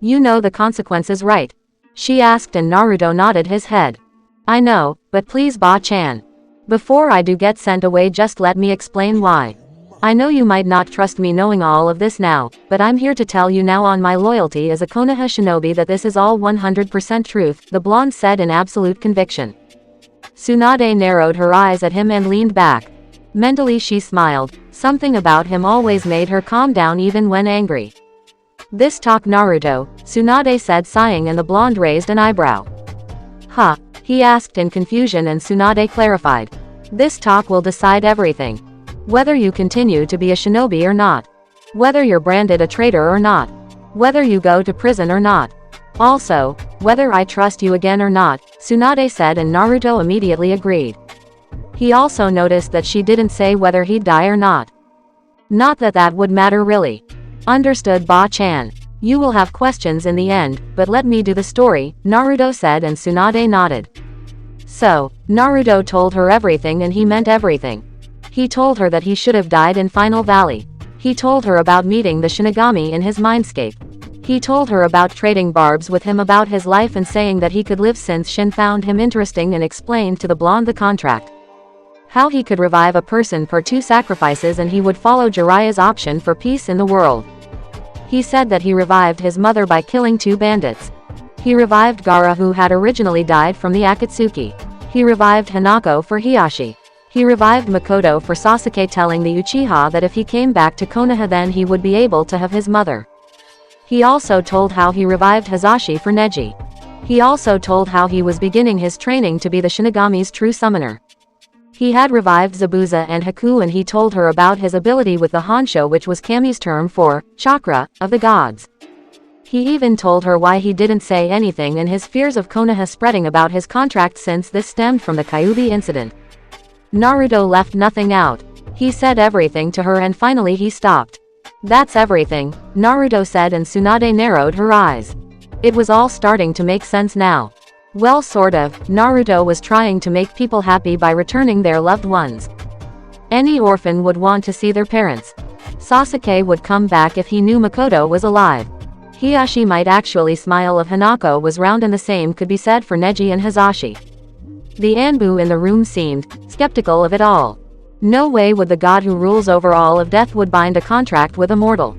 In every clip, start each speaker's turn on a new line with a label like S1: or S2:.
S1: You know the consequences, right? She asked, and Naruto nodded his head. I know, but please Ba-chan. Before I do get sent away, just let me explain why. I know you might not trust me knowing all of this now, but I'm here to tell you now on my loyalty as a Konoha shinobi that this is all 100% truth, the blonde said in absolute conviction. Tsunade narrowed her eyes at him and leaned back. Mentally she smiled. Something about him always made her calm down even when angry. This talk, Naruto, Tsunade said, sighing, and the blonde raised an eyebrow. Huh? He asked in confusion, and Tsunade clarified. This talk will decide everything. Whether you continue to be a shinobi or not. Whether you're branded a traitor or not. Whether you go to prison or not. Also, whether I trust you again or not, Tsunade said, and Naruto immediately agreed. He also noticed that she didn't say whether he'd die or not. Not that that would matter really. Understood, Ba-chan. You will have questions in the end, but let me do the story, Naruto said, and Tsunade nodded. So, Naruto told her everything, and he meant everything. He told her that he should have died in Final Valley. He told her about meeting the Shinigami in his mindscape. He told her about trading barbs with him, about his life, and saying that he could live since Shin found him interesting, and explained to the blonde the contract. How he could revive a person per 2 sacrifices, and he would follow Jiraiya's option for peace in the world. He said that he revived his mother by killing 2 bandits. He revived Gaara, who had originally died from the Akatsuki. He revived Hanako for Hiashi. He revived Makoto for Sasuke, telling the Uchiha that if he came back to Konoha then he would be able to have his mother. He also told how he revived Hazashi for Neji. He also told how he was beginning his training to be the Shinigami's true summoner. He had revived Zabuza and Haku, and he told her about his ability with the Honsho, which was Kami's term for chakra of the gods. He even told her why he didn't say anything and his fears of Konoha spreading about his contract, since this stemmed from the Kyuubi incident. Naruto left nothing out. He said everything to her, and finally he stopped. That's everything, Naruto said, and Tsunade narrowed her eyes. It was all starting to make sense now. Well, sort of. Naruto was trying to make people happy by returning their loved ones. Any orphan would want to see their parents. Sasuke would come back if he knew Makoto was alive. Hiashi might actually smile if Hanako was round, and the same could be said for Neji and Hazashi. The Anbu in the room seemed skeptical of it all. No way would the god who rules over all of death would bind a contract with a mortal.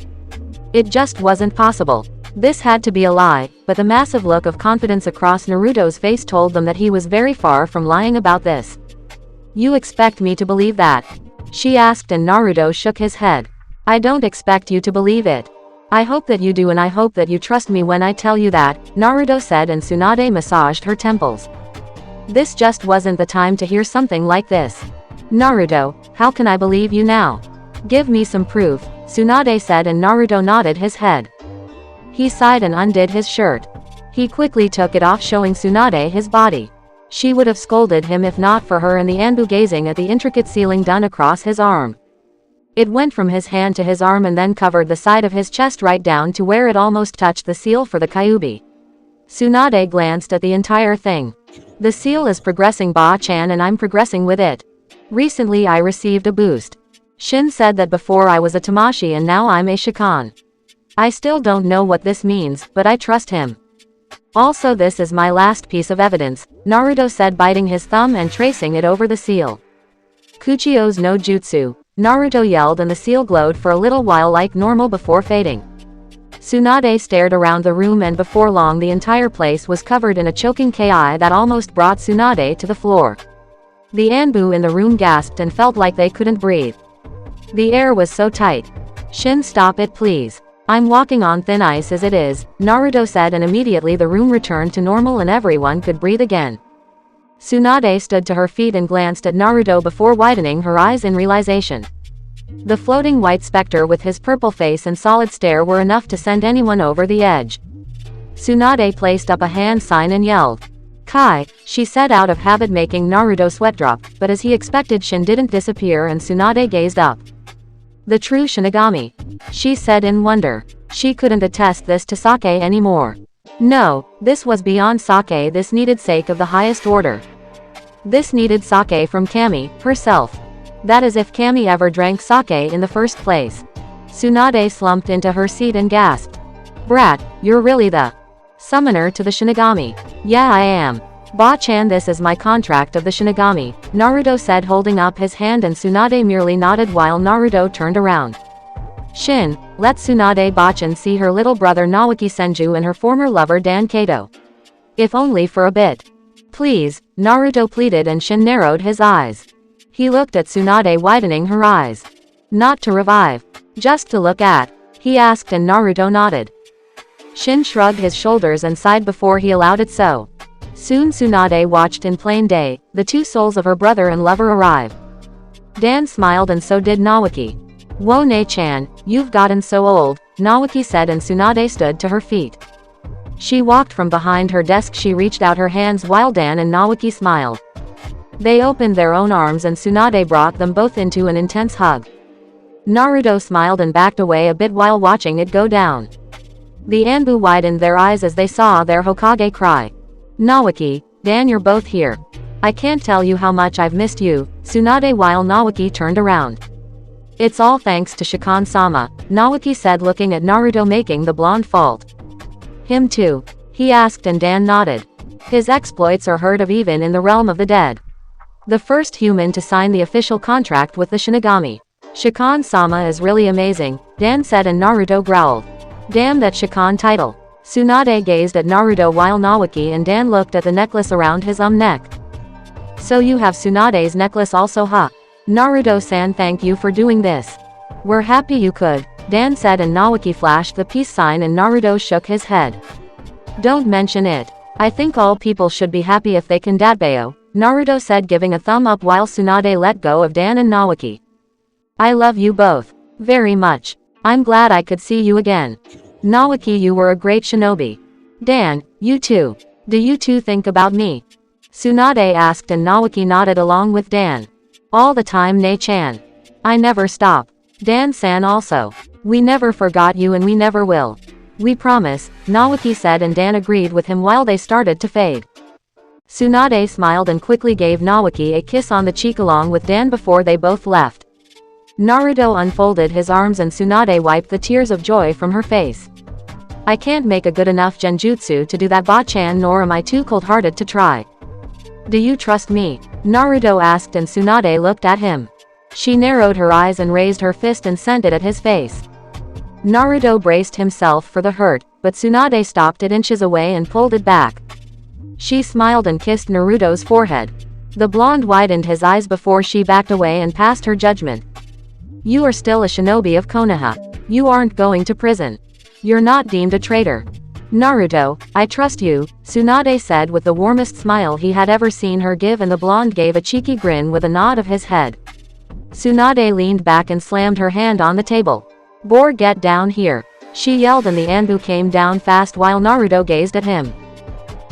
S1: It just wasn't possible. This had to be a lie, but the massive look of confidence across Naruto's face told them that he was very far from lying about this. You expect me to believe that? She asked, and Naruto shook his head. I don't expect you to believe it. I hope that you do, and I hope that you trust me when I tell you that, Naruto said, and Tsunade massaged her temples. This just wasn't the time to hear something like this. Naruto, how can I believe you now? Give me some proof, Tsunade said, and Naruto nodded his head. He sighed and undid his shirt. He quickly took it off, showing Tsunade his body. She would have scolded him if not for her and the Anbu gazing at the intricate sealing done across his arm. It went from his hand to his arm and then covered the side of his chest right down to where it almost touched the seal for the Kyuubi. Tsunade glanced at the entire thing. The seal is progressing, Ba-chan, and I'm progressing with it. Recently I received a boost. Shin said that before I was a Tamashi and now I'm a Shakan. I still don't know what this means, but I trust him. Also, this is my last piece of evidence, Naruto said, biting his thumb and tracing it over the seal. Kuchio's no jutsu, Naruto yelled, and the seal glowed for a little while like normal before fading. Tsunade stared around the room, and before long the entire place was covered in a choking ki that almost brought Tsunade to the floor. The Anbu in the room gasped and felt like they couldn't breathe. The air was so tight. Shin, stop it please. I'm walking on thin ice as it is, Naruto said, and immediately the room returned to normal and everyone could breathe again. Tsunade stood to her feet and glanced at Naruto before widening her eyes in realization. The floating white specter with his purple face and solid stare were enough to send anyone over the edge. Tsunade placed up a hand sign and yelled. Kai, she said, out of habit, making Naruto sweat drop, but as he expected, Shin didn't disappear and Tsunade gazed up. The true Shinigami, she said in wonder. She couldn't attest this to Sake anymore. No, this was beyond Sake, this needed sake of the highest order. This needed sake from Kami, herself. That is if Kami ever drank sake in the first place. Tsunade slumped into her seat and gasped. Brat, you're really the summoner to the Shinigami. Yeah, I am. Ba-chan, this is my contract of the Shinigami, Naruto said, holding up his hand, and Tsunade merely nodded while Naruto turned around. Shin, let Tsunade Ba-chan see her little brother Naoki Senju and her former lover Dan Kato. If only for a bit. Please, Naruto pleaded, and Shin narrowed his eyes. He looked at Tsunade, widening her eyes. Not to revive. Just to look at, he asked, and Naruto nodded. Shin shrugged his shoulders and sighed before he allowed it so. Soon Tsunade watched in plain day, the two souls of her brother and lover arrive. Dan smiled, and so did Naoki. Whoa, Ne-chan, you've gotten so old, Naoki said, and Tsunade stood to her feet. She walked from behind her desk. She reached out her hands while Dan and Naoki smiled. They opened their own arms, and Tsunade brought them both into an intense hug. Naruto smiled and backed away a bit while watching it go down. The Anbu widened their eyes as they saw their Hokage cry. Naoki, Dan, you're both here. I can't tell you how much I've missed you, Tsunade, while Naoki turned around. It's all thanks to Shikon-sama, Naoki said, looking at Naruto, making the blonde fault. Him too? He asked, and Dan nodded. His exploits are heard of even in the realm of the dead. The first human to sign the official contract with the Shinigami. Shikon-sama is really amazing, Dan said, and Naruto growled. Damn that Shikon title. Tsunade gazed at Naruto while Naoki and Dan looked at the necklace around his neck. So you have Tsunade's necklace also, huh? Naruto-san, thank you for doing this. We're happy you could, Dan said, and Naoki flashed the peace sign, and Naruto shook his head. Don't mention it. I think all people should be happy if they can datbeo, Naruto said, giving a thumb up while Tsunade let go of Dan and Naoki. I love you both very much. I'm glad I could see you again. Naoki, you were a great shinobi. Dan, you too. Do you two think about me? Tsunade asked, and Naoki nodded along with Dan. All the time, Ne-chan. I never stop. Dan-san also. We never forgot you, and we never will. We promise, Naoki said, and Dan agreed with him while they started to fade. Tsunade smiled and quickly gave Naoki a kiss on the cheek along with Dan before they both left. Naruto unfolded his arms, and Tsunade wiped the tears of joy from her face. I can't make a good enough genjutsu to do that, Ba-chan, nor am I too cold-hearted to try. Do you trust me? Naruto asked, and Tsunade looked at him. She narrowed her eyes and raised her fist and sent it at his face. Naruto braced himself for the hurt, but Tsunade stopped it inches away and pulled it back. She smiled and kissed Naruto's forehead. The blonde widened his eyes before she backed away and passed her judgment. You are still a shinobi of Konoha. You aren't going to prison. You're not deemed a traitor. Naruto, I trust you, Tsunade said with the warmest smile he had ever seen her give, and the blonde gave a cheeky grin with a nod of his head. Tsunade leaned back and slammed her hand on the table. Boar, get down here. She yelled, and the Anbu came down fast while Naruto gazed at him.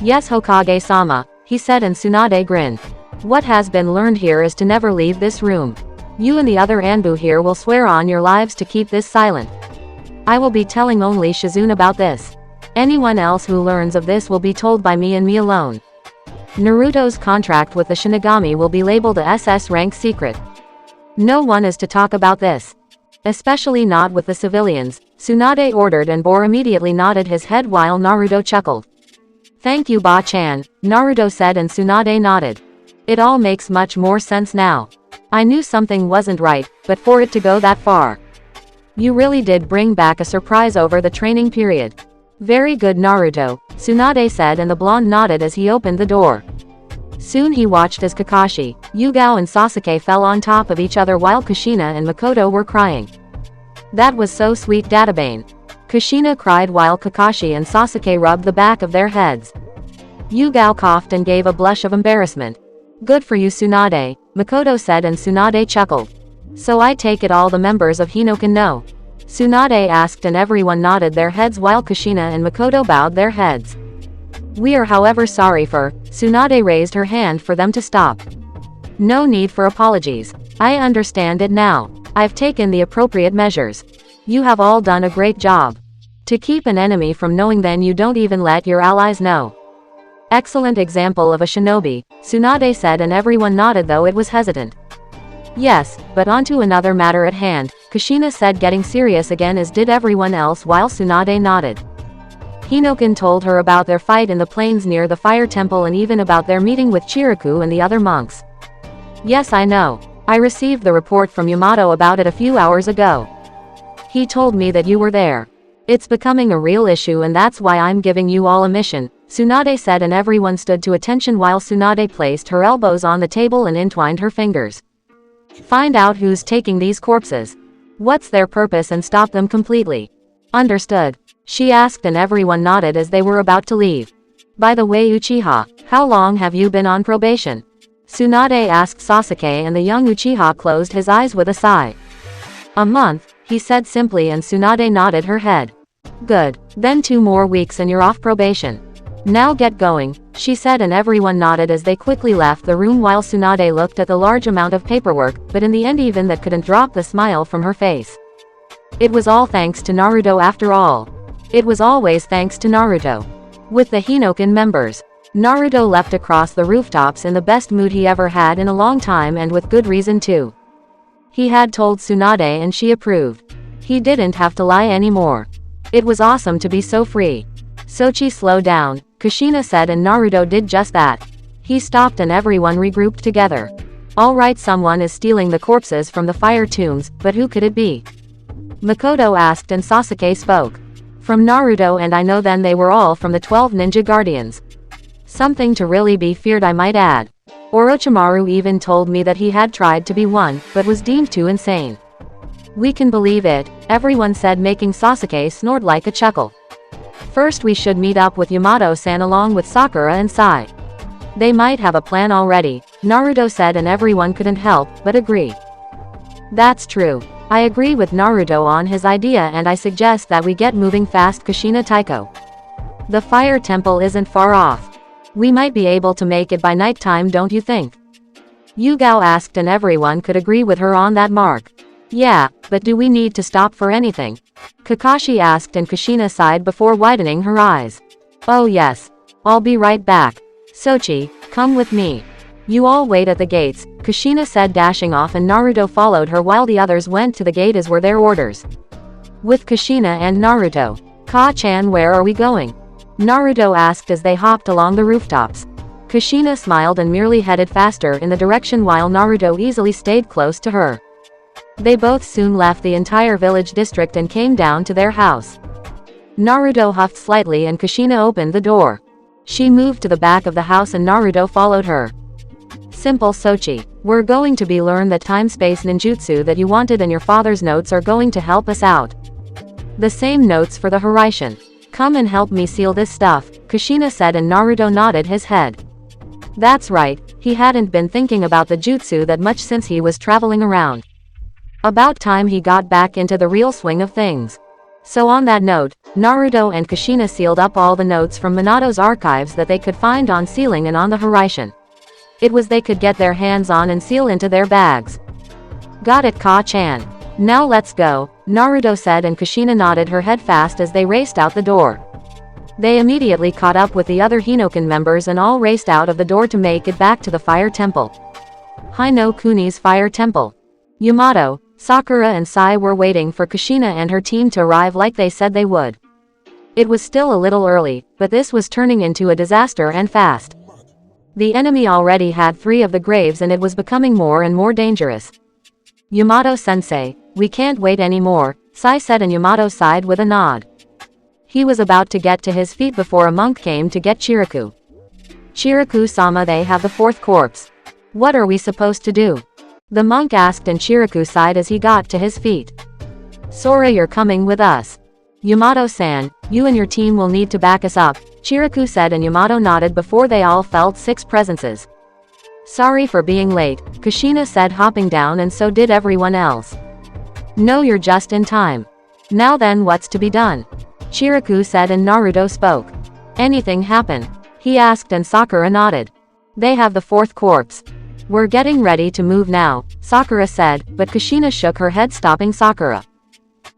S1: Yes, Hokage-sama, he said, and Tsunade grinned. What has been learned here is to never leave this room. You and the other Anbu here will swear on your lives to keep this silent. I will be telling only Shizune about this. Anyone else who learns of this will be told by me and me alone. Naruto's contract with the Shinigami will be labeled a SS rank secret. No one is to talk about this. Especially not with the civilians, Tsunade ordered, and Boar immediately nodded his head while Naruto chuckled. Thank you, Ba-chan, Naruto said, and Tsunade nodded. It all makes much more sense now. I knew something wasn't right, but for it to go that far. You really did bring back a surprise over the training period. Very good, Naruto, Tsunade said, and the blonde nodded as he opened the door. Soon he watched as Kakashi, Yugao, and Sasuke fell on top of each other while Kushina and Makoto were crying. That was so sweet, Databane. Kushina cried while Kakashi and Sasuke rubbed the back of their heads. Yugao coughed and gave a blush of embarrassment. Good for you, Tsunade, Makoto said, and Tsunade chuckled. So I take it all the members of Hinoken know? Tsunade asked, and everyone nodded their heads while Kushina and Makoto bowed their heads. We are however sorry for, Tsunade raised her hand for them to stop. No need for apologies. I understand it now. I've taken the appropriate measures. You have all done a great job. To keep an enemy from knowing, then you don't even let your allies know. Excellent example of a shinobi, Tsunade said, and everyone nodded though it was hesitant. Yes, but on to another matter at hand, Kushina said, getting serious again, as did everyone else while Tsunade nodded. Hinokin told her about their fight in the plains near the fire temple and even about their meeting with Chiriku and the other monks. Yes, I know. I received the report from Yamato about it a few hours ago. He told me that you were there. It's becoming a real issue and that's why I'm giving you all a mission, Tsunade said, and everyone stood to attention while Tsunade placed her elbows on the table and entwined her fingers. Find out who's taking these corpses. What's their purpose and stop them completely. Understood. She asked and everyone nodded as they were about to leave. By the way, Uchiha, how long have you been on probation? Tsunade asked Sasuke, and the young Uchiha closed his eyes with a sigh. A month, he said simply, and Tsunade nodded her head. Good, then 2 more weeks and you're off probation. Now get going, she said, and everyone nodded as they quickly left the room while Tsunade looked at the large amount of paperwork, but in the end even that couldn't drop the smile from her face. It was all thanks to Naruto after all. It was always thanks to Naruto. With the Hinokin members, Naruto leapt across the rooftops in the best mood he ever had in a long time, and with good reason too. He had told Tsunade and she approved. He didn't have to lie anymore. It was awesome to be so free. Sochi, slow down, Kushina said, and Naruto did just that. He stopped and everyone regrouped together. Alright, someone is stealing the corpses from the fire tombs, but who could it be? Makoto asked and Sasuke spoke. From Naruto, and I know then they were all from the 12 Ninja Guardians. Something to really be feared, I might add. Orochimaru even told me that he had tried to be one, but was deemed too insane. We can believe it, everyone said, making Sasuke snort like a chuckle. First we should meet up with Yamato-san along with Sakura and Sai. They might have a plan already, Naruto said, and everyone couldn't help but agree. That's true. I agree with Naruto on his idea and I suggest that we get moving fast, Kushina Taiko. The fire temple isn't far off. We might be able to make it by night time, don't you think? Yugao asked and everyone could agree with her on that mark. Yeah, but do we need to stop for anything? Kakashi asked and Kushina sighed before widening her eyes. Oh yes. I'll be right back. Sochi, come with me. You all wait at the gates, Kushina said, dashing off, and Naruto followed her while the others went to the gate as were their orders. With Kushina and Naruto. Ka-chan, where are we going? Naruto asked as they hopped along the rooftops. Kushina smiled and merely headed faster in the direction while Naruto easily stayed close to her. They both soon left the entire village district and came down to their house. Naruto huffed slightly and Kushina opened the door. She moved to the back of the house and Naruto followed her. Simple, Sochi. We're going to be learn that time-space ninjutsu that you wanted, and your father's notes are going to help us out. The same notes for the Hiraishin. Come and help me seal this stuff, Kushina said, and Naruto nodded his head. That's right, he hadn't been thinking about the jutsu that much since he was traveling around. About time he got back into the real swing of things. So on that note, Naruto and Kushina sealed up all the notes from Minato's archives that they could find on sealing and on the Hiraishin. It was they could get their hands on and seal into their bags. Got it, Ka-chan. Now let's go, Naruto said, and Kushina nodded her head fast as they raced out the door. They immediately caught up with the other Hinokin members and all raced out of the door to make it back to the fire temple. Hino Kuni's fire temple. Yamato, Sakura and Sai were waiting for Kushina and her team to arrive like they said they would. It was still a little early, but this was turning into a disaster and fast. The enemy already had 3 of the graves and it was becoming more and more dangerous. Yamato-sensei, we can't wait anymore, Sai said, and Yamato sighed with a nod. He was about to get to his feet before a monk came to get Chiriku. Chiriku-sama, they have the 4th corpse. What are we supposed to do? The monk asked, and Chiriku sighed as he got to his feet. Sora, you're coming with us. Yamato-san, you and your team will need to back us up, Chiriku said, and Yamato nodded before they all felt 6 presences. Sorry for being late, Kushina said, hopping down, and so did everyone else. No, you're just in time. Now then, what's to be done? Chiriku said, and Naruto spoke. Anything happen? He asked, and Sakura nodded. They have the 4th corpse. We're getting ready to move now, Sakura said, but Kushina shook her head, stopping Sakura.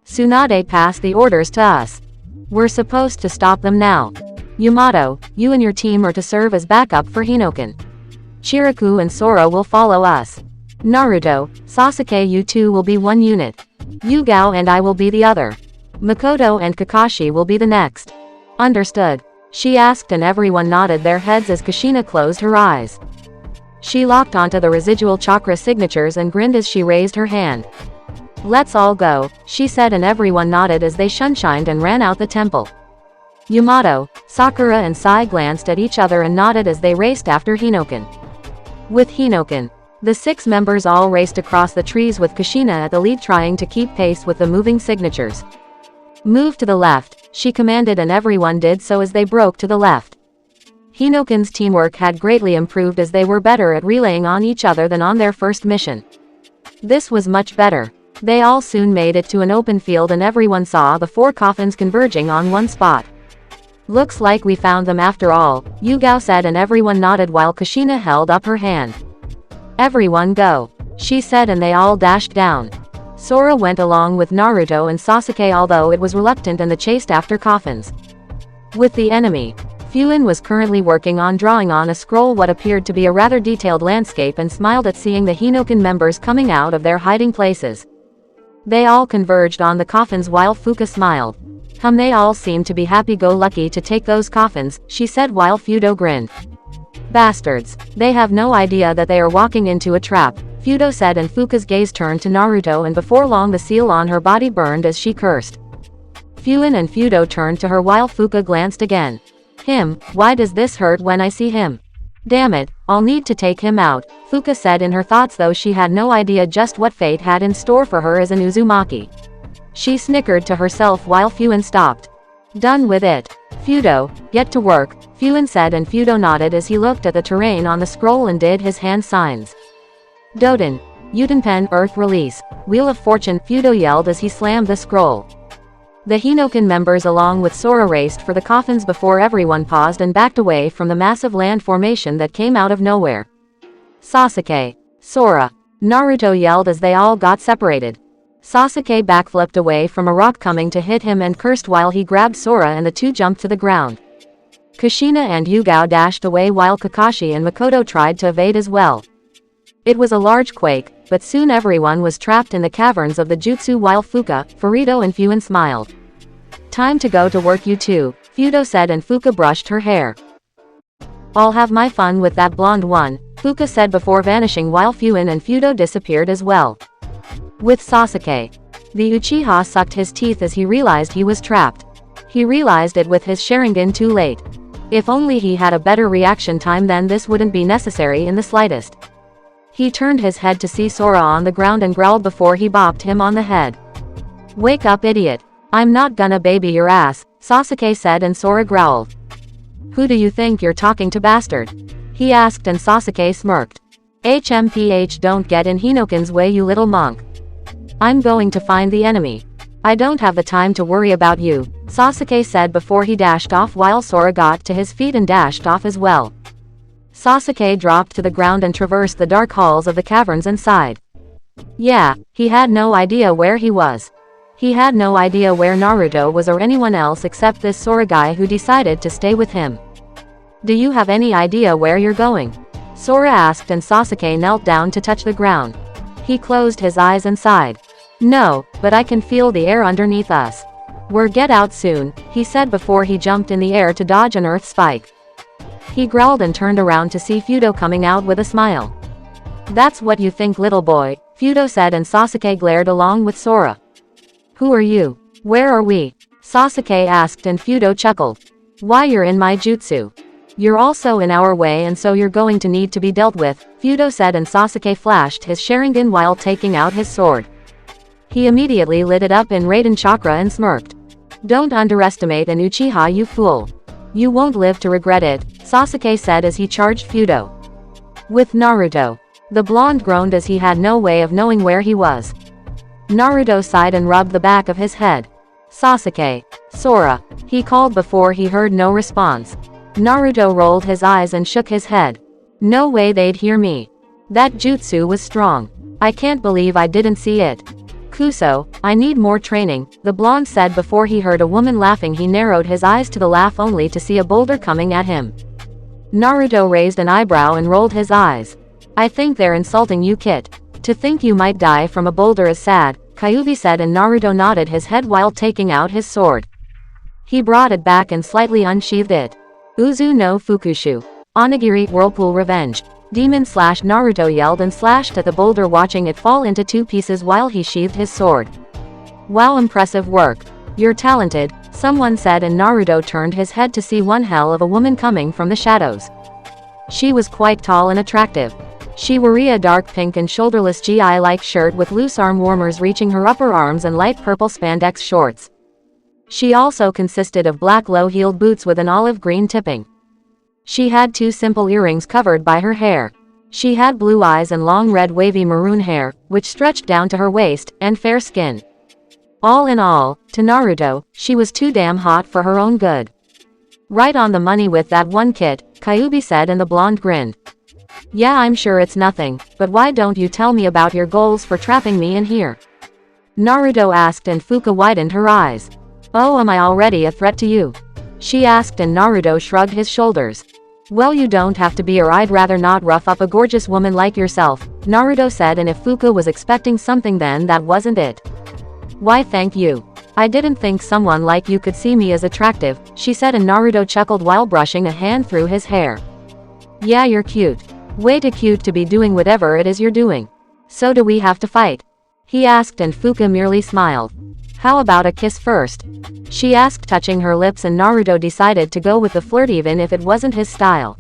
S1: Tsunade passed the orders to us. We're supposed to stop them now. Yamato, you and your team are to serve as backup for Hinokin. Chiriku and Sora will follow us. Naruto, Sasuke, you two will be one unit. Yugao and I will be the other. Makoto and Kakashi will be the next. Understood. She asked and everyone nodded their heads as Kushina closed her eyes. She locked onto the residual chakra signatures and grinned as she raised her hand. Let's all go, she said and everyone nodded as they shunshined and ran out the temple. Yamato, Sakura and Sai glanced at each other and nodded as they raced after Hinoken. With Hinoken, the 6 members all raced across the trees with Kushina at the lead trying to keep pace with the moving signatures. Move to the left, she commanded and everyone did so as they broke to the left. Hinoken's teamwork had greatly improved as they were better at relaying on each other than on their first mission. This was much better. They all soon made it to an open field and everyone saw the 4 coffins converging on one spot. Looks like we found them after all, Yugao said and everyone nodded while Kushina held up her hand. Everyone go, she said and they all dashed down. Sora went along with Naruto and Sasuke although it was reluctant and they chased after coffins. With the enemy, Fuin was currently working on drawing on a scroll what appeared to be a rather detailed landscape and smiled at seeing the Hinoken members coming out of their hiding places. They all converged on the coffins while Fuka smiled. They all seemed to be happy-go-lucky to take those coffins, she said while Fudo grinned. Bastards. They have no idea that they are walking into a trap, Fudo said and Fuka's gaze turned to Naruto and before long the seal on her body burned as she cursed. Fuin and Fudo turned to her while Fuka glanced again. Why does this hurt when I see him? Damn it, I'll need to take him out, Fuka said in her thoughts though she had no idea just what fate had in store for her as an Uzumaki. She snickered to herself while Fuin stopped. Done with it. Fudo, get to work, Fuin said and Fudo nodded as he looked at the terrain on the scroll and did his hand signs. Doden. Utenpen Earth Release. Wheel of Fortune, Fudo yelled as he slammed the scroll. The Hinoken members along with Sora raced for the coffins before everyone paused and backed away from the massive land formation that came out of nowhere. Sasuke. Sora. Naruto yelled as they all got separated. Sasuke backflipped away from a rock coming to hit him and cursed while he grabbed Sora and the two jumped to the ground. Kushina and Yugao dashed away while Kakashi and Makoto tried to evade as well. It was a large quake, but soon everyone was trapped in the caverns of the jutsu while Fuka, Furito and Fuin smiled. Time to go to work you two, Fudo said and Fuka brushed her hair. I'll have my fun with that blonde one, Fuka said before vanishing while Fuin and Fudo disappeared as well. With Sasuke. The Uchiha sucked his teeth as he realized he was trapped. He realized it with his Sharingan too late. If only he had a better reaction time then this wouldn't be necessary in the slightest. He turned his head to see Sora on the ground and growled before he bopped him on the head. Wake up idiot. I'm not gonna baby your ass, Sasuke said and Sora growled. Who do you think you're talking to bastard? He asked and Sasuke smirked. HMPH don't get in Hinoken's way you little monk. I'm going to find the enemy. I don't have the time to worry about you, Sasuke said before he dashed off while Sora got to his feet and dashed off as well. Sasuke dropped to the ground and traversed the dark halls of the caverns and sighed. Yeah, he had no idea where he was. He had no idea where Naruto was or anyone else except this Sora guy who decided to stay with him. Do you have any idea where you're going? Sora asked and Sasuke knelt down to touch the ground. He closed his eyes and sighed. No, but I can feel the air underneath us. We'll get out soon, he said before he jumped in the air to dodge an earth spike. He growled and turned around to see Fudo coming out with a smile. That's what you think little boy, Fudo said and Sasuke glared along with Sora. Who are you? Where are we? Sasuke asked and Fudo chuckled. Why you're in my jutsu. You're also in our way and so you're going to need to be dealt with, Fudo said and Sasuke flashed his Sharingan while taking out his sword. He immediately lit it up in Raiden Chakra and smirked. Don't underestimate an Uchiha you fool. You won't live to regret it, Sasuke said as he charged Fudo. With Naruto. The blonde groaned as he had no way of knowing where he was. Naruto sighed and rubbed the back of his head. Sasuke. Sora. He called before he heard no response. Naruto rolled his eyes and shook his head. No way they'd hear me. That jutsu was strong. I can't believe I didn't see it. Kuso, I need more training, the blonde said before he heard a woman laughing. He narrowed his eyes to the laugh only to see a boulder coming at him. Naruto raised an eyebrow and rolled his eyes. I think they're insulting you kid. To think you might die from a boulder is sad, Kyuubi said and Naruto nodded his head while taking out his sword. He brought it back and slightly unsheathed it. Uzu no Fukushu. Onigiri Whirlpool Revenge. Demon/Naruto yelled and slashed at the boulder, watching it fall into 2 pieces while he sheathed his sword. Wow, impressive work. You're talented, someone said, and Naruto turned his head to see one hell of a woman coming from the shadows. She was quite tall and attractive. She wore a dark pink and shoulderless GI-like shirt with loose arm warmers reaching her upper arms and light purple spandex shorts. She also consisted of black low-heeled boots with an olive green tipping. She had 2 simple earrings covered by her hair. She had blue eyes and long red wavy maroon hair, which stretched down to her waist, and fair skin. All in all, to Naruto, she was too damn hot for her own good. Right on the money with that one kit, Kyuubi said, and the blonde grinned. Yeah, I'm sure it's nothing, but why don't you tell me about your goals for trapping me in here? Naruto asked, and Fuka widened her eyes. Oh, am I already a threat to you? She asked, and Naruto shrugged his shoulders. Well, you don't have to be, or I'd rather not rough up a gorgeous woman like yourself, Naruto said, and if Fuka was expecting something, then that wasn't it. Why, thank you. I didn't think someone like you could see me as attractive, she said, and Naruto chuckled while brushing a hand through his hair. Yeah, you're cute. Way too cute to be doing whatever it is you're doing. So do we have to fight? He asked, and Fuka merely smiled. How about a kiss first? She asked, touching her lips, and Naruto decided to go with the flirt even if it wasn't his style.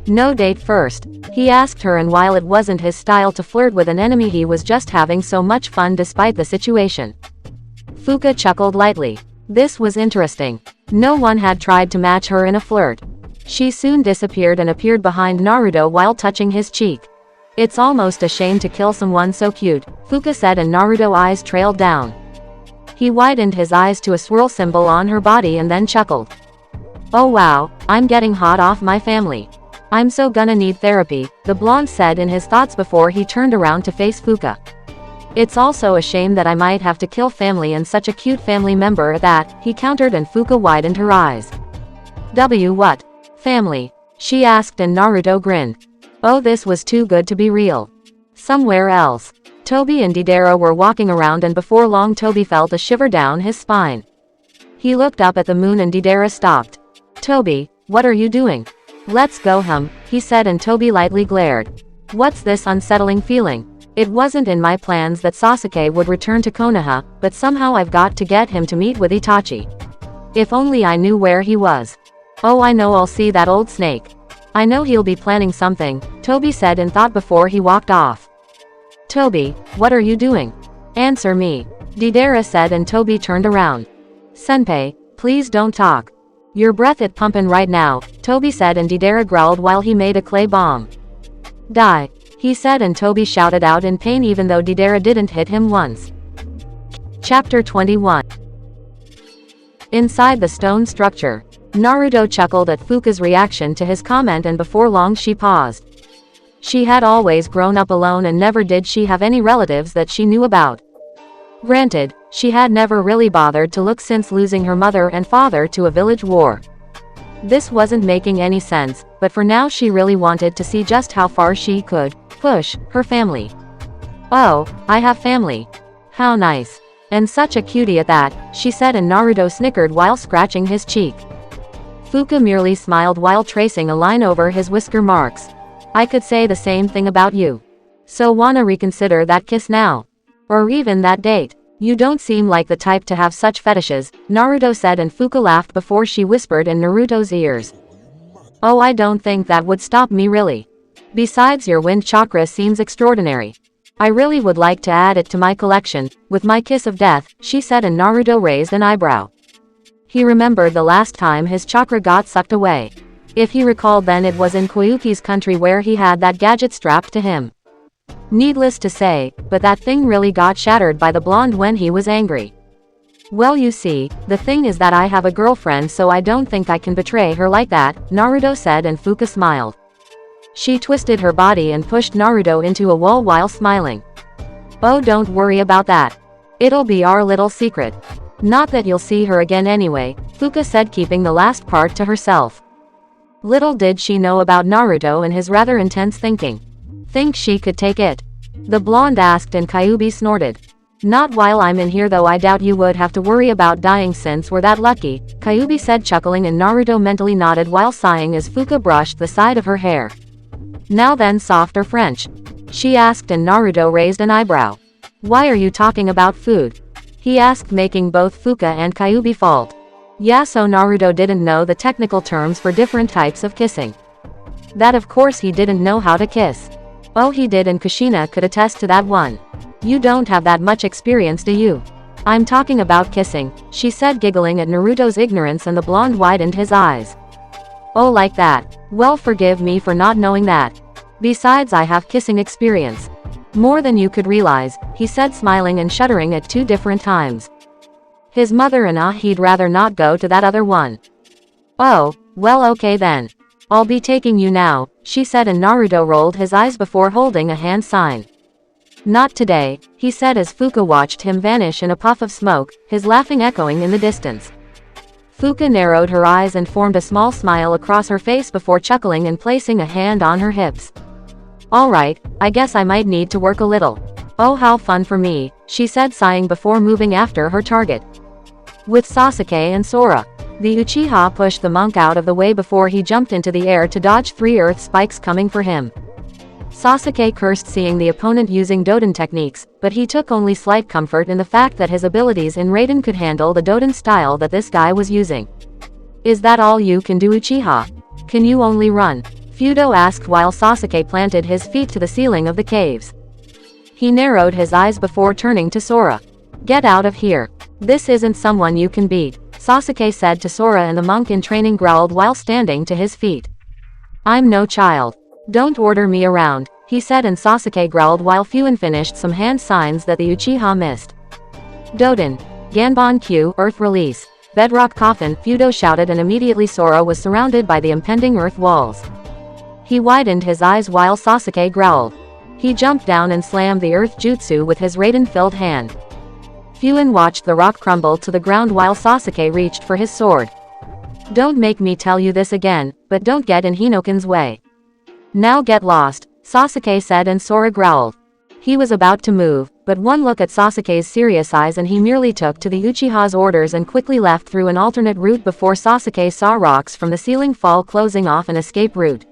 S1: No date first? He asked her, and while it wasn't his style to flirt with an enemy, he was just having so much fun despite the situation. Fuka chuckled lightly. This was interesting. No one had tried to match her in a flirt. She soon disappeared and appeared behind Naruto while touching his cheek. It's almost a shame to kill someone so cute, Fuka said, and Naruto's eyes trailed down. He widened his eyes to a swirl symbol on her body and then chuckled. Oh wow, I'm getting hot off my family. I'm so gonna need therapy, the blonde said in his thoughts before he turned around to face Fuka. It's also a shame that I might have to kill family, and such a cute family member at that, he countered, and Fuka widened her eyes. What? Family? She asked, and Naruto grinned. Oh, this was too good to be real. Somewhere else. Tobi and Deidara were walking around, and before long Tobi felt a shiver down his spine. He looked up at the moon, and Deidara stopped. Tobi, what are you doing? Let's go home, he said, and Tobi lightly glared. What's this unsettling feeling? It wasn't in my plans that Sasuke would return to Konoha, but somehow I've got to get him to meet with Itachi. If only I knew where he was. Oh, I know I'll see that old snake. I know he'll be planning something, Tobi said in thought before he walked off. Tobi, what are you doing? Answer me, Deidara said, and Tobi turned around. Senpai, please don't talk. Your breath it pumpin' right now, Tobi said, and Deidara growled while he made a clay bomb. Die, he said, and Tobi shouted out in pain even though Deidara didn't hit him once. Chapter 21. Inside the stone structure, Naruto chuckled at Fuka's reaction to his comment, and before long she paused. She had always grown up alone, and never did she have any relatives that she knew about. Granted, she had never really bothered to look since losing her mother and father to a village war. This wasn't making any sense, but for now she really wanted to see just how far she could push her family. Oh, I have family. How nice. And such a cutie at that, she said, and Naruto snickered while scratching his cheek. Fuka merely smiled while tracing a line over his whisker marks. I could say the same thing about you. So wanna reconsider that kiss now? Or even that date? You don't seem like the type to have such fetishes, Naruto said, and Fuka laughed before she whispered in Naruto's ears. Oh, I don't think that would stop me really. Besides, your wind chakra seems extraordinary. I really would like to add it to my collection, with my kiss of death, she said, and Naruto raised an eyebrow. He remembered the last time his chakra got sucked away. If he recalled, then it was in Koyuki's country where he had that gadget strapped to him. Needless to say, but that thing really got shattered by the blonde when he was angry. Well, you see, the thing is that I have a girlfriend, so I don't think I can betray her like that, Naruto said, and Fuka smiled. She twisted her body and pushed Naruto into a wall while smiling. Oh, don't worry about that. It'll be our little secret. Not that you'll see her again anyway, Fuka said, keeping the last part to herself. Little did she know about Naruto and his rather intense thinking. Think she could take it? The blonde asked, and Kyuubi snorted. Not while I'm in here, though. I doubt you would have to worry about dying since we're that lucky, Kyuubi said, chuckling, and Naruto mentally nodded while sighing as Fuka brushed the side of her hair. Now then, soft or French? She asked, and Naruto raised an eyebrow. Why are you talking about food? He asked, making both Fuka and Kyuubi fault. Yeah, so Naruto didn't know the technical terms for different types of kissing. That of course he didn't know how to kiss. Oh, he did, and Kushina could attest to that one. You don't have that much experience, do you? I'm talking about kissing, she said, giggling at Naruto's ignorance, and the blonde widened his eyes. Oh, like that? Well, forgive me for not knowing that. Besides, I have kissing experience. More than you could realize, he said, smiling and shuddering at 2 different times. His mother, and he'd rather not go to that other one. Oh, well, okay then. I'll be taking you now, she said, and Naruto rolled his eyes before holding a hand sign. Not today, he said as Fuka watched him vanish in a puff of smoke, his laughing echoing in the distance. Fuka narrowed her eyes and formed a small smile across her face before chuckling and placing a hand on her hips. Alright, I guess I might need to work a little. Oh, how fun for me, she said, sighing before moving after her target. With Sasuke and Sora, the Uchiha pushed the monk out of the way before he jumped into the air to dodge 3 earth spikes coming for him. Sasuke cursed seeing the opponent using Doden techniques, but he took only slight comfort in the fact that his abilities in Raiden could handle the Doden style that this guy was using. Is that all you can do, Uchiha? Can you only run? Fudo asked while Sasuke planted his feet to the ceiling of the caves. He narrowed his eyes before turning to Sora. Get out of here. This isn't someone you can beat, Sasuke said to Sora, and the monk in training growled while standing to his feet. I'm no child. Don't order me around, he said, and Sasuke growled while Fuin finished some hand signs that the Uchiha missed. Doden. Ganbon Q, Earth Release. Bedrock Coffin, Fudo shouted, and immediately Sora was surrounded by the impending earth walls. He widened his eyes while Sasuke growled. He jumped down and slammed the earth jutsu with his Raiden-filled hand. Fuin watched the rock crumble to the ground while Sasuke reached for his sword. Don't make me tell you this again, but don't get in Hinoken's way. Now get lost, Sasuke said, and Sora growled. He was about to move, but one look at Sasuke's serious eyes and he merely took to the Uchiha's orders and quickly left through an alternate route before Sasuke saw rocks from the ceiling fall, closing off an escape route.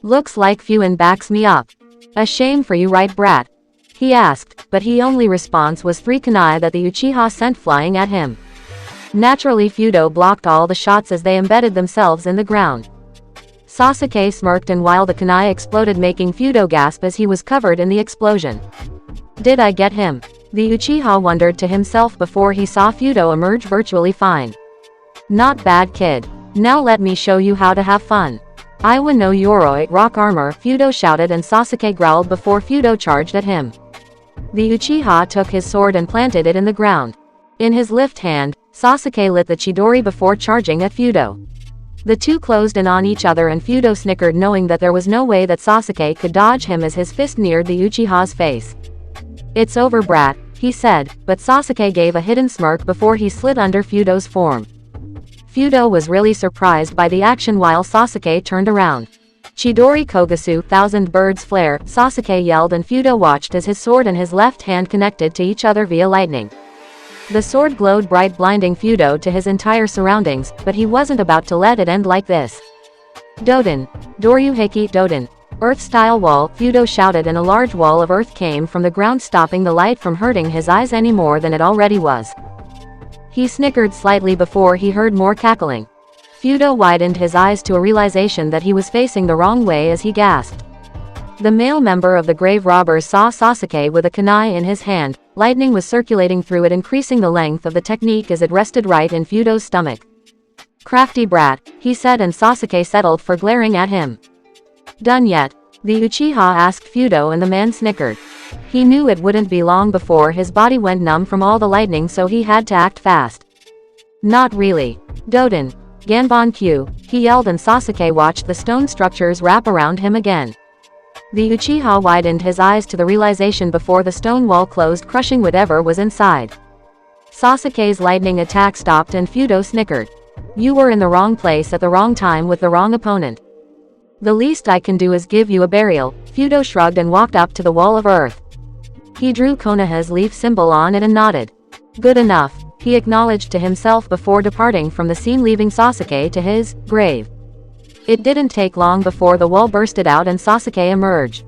S1: Looks like Fuin backs me up. A shame for you, right, brat? He asked, but his only response was 3 kunai that the Uchiha sent flying at him. Naturally, Fudo blocked all the shots as they embedded themselves in the ground. Sasuke smirked, and while the kunai exploded, making Fudo gasp as he was covered in the explosion. Did I get him? The Uchiha wondered to himself before he saw Fudo emerge virtually fine. Not bad, kid. Now let me show you how to have fun. Iwa no Yoroi, rock armor, Fudo shouted, and Sasuke growled before Fudo charged at him. The Uchiha took his sword and planted it in the ground. In his left hand, Sasuke lit the Chidori before charging at Fudo. The two closed in on each other, and Fudo snickered, knowing that there was no way that Sasuke could dodge him as his fist neared the Uchiha's face. It's over, brat, he said, but Sasuke gave a hidden smirk before he slid under Fudo's form. Fudo was really surprised by the action while Sasuke turned around. Chidori Kogasu, Thousand Birds Flare, Sasuke yelled, and Fudo watched as his sword and his left hand connected to each other via lightning. The sword glowed bright, blinding Fudo to his entire surroundings, but he wasn't about to let it end like this. Doden. Doryuheki Doden. Earth-style wall, Fudo shouted, and a large wall of earth came from the ground, stopping the light from hurting his eyes any more than it already was. He snickered slightly before he heard more cackling. Fudo widened his eyes to a realization that he was facing the wrong way as he gasped. The male member of the grave robbers saw Sasuke with a kunai in his hand. Lightning was circulating through it, increasing the length of the technique as it rested right in Fudo's stomach. Crafty brat, he said, and Sasuke settled for glaring at him. Done yet? The Uchiha asked Fudo, and the man snickered. He knew it wouldn't be long before his body went numb from all the lightning, so he had to act fast. Not really. Doden. Ganbon Q, he yelled, and Sasuke watched the stone structures wrap around him again. The Uchiha widened his eyes to the realization before the stone wall closed, crushing whatever was inside. Sasuke's lightning attack stopped, and Fudo snickered. You were in the wrong place at the wrong time with the wrong opponent. The least I can do is give you a burial, Fudo shrugged and walked up to the wall of earth. He drew Konoha's leaf symbol on it and nodded. Good enough, he acknowledged to himself before departing from the scene, leaving Sasuke to his grave. It didn't take long before the wall bursted out and Sasuke emerged.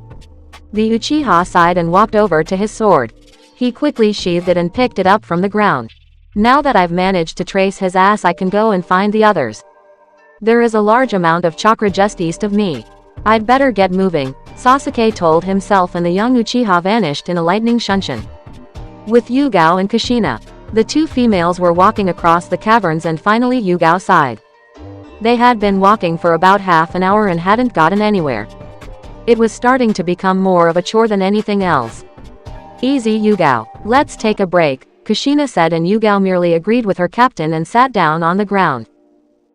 S1: The Uchiha sighed and walked over to his sword. He quickly sheathed it and picked it up from the ground. Now that I've managed to trace his ass, I can go and find the others. There is a large amount of chakra just east of me. I'd better get moving, Sasuke told himself, and the young Uchiha vanished in a lightning shunshin. With Yugao and Kushina, the two females were walking across the caverns, and finally Yugao sighed. They had been walking for about half an hour and hadn't gotten anywhere. It was starting to become more of a chore than anything else. Easy, Yugao. Let's take a break, Kushina said, and Yugao merely agreed with her captain and sat down on the ground.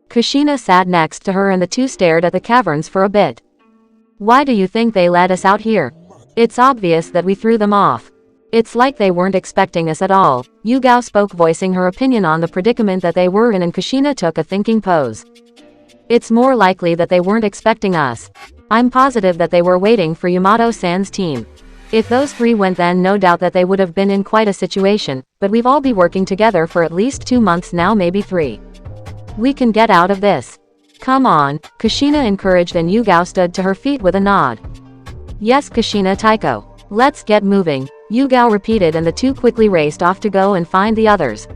S1: Kushina sat next to her and the two stared at the caverns for a bit. Why do you think they let us out here? It's obvious that we threw them off. It's like they weren't expecting us at all, Yugao spoke, voicing her opinion on the predicament that they were in, and Kushina took a thinking pose. It's more likely that they weren't expecting us. I'm positive that they were waiting for Yamato-san's team. If those three went, then no doubt that they would have been in quite a situation, but we've all been working together for at least 2 months now, maybe 3. We can get out of this. Come on, Kushina encouraged, and Yugao stood to her feet with a nod. Yes, Kushina, Taiko. Let's get moving, Yugao repeated, and the two quickly raced off to go and find the others.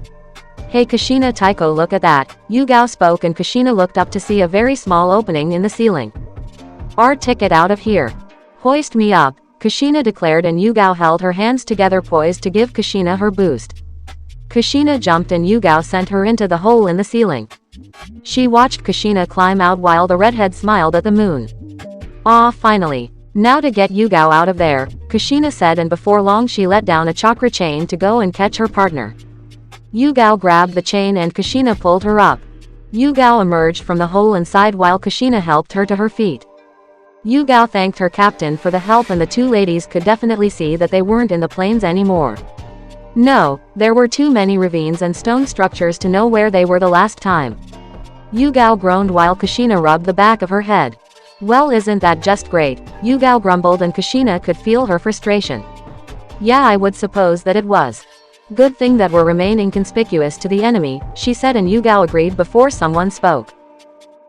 S1: Hey Kushina, Taiko, look at that, Yugao spoke, and Kushina looked up to see a very small opening in the ceiling. Our ticket out of here. Hoist me up, Kushina declared, and Yugao held her hands together, poised to give Kushina her boost. Kushina jumped and Yugao sent her into the hole in the ceiling. She watched Kushina climb out while the redhead smiled at the moon. Ah, finally. Now to get Yugao out of there, Kushina said, and before long she let down a chakra chain to go and catch her partner. Yugao grabbed the chain and Kushina pulled her up. Yugao emerged from the hole inside while Kushina helped her to her feet. Yugao thanked her captain for the help, and the two ladies could definitely see that they weren't in the plains anymore. No, there were too many ravines and stone structures to know where they were the last time. Yugao groaned while Kushina rubbed the back of her head. Well, isn't that just great, Yugao grumbled, and Kushina could feel her frustration. Yeah, I would suppose that it was. Good thing that we're remaining conspicuous to the enemy, she said, and Yugao agreed before someone spoke.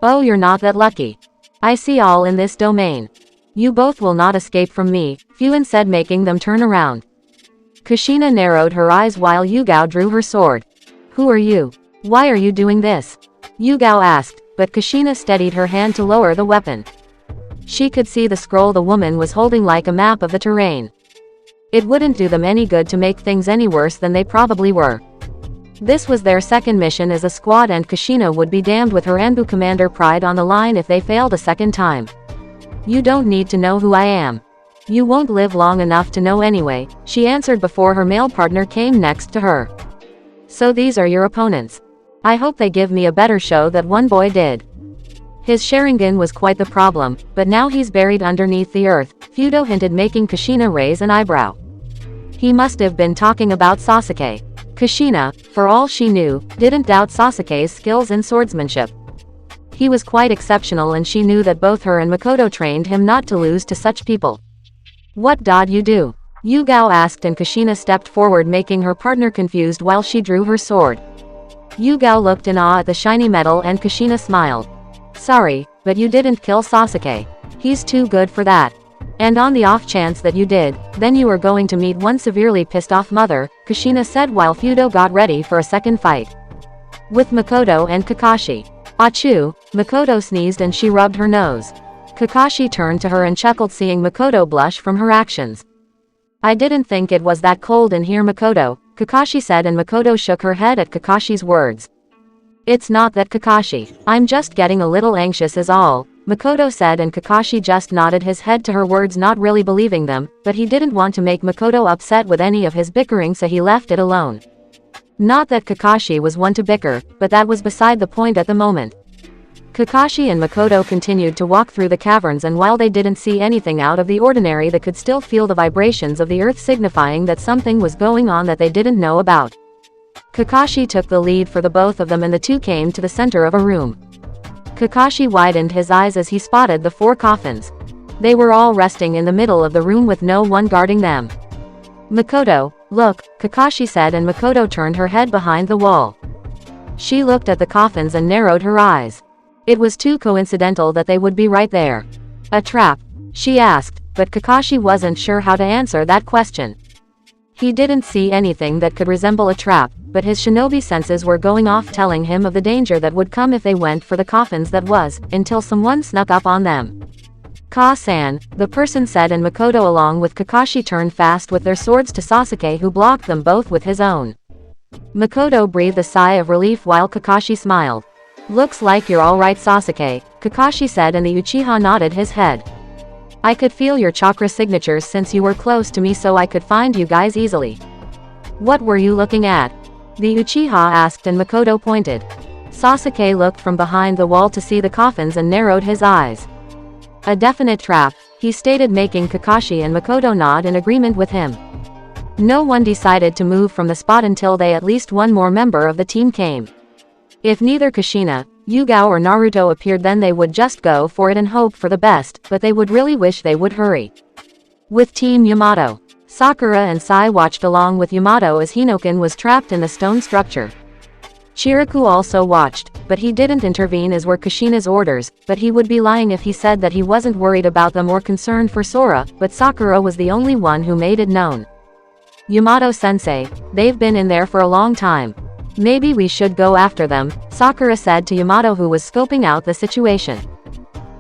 S1: Oh, you're not that lucky. I see all in this domain. You both will not escape from me, Fuin said, making them turn around. Kushina narrowed her eyes while Yugao drew her sword. Who are you? Why are you doing this? Yugao asked, but Kushina steadied her hand to lower the weapon. She could see the scroll the woman was holding like a map of the terrain. It wouldn't do them any good to make things any worse than they probably were. This was their second mission as a squad, and Kushina would be damned with her Anbu commander pride on the line if they failed a second time. You don't need to know who I am. You won't live long enough to know anyway, she answered before her male partner came next to her. So these are your opponents. I hope they give me a better show than one boy did. His Sharingan was quite the problem, but now he's buried underneath the earth, Fudo hinted, making Kushina raise an eyebrow. He must have been talking about Sasuke. Kushina, for all she knew, didn't doubt Sasuke's skills in swordsmanship. He was quite exceptional, and she knew that both her and Makoto trained him not to lose to such people. What did you do? Yugao asked, and Kushina stepped forward, making her partner confused while she drew her sword. Yugao looked in awe at the shiny metal, and Kushina smiled. Sorry, but you didn't kill Sasuke. He's too good for that. And on the off chance that you did, then you are going to meet one severely pissed off mother, Kushina said while Fudo got ready for a second fight. With Makoto and Kakashi. Achoo, Makoto sneezed and she rubbed her nose. Kakashi turned to her and chuckled, seeing Makoto blush from her actions. I didn't think it was that cold in here, Makoto, Kakashi said, and Makoto shook her head at Kakashi's words. It's not that, Kakashi. I'm just getting a little anxious is all, Makoto said, and Kakashi just nodded his head to her words, not really believing them, but he didn't want to make Makoto upset with any of his bickering, so he left it alone. Not that Kakashi was one to bicker, but that was beside the point at the moment. Kakashi and Makoto continued to walk through the caverns, and while they didn't see anything out of the ordinary, they could still feel the vibrations of the earth, signifying that something was going on that they didn't know about. Kakashi took the lead for the both of them, and the two came to the center of a room. Kakashi widened his eyes as he spotted the 4 coffins. They were all resting in the middle of the room with no one guarding them. Makoto, look, Kakashi said, and Makoto turned her head behind the wall. She looked at the coffins and narrowed her eyes. It was too coincidental that they would be right there. A trap? She asked, but Kakashi wasn't sure how to answer that question. He didn't see anything that could resemble a trap, but his shinobi senses were going off, telling him of the danger that would come if they went for the coffins. That was, until someone snuck up on them. Ka-san, the person said, and Makoto along with Kakashi turned fast with their swords to Sasuke, who blocked them both with his own. Makoto breathed a sigh of relief while Kakashi smiled. Looks like you're alright, Sasuke, Kakashi said, and the Uchiha nodded his head. I could feel your chakra signatures since you were close to me, so I could find you guys easily. What were you looking at? The Uchiha asked, and Makoto pointed. Sasuke looked from behind the wall to see the coffins and narrowed his eyes. A definite trap, he stated, making Kakashi and Makoto nod in agreement with him. No one decided to move from the spot until at least one more member of the team came. If neither Kushina, Yugao or Naruto appeared, then they would just go for it and hope for the best, but they would really wish they would hurry. With Team Yamato, Sakura and Sai watched along with Yamato as Hinoken was trapped in the stone structure. Chiriku also watched, but he didn't intervene, as were Kushina's orders, but he would be lying if he said that he wasn't worried about them or concerned for Sora, but Sakura was the only one who made it known. Yamato-sensei, they've been in there for a long time. Maybe we should go after them, Sakura said to Yamato, who was scoping out the situation.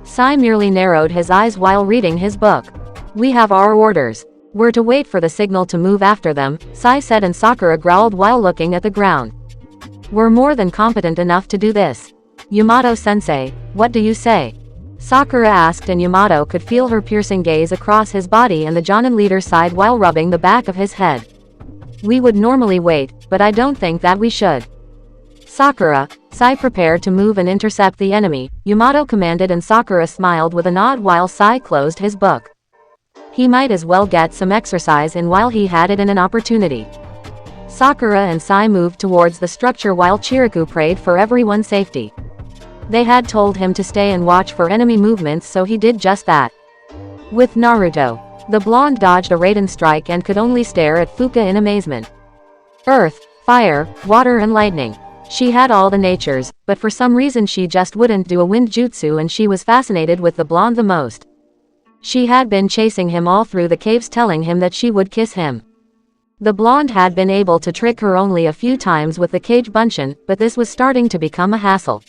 S1: Sai merely narrowed his eyes while reading his book. We have our orders. We're to wait for the signal to move after them, Sai said, and Sakura growled while looking at the ground. We're more than competent enough to do this. Yamato-sensei, what do you say? Sakura asked, and Yamato could feel her piercing gaze across his body, and the Jonin leader sighed while rubbing the back of his head. We would normally wait, but I don't think that we should. Sakura, Sai prepared to move and intercept the enemy, Yamato commanded, and Sakura smiled with a nod while Sai closed his book. He might as well get some exercise in while he had it in an opportunity. Sakura and Sai moved towards the structure while Chiriku prayed for everyone's safety. They had told him to stay and watch for enemy movements, so he did just that. With Naruto, the blonde dodged a Raiden strike and could only stare at Fuka in amazement. Earth, fire, water and lightning. She had all the natures, but for some reason she just wouldn't do a wind jutsu, and she was fascinated with the blonde the most. She had been chasing him all through the caves, telling him that she would kiss him. The blonde had been able to trick her only a few times with the cage bunshin, but this was starting to become a hassle.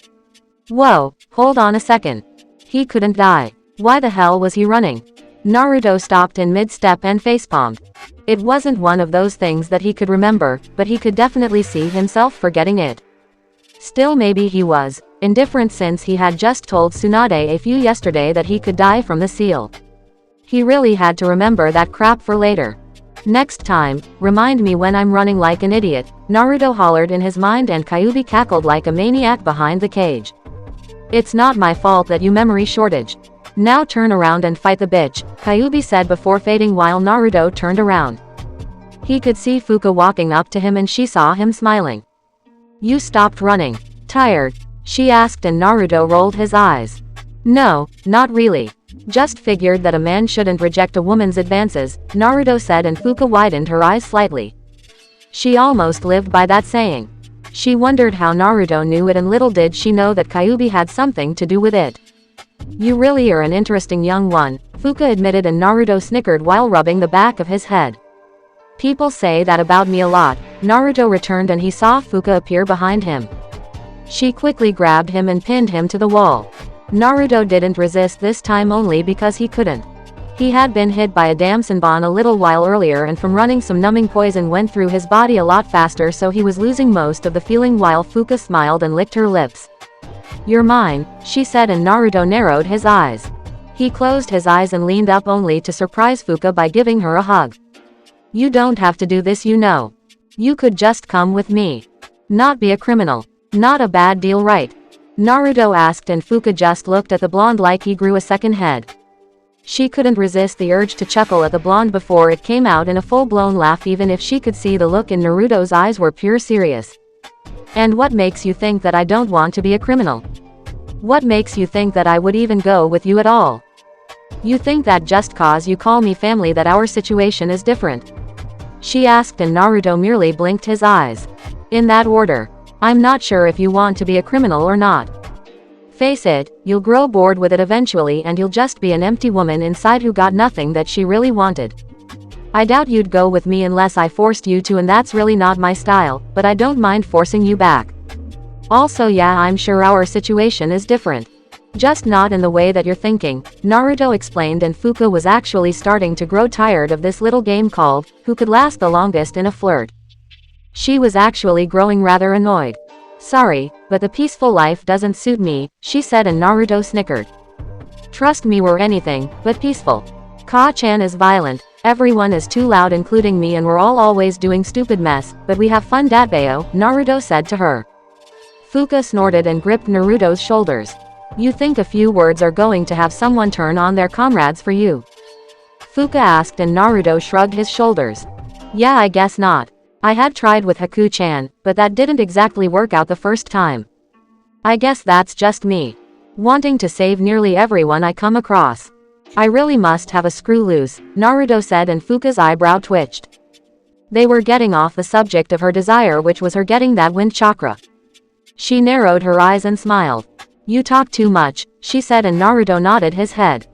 S1: Whoa, hold on a second. He couldn't die. Why the hell was he running? Naruto stopped in mid-step and facepalmed. It wasn't one of those things that he could remember, but he could definitely see himself forgetting it. Still, maybe he was indifferent since he had just told Tsunade a few yesterday that he could die from the seal. He really had to remember that crap for later. Next time, remind me when I'm running like an idiot, Naruto hollered in his mind, and Kyuubi cackled like a maniac behind the cage. It's not my fault that you memory shortage. Now turn around and fight the bitch, Kyuubi said before fading while Naruto turned around. He could see Fuka walking up to him, and she saw him smiling. You stopped running. Tired? She asked, and Naruto rolled his eyes. No, not really. Just figured that a man shouldn't reject a woman's advances, Naruto said, and Fuka widened her eyes slightly. She almost lived by that saying. She wondered how Naruto knew it, and little did she know that Kyuubi had something to do with it. You really are an interesting young one, Fuka admitted, and Naruto snickered while rubbing the back of his head. People say that about me a lot, Naruto returned, and he saw Fuka appear behind him. She quickly grabbed him and pinned him to the wall. Naruto didn't resist this time, only because he couldn't. He had been hit by a Damsonbon a little while earlier, and from running some numbing poison went through his body a lot faster, so he was losing most of the feeling while Fuka smiled and licked her lips. You're mine, she said, and Naruto narrowed his eyes. He closed his eyes and leaned up only to surprise Fuka by giving her a hug. You don't have to do this, you know. You could just come with me. Not be a criminal. Not a bad deal, right? Naruto asked, and Fuka just looked at the blonde like he grew a second head. She couldn't resist the urge to chuckle at the blonde before it came out in a full-blown laugh, even if she could see the look in Naruto's eyes were pure serious. And what makes you think that I don't want to be a criminal? What makes you think that I would even go with you at all? You think that just cause you call me family that our situation is different? She asked and Naruto merely blinked his eyes. In that order. I'm not sure if you want to be a criminal or not. Face it, you'll grow bored with it eventually and you'll just be an empty woman inside who got nothing that she really wanted. I doubt you'd go with me unless I forced you to, and that's really not my style, but I don't mind forcing you back. Also yeah, I'm sure our situation is different. Just not in the way that you're thinking, Naruto explained, and Fuka was actually starting to grow tired of this little game called, who could last the longest in a flirt. She was actually growing rather annoyed. Sorry, but the peaceful life doesn't suit me, she said, and Naruto snickered. Trust me, we're anything but peaceful. Ka-chan is violent, everyone is too loud including me, and we're all always doing stupid mess, but we have fun datbayo, Naruto said to her. Fuka snorted and gripped Naruto's shoulders. You think a few words are going to have someone turn on their comrades for you? Fuka asked, and Naruto shrugged his shoulders. Yeah, I guess not. I had tried with Haku-chan, but that didn't exactly work out the first time. I guess that's just me. Wanting to save nearly everyone I come across. I really must have a screw loose, Naruto said, and Fuka's eyebrow twitched. They were getting off the subject of her desire, which was her getting that wind chakra. She narrowed her eyes and smiled. You talk too much, she said, and Naruto nodded his head.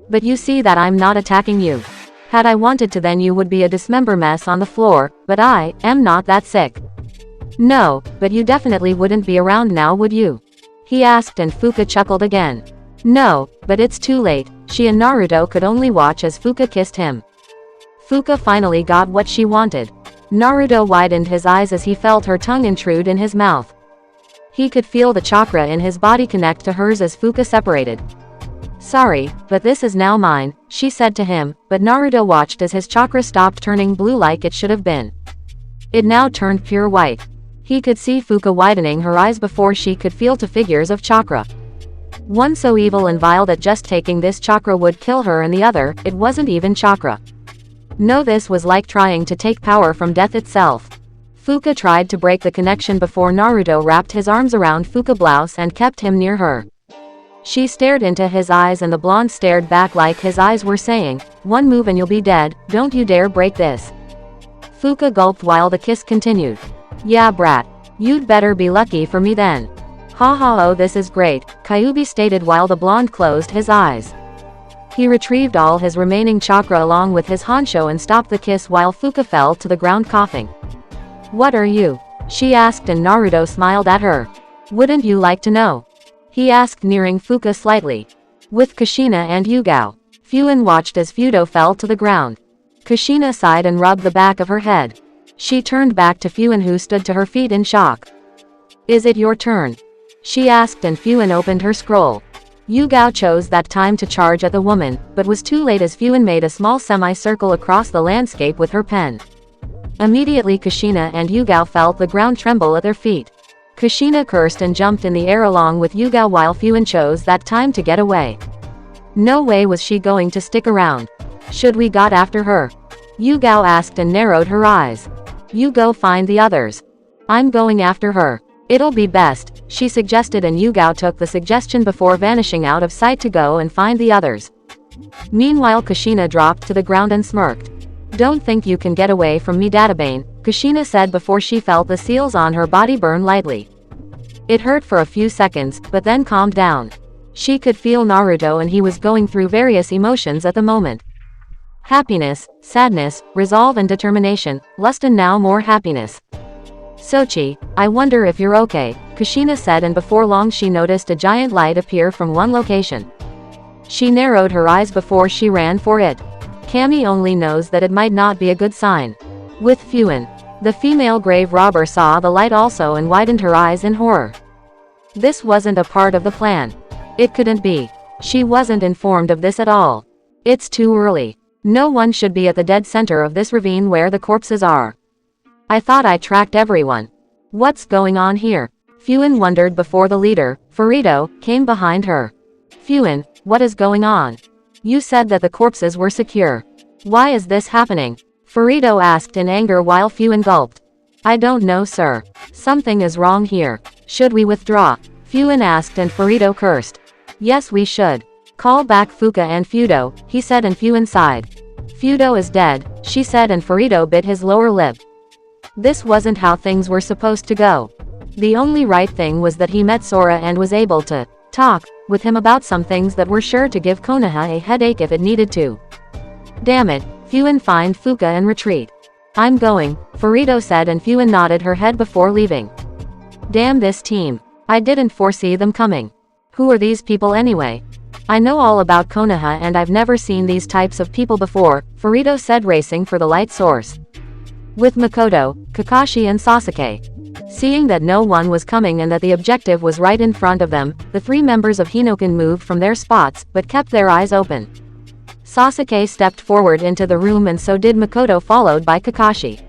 S1: But you see that I'm not attacking you. Had I wanted to, then you would be a dismember mess on the floor, but I am not that sick. No, but you definitely wouldn't be around now, would you? He asked, and Fuka chuckled again. No, but it's too late. She and Naruto could only watch as Fuka kissed him. Fuka finally got what she wanted. Naruto widened his eyes as he felt her tongue intrude in his mouth. He could feel the chakra in his body connect to hers as Fuka separated. Sorry, but this is now mine, she said to him, but Naruto watched as his chakra stopped turning blue like it should have been. It now turned pure white. He could see Fuka widening her eyes before she could feel two figures of chakra. One so evil and vile that just taking this chakra would kill her, and the other, it wasn't even chakra. No, this was like trying to take power from death itself. Fuka tried to break the connection before Naruto wrapped his arms around Fuka's blouse and kept him near her. She stared into his eyes, and the blonde stared back like his eyes were saying, one move and you'll be dead, don't you dare break this. Fuka gulped while the kiss continued. Yeah, brat. You'd better be lucky for me then. Ha ha, oh this is great, Kyuubi stated while the blonde closed his eyes. He retrieved all his remaining chakra along with his honcho and stopped the kiss while Fuka fell to the ground coughing. What are you? She asked, and Naruto smiled at her. Wouldn't you like to know? He asked, nearing Fuka slightly. With Kushina and Yugao. Fuin watched as Fudo fell to the ground. Kushina sighed and rubbed the back of her head. She turned back to Fuin, who stood to her feet in shock. Is it your turn? She asked, and Fuin opened her scroll. Yugao chose that time to charge at the woman, but was too late as Fuin made a small semicircle across the landscape with her pen. Immediately Kushina and Yugao felt the ground tremble at their feet. Kushina cursed and jumped in the air along with Yugao while Fuin chose that time to get away. No way was she going to stick around. Should we got after her? Yugao asked and narrowed her eyes. You go find the others. I'm going after her. It'll be best, she suggested, and Yugao took the suggestion before vanishing out of sight to go and find the others. Meanwhile Kushina dropped to the ground and smirked. Don't think you can get away from me, Databane, Kushina said before she felt the seals on her body burn lightly. It hurt for a few seconds, but then calmed down. She could feel Naruto, and he was going through various emotions at the moment. Happiness, sadness, resolve and determination, lust, and now more happiness. Sochi, I wonder if you're okay, Kushina said, and before long she noticed a giant light appear from one location. She narrowed her eyes before she ran for it. Kami only knows that it might not be a good sign. With Fuin, the female grave robber saw the light also and widened her eyes in horror. This wasn't a part of the plan. It couldn't be. She wasn't informed of this at all. It's too early. No one should be at the dead center of this ravine where the corpses are. I thought I tracked everyone. What's going on here? Fuin wondered before the leader, Furito, came behind her. Fuin, what is going on? You said that the corpses were secure. Why is this happening? Furito asked in anger while Fuin gulped. I don't know, sir. Something is wrong here. Should we withdraw? Fuin asked, and Furito cursed. Yes, we should. Call back Fuka and Fudo, he said, and Fuin sighed. Fudo is dead, she said, and Furito bit his lower lip. This wasn't how things were supposed to go. The only right thing was that he met Sora and was able to talk with him about some things that were sure to give Konoha a headache if it needed to. Damn it, Fuin, find Fuka and retreat. I'm going, Furito said, and Fuin nodded her head before leaving. Damn this team. I didn't foresee them coming. Who are these people anyway? I know all about Konoha and I've never seen these types of people before, Furito said, racing for the light source. With Makoto, Kakashi and Sasuke. Seeing that no one was coming and that the objective was right in front of them, the three members of Hinoken moved from their spots, but kept their eyes open. Sasuke stepped forward into the room and so did Makoto, followed by Kakashi.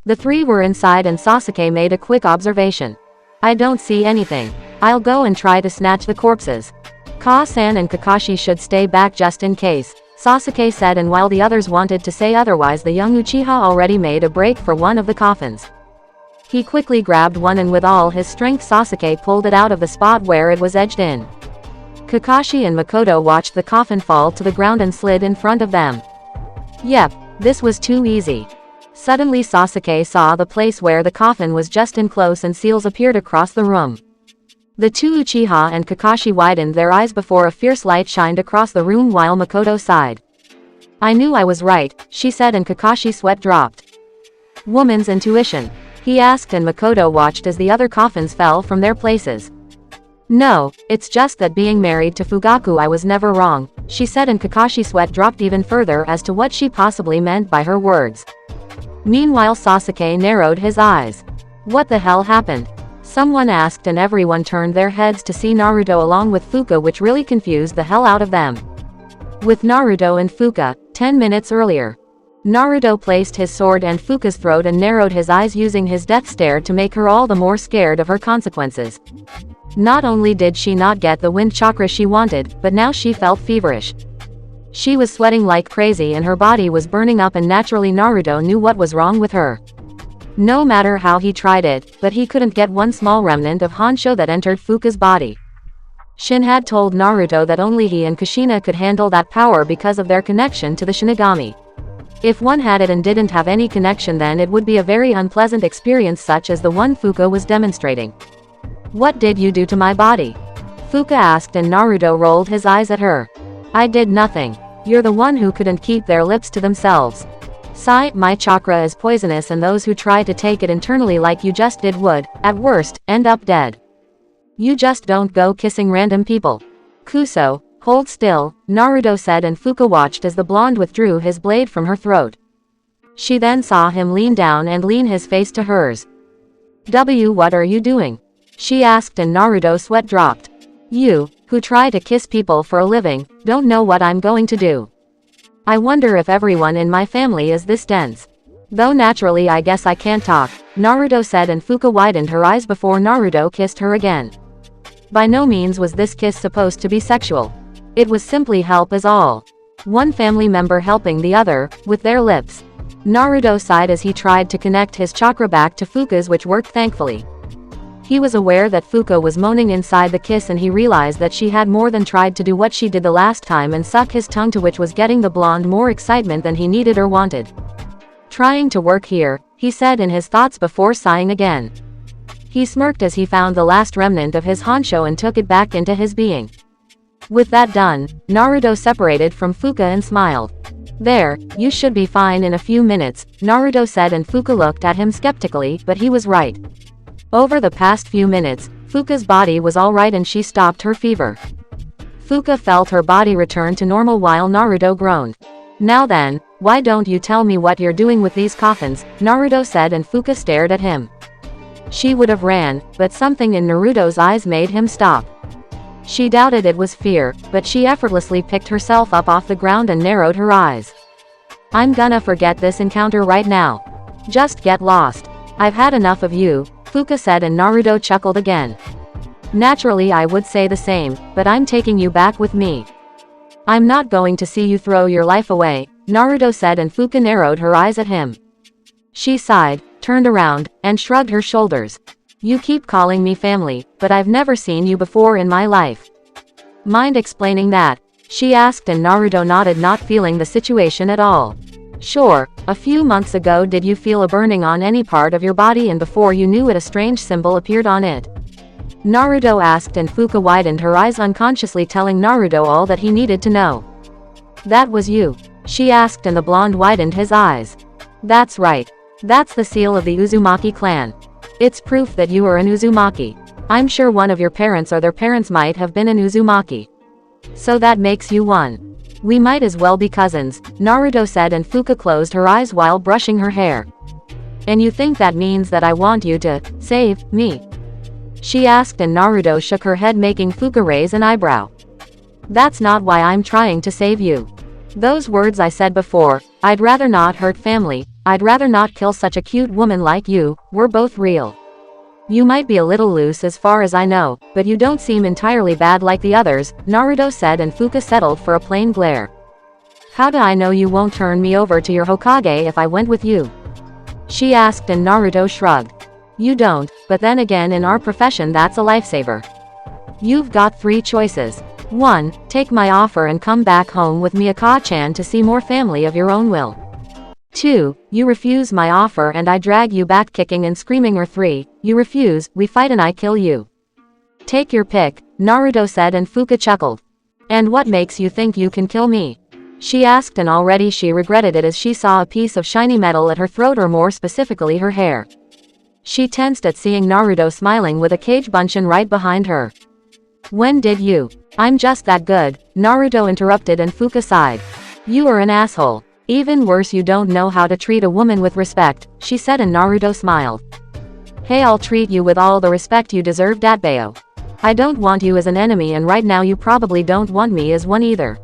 S1: The three were inside and Sasuke made a quick observation. I don't see anything. I'll go and try to snatch the corpses. Ka-san and Kakashi should stay back just in case, Sasuke said, and while the others wanted to say otherwise, the young Uchiha already made a break for one of the coffins. He quickly grabbed one and with all his strength Sasuke pulled it out of the spot where it was edged in. Kakashi and Makoto watched the coffin fall to the ground and slid in front of them. Yep, this was too easy. Suddenly Sasuke saw the place where the coffin was just in close and seals appeared across the room. The two Uchiha and Kakashi widened their eyes before a fierce light shined across the room while Makoto sighed. I knew I was right, she said, and Kakashi's sweat dropped. Woman's intuition? He asked, and Makoto watched as the other coffins fell from their places. No, it's just that being married to Fugaku I was never wrong, she said, and Kakashi's sweat dropped even further as to what she possibly meant by her words. Meanwhile Sasuke narrowed his eyes. What the hell happened? Someone asked, and everyone turned their heads to see Naruto along with Fuka, which really confused the hell out of them. With Naruto and Fuka, 10 minutes earlier. Naruto placed his sword in Fuka's throat and narrowed his eyes using his death stare to make her all the more scared of her consequences. Not only did she not get the wind chakra she wanted, but now she felt feverish. She was sweating like crazy and her body was burning up, and naturally Naruto knew what was wrong with her. No matter how he tried it, but he couldn't get one small remnant of Honsho that entered Fuka's body. Shin had told Naruto that only he and Kushina could handle that power because of their connection to the shinigami. If one had it and didn't have any connection, then it would be a very unpleasant experience such as the one Fuka was demonstrating. What did you do to my body? Fuka asked, and Naruto rolled his eyes at her. I did nothing. You're the one who couldn't keep their lips to themselves. Sigh, my chakra is poisonous and those who try to take it internally like you just did would, at worst, end up dead. You just don't go kissing random people. Kuso, hold still, Naruto said, and Fuka watched as the blonde withdrew his blade from her throat. She then saw him lean down and lean his face to hers. What are you doing? She asked, and Naruto's sweat dropped. You, who try to kiss people for a living, don't know what I'm going to do. I wonder if everyone in my family is this dense. Though naturally I guess I can't talk, Naruto said, and Fuka widened her eyes before Naruto kissed her again. By no means was this kiss supposed to be sexual. It was simply help is all. One family member helping the other, with their lips. Naruto sighed as he tried to connect his chakra back to Fuka's, which worked thankfully. He was aware that Fuka was moaning inside the kiss, and he realized that she had more than tried to do what she did the last time and suck his tongue, to which was getting the blonde more excitement than he needed or wanted. Trying to work here, he said in his thoughts before sighing again. He smirked as he found the last remnant of his Honsho and took it back into his being. With that done, Naruto separated from Fuka and smiled. There, you should be fine in a few minutes, Naruto said, and Fuka looked at him skeptically, but he was right. Over the past few minutes, Fuka's body was alright and she stopped her fever. Fuka felt her body return to normal while Naruto groaned. Now then, why don't you tell me what you're doing with these coffins, Naruto said, and Fuka stared at him. She would have ran, but something in Naruto's eyes made him stop. She doubted it was fear, but she effortlessly picked herself up off the ground and narrowed her eyes. I'm gonna forget this encounter right now. Just get lost. I've had enough of you, Fuka said, and Naruto chuckled again. Naturally I would say the same, but I'm taking you back with me. I'm not going to see you throw your life away, Naruto said, and Fuka narrowed her eyes at him. She sighed, turned around, and shrugged her shoulders. You keep calling me family, but I've never seen you before in my life. Mind explaining that? she asked, and Naruto nodded, not feeling the situation at all. Sure, a few months ago did you feel a burning on any part of your body, and before you knew it a strange symbol appeared on it? Naruto asked, and Fuka widened her eyes, unconsciously telling Naruto all that he needed to know. That was you? She asked, and the blonde widened his eyes. That's right. That's the seal of the Uzumaki clan. It's proof that you are an Uzumaki. I'm sure one of your parents or their parents might have been an Uzumaki. So that makes you one. We might as well be cousins, Naruto said, and Fuka closed her eyes while brushing her hair. And you think that means that I want you to save me? She asked, and Naruto shook her head, making Fuka raise an eyebrow. That's not why I'm trying to save you. Those words I said before, I'd rather not hurt family, I'd rather not kill such a cute woman like you, were both real. You might be a little loose as far as I know, but you don't seem entirely bad like the others, Naruto said, and Fuka settled for a plain glare. How do I know you won't turn me over to your Hokage if I went with you? She asked, and Naruto shrugged. You don't, but then again, in our profession that's a lifesaver. You've got 3 choices. 1. Take my offer and come back home with Miyako-chan to see more family of your own will. 2. You refuse my offer and I drag you back kicking and screaming. Or 3. You refuse, we fight and I kill you. Take your pick, Naruto said, and Fuka chuckled. And what makes you think you can kill me? She asked, and already she regretted it as she saw a piece of shiny metal at her throat, or more specifically her hair. She tensed at seeing Naruto smiling with a cage bunshin right behind her. When did you? I'm just that good, Naruto interrupted, and Fuka sighed. You are an asshole. Even worse, you don't know how to treat a woman with respect, she said, and Naruto smiled. Hey, I'll treat you with all the respect you deserve, Datbeo. I don't want you as an enemy, and right now you probably don't want me as one either.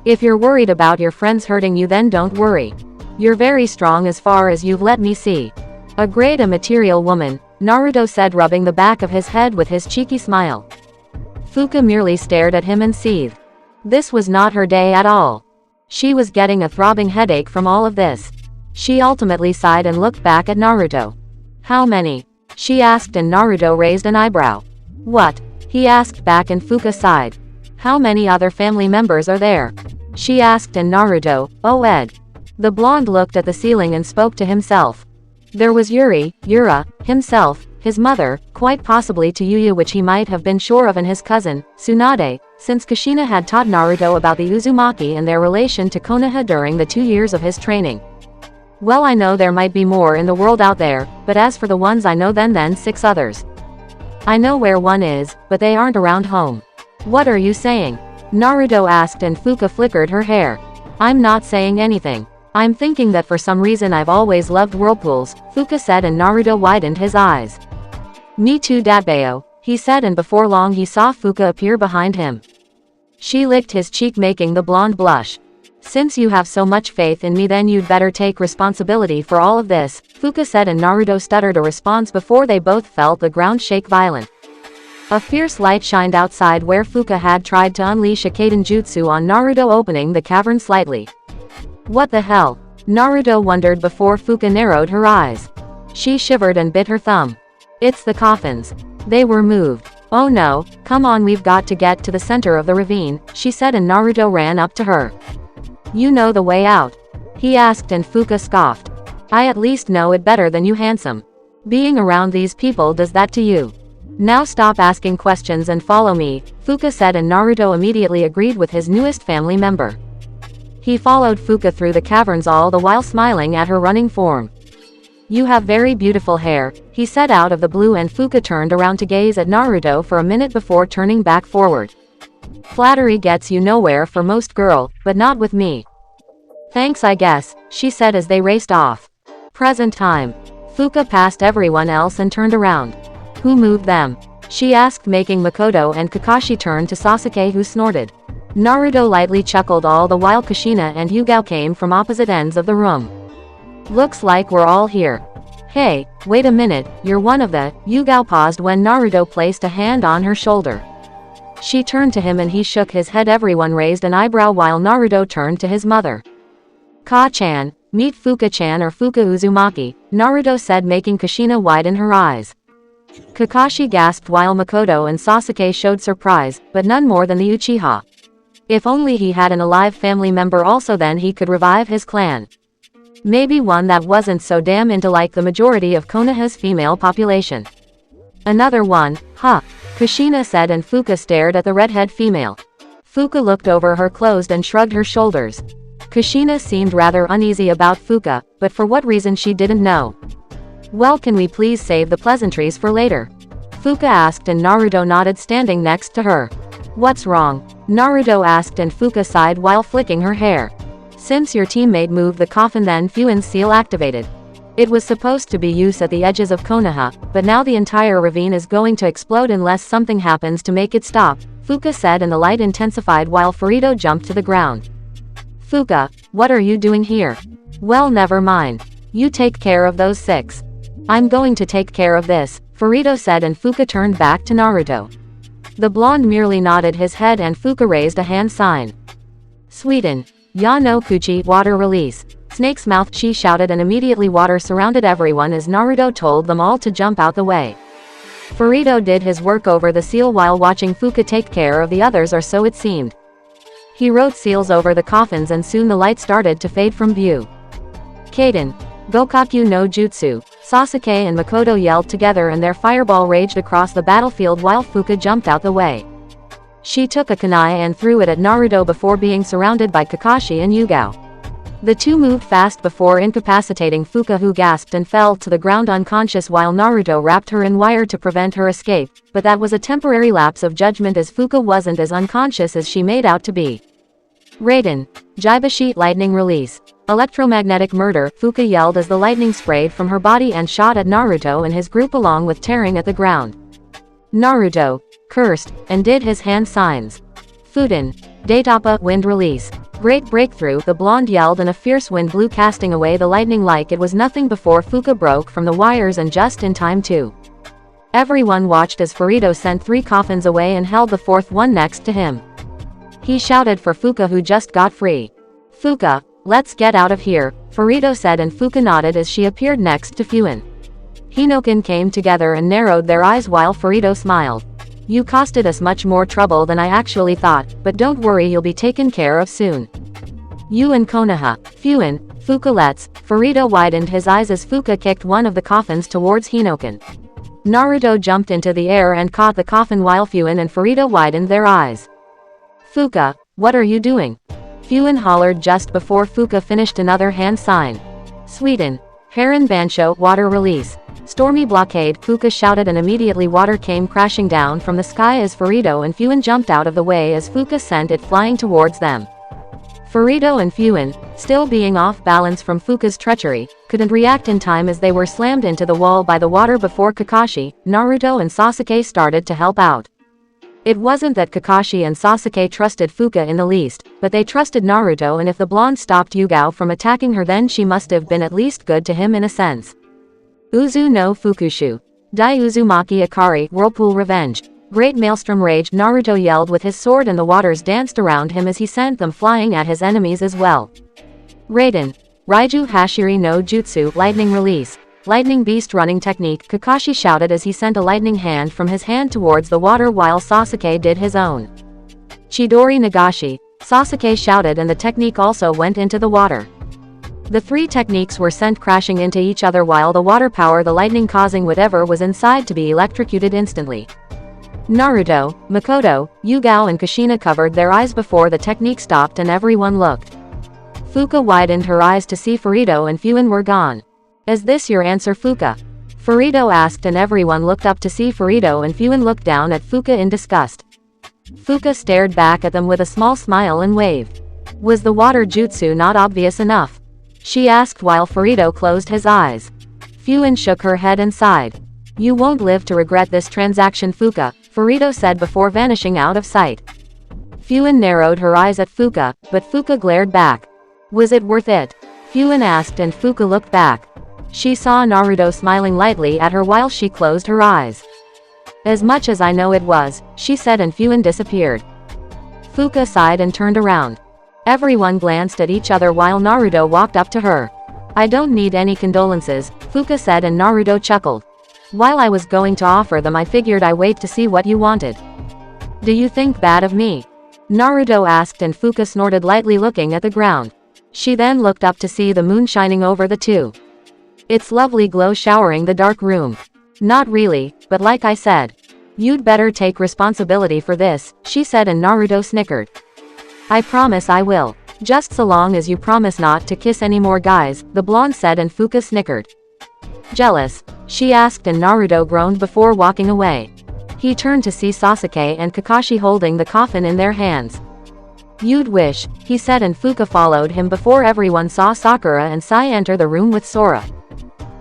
S1: If you're worried about your friends hurting you, then don't worry. You're very strong as far as you've let me see. A great material woman, Naruto said, rubbing the back of his head with his cheeky smile. Fuka merely stared at him and seethed. This was not her day at all. She was getting a throbbing headache from all of this. She ultimately sighed and looked back at Naruto. How many? She asked, and Naruto raised an eyebrow. What? He asked back, and Fuka sighed. How many other family members are there? She asked, and Naruto, oh Ed. The blonde looked at the ceiling and spoke to himself. There was Yura, himself, his mother, quite possibly to Yuya, which he might have been sure of, and his cousin, Tsunade, since Kushina had taught Naruto about the Uzumaki and their relation to Konoha during the 2 years of his training. Well, I know there might be more in the world out there, but as for the ones I know, then 6 others. I know where one is, but they aren't around home. What are you saying? Naruto asked, and Fuka flickered her hair. I'm not saying anything. I'm thinking that for some reason I've always loved whirlpools, Fuka said, and Naruto widened his eyes. Me too, Datbeo, he said, and before long he saw Fuka appear behind him. She licked his cheek, making the blonde blush. Since you have so much faith in me, then you'd better take responsibility for all of this, Fuka said, and Naruto stuttered a response before they both felt the ground shake violent. A fierce light shined outside where Fuka had tried to unleash a Kaden jutsu on Naruto, opening the cavern slightly. What the hell? Naruto wondered before Fuka narrowed her eyes. She shivered and bit her thumb. It's the coffins. They were moved. Oh no, come on, we've got to get to the center of the ravine, she said, and Naruto ran up to her. You know the way out? He asked, and Fuka scoffed. I at least know it better than you, handsome. Being around these people does that to you. Now stop asking questions and follow me, Fuka said, and Naruto immediately agreed with his newest family member. He followed Fuka through the caverns, all the while smiling at her running form. You have very beautiful hair, he said out of the blue, and Fuka turned around to gaze at Naruto for a minute before turning back forward. Flattery gets you nowhere for most girl, but not with me. Thanks, I guess, she said as they raced off. Present time. Fuka passed everyone else and turned around. Who moved them? She asked, making Makoto and Kakashi turn to Sasuke, who snorted. Naruto lightly chuckled, all the while Kushina and Yugao came from opposite ends of the room. Looks like we're all here. Hey, wait a minute, you're one of the... Yugao paused when Naruto placed a hand on her shoulder. She turned to him and he shook his head. Everyone raised an eyebrow while Naruto turned to his mother. Ka-chan, meet Fuka-chan, or Fuka Uzumaki, Naruto said, making Kushina widen her eyes. Kakashi gasped while Makoto and Sasuke showed surprise, but none more than the Uchiha. If only he had an alive family member also, then he could revive his clan. Maybe one that wasn't so damn into like the majority of Konoha's female population. Another one, huh? Kushina said, and Fuka stared at the redhead female. Fuka looked over her clothes and shrugged her shoulders. Kushina seemed rather uneasy about Fuka, but for what reason she didn't know. Well, can we please save the pleasantries for later? Fuka asked, and Naruto nodded, standing next to her. What's wrong? Naruto asked, and Fuka sighed while flicking her hair. Since your teammate moved the coffin, then Fuin's seal activated. It was supposed to be used at the edges of Konoha, but now the entire ravine is going to explode unless something happens to make it stop, Fuka said, and the light intensified while Furito jumped to the ground. Fuka, what are you doing here? Well, never mind. You take care of those 6. I'm going to take care of this, Furito said, and Fuka turned back to Naruto. The blonde merely nodded his head, and Fuka raised a hand sign. Sweden. Ya no Kuchi, water release. Snake's mouth, she shouted, and immediately water surrounded everyone as Naruto told them all to jump out the way. Furito did his work over the seal while watching Fuka take care of the others, or so it seemed. He wrote seals over the coffins, and soon the light started to fade from view. Kaden. Gokaku no Jutsu. Sasuke and Makoto yelled together, and their fireball raged across the battlefield while Fuka jumped out the way. She took a kunai and threw it at Naruto before being surrounded by Kakashi and Yugao. The two moved fast before incapacitating Fuka, who gasped and fell to the ground unconscious while Naruto wrapped her in wire to prevent her escape, but that was a temporary lapse of judgment as Fuka wasn't as unconscious as she made out to be. Raiden. Jaibashi lightning release. Electromagnetic murder, Fuka yelled as the lightning sprayed from her body and shot at Naruto and his group along with tearing at the ground. Naruto cursed and did his hand signs. Fuden. Daitapa wind release. Great breakthrough, the blonde yelled, and a fierce wind blew, casting away the lightning like it was nothing before Fuka broke from the wires, and just in time too. Everyone watched as Furito sent 3 coffins away and held the 4th one next to him. He shouted for Fuka, who just got free. Fuka, let's get out of here, Furito said, and Fuka nodded as she appeared next to Fuin. Hinoken came together and narrowed their eyes while Furito smiled. You costed us much more trouble than I actually thought, but don't worry, you'll be taken care of soon. You and Konoha, Fuin, Fuka, let's. Furito widened his eyes as Fuka kicked one of the coffins towards Hinoken. Naruto jumped into the air and caught the coffin while Fuin and Furito widened their eyes. Fuka, what are you doing? Fuin hollered just before Fuka finished another hand sign. Sweden. Heron Bansho, water release. Stormy blockade, Fuka shouted, and immediately water came crashing down from the sky as Furito and Fuin jumped out of the way as Fuka sent it flying towards them. Furito and Fuin, still being off balance from Fuka's treachery, couldn't react in time as they were slammed into the wall by the water before Kakashi, Naruto and Sasuke started to help out. It wasn't that Kakashi and Sasuke trusted Fuka in the least, but they trusted Naruto, and if the blonde stopped Yugao from attacking her, then she must have been at least good to him in a sense. Uzu no Fukushu. Dai Uzumaki Akari, Whirlpool Revenge. Great Maelstrom raged, Naruto yelled with his sword, and the waters danced around him as he sent them flying at his enemies as well. Raiden. Raiju Hashiri no Jutsu, lightning release. Lightning beast running technique, Kakashi shouted as he sent a lightning hand from his hand towards the water while Sasuke did his own. Chidori Nagashi. Sasuke shouted, and the technique also went into the water. The 3 techniques were sent crashing into each other while the water powered the lightning, causing whatever was inside to be electrocuted instantly. Naruto, Makoto, Yugao and Kushina covered their eyes before the technique stopped and everyone looked. Fuka widened her eyes to see Furito and Fuin were gone. Is this your answer, Fuka? Furito asked, and everyone looked up to see Furito, and Fuin looked down at Fuka in disgust. Fuka stared back at them with a small smile and waved. Was the water jutsu not obvious enough? She asked while Furito closed his eyes. Fuin shook her head and sighed. You won't live to regret this transaction, Fuka, Furito said before vanishing out of sight. Fuin narrowed her eyes at Fuka, but Fuka glared back. Was it worth it? Fuin asked, and Fuka looked back. She saw Naruto smiling lightly at her while she closed her eyes. As much as I know it was, she said, and Fuin disappeared. Fuka sighed and turned around. Everyone glanced at each other while Naruto walked up to her. I don't need any condolences, Fuka said, and Naruto chuckled. While I was going to offer them, I figured I'd wait to see what you wanted. Do you think bad of me? Naruto asked, and Fuka snorted lightly, looking at the ground. She then looked up to see the moon shining over the two. Its lovely glow showering the dark room. Not really, but like I said. You'd better take responsibility for this, she said, and Naruto snickered. I promise I will. Just so long as you promise not to kiss any more guys, the blonde said, and Fuka snickered. Jealous? She asked, and Naruto groaned before walking away. He turned to see Sasuke and Kakashi holding the coffin in their hands. You'd wish, he said, and Fuka followed him before everyone saw Sakura and Sai enter the room with Sora.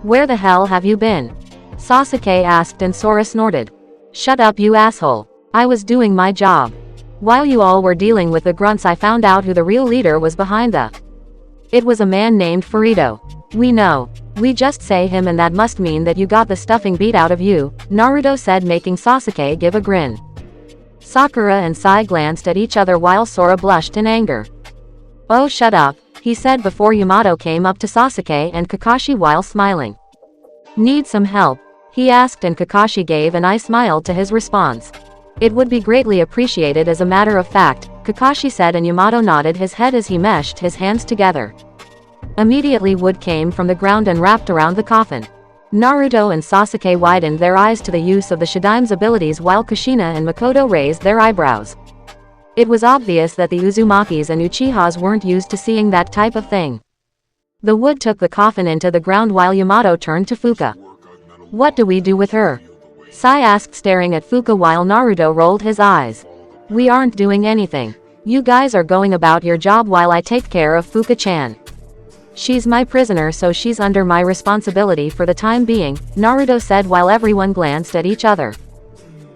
S1: Where the hell have you been? Sasuke asked, and Sora snorted. Shut up, you asshole. I was doing my job. While you all were dealing with the grunts, I found out who the real leader was behind the. It was a man named Furito. We know. We just say him, and that must mean that you got the stuffing beat out of you, Naruto said, making Sasuke give a grin. Sakura and Sai glanced at each other while Sora blushed in anger. Oh, shut up, he said before Yamato came up to Sasuke and Kakashi while smiling. Need some help? He asked, and Kakashi gave an eye smile to his response. It would be greatly appreciated, as a matter of fact, Kakashi said, and Yamato nodded his head as he meshed his hands together. Immediately wood came from the ground and wrapped around the coffin. Naruto and Sasuke widened their eyes to the use of the Shinigami's abilities, while Kushina and Makoto raised their eyebrows. It was obvious that the Uzumakis and Uchihas weren't used to seeing that type of thing. The wood took the coffin into the ground while Yamato turned to Fuka. What do we do with her? Sai asked, staring at Fuka while Naruto rolled his eyes. We aren't doing anything. You guys are going about your job while I take care of Fuka-chan. She's my prisoner, so she's under my responsibility for the time being, Naruto said while everyone glanced at each other.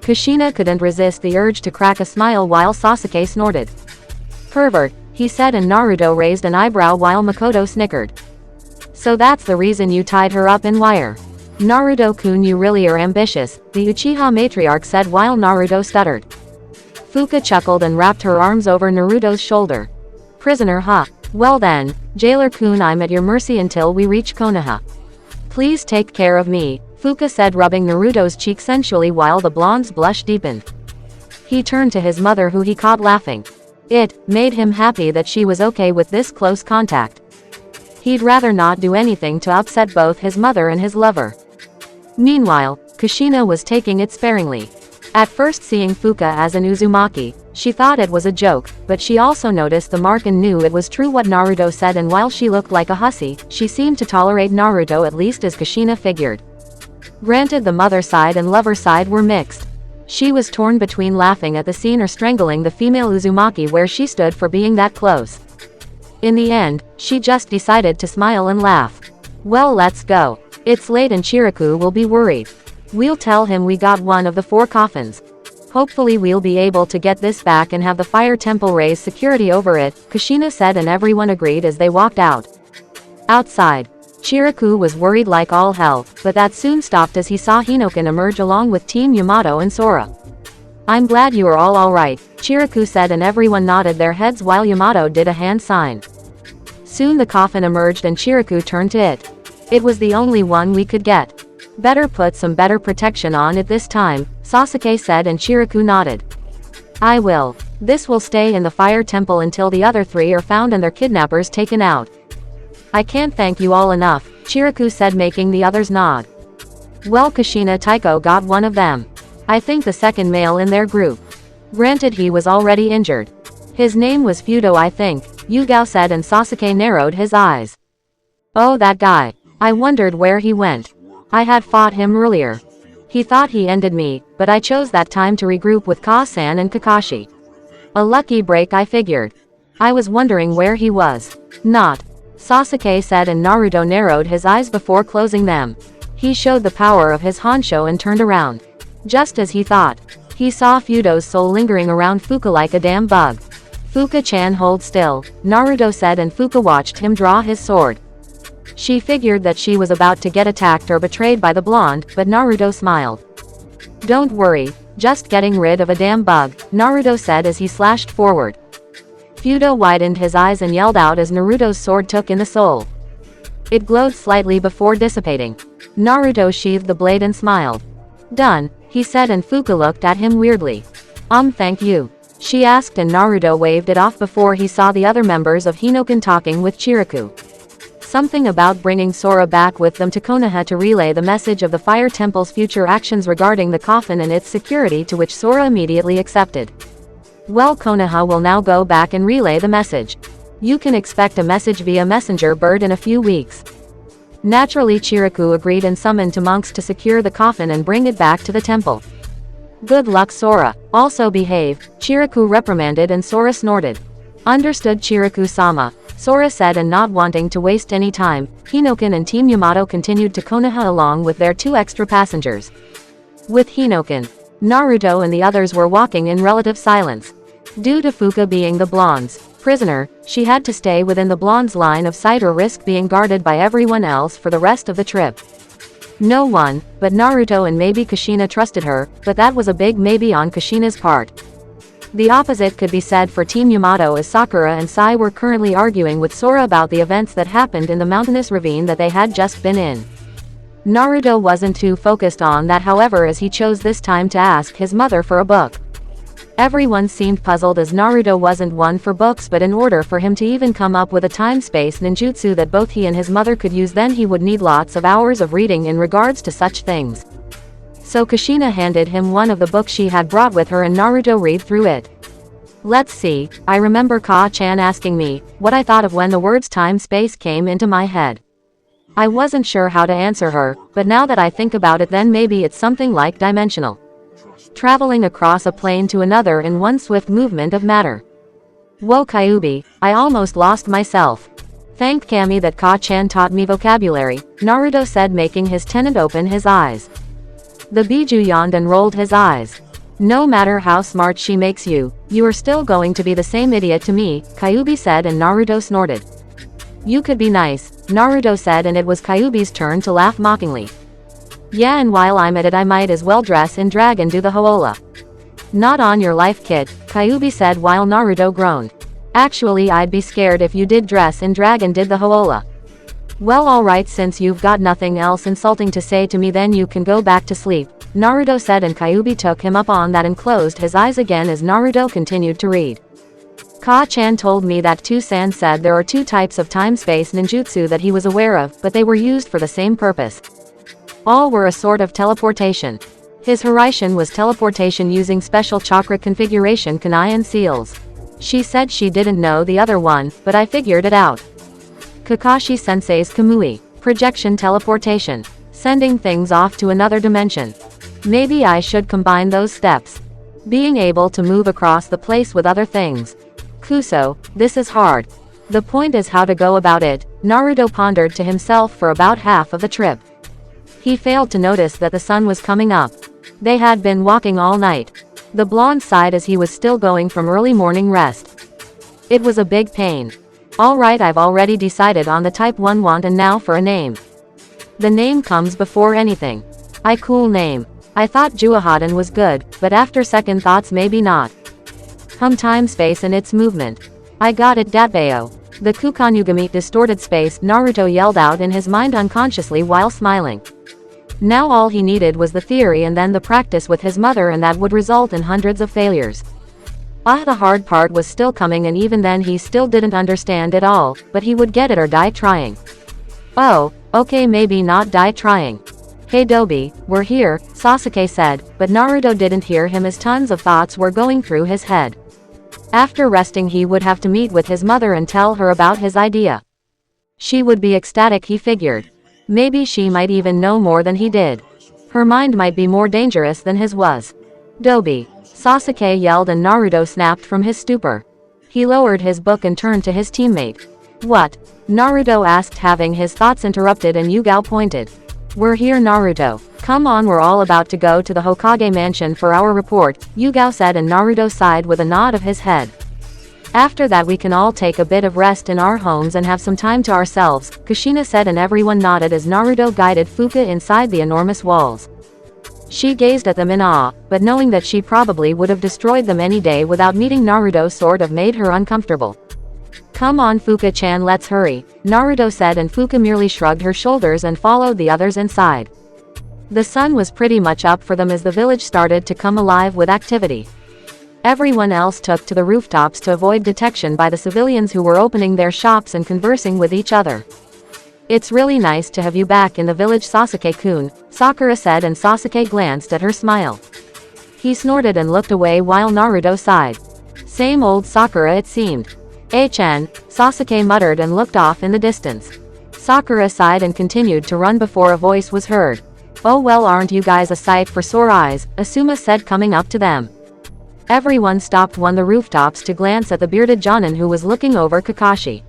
S1: Kushina couldn't resist the urge to crack a smile while Sasuke snorted. Pervert, he said, and Naruto raised an eyebrow while Makoto snickered. So that's the reason you tied her up in wire. Naruto-kun, you really are ambitious, the Uchiha matriarch said while Naruto stuttered. Fuka chuckled and wrapped her arms over Naruto's shoulder. Prisoner, huh? Well then, Jailer-kun, I'm at your mercy until we reach Konoha. Please take care of me, Fuka said, rubbing Naruto's cheek sensually while the blonde's blush deepened. He turned to his mother, who he caught laughing. It made him happy that she was okay with this close contact. He'd rather not do anything to upset both his mother and his lover. Meanwhile, Kushina was taking it sparingly. At first, seeing Fuka as an Uzumaki, she thought it was a joke, but she also noticed the mark and knew it was true what Naruto said, and while she looked like a hussy, she seemed to tolerate Naruto, at least as Kushina figured. Granted, the mother side and lover side were mixed. She was torn between laughing at the scene or strangling the female Uzumaki where she stood for being that close. In the end, she just decided to smile and laugh. Well, let's go. It's late and Chiriku will be worried. We'll tell him we got one of the 4 coffins. Hopefully we'll be able to get this back and have the fire temple raise security over it, Kushina said, and everyone agreed as they walked out. Outside, Chiriku was worried like all hell, but that soon stopped as he saw Hinoken emerge along with Team Yamato and Sora. I'm glad you are all alright, Chiriku said, and everyone nodded their heads while Yamato did a hand sign. Soon the coffin emerged and Chiriku turned to it. It was the only one we could get. Better put some better protection on it this time, Sasuke said, and Chiriku nodded. I will. This will stay in the fire temple until the other 3 are found and their kidnappers taken out. I can't thank you all enough, Chiriku said, making the others nod. Well, Kushina Taiko got one of them. I think the second male in their group. Granted, he was already injured. His name was Fudo, I think, Yugao said, and Sasuke narrowed his eyes. Oh, that guy. I wondered where he went. I had fought him earlier. He thought he ended me, but I chose that time to regroup with Ka-san and Kakashi. A lucky break, I figured. I was wondering where he was. Not. Sasuke said, and Naruto narrowed his eyes before closing them. He showed the power of his Honsho and turned around. Just as he thought. He saw Fudo's soul lingering around Fuka like a damn bug. Fuka-chan, hold still, Naruto said, and Fuka watched him draw his sword. She figured that she was about to get attacked or betrayed by the blonde, but Naruto smiled. Don't worry, just getting rid of a damn bug, Naruto said as he slashed forward. Fudo widened his eyes and yelled out as Naruto's sword took in the soul. It glowed slightly before dissipating. Naruto sheathed the blade and smiled. Done, he said, and Fuka looked at him weirdly. Thank you. she asked, and Naruto waved it off before he saw the other members of Hinoken talking with Chiriku. Something about bringing Sora back with them to Konoha to relay the message of the Fire Temple's future actions regarding the coffin and its security, to which Sora immediately accepted. Well, Konoha will now go back and relay the message. You can expect a message via messenger bird in a few weeks. Naturally, Chiriku agreed and summoned two monks to secure the coffin and bring it back to the temple. Good luck, Sora. Also behave, Chiriku reprimanded, and Sora snorted. Understood, Chiriku-sama, Sora said, and not wanting to waste any time, Hinoken and Team Yamato continued to Konoha along with their 2 extra passengers. With Hinoken, Naruto and the others were walking in relative silence. Due to Fuka being the blonde's prisoner, she had to stay within the blonde's line of sight or risk being guarded by everyone else for the rest of the trip. No one, but Naruto and maybe Kushina, trusted her, but that was a big maybe on Kushina's part. The opposite could be said for Team Yamato, as Sakura and Sai were currently arguing with Sora about the events that happened in the mountainous ravine that they had just been in. Naruto wasn't too focused on that, however, as he chose this time to ask his mother for a book. Everyone seemed puzzled, as Naruto wasn't one for books, but in order for him to even come up with a time-space ninjutsu that both he and his mother could use, then he would need lots of hours of reading in regards to such things. So Kushina handed him one of the books she had brought with her, and Naruto read through it. Let's see, I remember Ka-chan asking me what I thought of when the words time-space came into my head. I wasn't sure how to answer her, but now that I think about it, then maybe it's something like dimensional. Traveling across a plane to another in one swift movement of matter. Whoa, Kyuubi, I almost lost myself. Thank Kami that Ka-chan taught me vocabulary, Naruto said, making his tenant open his eyes. The Biju yawned and rolled his eyes. No matter how smart she makes you, you are still going to be the same idiot to me, Kyuubi said, and Naruto snorted. You could be nice, Naruto said, and it was Kyuubi's turn to laugh mockingly. Yeah, and while I'm at it, I might as well dress in drag and do the hoola. Not on your life, kid, Kyuubi said, while Naruto groaned. Actually, I'd be scared if you did dress in drag and did the hoola. Well, alright, since you've got nothing else insulting to say to me, then you can go back to sleep, Naruto said, and Kyuubi took him up on that and closed his eyes again as Naruto continued to read. Ka-chan told me that Tusan said there are 2 types of time-space ninjutsu that he was aware of, but they were used for the same purpose. All were a sort of teleportation. His Hiraishin was teleportation using special chakra configuration kunai and seals. She said she didn't know the other one, but I figured it out. Kakashi Sensei's Kamui, projection teleportation, sending things off to another dimension. Maybe I should combine those steps. Being able to move across the place with other things. Kuso, this is hard. The point is how to go about it, Naruto pondered to himself for about half of the trip. He failed to notice that the sun was coming up. They had been walking all night. The blonde sighed as he was still going from early morning rest. It was a big pain. Alright, I've already decided on the type 1 want, and now for a name. The name comes before anything. Cool name. I thought Juahadan was good, but after second thoughts maybe not. Time space and its movement. I got it, Datbeo. The Kukanyugami distorted space, Naruto yelled out in his mind unconsciously while smiling. Now all he needed was the theory and then the practice with his mother, and that would result in hundreds of failures. The hard part was still coming, and even then he still didn't understand it all, but he would get it or die trying. Oh, okay, maybe not die trying. Hey Dobi, we're here, Sasuke said, but Naruto didn't hear him as tons of thoughts were going through his head. After resting, he would have to meet with his mother and tell her about his idea. She would be ecstatic, he figured. Maybe she might even know more than he did. Her mind might be more dangerous than his was. Dobi, Sasuke yelled, and Naruto snapped from his stupor. He lowered his book and turned to his teammate. What? Naruto asked, having his thoughts interrupted, and Yugao pointed. We're here, Naruto. Come on, we're all about to go to the Hokage mansion for our report, Yugao said, and Naruto sighed with a nod of his head. After that we can all take a bit of rest in our homes and have some time to ourselves, Kushina said, and everyone nodded as Naruto guided Fuka inside the enormous walls. She gazed at them in awe, but knowing that she probably would have destroyed them any day without meeting Naruto sort of made her uncomfortable. Come on, Fuka-chan, let's hurry, Naruto said, and Fuka merely shrugged her shoulders and followed the others inside. The sun was pretty much up for them as the village started to come alive with activity. Everyone else took to the rooftops to avoid detection by the civilians who were opening their shops and conversing with each other. It's really nice to have you back in the village, Sasuke-kun, Sakura said, and Sasuke glanced at her smile. He snorted and looked away while Naruto sighed. Same old Sakura it seemed. HN, Sasuke muttered and looked off in the distance. Sakura sighed and continued to run before a voice was heard. Oh well, aren't you guys a sight for sore eyes, Asuma said, coming up to them. Everyone stopped on the rooftops to glance at the bearded Jonin who was looking over Kakashi.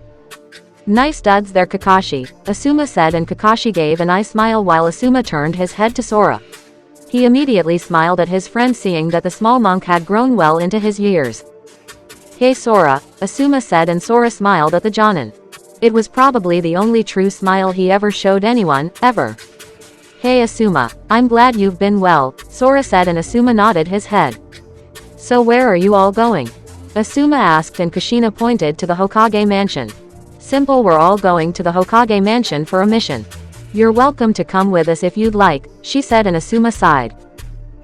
S1: Nice duds there, Kakashi, Asuma said, and Kakashi gave an eye smile while Asuma turned his head to Sora. He immediately smiled at his friend, seeing that the small monk had grown well into his years. Hey Sora, Asuma said, and Sora smiled at the Jonin. It was probably the only true smile he ever showed anyone, ever. Hey Asuma, I'm glad you've been well, Sora said, and Asuma nodded his head. So where are you all going? Asuma asked, and Kushina pointed to the Hokage mansion. Simple, we're all going to the Hokage mansion for a mission. You're welcome to come with us if you'd like, she said, and Asuma sighed.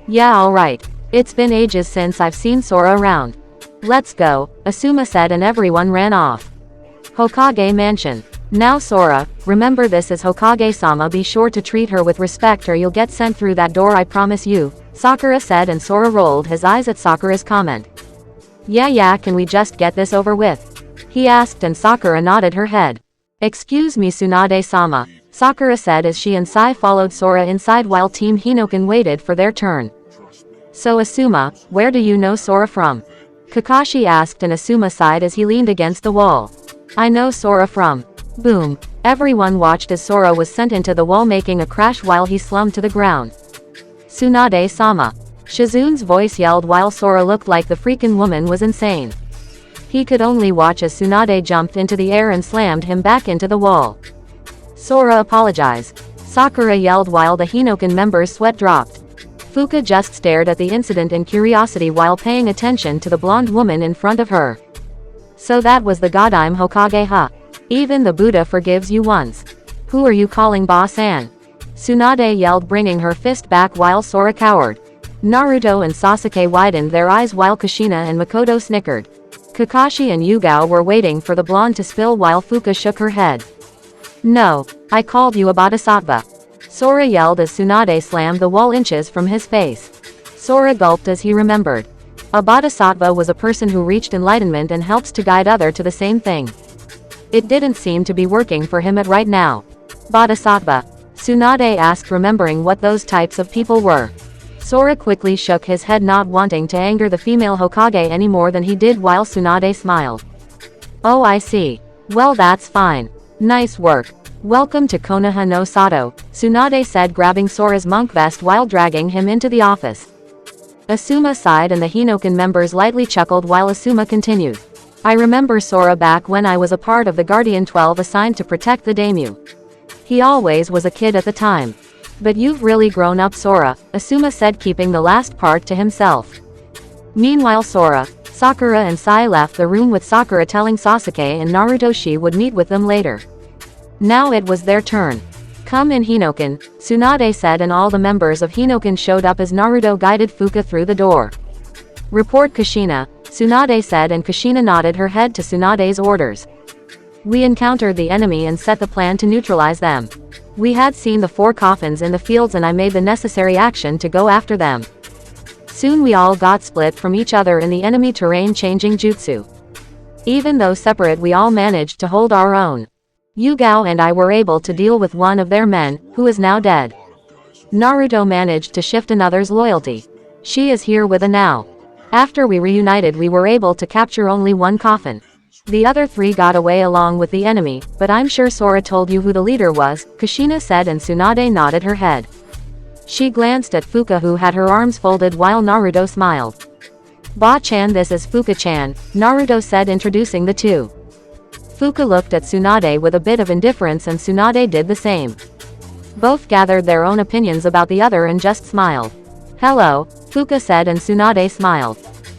S1: Yeah, alright. It's been ages since I've seen Sora around. Let's go, Asuma said, and everyone ran off. Hokage mansion. Now Sora, remember this is Hokage-sama, be sure to treat her with respect or you'll get sent through that door, I promise you, Sakura said, and Sora rolled his eyes at Sakura's comment. Yeah, can we just get this over with? He asked, and Sakura nodded her head. Excuse me, Tsunade-sama, Sakura said as she and Sai followed Sora inside while Team Hinoken waited for their turn. So Asuma, where do you know Sora from? Kakashi asked, and Asuma sighed as he leaned against the wall. I know Sora from. Boom. Everyone watched as Sora was sent into the wall, making a crash while he slumped to the ground. Tsunade-sama. Shizun's voice yelled while Sora looked like the freaking woman was insane. He could only watch as Tsunade jumped into the air and slammed him back into the wall. Sora, apologize. Sakura yelled while the Hinoken members' sweat dropped. Fuka just stared at the incident in curiosity while paying attention to the blonde woman in front of her. So that was the Godime Hokage, huh? Even the Buddha forgives you once. Who are you calling Ba-san? Tsunade yelled, bringing her fist back while Sora cowered. Naruto and Sasuke widened their eyes while Kushina and Makoto snickered. Kakashi and Yugao were waiting for the blonde to spill while Fuka shook her head. No, I called you a bodhisattva. Sora yelled as Tsunade slammed the wall inches from his face. Sora gulped as he remembered. A bodhisattva was a person who reached enlightenment and helps to guide others to the same thing. It didn't seem to be working for him at right now. Bodhisattva? Tsunade asked, remembering what those types of people were. Sora quickly shook his head, not wanting to anger the female Hokage any more than he did, while Tsunade smiled. Oh, I see. Well, that's fine. Nice work. Welcome to Konoha no Sato, Tsunade said, grabbing Sora's monk vest while dragging him into the office. Asuma sighed and the Hinoken members lightly chuckled while Asuma continued. I remember Sora back when I was a part of the Guardian 12 assigned to protect the daimyo. He always was a kid at the time. But you've really grown up, Sora, Asuma said, keeping the last part to himself. Meanwhile, Sora, Sakura and Sai left the room with Sakura telling Sasuke and Naruto she would meet with them later. Now it was their turn. Come in, Hinoken, Tsunade said, and all the members of Hinoken showed up as Naruto guided Fuka through the door. Report, Kushina, Tsunade said, and Kushina nodded her head to Tsunade's orders. We encountered the enemy and set the plan to neutralize them. We had seen the 4 coffins in the fields and I made the necessary action to go after them. Soon we all got split from each other in the enemy terrain, changing jutsu. Even though separate, we all managed to hold our own. Yugao and I were able to deal with one of their men, who is now dead. Naruto managed to shift another's loyalty. She is here with a now. After we reunited, we were able to capture only 1 coffin. The other 3 got away along with the enemy, but I'm sure Sora told you who the leader was, Kushina said, and Tsunade nodded her head. She glanced at Fuka, who had her arms folded while Naruto smiled. Ba-chan, this is Fuka-chan, Naruto said, introducing the two. Fuka looked at Tsunade with a bit of indifference and Tsunade did the same. Both gathered their own opinions about the other and just smiled. Hello, Fuka said, and Tsunade smiled.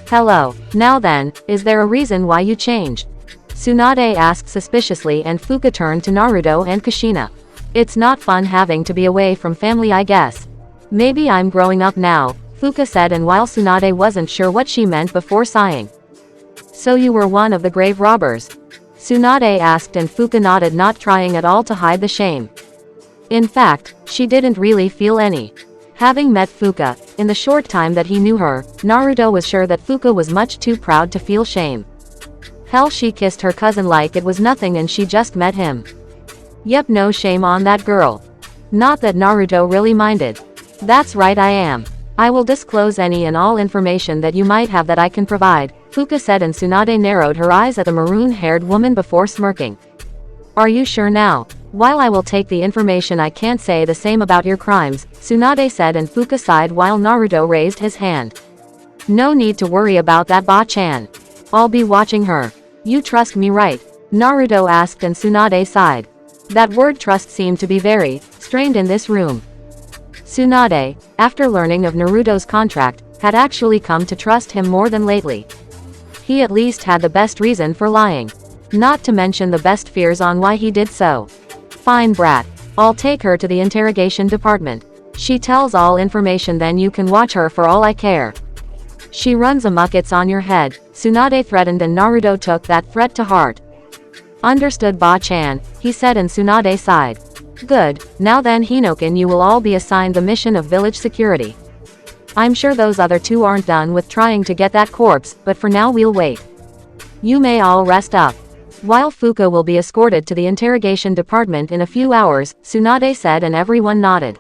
S1: Hello. Now then, is there a reason why you changed? Tsunade asked suspiciously, and Fuka turned to Naruto and Kushina. It's not fun having to be away from family, I guess. Maybe I'm growing up now, Fuka said, and while Tsunade wasn't sure what she meant before sighing. So you were one of the grave robbers? Tsunade asked, and Fuka nodded, not trying at all to hide the shame. In fact, she didn't really feel any. Having met Fuka, in the short time that he knew her, Naruto was sure that Fuka was much too proud to feel shame. Hell, she kissed her cousin like it was nothing and she just met him. Yep, no shame on that girl. Not that Naruto really minded. That's right, I am. I will disclose any and all information that you might have that I can provide, Fuka said, and Tsunade narrowed her eyes at the maroon-haired woman before smirking. Are you sure now? While I will take the information, I can't say the same about your crimes, Tsunade said, and Fuka sighed while Naruto raised his hand. No need to worry about that, Ba-chan. I'll be watching her. You trust me, right? Naruto asked, and Tsunade sighed. That word trust seemed to be very strained in this room. Tsunade, after learning of Naruto's contract, had actually come to trust him more than lately. He at least had the best reason for lying. Not to mention the best fears on why he did so. Fine, brat. I'll take her to the interrogation department. She tells all information, then you can watch her for all I care. She runs amok, it's on your head, Tsunade threatened, and Naruto took that threat to heart. Understood, Ba-chan, he said, and Tsunade sighed. Good, now then Hinoken, you will all be assigned the mission of village security. I'm sure those other two aren't done with trying to get that corpse, but for now we'll wait. You may all rest up. While Fuka will be escorted to the interrogation department in a few hours, Tsunade said, and everyone nodded.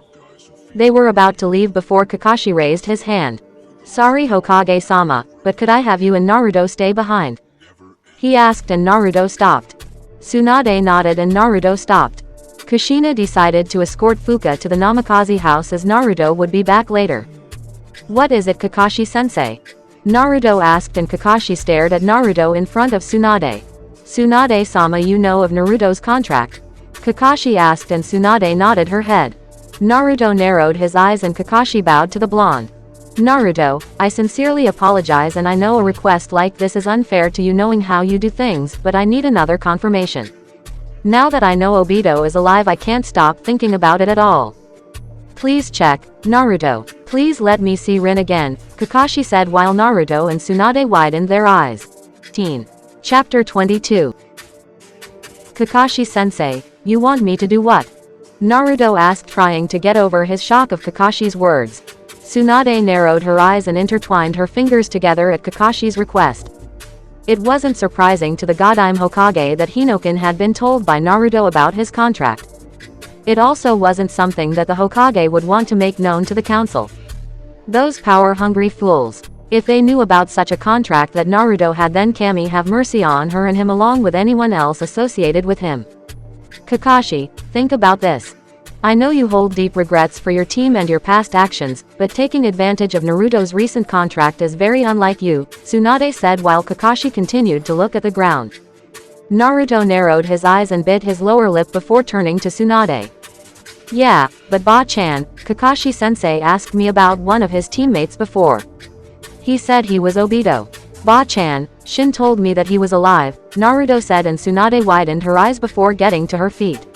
S1: They were about to leave before Kakashi raised his hand. Sorry, Hokage-sama, but could I have you and Naruto stay behind? He asked, and Naruto stopped. Tsunade nodded and Naruto stopped. Kushina decided to escort Fuka to the Namikaze house as Naruto would be back later. What is it, Kakashi-sensei? Naruto asked, and Kakashi stared at Naruto in front of Tsunade. Tsunade-sama, you know of Naruto's contract? Kakashi asked, and Tsunade nodded her head. Naruto narrowed his eyes and Kakashi bowed to the blonde. Naruto, I sincerely apologize, and I know a request like this is unfair to you knowing how you do things, but I need another confirmation. Now that I know Obito is alive, I can't stop thinking about it at all. Please check, Naruto. Please let me see Rin again, Kakashi said while Naruto and Tsunade widened their eyes. Chapter 22. Kakashi-sensei, you want me to do what? Naruto asked, trying to get over his shock of Kakashi's words. Tsunade narrowed her eyes and intertwined her fingers together at Kakashi's request. It wasn't surprising to the Godime Hokage that Hinoken had been told by Naruto about his contract. It also wasn't something that the Hokage would want to make known to the council. Those power-hungry fools. If they knew about such a contract that Naruto had, then Kami have mercy on her and him along with anyone else associated with him. Kakashi, think about this. I know you hold deep regrets for your team and your past actions, but taking advantage of Naruto's recent contract is very unlike you, Tsunade said while Kakashi continued to look at the ground. Naruto narrowed his eyes and bit his lower lip before turning to Tsunade. Yeah, but Ba-chan, Kakashi-sensei asked me about one of his teammates before. He said he was Obito. Ba-chan, Shin told me that he was alive, Naruto said, and Tsunade widened her eyes before getting to her feet.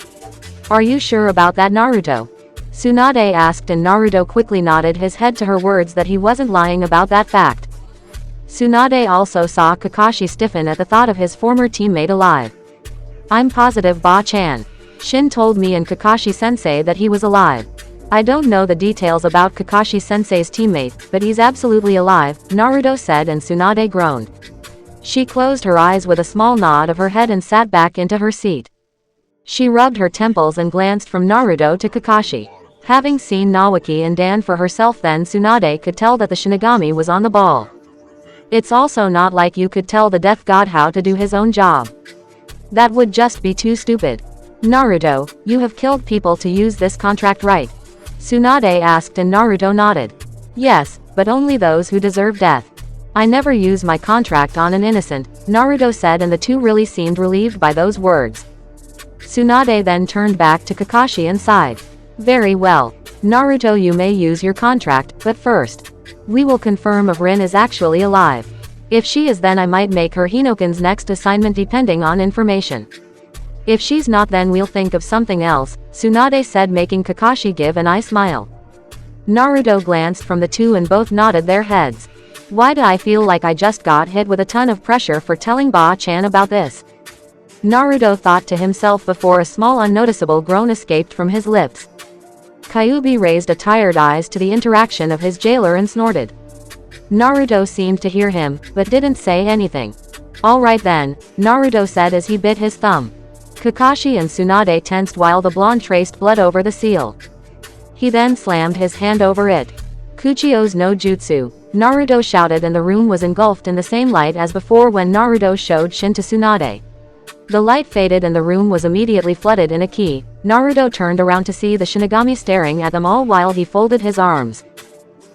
S1: Are you sure about that, Naruto? Tsunade asked, and Naruto quickly nodded his head to her words that he wasn't lying about that fact. Tsunade also saw Kakashi stiffen at the thought of his former teammate alive. I'm positive, Ba-chan. Shin told me and Kakashi-sensei that he was alive. I don't know the details about Kakashi-sensei's teammate, but he's absolutely alive, Naruto said, and Tsunade groaned. She closed her eyes with a small nod of her head and sat back into her seat. She rubbed her temples and glanced from Naruto to Kakashi. Having seen Nawaki and Dan for herself, then Tsunade could tell that the Shinigami was on the ball. It's also not like you could tell the Death God how to do his own job. That would just be too stupid. Naruto, you have killed people to use this contract, right? Tsunade asked, and Naruto nodded. Yes, but only those who deserve death. I never use my contract on an innocent, Naruto said, and the two really seemed relieved by those words. Tsunade then turned back to Kakashi and sighed. Very well. Naruto, you may use your contract, but first. We will confirm if Rin is actually alive. If she is, then I might make her Hinoken's next assignment depending on information. If she's not, then we'll think of something else, Tsunade said, making Kakashi give an eye smile. Naruto glanced from the two and both nodded their heads. Why do I feel like I just got hit with a ton of pressure for telling Ba-chan about this? Naruto thought to himself before a small unnoticeable groan escaped from his lips. Kyuubi raised a tired eyes to the interaction of his jailer and snorted. Naruto seemed to hear him, but didn't say anything. Alright then, Naruto said as he bit his thumb. Kakashi and Tsunade tensed while the blonde traced blood over the seal. He then slammed his hand over it. Kuchio's no jutsu, Naruto shouted, and the room was engulfed in the same light as before when Naruto showed Shin to Tsunade. The light faded and the room was immediately flooded in a ki. Naruto turned around to see the shinigami staring at them all while he folded his arms.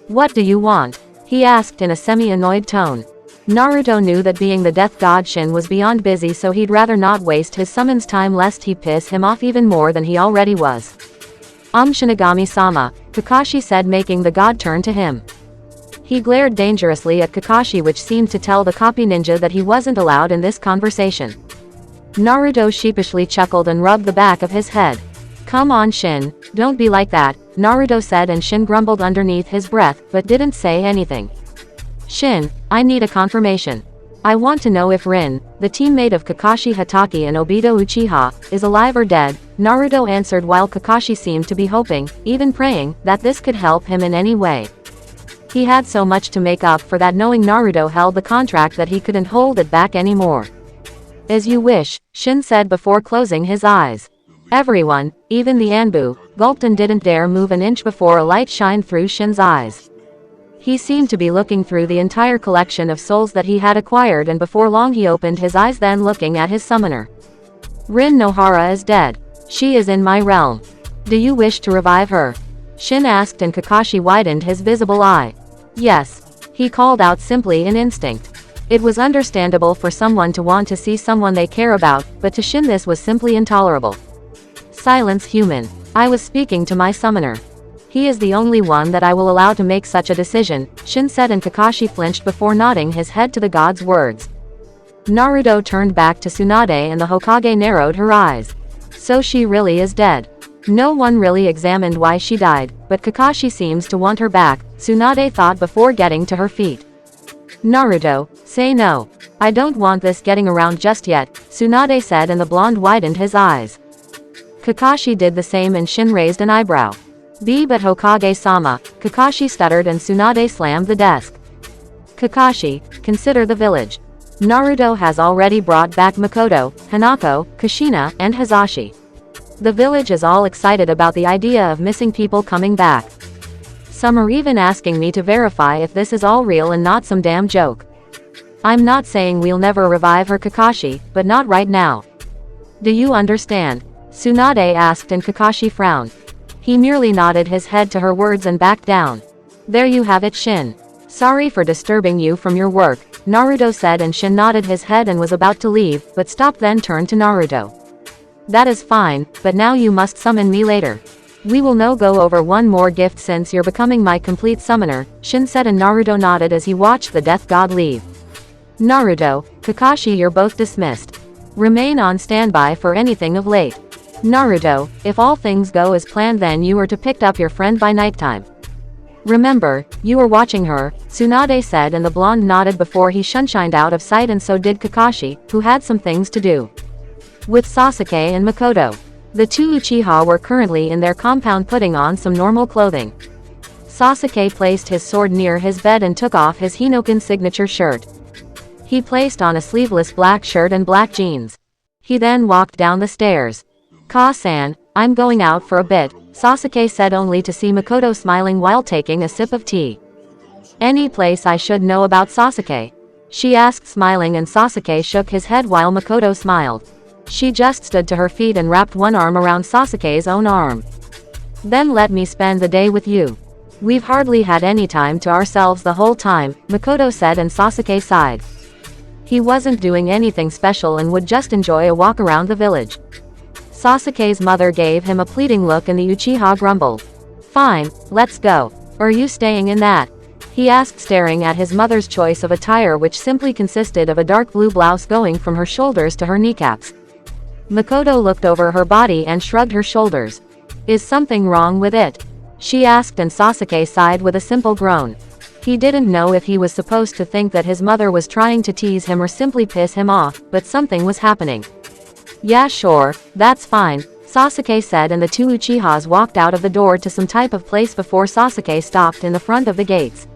S1: What do you want? He asked in a semi-annoyed tone. Naruto knew that being the death god Shin was beyond busy, so he'd rather not waste his summon's time lest he piss him off even more than he already was. Shinigami-sama, Kakashi said, making the god turn to him. He glared dangerously at Kakashi, which seemed to tell the copy ninja that he wasn't allowed in this conversation. Naruto sheepishly chuckled and rubbed the back of his head. Come on Shin, don't be like that, Naruto said, and Shin grumbled underneath his breath, but didn't say anything. Shin, I need a confirmation. I want to know if Rin, the teammate of Kakashi Hatake and Obito Uchiha, is alive or dead, Naruto answered while Kakashi seemed to be hoping, even praying, that this could help him in any way. He had so much to make up for that, knowing Naruto held the contract, that he couldn't hold it back anymore. As you wish, Shin said before closing his eyes. Everyone, even the Anbu, gulped and didn't dare move an inch before a light shined through Shin's eyes. He seemed to be looking through the entire collection of souls that he had acquired, and before long he opened his eyes, then looking at his summoner. Rin Nohara is dead. She is in my realm. Do you wish to revive her? Shin asked, and Kakashi widened his visible eye. Yes. He called out simply in instinct. It was understandable for someone to want to see someone they care about, but to Shin this was simply intolerable. Silence, human. I was speaking to my summoner. He is the only one that I will allow to make such a decision, Shin said, and Kakashi flinched before nodding his head to the god's words. Naruto turned back to Tsunade and the Hokage narrowed her eyes. So she really is dead. No one really examined why she died, but Kakashi seems to want her back, Tsunade thought before getting to her feet. Naruto, say no. I don't want this getting around just yet, Tsunade said, and the blonde widened his eyes. Kakashi did the same and Shin raised an eyebrow. But Hokage-sama, Kakashi stuttered, and Tsunade slammed the desk. Kakashi, consider the village. Naruto has already brought back Makoto, Hanako, Kushina, and Hazashi. The village is all excited about the idea of missing people coming back. Some are even asking me to verify if this is all real and not some damn joke. I'm not saying we'll never revive her, Kakashi, but not right now. Do you understand? Tsunade asked, and Kakashi frowned. He merely nodded his head to her words and backed down. There you have it, Shin. Sorry for disturbing you from your work, Naruto said, and Shin nodded his head and was about to leave, but stopped, then turned to Naruto. That is fine, but now you must summon me later. We will now go over one more gift since you're becoming my complete summoner, Shin said, and Naruto nodded as he watched the death god leave. Naruto, Kakashi, you're both dismissed. Remain on standby for anything of late. Naruto, if all things go as planned, then you are to pick up your friend by nighttime. Remember, you are watching her, Tsunade said, and the blonde nodded before he shunshined out of sight, and so did Kakashi, who had some things to do. With Sasuke and Makoto. The two Uchiha were currently in their compound putting on some normal clothing. Sasuke placed his sword near his bed and took off his Hinoken signature shirt. He placed on a sleeveless black shirt and black jeans. He then walked down the stairs. Ka-san, I'm going out for a bit, Sasuke said, only to see Makoto smiling while taking a sip of tea. Any place I should know about, Sasuke? She asked, smiling, and Sasuke shook his head while Makoto smiled. She just stood to her feet and wrapped one arm around Sasuke's own arm. Then let me spend the day with you. We've hardly had any time to ourselves the whole time, Makoto said, and Sasuke sighed. He wasn't doing anything special and would just enjoy a walk around the village. Sasuke's mother gave him a pleading look and the Uchiha grumbled. Fine, let's go. Are you staying in that? He asked, staring at his mother's choice of attire, which simply consisted of a dark blue blouse going from her shoulders to her kneecaps. Makoto looked over her body and shrugged her shoulders. Is something wrong with it? she asked, and Sasuke sighed with a simple groan. He didn't know if he was supposed to think that his mother was trying to tease him or simply piss him off, but something was happening. Yeah, sure, that's fine, Sasuke said, and the two Uchihas walked out of the door to some type of place before Sasuke stopped in the front of the gates.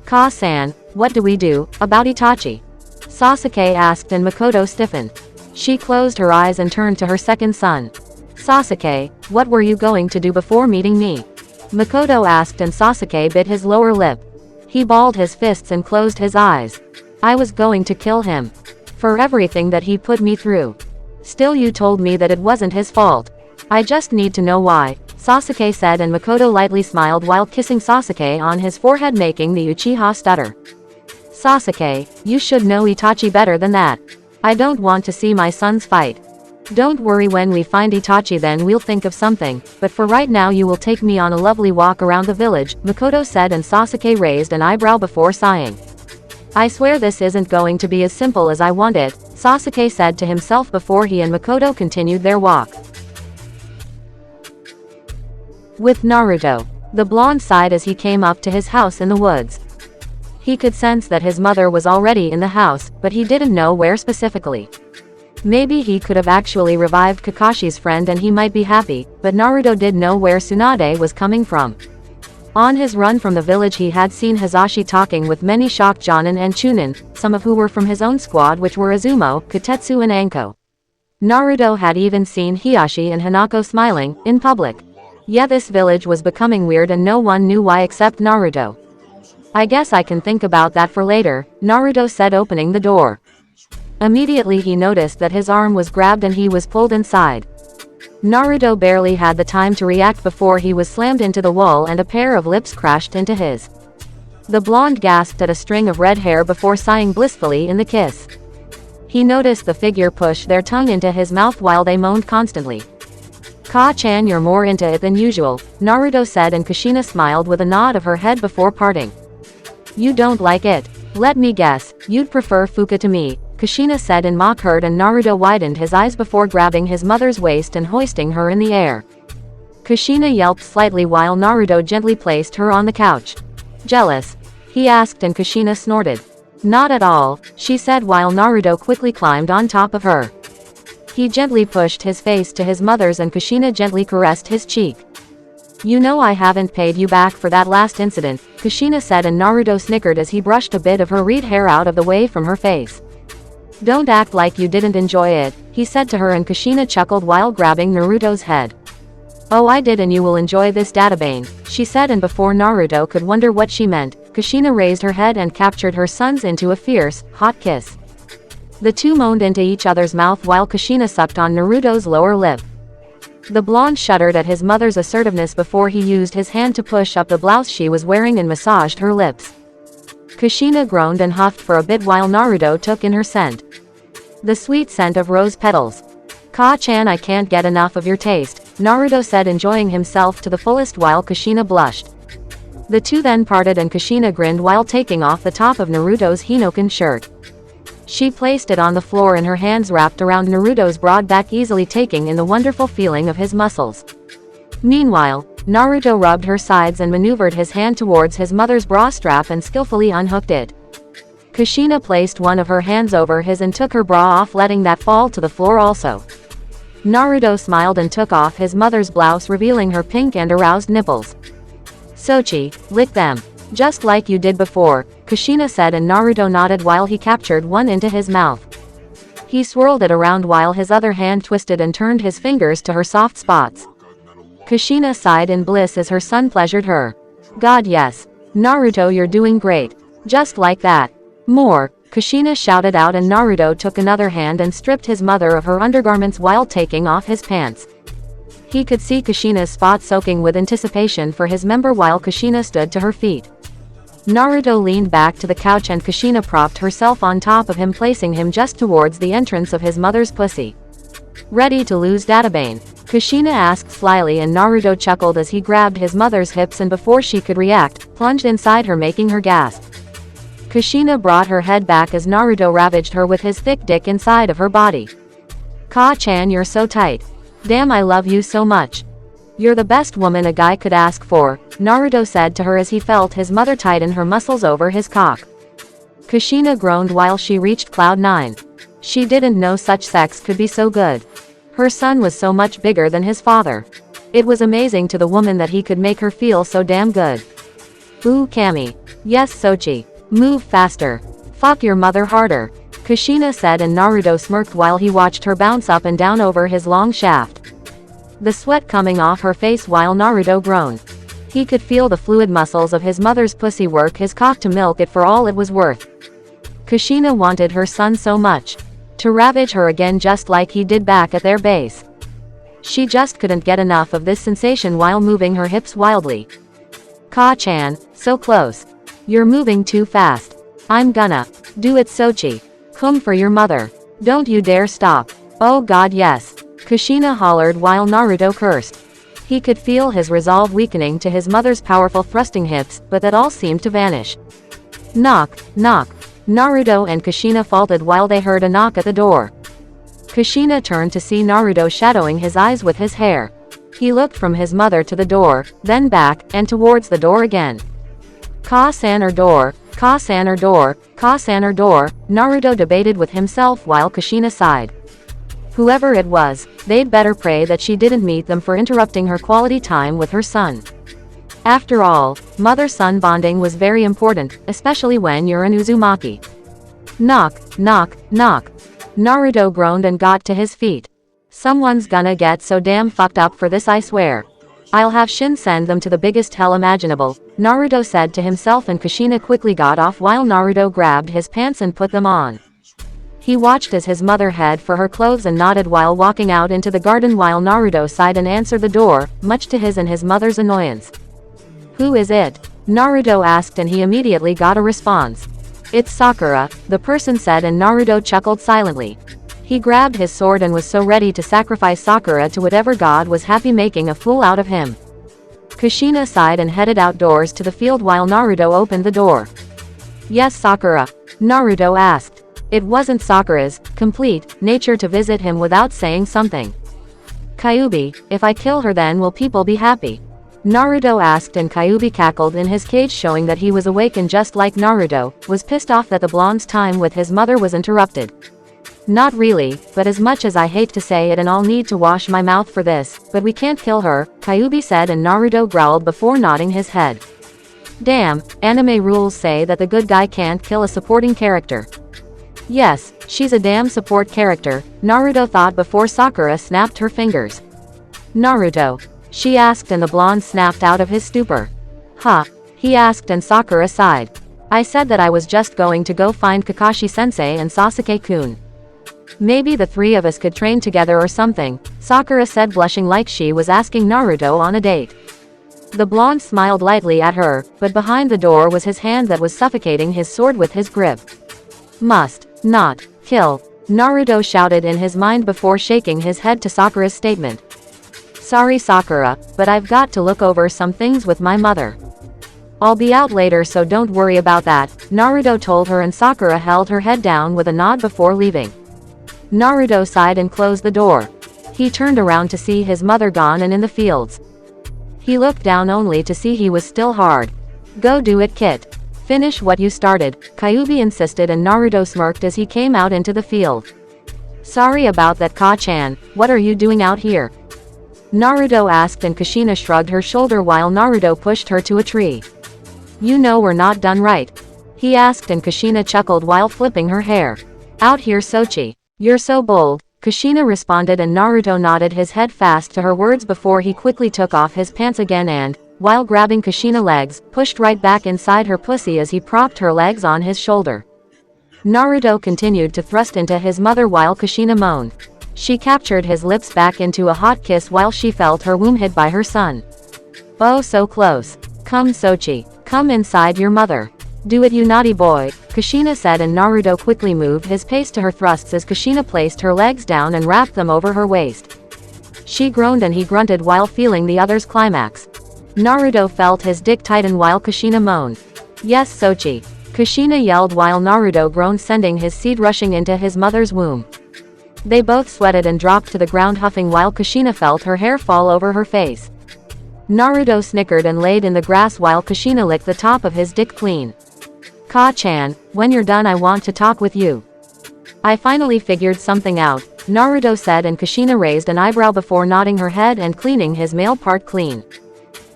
S1: Ka-san, what do we do about Itachi? Sasuke asked, and Makoto stiffened. She closed her eyes and turned to her second son. Sasuke, what were you going to do before meeting me? Makoto asked, and Sasuke bit his lower lip. He balled his fists and closed his eyes. I was going to kill him. For everything that he put me through. Still, you told me that it wasn't his fault. I just need to know why, Sasuke said, and Makoto lightly smiled while kissing Sasuke on his forehead, making the Uchiha stutter. Sasuke, you should know Itachi better than that. I don't want to see my sons fight. Don't worry, when we find Itachi then we'll think of something, but for right now you will take me on a lovely walk around the village, Makoto said, and Sasuke raised an eyebrow before sighing. I swear this isn't going to be as simple as I want it, Sasuke said to himself before he and Makoto continued their walk. With Naruto. The blonde sighed as he came up to his house in the woods. He could sense that his mother was already in the house, but he didn't know where specifically. Maybe he could have actually revived Kakashi's friend and he might be happy, but Naruto did know where Tsunade was coming from. On his run from the village he had seen Hizashi talking with many shocked Jonin and Chunin, some of who were from his own squad, which were Izumo, Kotetsu and Anko. Naruto had even seen Hiashi and Hanako smiling, in public. Yeah, this village was becoming weird and no one knew why except Naruto. I guess I can think about that for later, Naruto said, opening the door. Immediately he noticed that his arm was grabbed and he was pulled inside. Naruto barely had the time to react before he was slammed into the wall and a pair of lips crashed into his. The blonde gasped at a string of red hair before sighing blissfully in the kiss. He noticed the figure push their tongue into his mouth while they moaned constantly. Ka-chan, you're more into it than usual, Naruto said, and Kushina smiled with a nod of her head before parting. You don't like it? Let me guess, you'd prefer Fuka to me, Kushina said in mock hurt, and Naruto widened his eyes before grabbing his mother's waist and hoisting her in the air. Kushina yelped slightly while Naruto gently placed her on the couch. Jealous? He asked, and Kushina snorted. Not at all, she said while Naruto quickly climbed on top of her. He gently pushed his face to his mother's and Kushina gently caressed his cheek. You know I haven't paid you back for that last incident, Kushina said, and Naruto snickered as he brushed a bit of her reed hair out of the way from her face. Don't act like you didn't enjoy it, he said to her, and Kushina chuckled while grabbing Naruto's head. Oh, I did, and you will enjoy this databane, she said, and before Naruto could wonder what she meant, Kushina raised her head and captured her son's into a fierce, hot kiss. The two moaned into each other's mouth while Kushina sucked on Naruto's lower lip. The blonde shuddered at his mother's assertiveness before he used his hand to push up the blouse she was wearing and massaged her lips. Kushina groaned and huffed for a bit while Naruto took in her scent. The sweet scent of rose petals. Ka-chan, I can't get enough of your taste, Naruto said, enjoying himself to the fullest while Kushina blushed. The two then parted and Kushina grinned while taking off the top of Naruto's Hinokan shirt. She placed it on the floor and her hands wrapped around Naruto's broad back, easily taking in the wonderful feeling of his muscles. Meanwhile, Naruto rubbed her sides and maneuvered his hand towards his mother's bra strap and skillfully unhooked it. Kushina placed one of her hands over his and took her bra off, letting that fall to the floor also. Naruto smiled and took off his mother's blouse, revealing her pink and aroused nipples. Sochi, lick them. Just like you did before, Kushina said, and Naruto nodded while he captured one into his mouth. He swirled it around while his other hand twisted and turned his fingers to her soft spots. Kushina sighed in bliss as her son pleasured her. God, yes. Naruto, you're doing great. Just like that. More, Kushina shouted out, and Naruto took another hand and stripped his mother of her undergarments while taking off his pants. He could see Kushina's spot soaking with anticipation for his member while Kushina stood to her feet. Naruto leaned back to the couch and Kushina propped herself on top of him, placing him just towards the entrance of his mother's pussy. Ready to lose Databane? Kushina asked slyly, and Naruto chuckled as he grabbed his mother's hips and before she could react, plunged inside her, making her gasp. Kushina brought her head back as Naruto ravaged her with his thick dick inside of her body. Ka-chan, you're so tight. Damn, I love you so much. You're the best woman a guy could ask for, Naruto said to her as he felt his mother tighten her muscles over his cock. Kushina groaned while she reached cloud 9. She didn't know such sex could be so good. Her son was so much bigger than his father. It was amazing to the woman that he could make her feel so damn good. Ooh Kami. Yes Sochi. Move faster. Fuck your mother harder. Kushina said and Naruto smirked while he watched her bounce up and down over his long shaft. The sweat coming off her face while Naruto groaned. He could feel the fluid muscles of his mother's pussy work his cock to milk it for all it was worth. Kushina wanted her son so much. To ravage her again just like he did back at their base. She just couldn't get enough of this sensation while moving her hips wildly. Ka-chan, so close. You're moving too fast. I'm gonna do it Sochi. Come for your mother. Don't you dare stop. Oh god yes. Kushina hollered while Naruto cursed. He could feel his resolve weakening to his mother's powerful thrusting hips, but that all seemed to vanish. Knock, knock. Naruto and Kushina faltered while they heard a knock at the door. Kushina turned to see Naruto shadowing his eyes with his hair. He looked from his mother to the door, then back, and towards the door again. Ka-san or door, Ka-san or door, Ka-san or door, Naruto debated with himself while Kushina sighed. Whoever it was, they'd better pray that she didn't meet them for interrupting her quality time with her son. After all, mother-son bonding was very important, especially when you're an Uzumaki. Knock, knock, knock. Naruto groaned and got to his feet. Someone's gonna get so damn fucked up for this I swear. I'll have Shin send them to the biggest hell imaginable, Naruto said to himself and Kushina quickly got off while Naruto grabbed his pants and put them on. He watched as his mother head for her clothes and nodded while walking out into the garden while Naruto sighed and answered the door, much to his and his mother's annoyance. Who is it? Naruto asked and he immediately got a response. It's Sakura, the person said and Naruto chuckled silently. He grabbed his sword and was so ready to sacrifice Sakura to whatever god was happy making a fool out of him. Kushina sighed and headed outdoors to the field while Naruto opened the door. Yes Sakura? Naruto asked. It wasn't Sakura's complete nature to visit him without saying something. Kyuubi, if I kill her then will people be happy? Naruto asked and Kyuubi cackled in his cage showing that he was awake and just like Naruto, was pissed off that the blonde's time with his mother was interrupted. Not really, but as much as I hate to say it and I'll need to wash my mouth for this, but we can't kill her, Kyuubi said and Naruto growled before nodding his head. Damn, anime rules say that the good guy can't kill a supporting character. Yes, she's a damn support character, Naruto thought before Sakura snapped her fingers. Naruto? She asked and the blonde snapped out of his stupor. Huh? He asked and Sakura sighed. I said that I was just going to go find Kakashi-sensei and Sasuke-kun. Maybe the three of us could train together or something, Sakura said blushing like she was asking Naruto on a date. The blonde smiled lightly at her, but behind the door was his hand that was suffocating his sword with his grip. Must not kill, Naruto shouted in his mind before shaking his head to Sakura's statement. Sorry Sakura, but I've got to look over some things with my mother. I'll be out later so don't worry about that, Naruto told her and Sakura held her head down with a nod before leaving. Naruto sighed and closed the door. He turned around to see his mother gone and in the fields. He looked down only to see he was still hard. Go do it Kit. Finish what you started, Kyuubi insisted and Naruto smirked as he came out into the field. Sorry about that Ka-chan, what are you doing out here? Naruto asked and Kushina shrugged her shoulder while Naruto pushed her to a tree. You know we're not done right? He asked and Kushina chuckled while flipping her hair. Out here Sochi. You're so bold, Kushina responded and Naruto nodded his head fast to her words before he quickly took off his pants again and, while grabbing Kushina's legs, pushed right back inside her pussy as he propped her legs on his shoulder. Naruto continued to thrust into his mother while Kushina moaned. She captured his lips back into a hot kiss while she felt her womb hit by her son. Oh so close. Come Sochi. Come inside your mother. Do it you naughty boy, Kushina said and Naruto quickly moved his pace to her thrusts as Kushina placed her legs down and wrapped them over her waist. She groaned and he grunted while feeling the other's climax. Naruto felt his dick tighten while Kushina moaned. Yes Sochi. Kushina yelled while Naruto groaned sending his seed rushing into his mother's womb. They both sweated and dropped to the ground huffing while Kushina felt her hair fall over her face. Naruto snickered and laid in the grass while Kushina licked the top of his dick clean. Ka-chan, when you're done I want to talk with you. I finally figured something out, Naruto said, and Kushina raised an eyebrow before nodding her head and cleaning his male part clean.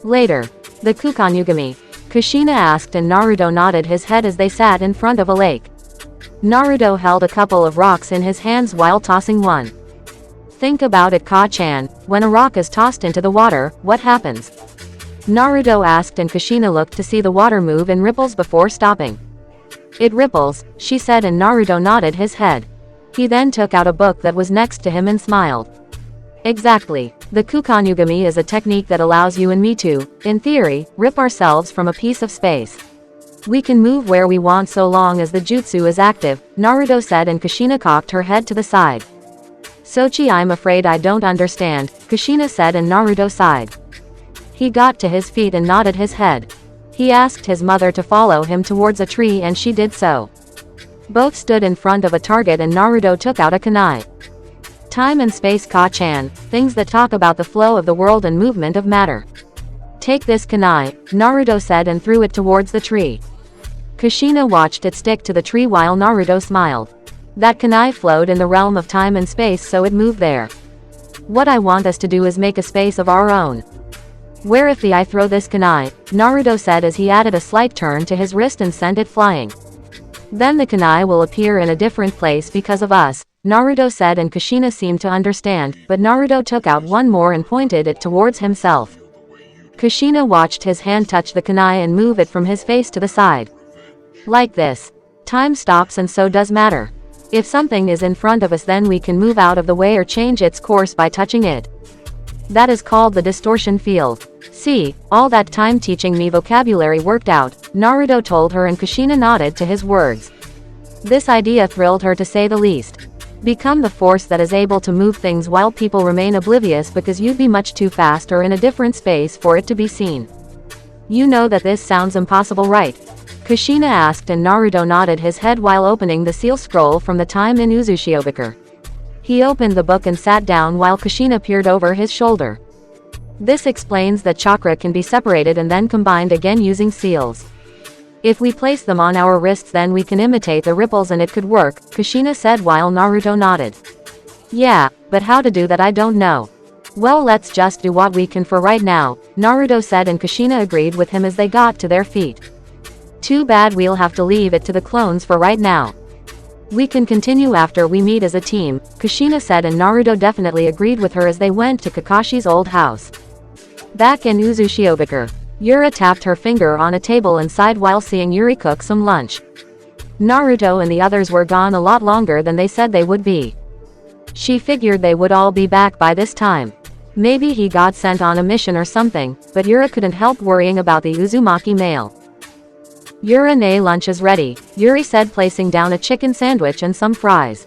S1: Later. The Kukanyugami. Kushina asked and Naruto nodded his head as they sat in front of a lake. Naruto held a couple of rocks in his hands while tossing one. Think about it, Ka-chan, when a rock is tossed into the water, what happens? Naruto asked and Kushina looked to see the water move in ripples before stopping. It ripples, she said, and Naruto nodded his head. He then took out a book that was next to him and smiled. Exactly. The Kukanyugami is a technique that allows you and me to, in theory, rip ourselves from a piece of space. We can move where we want so long as the jutsu is active, Naruto said, and Kushina cocked her head to the side. Sochi, I'm afraid I don't understand, Kushina said, and Naruto sighed. He got to his feet and nodded his head. He asked his mother to follow him towards a tree and she did so. Both stood in front of a target and Naruto took out a kunai. Time and space, Ka-chan, things that talk about the flow of the world and movement of matter. Take this kunai, Naruto said and threw it towards the tree. Kushina watched it stick to the tree while Naruto smiled. That kunai flowed in the realm of time and space, so it moved there. What I want us to do is make a space of our own. Where if I throw this kunai, Naruto said as he added a slight turn to his wrist and sent it flying. Then the kunai will appear in a different place because of us, Naruto said, and Kushina seemed to understand, but Naruto took out one more and pointed it towards himself. Kushina watched his hand touch the kunai and move it from his face to the side. Like this. Time stops and so does matter. If something is in front of us, then we can move out of the way or change its course by touching it. That is called the distortion field. See, all that time teaching me vocabulary worked out, Naruto told her, and Kushina nodded to his words. This idea thrilled her to say the least. Become the force that is able to move things while people remain oblivious because you'd be much too fast or in a different space for it to be seen. You know that this sounds impossible, right? Kushina asked, and Naruto nodded his head while opening the seal scroll from the time in Uzushiobikar. He opened the book and sat down while Kushina peered over his shoulder. This explains that chakra can be separated and then combined again using seals. If we place them on our wrists, then we can imitate the ripples and it could work, Kushina said while Naruto nodded. Yeah, but how to do that I don't know. Well, let's just do what we can for right now, Naruto said, and Kushina agreed with him as they got to their feet. Too bad we'll have to leave it to the clones for right now. We can continue after we meet as a team, Kushina said, and Naruto definitely agreed with her as they went to Kakashi's old house. Back in Uzushiobikar, Yura tapped her finger on a table and sighed while seeing Yuri cook some lunch. Naruto and the others were gone a lot longer than they said they would be. She figured they would all be back by this time. Maybe he got sent on a mission or something, but Yura couldn't help worrying about the Uzumaki mail. Yura, nay, lunch is ready, Yuri said, placing down a chicken sandwich and some fries.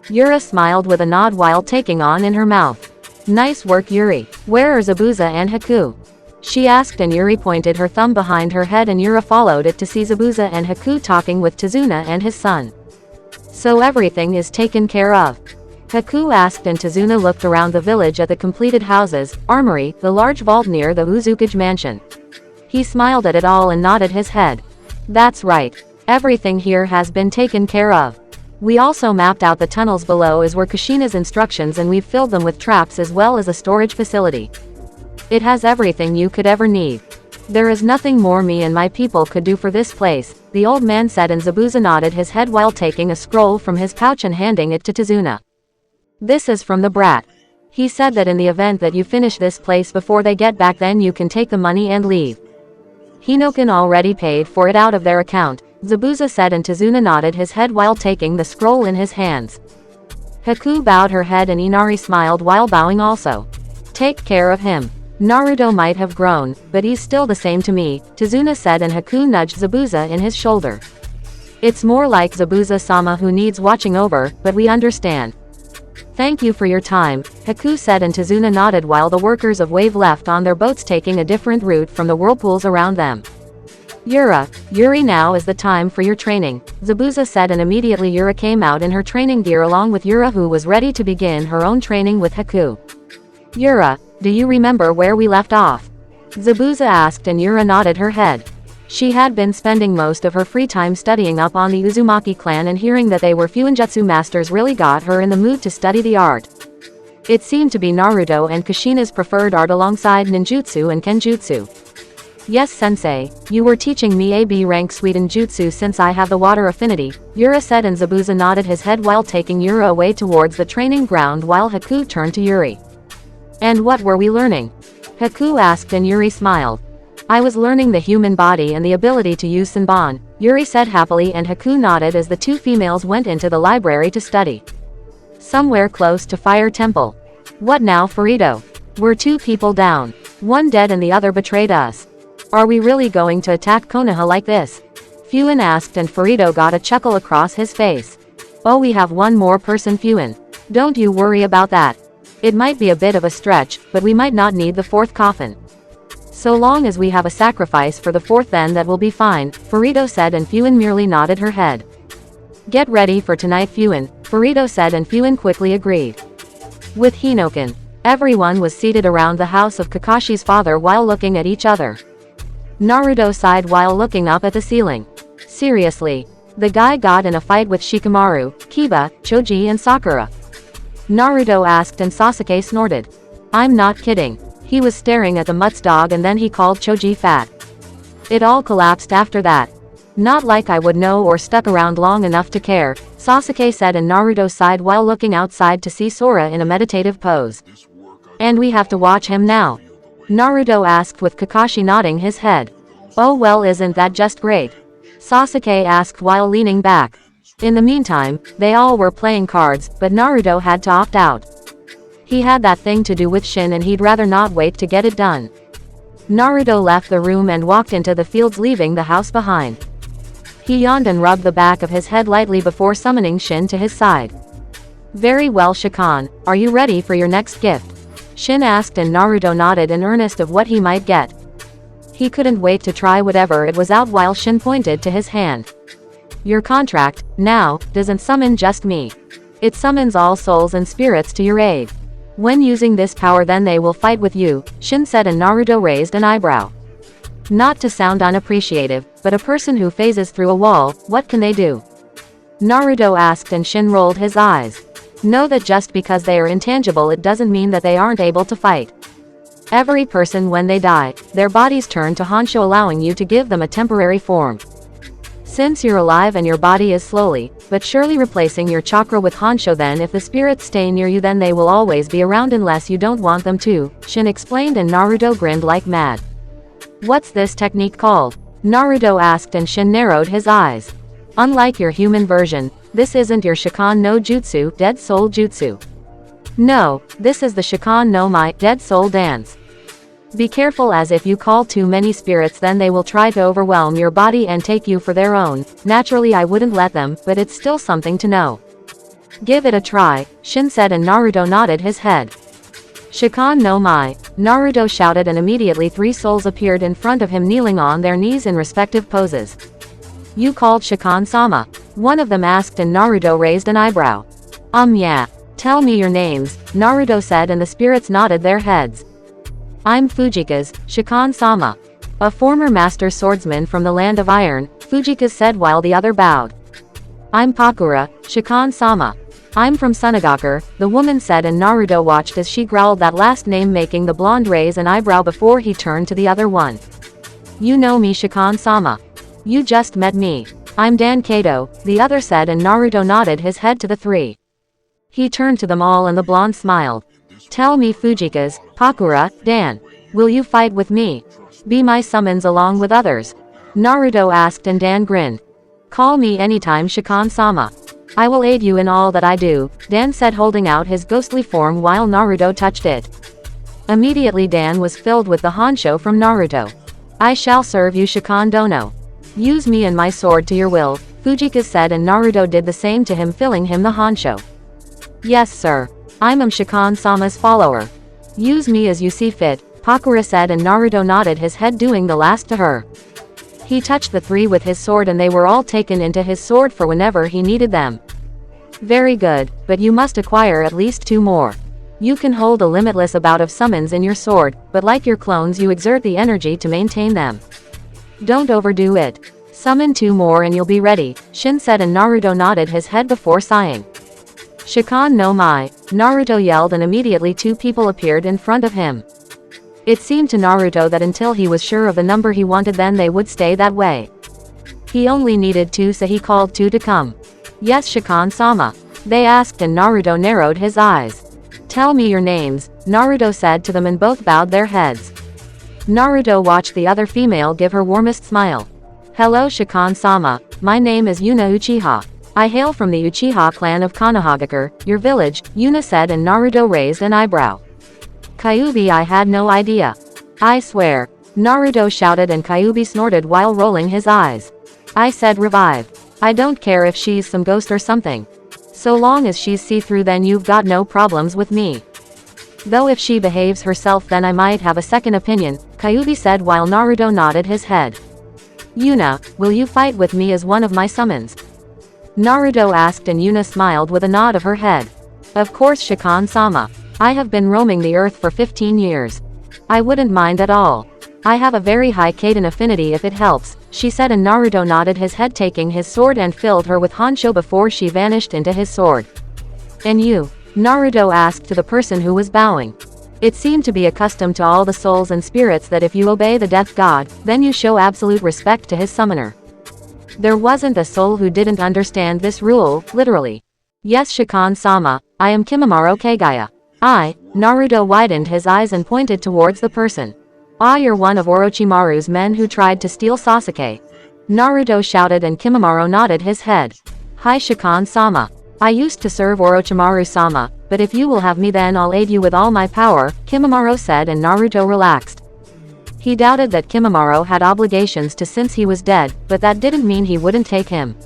S1: Yura smiled with a nod while taking on in her mouth. Nice work, Yuri. Where are Zabuza and Haku? She asked, and Yuri pointed her thumb behind her head and Yura followed it to see Zabuza and Haku talking with Tazuna and his son. So everything is taken care of? Haku asked, and Tazuna looked around the village at the completed houses, armory, the large vault near the Uzukage mansion. He smiled at it all and nodded his head. That's right. Everything here has been taken care of. We also mapped out the tunnels below as were Kushina's instructions, and we've filled them with traps as well as a storage facility. It has everything you could ever need. There is nothing more me and my people could do for this place, the old man said, and Zabuza nodded his head while taking a scroll from his pouch and handing it to Tazuna. This is from the brat. He said that in the event that you finish this place before they get back, then you can take the money and leave. Hinokan already paid for it out of their account, Zabuza said, and Tazuna nodded his head while taking the scroll in his hands. Haku bowed her head and Inari smiled while bowing also. Take care of him. Naruto might have grown, but he's still the same to me, Tazuna said, and Haku nudged Zabuza in his shoulder. It's more like Zabuza-sama who needs watching over, but we understand. Thank you for your time, Haku said, and Tazuna nodded while the workers of Wave left on their boats, taking a different route from the whirlpools around them. Yuri, now is the time for your training, Zabuza said, and immediately Yura came out in her training gear along with Yura, who was ready to begin her own training with Haku. Yura, do you remember where we left off? Zabuza asked and Yura nodded her head. She had been spending most of her free time studying up on the Uzumaki clan, and hearing that they were Fuinjutsu masters really got her in the mood to study the art. It seemed to be Naruto and Kushina's preferred art alongside ninjutsu and kenjutsu. Yes sensei, you were teaching me AB rank Suiden jutsu since I have the water affinity, Yura said, and Zabuza nodded his head while taking Yura away towards the training ground while Haku turned to Yuri. And what were we learning? Haku asked and Yuri smiled. I was learning the human body and the ability to use Senbon, Yuri said happily, and Haku nodded as the two females went into the library to study. Somewhere close to Fire Temple. What now, Furito? We're two people down. One dead and the other betrayed us. Are we really going to attack Konoha like this? Fuin asked, and Furito got a chuckle across his face. Oh, we have one more person, Fuin. Don't you worry about that. It might be a bit of a stretch, but we might not need the fourth coffin. So long as we have a sacrifice for the fourth, then that will be fine, Furito said, and Fuin merely nodded her head. Get ready for tonight, Fuin, Furito said, and Fuin quickly agreed. With Hinoken, everyone was seated around the house of Kakashi's father while looking at each other. Naruto sighed while looking up at the ceiling. Seriously, the guy got in a fight with Shikamaru, Kiba, Choji and Sakura. Naruto asked, and Sasuke snorted. I'm not kidding. He was staring at the Mutt's dog and then he called Choji fat. It all collapsed after that. Not like I would know or stuck around long enough to care, Sasuke said, and Naruto sighed while looking outside to see Sora in a meditative pose. And we have to watch him now? Naruto asked with Kakashi nodding his head. Oh well, isn't that just great? Sasuke asked while leaning back. In the meantime, they all were playing cards, but Naruto had to opt out. He had that thing to do with Shin and he'd rather not wait to get it done. Naruto left the room and walked into the fields, leaving the house behind. He yawned and rubbed the back of his head lightly before summoning Shin to his side. Very well, Shikan, are you ready for your next gift? Shin asked, and Naruto nodded in earnest of what he might get. He couldn't wait to try whatever it was out while Shin pointed to his hand. Your contract, now, doesn't summon just me. It summons all souls and spirits to your aid. When using this power, then they will fight with you, Shin said, and Naruto raised an eyebrow. Not to sound unappreciative, but a person who phases through a wall, what can they do? Naruto asked, and Shin rolled his eyes. Know that just because they are intangible, it doesn't mean that they aren't able to fight. Every person, when they die, their bodies turn to Honsho, allowing you to give them a temporary form. Since you're alive and your body is slowly, but surely replacing your chakra with Honsho, then if the spirits stay near you, then they will always be around unless you don't want them to, Shin explained, and Naruto grinned like mad. What's this technique called? Naruto asked, and Shin narrowed his eyes. Unlike your human version, this isn't your Shikan no Jutsu, Dead Soul Jutsu. No, this is the Shikan no Mai, Dead Soul Dance. Be careful, as if you call too many spirits, then they will try to overwhelm your body and take you for their own. Naturally I wouldn't let them, but it's still something to know. Give it a try, Shin said, and Naruto nodded his head. Shikan no Mai, Naruto shouted, and immediately 3 souls appeared in front of him, kneeling on their knees in respective poses. You called Shikan-sama? One of them asked, and Naruto raised an eyebrow. Yeah. Tell me your names, Naruto said, and the spirits nodded their heads. I'm Fujika's, Shikan-sama. A former master swordsman from the land of iron, Fujika said while the other bowed. I'm Pakura, Shikan-sama. I'm from Sunagakur, the woman said, and Naruto watched as she growled that last name, making the blonde raise an eyebrow before he turned to the other one. You know me, Shikan-sama. You just met me. I'm Dan Kato, the other said, and Naruto nodded his head to the 3. He turned to them all and the blonde smiled. Tell me, Fujika's, Pakura, Dan. Will you fight with me? Be my summons along with others? Naruto asked, and Dan grinned. Call me anytime, Shikan-sama. I will aid you in all that I do, Dan said, holding out his ghostly form while Naruto touched it. Immediately Dan was filled with the Honsho from Naruto. I shall serve you, Shikan Dono. Use me and my sword to your will, Fujika said, and Naruto did the same to him, filling him the Honsho. Yes sir. I'm Shikan-sama's follower. Use me as you see fit, Pakura said, and Naruto nodded his head, doing the last to her. He touched the 3 with his sword and they were all taken into his sword for whenever he needed them. Very good, but you must acquire at least 2 more. You can hold a limitless amount of summons in your sword, but like your clones you exert the energy to maintain them. Don't overdo it. Summon 2 more and you'll be ready, Shin said, and Naruto nodded his head before sighing. Shikan no Mai, Naruto yelled, and immediately 2 people appeared in front of him. It seemed to Naruto that until he was sure of the number he wanted, then they would stay that way. He only needed 2, so he called 2 to come. Yes, Shikan-sama. They asked, and Naruto narrowed his eyes. Tell me your names, Naruto said to them, and both bowed their heads. Naruto watched the other female give her warmest smile. Hello Shikan-sama, my name is Yuna Uchiha. I hail from the Uchiha clan of Konohagakure, your village, Yuna said, and Naruto raised an eyebrow. Kyuubi, I had no idea. I swear, Naruto shouted, and Kyuubi snorted while rolling his eyes. I said revive. I don't care if she's some ghost or something. So long as she's see-through, then you've got no problems with me. Though if she behaves herself, then I might have a second opinion, Kyuubi said while Naruto nodded his head. Yuna, will you fight with me as one of my summons? Naruto asked, and Yuna smiled with a nod of her head. Of course Shikan-sama. I have been roaming the earth for 15 years. I wouldn't mind at all. I have a very high Kaiden affinity if it helps, she said, and Naruto nodded his head, taking his sword and filled her with Honsho before she vanished into his sword. And you? Naruto asked to the person who was bowing. It seemed to be accustomed to all the souls and spirits that if you obey the death god, then you show absolute respect to his summoner. There wasn't a soul who didn't understand this rule, literally. Yes Shikan-sama, I am Kimimaro Kagaya. Naruto widened his eyes and pointed towards the person. You're one of Orochimaru's men who tried to steal Sasuke. Naruto shouted, and Kimimaro nodded his head. Hi Shikan-sama. I used to serve Orochimaru-sama, but if you will have me, then I'll aid you with all my power, Kimimaro said, and Naruto relaxed. He doubted that Kimimaro had obligations to since he was dead, but that didn't mean he wouldn't take him.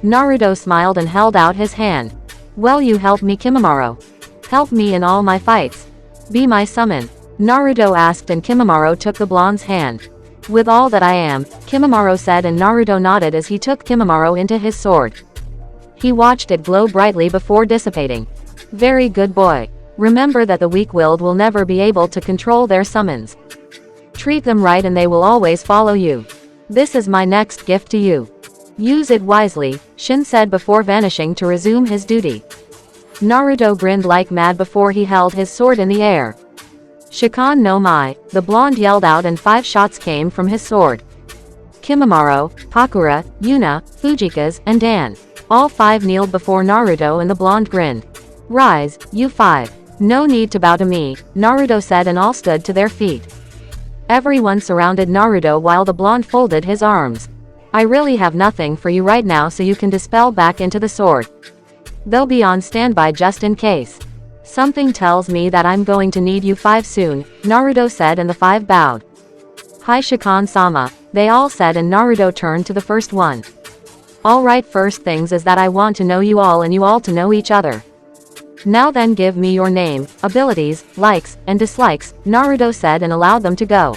S1: Naruto smiled and held out his hand. Well, you help me, Kimimaro. Help me in all my fights. Be my summon. Naruto asked, and Kimimaro took the blonde's hand. With all that I am, Kimimaro said, and Naruto nodded as he took Kimimaro into his sword. He watched it glow brightly before dissipating. Very good boy. Remember that the weak-willed will never be able to control their summons. Treat them right and they will always follow you. This is my next gift to you. Use it wisely, Shin said before vanishing to resume his duty. Naruto grinned like mad before he held his sword in the air. Shikan no Mai, the blonde yelled out, and 5 shots came from his sword. Kimimaro, Pakura, Yuna, Fujikaze, and Dan. All 5 kneeled before Naruto, and the blonde grinned. Rise, you 5. No need to bow to me, Naruto said, and all stood to their feet. Everyone surrounded Naruto while the blonde folded his arms. I really have nothing for you right now, so you can dispel back into the sword. They'll be on standby just in case. Something tells me that I'm going to need you 5 soon, Naruto said, and the 5 bowed. Hi Shikan-sama, they all said, and Naruto turned to the first one. Alright, first things is that I want to know you all and you all to know each other. Now then, give me your name, abilities, likes, and dislikes, Naruto said, and allowed them to go.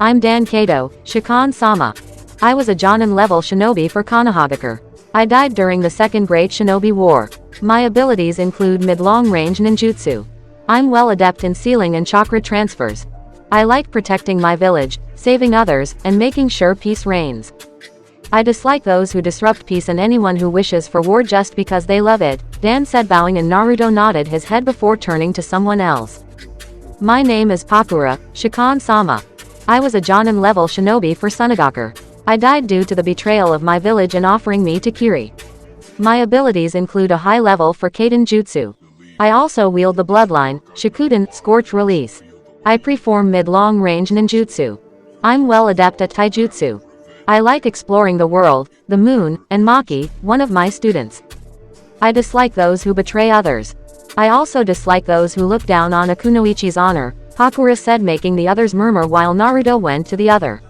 S1: I'm Dan Kato, Shikan-sama. I was a Jonin level shinobi for Konohagakure. I died during the Second Great Shinobi War. My abilities include mid-long range ninjutsu. I'm well adept in sealing and chakra transfers. I like protecting my village, saving others, and making sure peace reigns. I dislike those who disrupt peace and anyone who wishes for war just because they love it, Dan said, bowing, and Naruto nodded his head before turning to someone else. My name is Pakura, Shikan-sama. I was a Jonin level shinobi for Sunagakure. I died due to the betrayal of my village and offering me to Kiri. My abilities include a high level for Kaiden Jutsu. I also wield the bloodline, Shikuden, Scorch Release. I perform mid-long range ninjutsu. I'm well adept at taijutsu. I like exploring the world, the moon, and Maki, one of my students. I dislike those who betray others. I also dislike those who look down on a kunoichi's honor, Pakura said, making the others murmur while Naruto went to the other.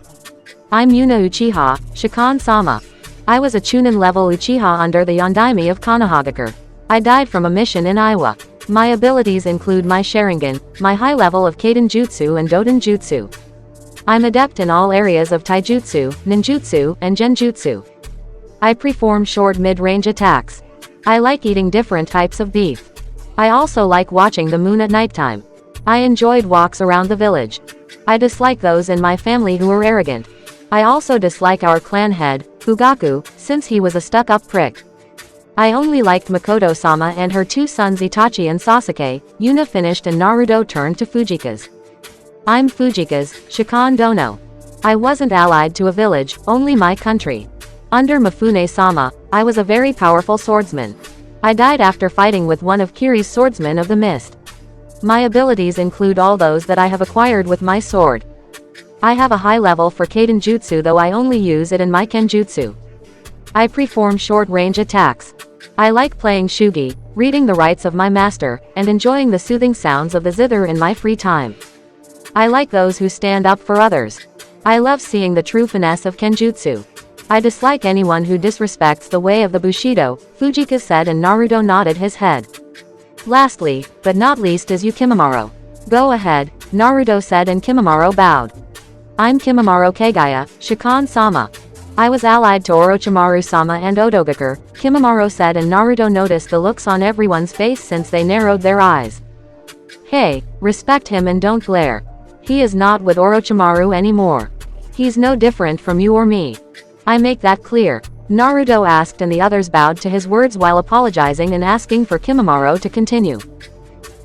S1: I'm Yuna Uchiha, Shikan-sama. I was a Chunin level Uchiha under the Yondaime of Konohagakure. I died from a mission in Iowa. My abilities include my Sharingan, my high level of Kaiden Jutsu and Doden Jutsu. I'm adept in all areas of taijutsu, ninjutsu, and genjutsu. I perform short mid-range attacks. I like eating different types of beef. I also like watching the moon at nighttime. I enjoyed walks around the village. I dislike those in my family who are arrogant. I also dislike our clan head, Fugaku, since he was a stuck-up prick. I only liked Makoto-sama and her two sons Itachi and Sasuke. Yuna finished and Naruto turned to Fujika's. I'm Fujika's, Shikan Dono. I wasn't allied to a village, only my country. Under Mifune-sama, I was a very powerful swordsman. I died after fighting with one of Kiri's swordsmen of the mist. My abilities include all those that I have acquired with my sword. I have a high level for Kaden Jutsu, though I only use it in my Kenjutsu. I perform short-range attacks. I like playing shugi, reading the rites of my master, and enjoying the soothing sounds of the zither in my free time. I like those who stand up for others. I love seeing the true finesse of Kenjutsu. I dislike anyone who disrespects the way of the Bushido, Fujika said, and Naruto nodded his head. Lastly, but not least, is you Kimimaro. Go ahead, Naruto said, and Kimimaro bowed. I'm Kimimaro Kagaya, Shikan-sama. I was allied to Orochimaru-sama and Otogaker, Kimimaro said, and Naruto noticed the looks on everyone's face since they narrowed their eyes. Hey, respect him and don't glare. He is not with Orochimaru anymore. He's no different from you or me. I make that clear, Naruto asked, and the others bowed to his words while apologizing and asking for Kimimaro to continue.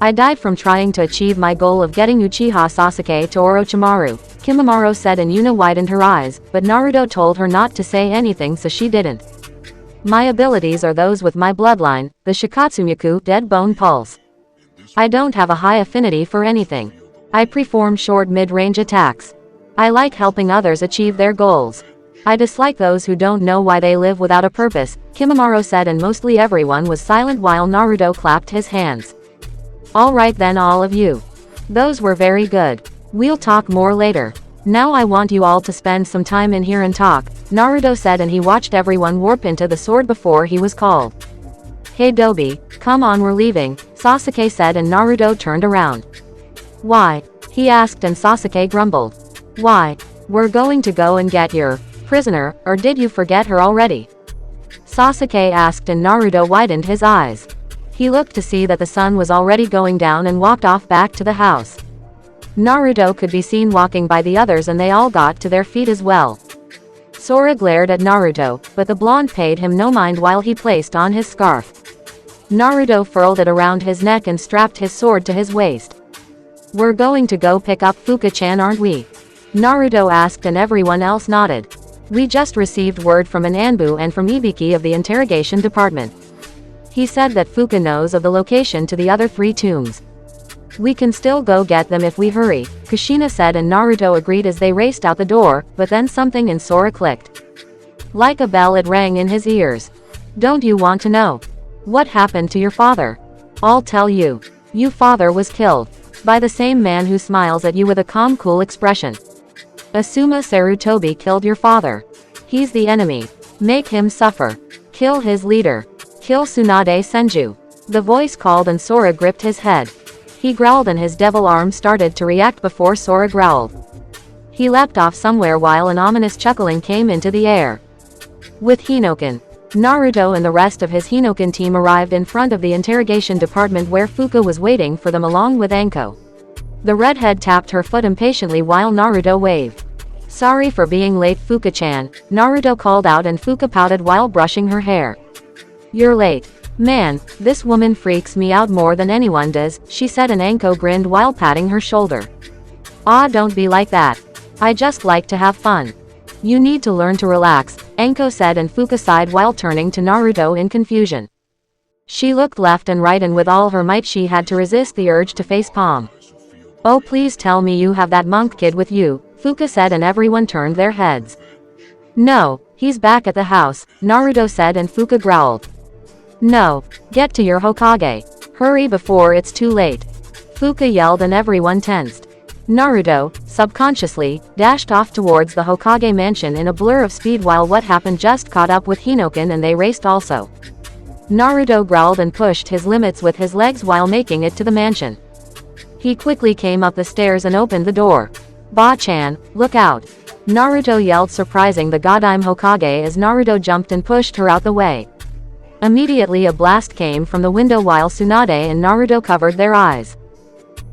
S1: I died from trying to achieve my goal of getting Uchiha Sasuke to Orochimaru, Kimimaro said, and Yuna widened her eyes, but Naruto told her not to say anything, so she didn't. My abilities are those with my bloodline, the Shikatsumiku, Dead Bone Pulse. I don't have a high affinity for anything. I perform short mid-range attacks. I like helping others achieve their goals. I dislike those who don't know why they live without a purpose, Kimimaro said, and mostly everyone was silent while Naruto clapped his hands. Alright then, all of you. Those were very good. We'll talk more later. Now I want you all to spend some time in here and talk, Naruto said, and he watched everyone warp into the sword before he was called. Hey Dobi, come on, we're leaving, Sasuke said, and Naruto turned around. Why? He asked, and Sasuke grumbled. Why? We're going to go and get your prisoner, or did you forget her already? Sasuke asked, and Naruto widened his eyes. He looked to see that the sun was already going down and walked off back to the house. Naruto could be seen walking by the others, and they all got to their feet as well. Sora glared at Naruto, but the blonde paid him no mind while he placed on his scarf. Naruto furled it around his neck and strapped his sword to his waist. We're going to go pick up Fuka-chan, aren't we? Naruto asked, and everyone else nodded. We just received word from an Anbu and from Ibiki of the interrogation department. He said that Fuka knows of the location to the other 3 tombs. We can still go get them if we hurry, Kushina said, and Naruto agreed as they raced out the door, but then something in Sora clicked. Like a bell, it rang in his ears. Don't you want to know? What happened to your father? I'll tell you. Your father was killed. By the same man who smiles at you with a calm, cool expression. Asuma Sarutobi killed your father. He's the enemy. Make him suffer. Kill his leader. Kill Tsunade Senju. The voice called, and Sora gripped his head. He growled, and his devil arm started to react before Sora growled. He leapt off somewhere while an ominous chuckling came into the air. With Hinoken, Naruto and the rest of his Hinoken team arrived in front of the interrogation department where Fuka was waiting for them along with Anko. The redhead tapped her foot impatiently while Naruto waved. Sorry for being late, Fuka-chan, Naruto called out, and Fuka pouted while brushing her hair. You're late. Man, this woman freaks me out more than anyone does, she said, and Anko grinned while patting her shoulder. Ah, don't be like that. I just like to have fun. You need to learn to relax, Anko said, and Fuka sighed while turning to Naruto in confusion. She looked left and right, and with all her might she had to resist the urge to facepalm. Oh, please tell me you have that monk kid with you, Fuka said, and everyone turned their heads. No, he's back at the house, Naruto said, and Fuka growled. No, get to your Hokage. Hurry before it's too late. Fuka yelled, and everyone tensed. Naruto, subconsciously, dashed off towards the Hokage mansion in a blur of speed while what happened just caught up with Hinoken and they raced also. Naruto growled and pushed his limits with his legs while making it to the mansion. He quickly came up the stairs and opened the door. Ba-chan, look out. Naruto yelled, surprising the Godime Hokage as Naruto jumped and pushed her out the way. Immediately a blast came from the window while Tsunade and Naruto covered their eyes.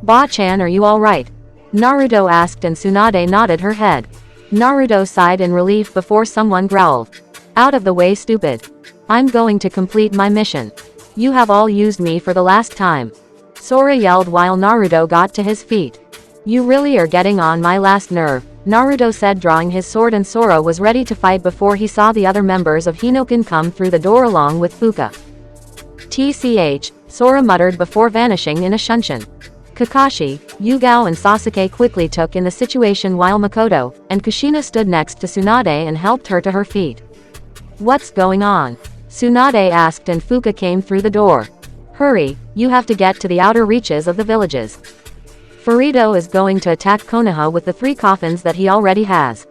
S1: "Ba-chan, are you alright?" Naruto asked and Tsunade nodded her head. Naruto sighed in relief before someone growled. "Out of the way, stupid. I'm going to complete my mission. You have all used me for the last time." Sora yelled while Naruto got to his feet. "You really are getting on my last nerve," Naruto said, drawing his sword, and Sora was ready to fight before he saw the other members of Hinoken come through the door along with Fuka. "TCH, Sora muttered before vanishing in a shunshin. Kakashi, Yugao and Sasuke quickly took in the situation while Makoto and Kushina stood next to Tsunade and helped her to her feet. "What's going on?" Tsunade asked and Fuka came through the door. "Hurry, you have to get to the outer reaches of the villages. Furito is going to attack Konoha with the 3 coffins that he already has.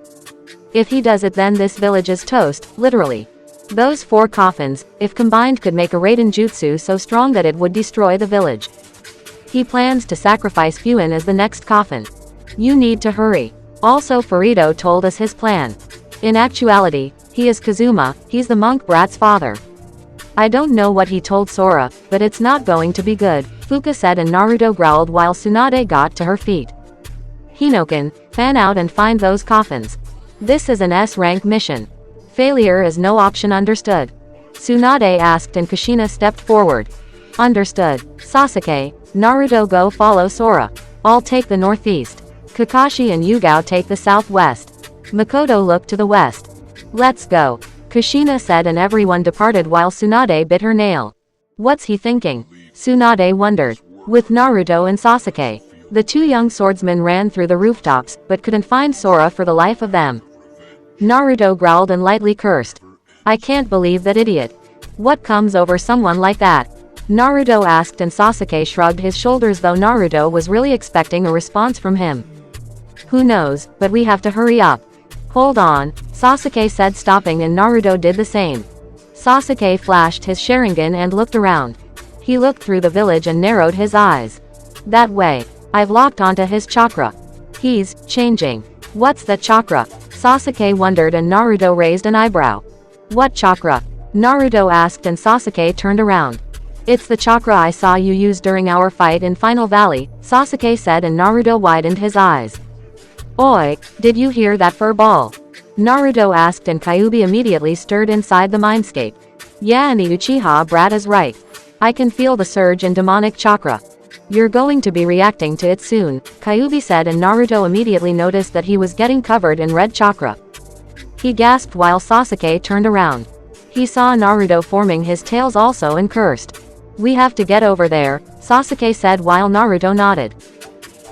S1: If he does it, then this village is toast, literally. Those 4 coffins, if combined, could make a Raiden jutsu so strong that it would destroy the village. He plans to sacrifice Fuin as the next coffin. You need to hurry." Also, Furito told us his plan. In actuality, he is Kazuma, he's the monk brat's father. "I don't know what he told Sora, but it's not going to be good," Fuka said, and Naruto growled while Tsunade got to her feet. "Hinoken, fan out and find those coffins. This is an S-rank mission. Failure is no option, understood?" Tsunade asked and Kushina stepped forward. "Understood, Sasuke. Naruto, go follow Sora. I'll take the northeast. Kakashi and Yugao take the southwest. Makoto looked to the west. Let's go," Kushina said, and everyone departed while Tsunade bit her nail. What's he thinking? Tsunade wondered. With Naruto and Sasuke, the 2 young swordsmen ran through the rooftops, but couldn't find Sora for the life of them. Naruto growled and lightly cursed. "I can't believe that idiot. What comes over someone like that?" Naruto asked and Sasuke shrugged his shoulders, though Naruto was really expecting a response from him. "Who knows, but we have to hurry up." "Hold on," Sasuke said, stopping, and Naruto did the same. Sasuke flashed his Sharingan and looked around. He looked through the village and narrowed his eyes. "That way. I've locked onto his chakra. He's changing." "What's that chakra?" Sasuke wondered, and Naruto raised an eyebrow. "What chakra?" Naruto asked, and Sasuke turned around. "It's the chakra I saw you use during our fight in Final Valley," Sasuke said, and Naruto widened his eyes. "Oi, did you hear that fur ball?" Naruto asked, and Kyuubi immediately stirred inside the mindscape. "Yeah, and the Uchiha brat is right. I can feel the surge in demonic chakra. You're going to be reacting to it soon," Kyuubi said, and Naruto immediately noticed that he was getting covered in red chakra. He gasped while Sasuke turned around. He saw Naruto forming his tails also and cursed. "We have to get over there," Sasuke said while Naruto nodded.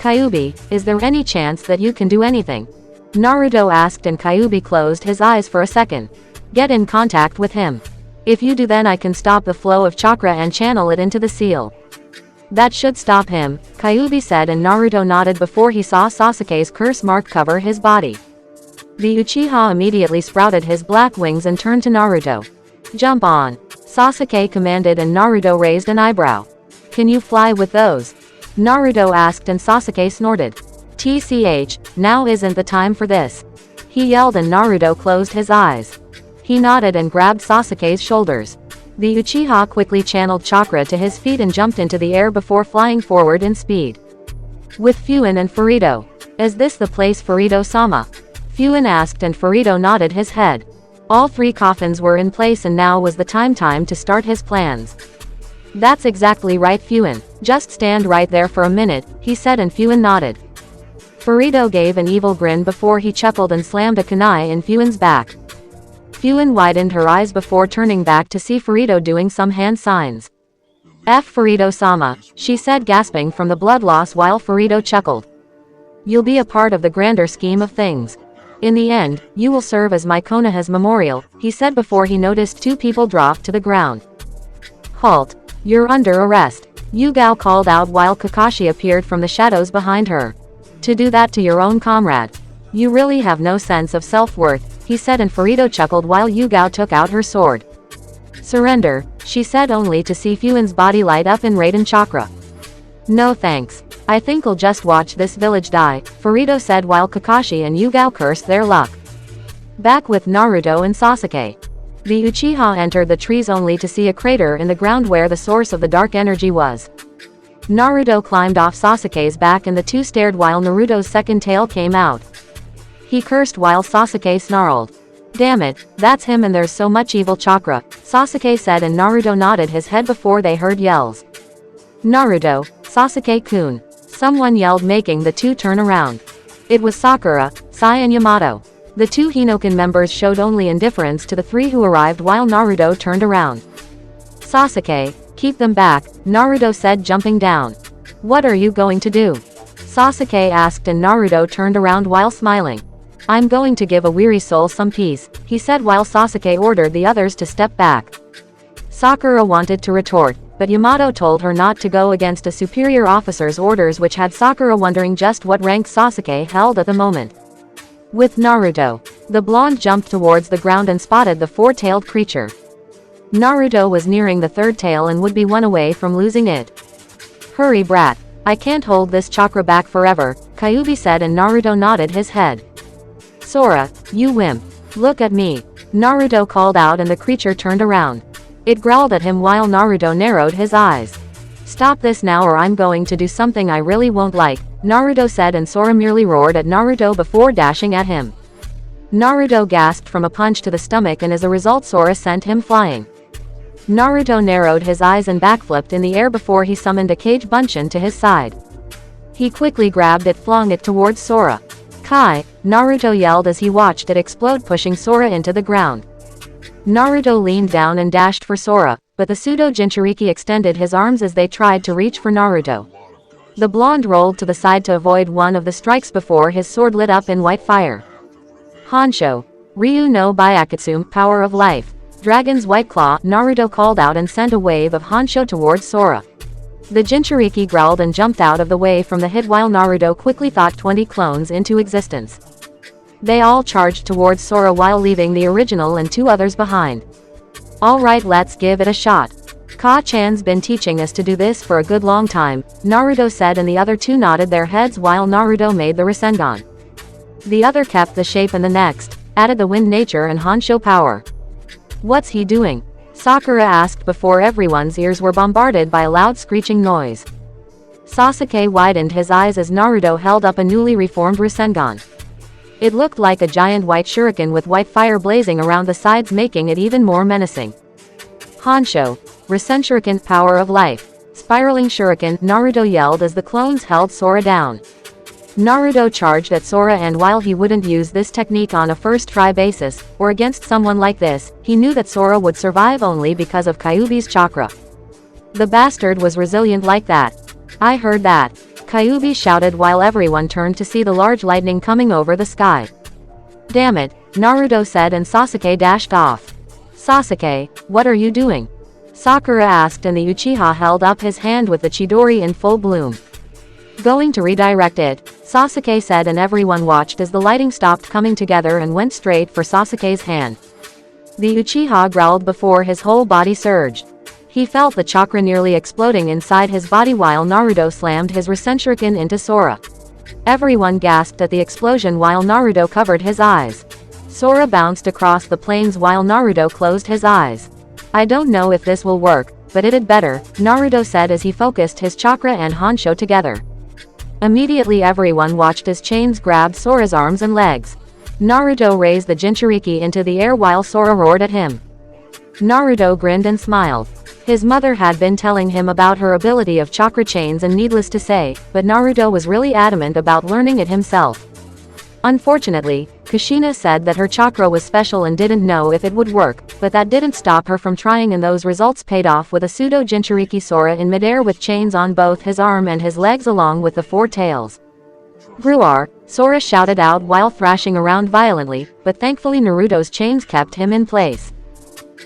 S1: "Kyuubi, is there any chance that you can do anything?" Naruto asked, and Kyuubi closed his eyes for a second. "Get in contact with him. If you do, then I can stop the flow of chakra and channel it into the seal." "That should stop him," Kyuubi said, and Naruto nodded before he saw Sasuke's curse mark cover his body. The Uchiha immediately sprouted his black wings and turned to Naruto. "Jump on," Sasuke commanded, and Naruto raised an eyebrow. "Can you fly with those?" Naruto asked, and Sasuke snorted. "TCH, now isn't the time for this," he yelled, and Naruto closed his eyes. He nodded and grabbed Sasuke's shoulders. The Uchiha quickly channeled chakra to his feet and jumped into the air before flying forward in speed. With Fuin and Furito. "Is this the place, Furito-sama?" Fuin asked, and Furito nodded his head. All 3 coffins were in place, and now was the time to start his plans. "That's exactly right, Fuin. Just stand right there for a minute," he said, and Fuin nodded. Furito gave an evil grin before he chuckled and slammed a kunai in Fuin's back. Fuin widened her eyes before turning back to see Furito doing some hand signs. Furito-sama," she said, gasping from the blood loss while Furito chuckled. "You'll be a part of the grander scheme of things. In the end, you will serve as my Konoha's memorial," he said before he noticed 2 people drop to the ground. "Halt. You're under arrest," Yugao called out while Kakashi appeared from the shadows behind her. "To do that to your own comrade. You really have no sense of self-worth," he said, and Furito chuckled while Yugao took out her sword. "Surrender," she said, only to see Fuin's body light up in Raiden chakra. "No thanks. I think I'll just watch this village die," Furito said while Kakashi and Yugao cursed their luck. Back with Naruto and Sasuke. The Uchiha entered the trees only to see a crater in the ground where the source of the dark energy was. Naruto climbed off Sasuke's back and the two stared while Naruto's second tail came out. He cursed while Sasuke snarled. "Damn it, that's him and there's so much evil chakra," Sasuke said and Naruto nodded his head before they heard yells. "Naruto, Sasuke-kun," someone yelled making the two turn around. It was Sakura, Sai and Yamato. The two Hinoken members showed only indifference to the three who arrived while Naruto turned around. "Sasuke, keep them back," Naruto said jumping down. "What are you going to do?" Sasuke asked and Naruto turned around while smiling. "I'm going to give a weary soul some peace," he said while Sasuke ordered the others to step back. Sakura wanted to retort, but Yamato told her not to go against a superior officer's orders, which had Sakura wondering just what rank Sasuke held at the moment. With Naruto, the blonde jumped towards the ground and spotted the four-tailed creature. Naruto was nearing the third tail and would be one away from losing it. "Hurry, brat. I can't hold this chakra back forever," Kyuubi said and Naruto nodded his head. "Sora, you wimp. Look at me," Naruto called out and the creature turned around. It growled at him while Naruto narrowed his eyes. "Stop this now or I'm going to do something I really won't like," Naruto said and Sora merely roared at Naruto before dashing at him. Naruto gasped from a punch to the stomach and as a result Sora sent him flying. Naruto narrowed his eyes and backflipped in the air before he summoned a Kage Bunshin to his side. He quickly grabbed it, flung it towards Sora. "Kai!" Naruto yelled as he watched it explode, pushing Sora into the ground. Naruto leaned down and dashed for Sora, but the pseudo Jinchuriki extended his arms as they tried to reach for Naruto. The blonde rolled to the side to avoid one of the strikes before his sword lit up in white fire. "Honsho, Ryu no Byakatsume, power of life. Dragon's white claw," Naruto called out and sent a wave of Honsho towards Sora. The Jinchuriki growled and jumped out of the way from the hit while Naruto quickly thought 20 clones into existence. They all charged towards Sora while leaving the original and two others behind. "Alright, let's give it a shot. Ka-chan's been teaching us to do this for a good long time," Naruto said and the other two nodded their heads while Naruto made the Rasengan. The other kept the shape and the next, added the wind nature and Honsho power. "What's he doing?" Sakura asked before everyone's ears were bombarded by a loud screeching noise. Sasuke widened his eyes as Naruto held up a newly reformed Rasengan. It looked like a giant white shuriken with white fire blazing around the sides, making it even more menacing. "Honsho, Rasenshuriken, power of life. Spiraling shuriken," Naruto yelled as the clones held Sora down. Naruto charged at Sora and while he wouldn't use this technique on a first try basis, or against someone like this, he knew that Sora would survive only because of Kyuubi's chakra. The bastard was resilient like that. "I heard that," Kyuubi shouted while everyone turned to see the large lightning coming over the sky. "Damn it," Naruto said and Sasuke dashed off. "Sasuke, what are you doing?" Sakura asked and the Uchiha held up his hand with the Chidori in full bloom. "Going to redirect it," Sasuke said and everyone watched as the lighting stopped coming together and went straight for Sasuke's hand. The Uchiha growled before his whole body surged. He felt the chakra nearly exploding inside his body while Naruto slammed his Rasenshuriken into Sora. Everyone gasped at the explosion while Naruto covered his eyes. Sora bounced across the plains while Naruto closed his eyes. "I don't know if this will work, but it had better," Naruto said as he focused his chakra and Honsho together. Immediately everyone watched as chains grabbed Sora's arms and legs. Naruto raised the Jinchuriki into the air while Sora roared at him. Naruto grinned and smiled. His mother had been telling him about her ability of chakra chains and needless to say, but Naruto was really adamant about learning it himself. Unfortunately, Kushina said that her chakra was special and didn't know if it would work, but that didn't stop her from trying and those results paid off with a pseudo Jinchuriki Sora in midair with chains on both his arm and his legs along with the four tails. "Gruar," Sora shouted out while thrashing around violently, but thankfully Naruto's chains kept him in place.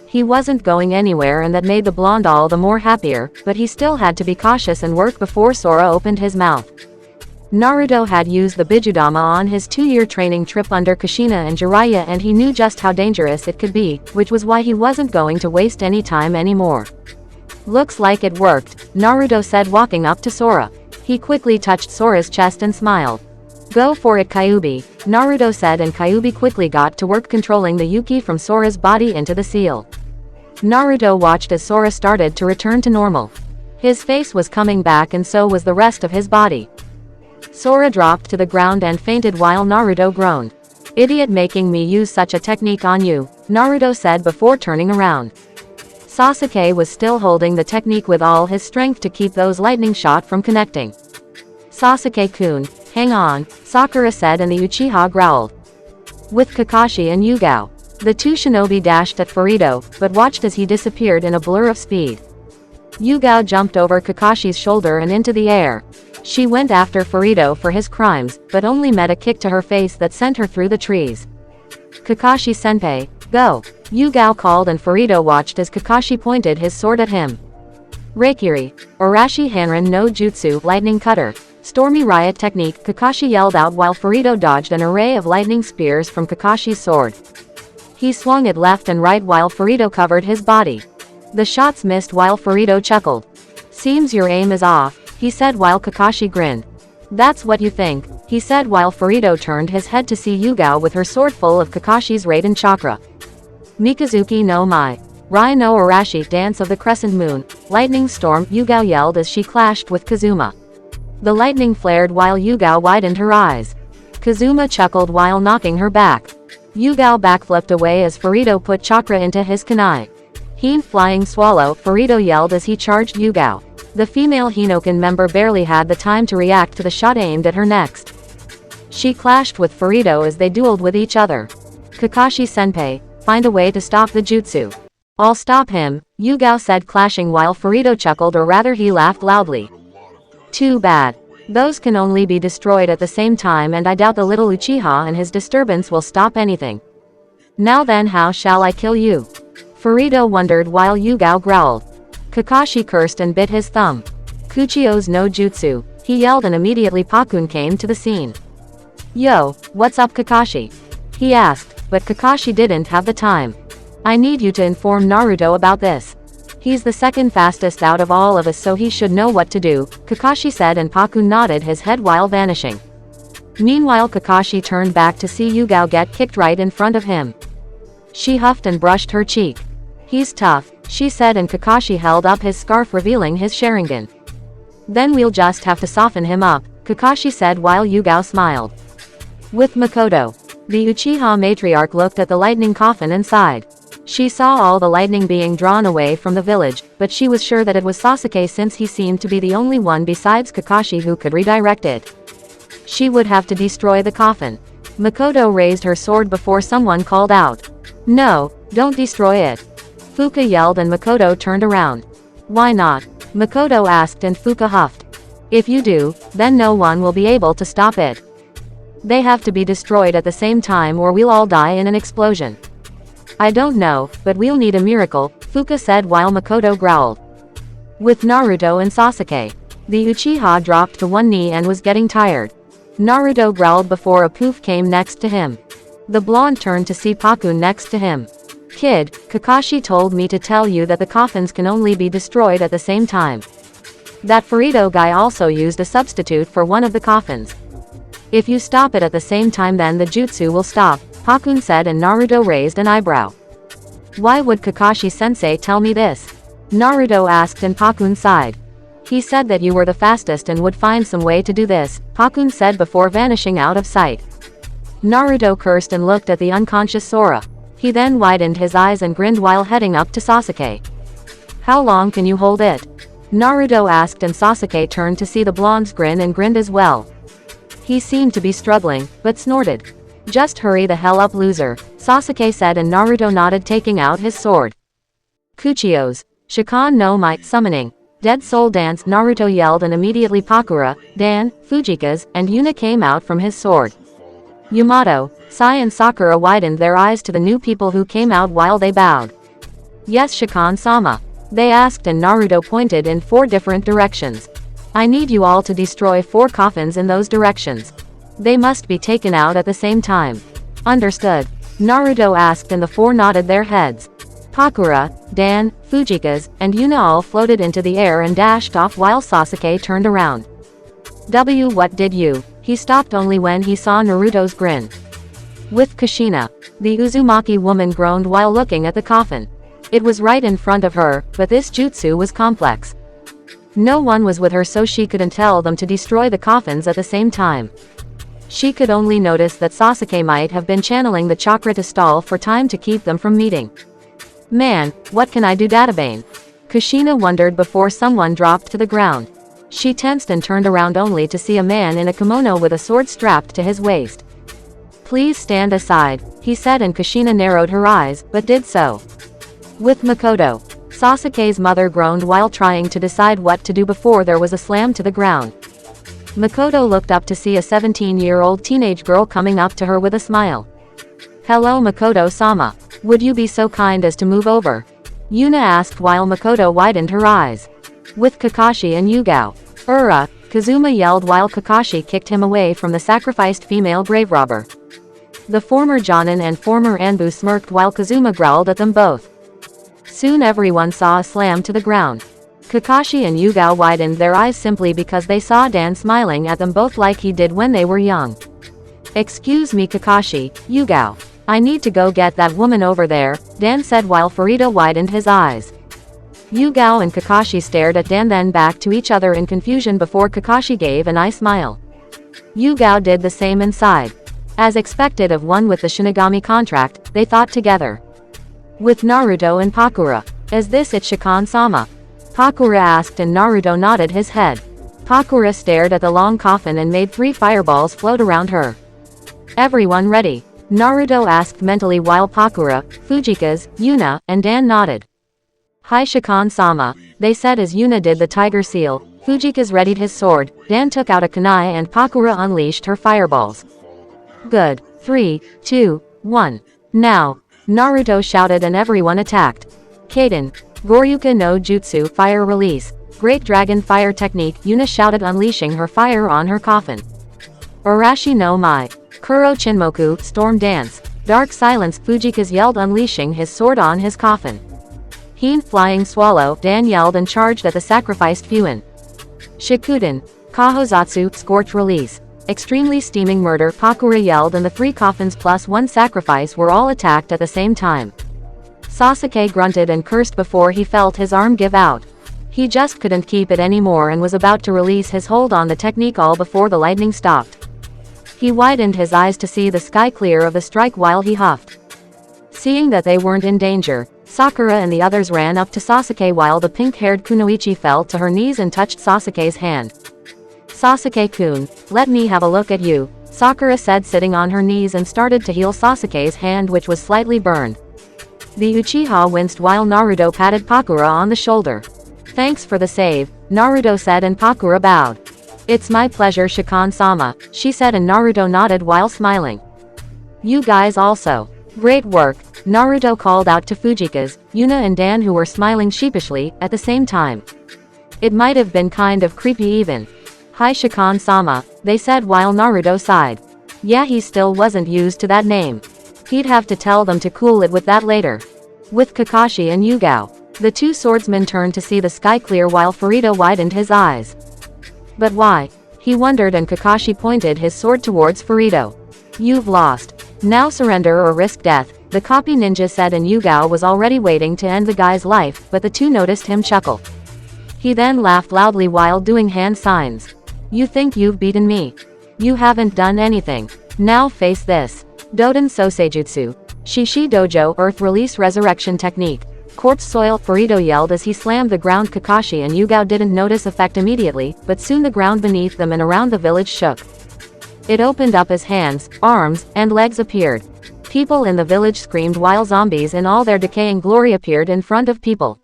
S1: He wasn't going anywhere and that made the blonde all the more happier, but he still had to be cautious and work before Sora opened his mouth. Naruto had used the Bijudama on his 2-year training trip under Kushina and Jiraiya and he knew just how dangerous it could be, which was why he wasn't going to waste any time anymore. "Looks like it worked," Naruto said walking up to Sora. He quickly touched Sora's chest and smiled. Go for it, Kyuubi, Naruto said, and Kyuubi quickly got to work controlling the Yuki from Sora's body into the seal. Naruto watched as Sora started to return to normal. His face was coming back and so was the rest of his body. Sora dropped to the ground and fainted while Naruto groaned. Idiot, making me use such a technique on you, Naruto said before turning around. Sasuke was still holding the technique with all his strength to keep those lightning shot from connecting. Sasuke-kun, hang on, Sakura said, and the Uchiha growled. With Kakashi and Yugao, the two shinobi dashed at Furito, but watched as he disappeared in a blur of speed. Yugao jumped over Kakashi's shoulder and into the air. She went after Furito for his crimes, but only met a kick to her face that sent her through the trees. Kakashi-senpai, go, Yugao called, and Furito watched as Kakashi pointed his sword at him. Reikiri, Arashi Hanran no Jutsu, lightning cutter, stormy riot technique, Kakashi yelled out while Furito dodged an array of lightning spears from Kakashi's sword. He swung it left and right while Furito covered his body. The shots missed while Furito chuckled. Seems your aim is off, he said while Kakashi grinned. That's what you think, he said while Furito turned his head to see Yugao with her sword full of Kakashi's Raiden chakra. Mikazuki no Mai. Rai no Arashi, dance of the crescent moon, lightning storm, Yugao yelled as she clashed with Kazuma. The lightning flared while Yugao widened her eyes. Kazuma chuckled while knocking her back. Yugao backflipped away as Furito put chakra into his kunai. Heen flying swallow, Furito yelled as he charged Yugao. The female Hinoken member barely had the time to react to the shot aimed at her next. She clashed with Furito as they dueled with each other. Kakashi-senpai, find a way to stop the jutsu. I'll stop him, Yugao said, clashing while Furito chuckled, or rather he laughed loudly. Too bad. Those can only be destroyed at the same time, and I doubt the little Uchiha and his disturbance will stop anything. Now then, how shall I kill you? Furito wondered while Yugao growled. Kakashi cursed and bit his thumb. Kuchio's no jutsu, he yelled, and immediately Pakun came to the scene. Yo, what's up, Kakashi? He asked, but Kakashi didn't have the time. I need you to inform Naruto about this. He's the second fastest out of all of us, so he should know what to do, Kakashi said, and Pakun nodded his head while vanishing. Meanwhile, Kakashi turned back to see Yugao get kicked right in front of him. She huffed and brushed her cheek. He's tough, she said, and Kakashi held up his scarf revealing his Sharingan. Then we'll just have to soften him up, Kakashi said while Yugao smiled. With Makoto, the Uchiha matriarch looked at the lightning coffin and sighed. She saw all the lightning being drawn away from the village, but she was sure that it was Sasuke since he seemed to be the only one besides Kakashi who could redirect it. She would have to destroy the coffin. Makoto raised her sword before someone called out. No, don't destroy it. Fuka yelled and Makoto turned around. Why not? Makoto asked and Fuka huffed. If you do, then no one will be able to stop it. They have to be destroyed at the same time or we'll all die in an explosion. I don't know, but we'll need a miracle, Fuka said while Makoto growled. With Naruto and Sasuke, the Uchiha dropped to one knee and was getting tired. Naruto growled before a poof came next to him. The blonde turned to see Pakun next to him. Kid, Kakashi told me to tell you that the coffins can only be destroyed at the same time. That Furito guy also used a substitute for one of the coffins. If you stop it at the same time, then the jutsu will stop, Pakun said, and Naruto raised an eyebrow. Why would Kakashi-sensei tell me this? Naruto asked and Pakun sighed. He said that you were the fastest and would find some way to do this, Pakun said before vanishing out of sight. Naruto cursed and looked at the unconscious Sora. He then widened his eyes and grinned while heading up to Sasuke. How long can you hold it? Naruto asked, and Sasuke turned to see the blonde's grin and grinned as well. He seemed to be struggling, but snorted. Just hurry the hell up, loser, Sasuke said, and Naruto nodded, taking out his sword. Kuchio's Shakan no Might summoning. Dead Soul Dance, Naruto yelled, and immediately Pakura, Dan, Fujika's, and Yuna came out from his sword. Yamato, Sai and Sakura widened their eyes to the new people who came out while they bowed. Yes, Shakan-sama, they asked, and Naruto pointed in 4 different directions. I need you all to destroy 4 coffins in those directions. They must be taken out at the same time. Understood, Naruto asked, and the 4 nodded their heads. Pakura, Dan, Fujika's, and Yuna all floated into the air and dashed off while Sasuke turned around. What did you? He stopped only when he saw Naruto's grin. With Kushina, the Uzumaki woman groaned while looking at the coffin. It was right in front of her, but this jutsu was complex. No one was with her, so she couldn't tell them to destroy the coffins at the same time. She could only notice that Sasuke might have been channeling the chakra to stall for time to keep them from meeting. Man, what can I do, Databane? Kushina wondered before someone dropped to the ground. She tensed and turned around only to see a man in a kimono with a sword strapped to his waist. Please stand aside, he said, and Kushina narrowed her eyes, but did so. With Makoto, Sasuke's mother groaned while trying to decide what to do before there was a slam to the ground. Makoto looked up to see a 17-year-old teenage girl coming up to her with a smile. Hello Makoto-sama. Would you be so kind as to move over? Yuna asked while Makoto widened her eyes. With Kakashi and Yugao. Kazuma yelled while Kakashi kicked him away from the sacrificed female grave robber. The former Jonin and former Anbu smirked while Kazuma growled at them both. Soon everyone saw a slam to the ground. Kakashi and Yugao widened their eyes simply because they saw Dan smiling at them both like he did when they were young. Excuse me Kakashi, Yugao. I need to go get that woman over there, Dan said while Furito widened his eyes. Yugao and Kakashi stared at Dan, then back to each other in confusion before Kakashi gave an eye smile. Yugao did the same inside. As expected of one with the Shinigami contract, they thought together. With Naruto and Pakura. Is this it, Shikan-sama? Pakura asked and Naruto nodded his head. Pakura stared at the long coffin and made 3 fireballs float around her. Everyone ready? Naruto asked mentally while Pakura, Fujika's, Yuna, and Dan nodded. Hi Shikan-sama, they said as Yuna did the tiger seal. Fujika's readied his sword, Dan took out a kunai and Pakura unleashed her fireballs. Good. 3, 2, 1. Now! Naruto shouted and everyone attacked. Kaden. Goryuka no Jutsu fire release. Great Dragon Fire Technique, Yuna shouted unleashing her fire on her coffin. Arashi no Mai. Kuro Chinmoku, Storm Dance. Dark Silence, Fujika's yelled unleashing his sword on his coffin. Heen Flying Swallow, Dan yelled and charged at the sacrificed Fuin. Shikuden. Kahozatsu, Scorch Release. Extremely Steaming Murder, Pakura yelled and the 3 coffins plus 1 sacrifice were all attacked at the same time. Sasuke grunted and cursed before he felt his arm give out. He just couldn't keep it anymore and was about to release his hold on the technique all before the lightning stopped. He widened his eyes to see the sky clear of the strike while he huffed. Seeing that they weren't in danger, Sakura and the others ran up to Sasuke while the pink-haired Kunoichi fell to her knees and touched Sasuke's hand. Sasuke-kun, let me have a look at you, Sakura said sitting on her knees and started to heal Sasuke's hand which was slightly burned. The Uchiha winced while Naruto patted Pakura on the shoulder. Thanks for the save, Naruto said and Pakura bowed. It's my pleasure Shikan-sama, she said and Naruto nodded while smiling. You guys also. Great work, Naruto called out to Fujika's, Yuna and Dan who were smiling sheepishly, at the same time. It might have been kind of creepy even. Hi Shikan-sama, they said while Naruto sighed. Yeah, he still wasn't used to that name. He'd have to tell them to cool it with that later. With Kakashi and Yugao. The 2 swordsmen turned to see the sky clear while Furito widened his eyes. But why? He wondered and Kakashi pointed his sword towards Furito. You've lost. Now surrender or risk death, the copy ninja said and Yugao was already waiting to end the guy's life, but the 2 noticed him chuckle. He then laughed loudly while doing hand signs. You think you've beaten me? You haven't done anything. Now face this. Doden Soseijutsu. Shishi Dojo Earth Release Resurrection Technique. Quartz Soil, Furito yelled as he slammed the ground. Kakashi and Yugao didn't notice effect immediately, but soon the ground beneath them and around the village shook. It opened up as hands, arms, and legs appeared. People in the village screamed while zombies in all their decaying glory appeared in front of people.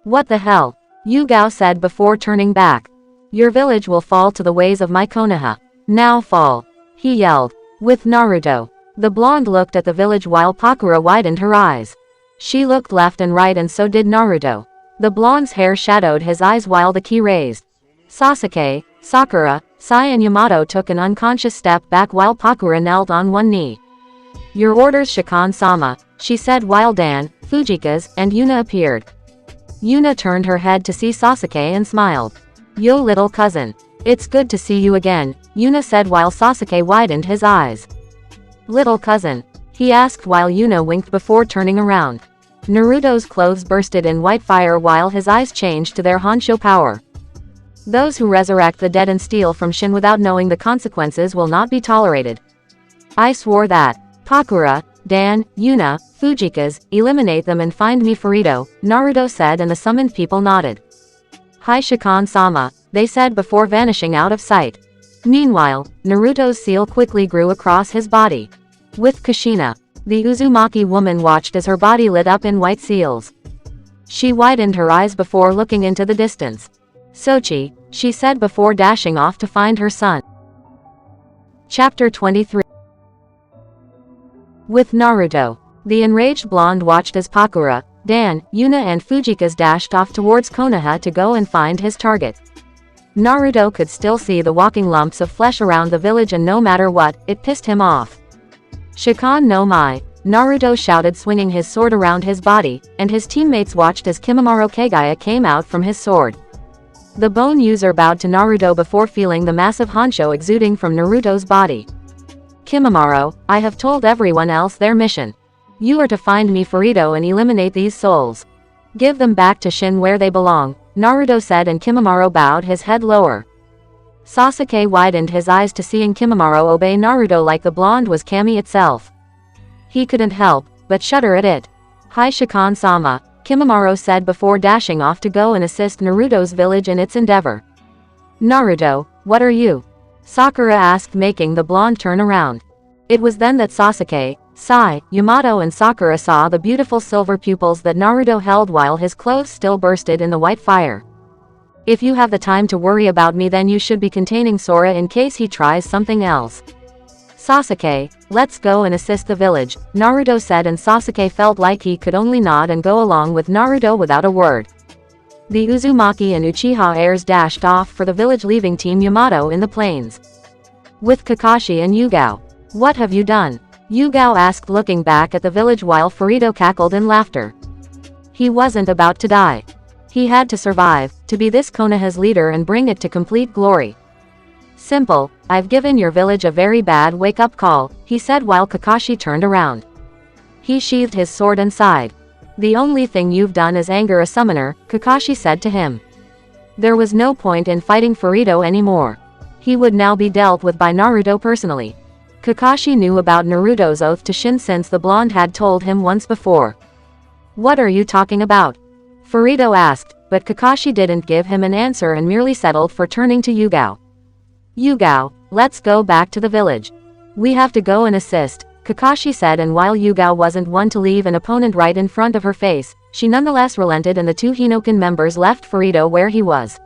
S1: What the hell? Yugao said before turning back. Your village will fall to the ways of my Konoha. Now fall. He yelled. With Naruto. The blonde looked at the village while Pakura widened her eyes. She looked left and right and so did Naruto. The blonde's hair shadowed his eyes while the ki raised. Sasuke, Sakura, Sai and Yamato took an unconscious step back while Pakura knelt on one knee. Your orders Shikan-sama, she said while Dan, Fujika's, and Yuna appeared. Yuna turned her head to see Sasuke and smiled. Yo little cousin. It's good to see you again, Yuna said while Sasuke widened his eyes. Little cousin? He asked while Yuna winked before turning around. Naruto's clothes bursted in white fire while his eyes changed to their Honsho power. Those who resurrect the dead and steal from Shin without knowing the consequences will not be tolerated. I swore that. Pakura, Dan, Yuna, Fujikas, eliminate them and find me Furuto, Naruto said and the summoned people nodded. Hi Shikan-sama, they said before vanishing out of sight. Meanwhile, Naruto's seal quickly grew across his body. With Kushina, the Uzumaki woman watched as her body lit up in white seals. She widened her eyes before looking into the distance. Sochi, she said before dashing off to find her son. Chapter 23. With Naruto, the enraged blonde watched as Pakura, Dan, Yuna and Fujikas dashed off towards Konoha to go and find his target. Naruto could still see the walking lumps of flesh around the village and no matter what, it pissed him off. Shikan no Mai, Naruto shouted swinging his sword around his body, and his teammates watched as Kimimaro Kagaya came out from his sword. The bone user bowed to Naruto before feeling the massive Honsho exuding from Naruto's body. Kimimaro, I have told everyone else their mission. You are to find me Furuto and eliminate these souls. Give them back to Shin where they belong, Naruto said and Kimimaro bowed his head lower. Sasuke widened his eyes to seeing Kimimaro obey Naruto like the blonde was Kami itself. He couldn't help but shudder at it. Hi Shikan-sama, Kimimaro said before dashing off to go and assist Naruto's village in its endeavor. Naruto, what are you? Sakura asked making the blonde turn around. It was then that Sasuke, Sai, Yamato and Sakura saw the beautiful silver pupils that Naruto held while his clothes still bursted in the white fire. If you have the time to worry about me then you should be containing Sora in case he tries something else. Sasuke, let's go and assist the village, Naruto said and Sasuke felt like he could only nod and go along with Naruto without a word. The Uzumaki and Uchiha heirs dashed off for the village leaving Team Yamato in the plains. With Kakashi and Yugao. What have you done? Yugao asked looking back at the village while Furuto cackled in laughter. He wasn't about to die. He had to survive, to be this Konoha's leader and bring it to complete glory. Simple, I've given your village a very bad wake-up call, he said while Kakashi turned around. He sheathed his sword and sighed. The only thing you've done is anger a summoner, Kakashi said to him. There was no point in fighting Furuto anymore. He would now be dealt with by Naruto personally. Kakashi knew about Naruto's oath to Shin since the blonde had told him once before. What are you talking about? Furuto asked, but Kakashi didn't give him an answer and merely settled for turning to Yugao. Yugao, let's go back to the village. We have to go and assist, Kakashi said and while Yugao wasn't one to leave an opponent right in front of her face, she nonetheless relented and the two Hinoken members left Furuto where he was.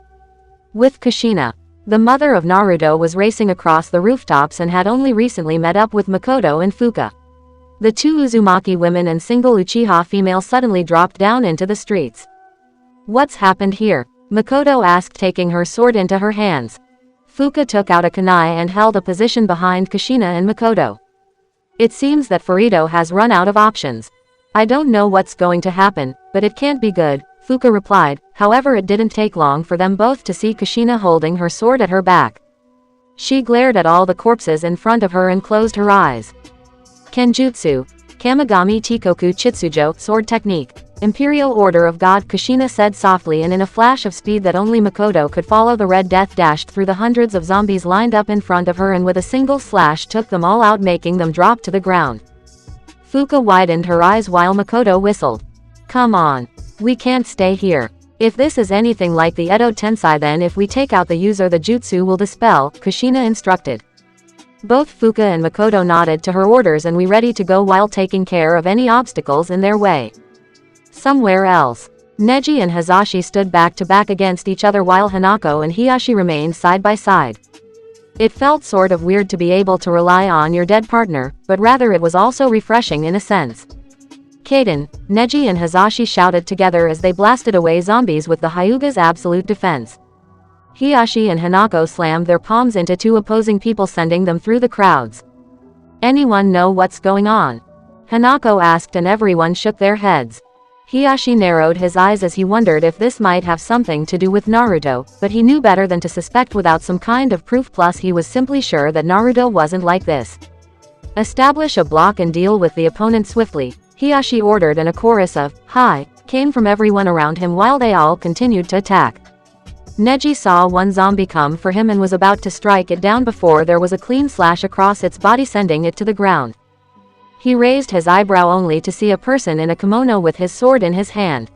S1: With Kushina, the mother of Naruto was racing across the rooftops and had only recently met up with Makoto and Fuka. The two Uzumaki women and single Uchiha female suddenly dropped down into the streets. What's happened here? Makoto asked taking her sword into her hands. Fuka took out a kunai and held a position behind Kushina and Makoto. It seems that Furuto has run out of options. I don't know what's going to happen, but it can't be good, Fuka replied, however it didn't take long for them both to see Kushina holding her sword at her back. She glared at all the corpses in front of her and closed her eyes. Kenjutsu, Kamigami Tikoku Chitsujo, sword technique. Imperial Order of God, Kushina said softly and in a flash of speed that only Makoto could follow, the Red Death dashed through the hundreds of zombies lined up in front of her and with a single slash took them all out making them drop to the ground. Fuka widened her eyes while Makoto whistled. Come on. We can't stay here. If this is anything like the Edo Tensei then if we take out the user the jutsu will dispel, Kushina instructed. Both Fuka and Makoto nodded to her orders and we ready to go while taking care of any obstacles in their way. Somewhere else, Neji and Hazashi stood back to back against each other while Hanako and Hiyashi remained side by side. It felt sort of weird to be able to rely on your dead partner, but rather it was also refreshing in a sense. Kaden, Neji and Hazashi shouted together as they blasted away zombies with the Hyuga's absolute defense. Hiyashi and Hanako slammed their palms into two opposing people sending them through the crowds. Anyone know what's going on? Hanako asked and everyone shook their heads. Hiyashi narrowed his eyes as he wondered if this might have something to do with Naruto, but he knew better than to suspect without some kind of proof, plus he was simply sure that Naruto wasn't like this. Establish a block and deal with the opponent swiftly, Hiyashi ordered, and a chorus of "Hi" came from everyone around him while they all continued to attack. Neji saw one zombie come for him and was about to strike it down before there was a clean slash across its body, sending it to the ground. He raised his eyebrow only to see a person in a kimono with his sword in his hand.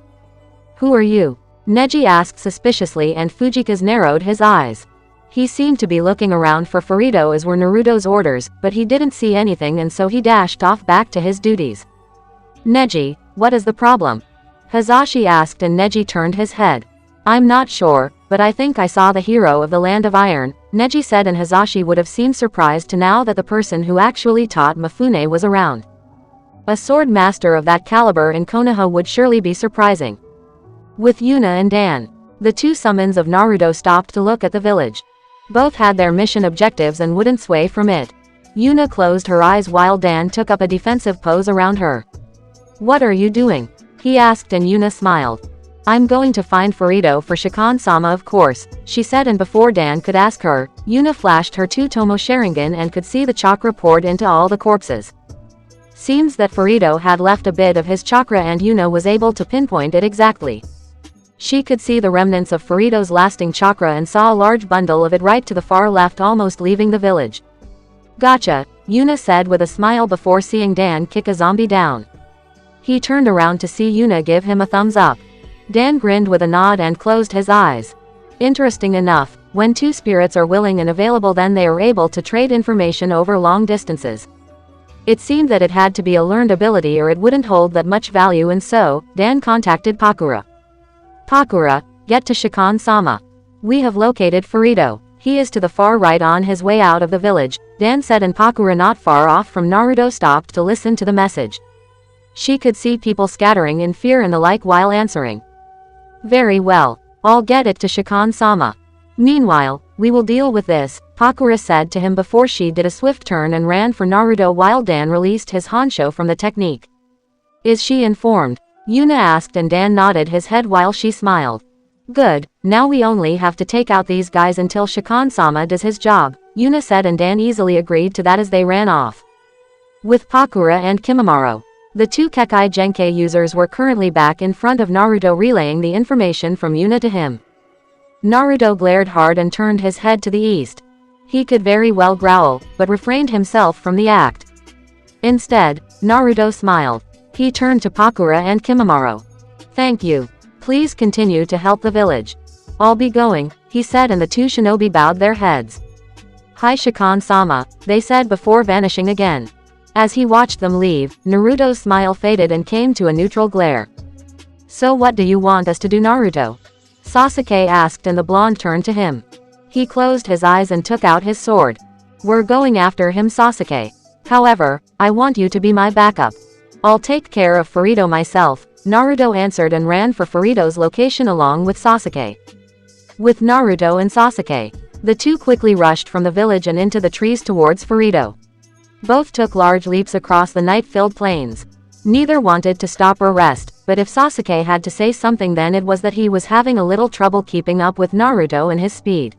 S1: "Who are you?" Neji asked suspiciously, and Fujika's narrowed his eyes. He seemed to be looking around for Furito as were Naruto's orders, but he didn't see anything and so he dashed off back to his duties. "Neji, what is the problem?" Hisashi asked, and Neji turned his head. "I'm not sure, but I think I saw the hero of the Land of Iron," Neji said, and Hisashi would have seemed surprised to know that the person who actually taught Mifune was around. A sword master of that caliber in Konoha would surely be surprising. With Yuna and Dan, the two summons of Naruto stopped to look at the village. Both had their mission objectives and wouldn't sway from it. Yuna closed her eyes while Dan took up a defensive pose around her. "What are you doing?" he asked, and Yuna smiled. "I'm going to find Furito for Shikan-sama, of course," she said, and before Dan could ask her, Yuna flashed her two-tomo Sharingan and could see the chakra poured into all the corpses. Seems that Furito had left a bit of his chakra and Yuna was able to pinpoint it exactly. She could see the remnants of Furito's lasting chakra and saw a large bundle of it right to the far left, almost leaving the village. "Gotcha," Yuna said with a smile before seeing Dan kick a zombie down. He turned around to see Yuna give him a thumbs up. Dan grinned with a nod and closed his eyes. Interesting enough, when two spirits are willing and available, then they are able to trade information over long distances. It seemed that it had to be a learned ability or it wouldn't hold that much value, and so, Dan contacted Pakura. "Pakura, get to Shikan-sama. We have located Furito. He is to the far right on his way out of the village," Dan said, and Pakura, not far off from Naruto, stopped to listen to the message. She could see people scattering in fear and the like while answering. "Very well. I'll get it to Shikan-sama. Meanwhile, we will deal with this," Pakura said to him before she did a swift turn and ran for Naruto while Dan released his Honsho from the technique. "Is she informed?" Yuna asked, and Dan nodded his head while she smiled. "Good, now we only have to take out these guys until Shikan-sama does his job," Yuna said, and Dan easily agreed to that as they ran off. With Pakura and Kimimaro, the two Kekkei Genkai users were currently back in front of Naruto, relaying the information from Yuna to him. Naruto glared hard and turned his head to the east. He could very well growl, but refrained himself from the act. Instead, Naruto smiled. He turned to Pakura and Kimimaro. "Thank you. Please continue to help the village." "I'll be going," he said, and the two shinobi bowed their heads. "Hi Shikan-sama," they said before vanishing again. As he watched them leave, Naruto's smile faded and came to a neutral glare. "So what do you want us to do, Naruto?" Sasuke asked, and the blonde turned to him. He closed his eyes and took out his sword. "We're going after him, Sasuke. However, I want you to be my backup. I'll take care of Furito myself," Naruto answered and ran for Furito's location along with Sasuke. With Naruto and Sasuke, the two quickly rushed from the village and into the trees towards Furito. Both took large leaps across the night-filled plains. Neither wanted to stop or rest, but if Sasuke had to say something, then it was that he was having a little trouble keeping up with Naruto and his speed.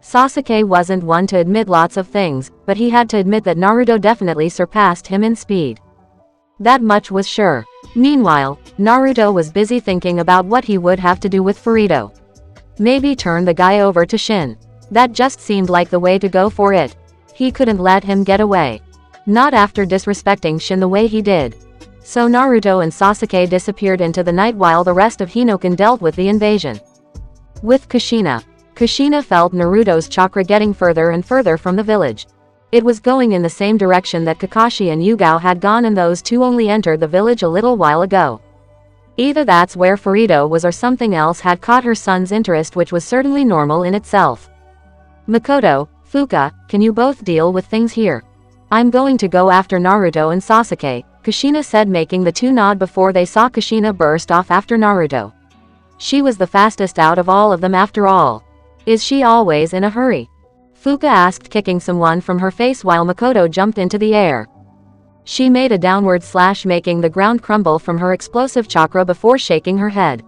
S1: Sasuke wasn't one to admit lots of things, but he had to admit that Naruto definitely surpassed him in speed. That much was sure. Meanwhile, Naruto was busy thinking about what he would have to do with Furito. Maybe turn the guy over to Shin. That just seemed like the way to go for it. He couldn't let him get away. Not after disrespecting Shin the way he did. So Naruto and Sasuke disappeared into the night while the rest of Hinoken dealt with the invasion. With Kushina. Kushina felt Naruto's chakra getting further and further from the village. It was going in the same direction that Kakashi and Yugao had gone, and those two only entered the village a little while ago. Either that's where Furito was or something else had caught her son's interest, which was certainly normal in itself. "Makoto, Fuka, can you both deal with things here? I'm going to go after Naruto and Sasuke," Kushina said, making the two nod before they saw Kushina burst off after Naruto. She was the fastest out of all of them after all. Is she always in a hurry? Fuka asked, kicking someone from her face while Makoto jumped into the air. She made a downward slash, making the ground crumble from her explosive chakra before shaking her head.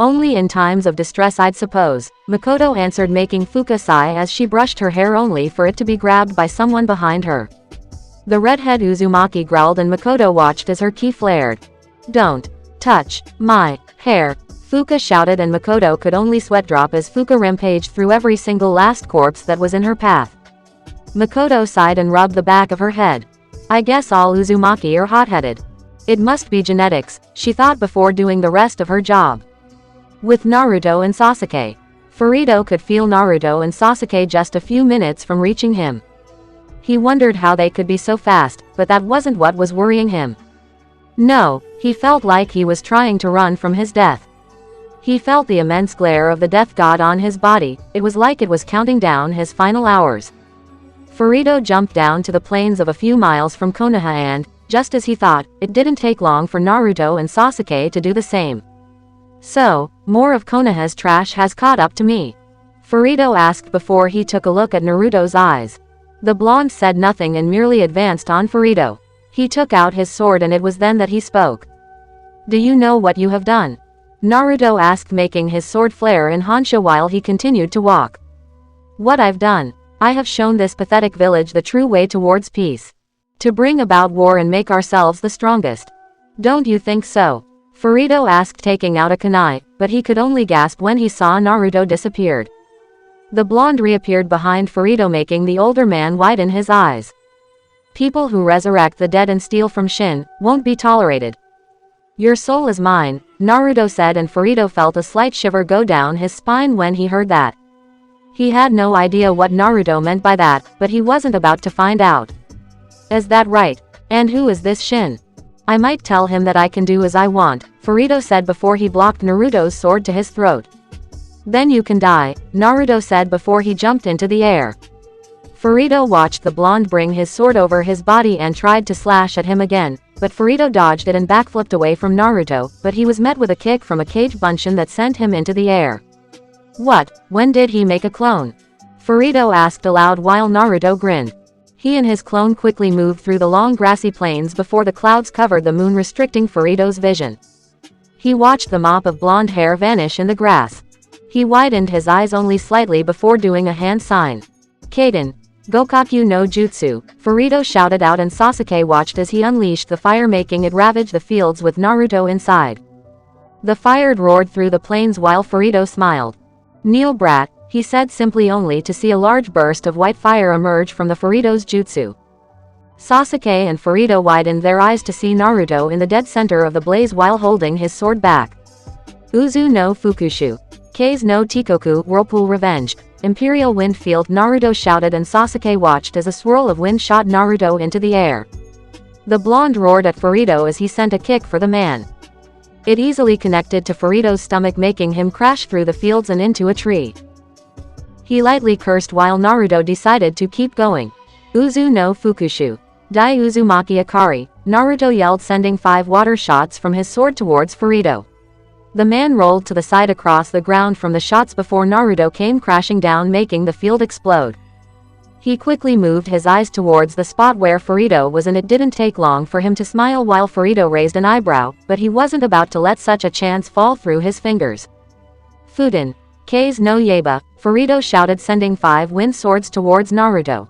S1: Only in times of distress, I'd suppose, Makoto answered, making Fuka sigh as she brushed her hair only for it to be grabbed by someone behind her. The redhead Uzumaki growled and Makoto watched as her ki flared. "Don't touch my hair," Fuka shouted, and Makoto could only sweat drop as Fuka rampaged through every single last corpse that was in her path. Makoto sighed and rubbed the back of her head. "I guess all Uzumaki are hot-headed. It must be genetics," she thought before doing the rest of her job. With Naruto and Sasuke. Furuto could feel Naruto and Sasuke just a few minutes from reaching him. He wondered how they could be so fast, but that wasn't what was worrying him. No, he felt like he was trying to run from his death. He felt the immense glare of the death god on his body. It was like it was counting down his final hours. Furuto jumped down to the plains of a few miles from Konoha and, just as he thought, it didn't take long for Naruto and Sasuke to do the same. "So, more of Konoha's trash has caught up to me?" Furuto asked before he took a look at Naruto's eyes. The blonde said nothing and merely advanced on Furuto. He took out his sword and it was then that he spoke. "Do you know what you have done?" Naruto asked, making his sword flare in Honsha while he continued to walk. "What I've done? I have shown this pathetic village the true way towards peace. To bring about war and make ourselves the strongest. Don't you think so?" Furuto asked, taking out a kunai, but he could only gasp when he saw Naruto disappeared. The blonde reappeared behind Furuto, making the older man widen his eyes. "People who resurrect the dead and steal from Shin won't be tolerated." "Your soul is mine," Naruto said, and Furuto felt a slight shiver go down his spine when he heard that. He had no idea what Naruto meant by that, but he wasn't about to find out. "Is that right? And who is this Shin? I might tell him that I can do as I want," Furuto said before he blocked Naruto's sword to his throat. "Then you can die," Naruto said before he jumped into the air. Furuto watched the blonde bring his sword over his body and tried to slash at him again, but Furuto dodged it and backflipped away from Naruto, but he was met with a kick from a cage bunshin that sent him into the air. "What? When did he make a clone?" Furuto asked aloud while Naruto grinned. He and his clone quickly moved through the long grassy plains before the clouds covered the moon, restricting Furuto's vision. He watched the mop of blonde hair vanish in the grass. He widened his eyes only slightly before doing a hand sign. "Kaden, Gokakyu no Jutsu," Furuto shouted out, and Sasuke watched as he unleashed the fire, making it ravage the fields with Naruto inside. The fire roared through the plains while Furuto smiled. "Kneel, brat," he said simply, only to see a large burst of white fire emerge from the Furuto's jutsu. Sasuke and Furuto widened their eyes to see Naruto in the dead center of the blaze while holding his sword back. "Uzu no Fukushu. Kei's no Tikoku, Whirlpool Revenge. Imperial Wind Field," Naruto shouted, and Sasuke watched as a swirl of wind shot Naruto into the air. The blonde roared at Furuto as he sent a kick for the man. It easily connected to Furuto's stomach, making him crash through the fields and into a tree. He lightly cursed while Naruto decided to keep going. "Uzu no Fukushu. Dai Uzumaki Akari," Naruto yelled, sending 5 water shots from his sword towards Furuto. The man rolled to the side across the ground from the shots before Naruto came crashing down, making the field explode. He quickly moved his eyes towards the spot where Furuto was, and it didn't take long for him to smile while Furuto raised an eyebrow, but he wasn't about to let such a chance fall through his fingers. "Fuden. Kei's no Yaiba," Furuto shouted, sending 5 wind swords towards Naruto.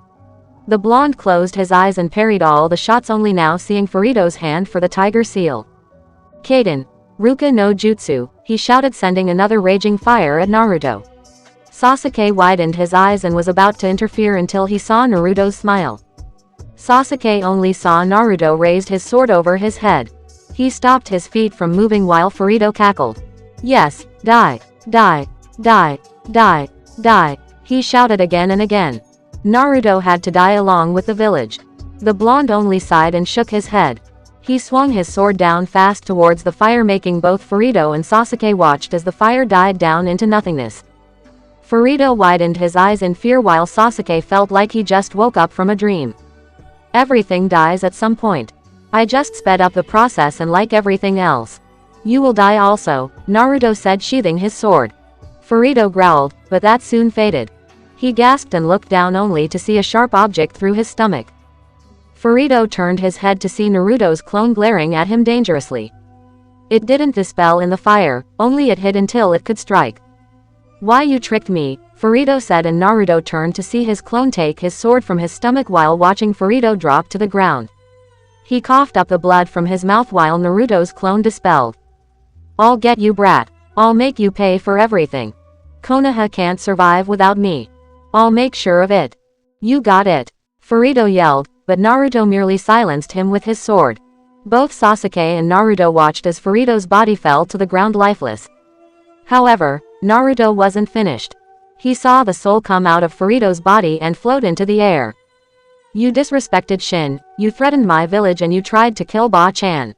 S1: The blonde closed his eyes and parried all the shots, only now seeing Furuto's hand for the tiger seal. "Kaden. Ruka no Jutsu," he shouted, sending another raging fire at Naruto. Sasuke widened his eyes and was about to interfere until he saw Naruto's smile. Sasuke only saw Naruto raised his sword over his head. He stopped his feet from moving while Furuto cackled. "Yes, die, die, die, die, die," he shouted again and again. Naruto had to die along with the village. The blonde only sighed and shook his head. He swung his sword down fast towards the fire, making both Furuto and Sasuke watched as the fire died down into nothingness. Furuto widened his eyes in fear while Sasuke felt like he just woke up from a dream. "Everything dies at some point. I just sped up the process, and like everything else, you will die also," Naruto said, sheathing his sword. Furuto growled, but that soon faded. He gasped and looked down only to see a sharp object through his stomach. Furuto turned his head to see Naruto's clone glaring at him dangerously. It didn't dispel in the fire, only it hid until it could strike. Why you tricked me, Furuto said, and Naruto turned to see his clone take his sword from his stomach while watching Furuto drop to the ground. He coughed up the blood from his mouth while Naruto's clone dispelled. I'll get you, brat. I'll make you pay for everything. Konoha can't survive without me. I'll make sure of it. You got it. Furuto yelled, but Naruto merely silenced him with his sword. Both Sasuke and Naruto watched as Furuto's body fell to the ground lifeless. However, Naruto wasn't finished. He saw the soul come out of Furuto's body and float into the air. You disrespected Shin, you threatened my village, and you tried to kill Ba-chan.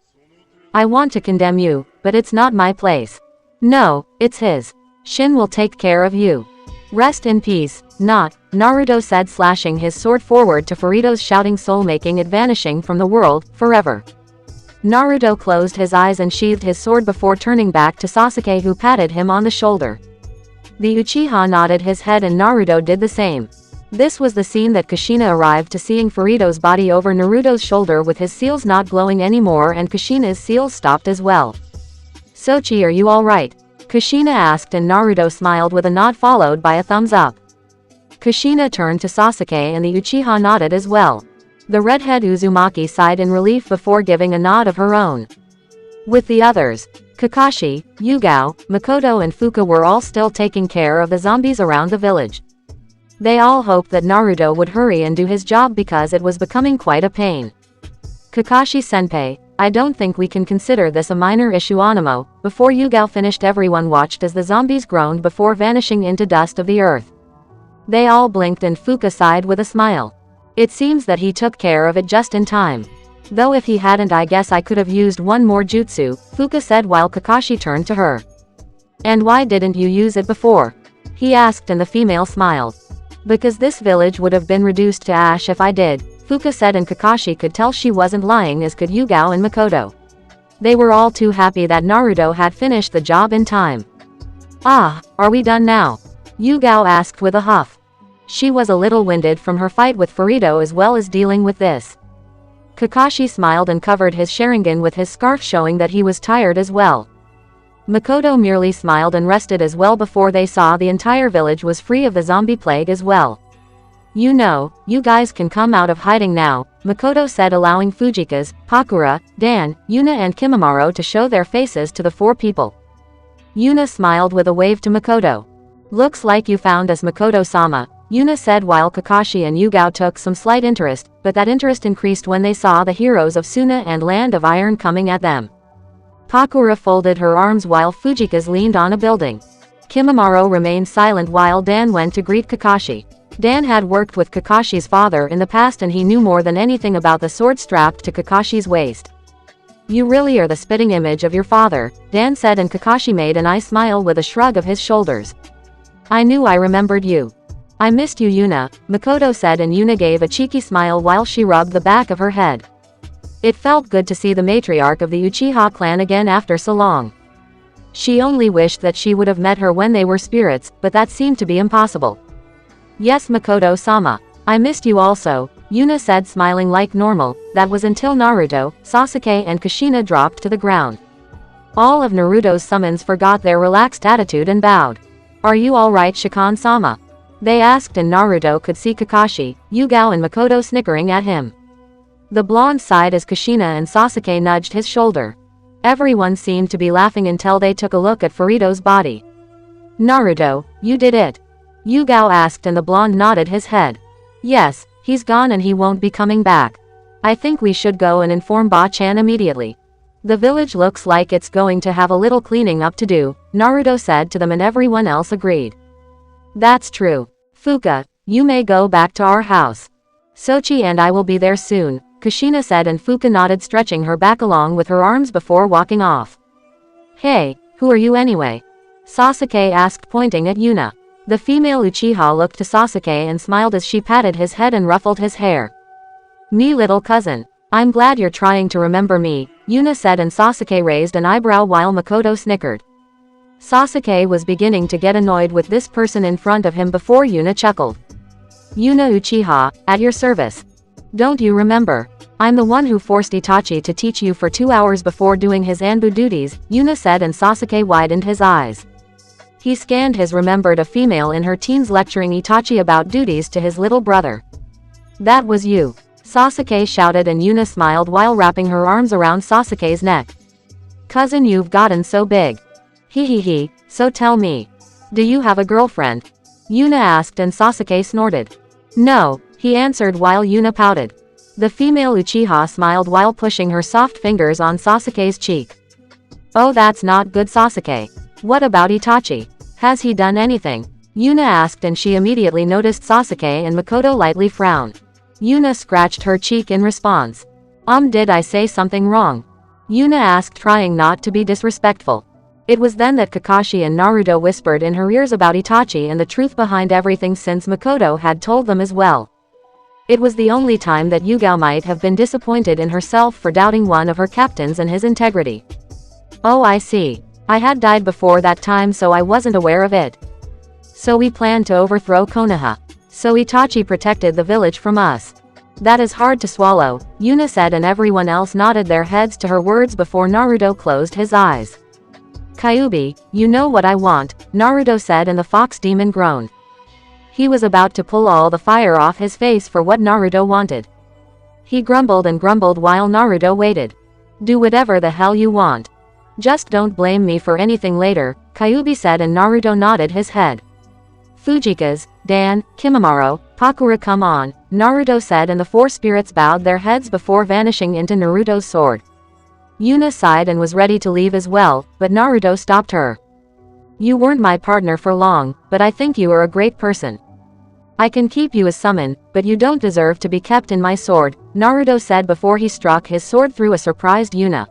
S1: I want to condemn you, but it's not my place. No, it's his. Shin will take care of you. Rest in peace. Not, Naruto said, slashing his sword forward to Furuto's shouting soul, making it vanishing from the world, forever. Naruto closed his eyes and sheathed his sword before turning back to Sasuke, who patted him on the shoulder. The Uchiha nodded his head and Naruto did the same. This was the scene that Kushina arrived to, seeing Furuto's body over Naruto's shoulder with his seals not glowing anymore, and Kushina's seals stopped as well. Sochi, are you alright? Kushina asked, and Naruto smiled with a nod followed by a thumbs up. Kushina turned to Sasuke and the Uchiha nodded as well. The redhead Uzumaki sighed in relief before giving a nod of her own. With the others, Kakashi, Yugao, Makoto and Fuka were all still taking care of the zombies around the village. They all hoped that Naruto would hurry and do his job because it was becoming quite a pain. Kakashi-senpai, I don't think we can consider this a minor issue. Anemo. Before Yugao finished, everyone watched as the zombies groaned before vanishing into dust of the earth. They all blinked and Fuka sighed with a smile. It seems that he took care of it just in time. Though if he hadn't, I guess I could have used one more jutsu, Fuka said while Kakashi turned to her. And why didn't you use it before? He asked, and the female smiled. Because this village would have been reduced to ash if I did, Fuka said, and Kakashi could tell she wasn't lying, as could Yugao and Makoto. They were all too happy that Naruto had finished the job in time. Ah, are we done now? Yugao asked with a huff. She was a little winded from her fight with Furuto as well as dealing with this. Kakashi smiled and covered his Sharingan with his scarf, showing that he was tired as well. Makoto merely smiled and rested as well before they saw the entire village was free of the zombie plague as well. You know, you guys can come out of hiding now, Makoto said, allowing Fujika's, Pakura, Dan, Yuna and Kimimaro to show their faces to the four people. Yuna smiled with a wave to Makoto. Looks like you found us, Makoto-sama, Yuna said while Kakashi and Yugao took some slight interest, but that interest increased when they saw the heroes of Suna and Land of Iron coming at them. Pakura folded her arms while Fujika's leaned on a building. Kimimaro remained silent while Dan went to greet Kakashi. Dan had worked with Kakashi's father in the past and he knew more than anything about the sword strapped to Kakashi's waist. You really are the spitting image of your father, Dan said, and Kakashi made an eye smile with a shrug of his shoulders. I knew I remembered you. I missed you, Yuna, Makoto said, and Yuna gave a cheeky smile while she rubbed the back of her head. It felt good to see the matriarch of the Uchiha clan again after so long. She only wished that she would have met her when they were spirits, but that seemed to be impossible. Yes, Makoto-sama. I missed you also, Yuna said, smiling like normal. That was until Naruto, Sasuke and Kushina dropped to the ground. All of Naruto's summons forgot their relaxed attitude and bowed. Are you alright, Shikan-sama? They asked, and Naruto could see Kakashi, Yugao and Makoto snickering at him. The blonde sighed as Kushina and Sasuke nudged his shoulder. Everyone seemed to be laughing until they took a look at Furuto's body. Naruto, you did it? Yugao asked, and the blonde nodded his head. Yes, he's gone and he won't be coming back. I think we should go and inform Ba-chan immediately. The village looks like it's going to have a little cleaning up to do, Naruto said to them, and everyone else agreed. That's true. Fuka, you may go back to our house. Sochi and I will be there soon, Kushina said, and Fuka nodded, stretching her back along with her arms before walking off. Hey, who are you anyway? Sasuke asked, pointing at Yuna. The female Uchiha looked to Sasuke and smiled as she patted his head and ruffled his hair. Me, little cousin. I'm glad you're trying to remember me, Yuna said, and Sasuke raised an eyebrow while Makoto snickered. Sasuke was beginning to get annoyed with this person in front of him before Yuna chuckled. Yuna Uchiha, at your service. Don't you remember? I'm the one who forced Itachi to teach you for 2 hours before doing his Anbu duties, Yuna said, and Sasuke widened his eyes. He scanned his remembered a female in her teens lecturing Itachi about duties to his little brother. That was you. Sasuke shouted, and Yuna smiled while wrapping her arms around Sasuke's neck. Cousin, you've gotten so big. He, so tell me. Do you have a girlfriend? Yuna asked, and Sasuke snorted. No, he answered while Yuna pouted. The female Uchiha smiled while pushing her soft fingers on Sasuke's cheek. Oh, that's not good, Sasuke. What about Itachi? Has he done anything? Yuna asked, and she immediately noticed Sasuke and Makoto lightly frown. Yuna scratched her cheek in response. Did I say something wrong? Yuna asked, trying not to be disrespectful. It was then that Kakashi and Naruto whispered in her ears about Itachi and the truth behind everything, since Makoto had told them as well. It was the only time that Yugao might have been disappointed in herself for doubting one of her captains and his integrity. Oh, I see. I had died before that time, so I wasn't aware of it. So we planned to overthrow Konoha. So Itachi protected the village from us. That is hard to swallow, Yuna said, and everyone else nodded their heads to her words before Naruto closed his eyes. Kyuubi, you know what I want, Naruto said, and the fox demon groaned. He was about to pull all the fire off his face for what Naruto wanted. He grumbled and grumbled while Naruto waited. Do whatever the hell you want. Just don't blame me for anything later, Kyuubi said, and Naruto nodded his head. Fujikas, Dan, Kimimaro, Pakura, come on, Naruto said, and the four spirits bowed their heads before vanishing into Naruto's sword. Yuna sighed and was ready to leave as well, but Naruto stopped her. You weren't my partner for long, but I think you are a great person. I can keep you as summon, but you don't deserve to be kept in my sword, Naruto said before he struck his sword through a surprised Yuna.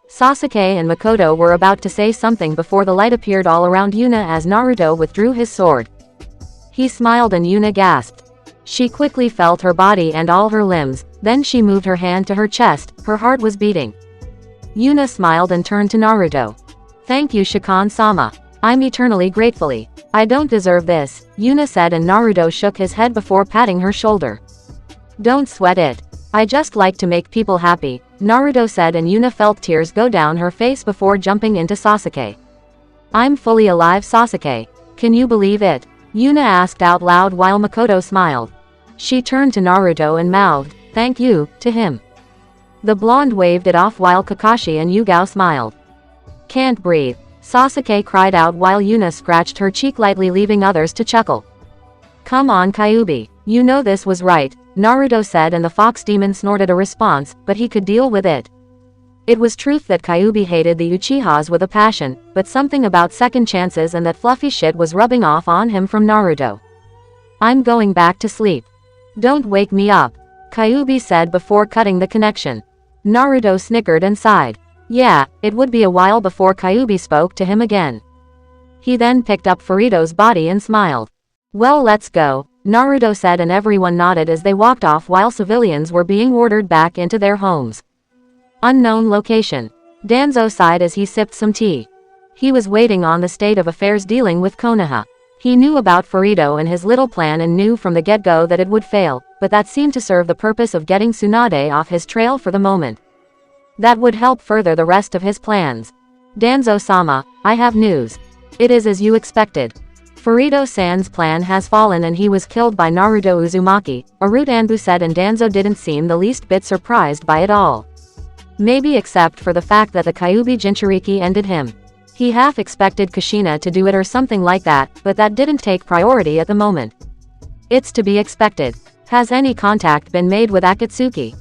S1: Sasuke and Makoto were about to say something before the light appeared all around Yuna as Naruto withdrew his sword. He smiled and Yuna gasped. She quickly felt her body and all her limbs, then she moved her hand to her chest, her heart was beating. Yuna smiled and turned to Naruto. Thank you, Shikan-sama. I'm eternally gratefully. I don't deserve this, Yuna said, and Naruto shook his head before patting her shoulder. Don't sweat it. I just like to make people happy, Naruto said, and Yuna felt tears go down her face before jumping into Sasuke. I'm fully alive, Sasuke. Can you believe it? Yuna asked out loud while Makoto smiled. She turned to Naruto and mouthed, thank you, to him. The blonde waved it off while Kakashi and Yugao smiled. Can't breathe, Sasuke cried out while Yuna scratched her cheek lightly, leaving others to chuckle. Come on, Kyuubi, you know this was right, Naruto said, and the fox demon snorted a response, but he could deal with it. It was truth that Kyuubi hated the Uchihas with a passion, but something about second chances and that fluffy shit was rubbing off on him from Naruto. I'm going back to sleep. Don't wake me up, Kyuubi said before cutting the connection. Naruto snickered and sighed. Yeah, it would be a while before Kyuubi spoke to him again. He then picked up Furito's body and smiled. Well, let's go, Naruto said, and everyone nodded as they walked off while civilians were being ordered back into their homes. Unknown location. Danzo sighed as he sipped some tea. He was waiting on the state of affairs dealing with Konoha. He knew about Furito and his little plan and knew from the get-go that it would fail, but that seemed to serve the purpose of getting Tsunade off his trail for the moment. That would help further the rest of his plans. Danzo-sama, I have news. It is as you expected. Furito-san's plan has fallen and he was killed by Naruto Uzumaki, Arut Anbu said, and Danzo didn't seem the least bit surprised by it all. Maybe except for the fact that the Kyuubi Jinchuriki ended him. He half expected Kushina to do it or something like that, but that didn't take priority at the moment. It's to be expected. Has any contact been made with Akatsuki?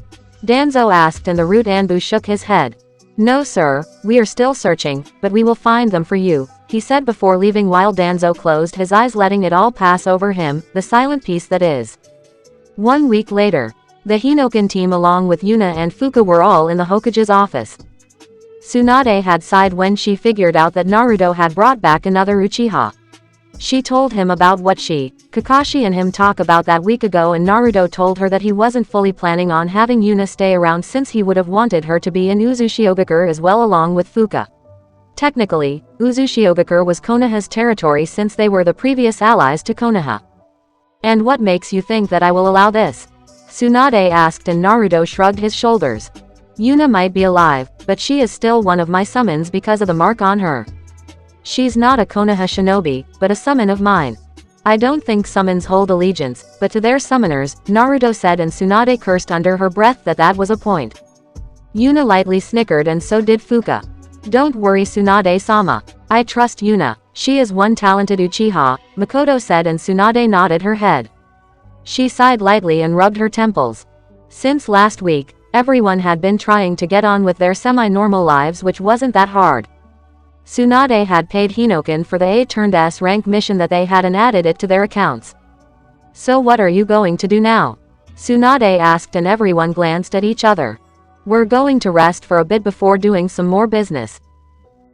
S1: Danzo asked, and the Root Anbu shook his head. No sir, we are still searching, but we will find them for you, he said before leaving while Danzo closed his eyes, letting it all pass over him, the silent peace that is. 1 week later. The Hinokan team along with Yuna and Fuka were all in the Hokage's office. Tsunade had sighed when she figured out that Naruto had brought back another Uchiha. She told him about what Kakashi and him talk about that week ago, and Naruto told her that he wasn't fully planning on having Yuna stay around since he would have wanted her to be in Uzushiogakure as well along with Fuka. Technically, Uzushiogakure was Konoha's territory since they were the previous allies to Konoha. And what makes you think that I will allow this? Tsunade asked and Naruto shrugged his shoulders. Yuna might be alive, but she is still one of my summons because of the mark on her. She's not a Konoha shinobi, but a summon of mine. I don't think summons hold allegiance, but to their summoners, Naruto said, and Tsunade cursed under her breath that was a point. Yuna lightly snickered and so did Fuka. Don't worry Tsunade-sama. I trust Yuna. She is one talented Uchiha, Makoto said, and Tsunade nodded her head. She sighed lightly and rubbed her temples. Since last week, everyone had been trying to get on with their semi-normal lives, which wasn't that hard. Tsunade had paid Hinoken for the A-S rank mission that they had and added it to their accounts. So what are you going to do now? Tsunade asked and everyone glanced at each other. We're going to rest for a bit before doing some more business.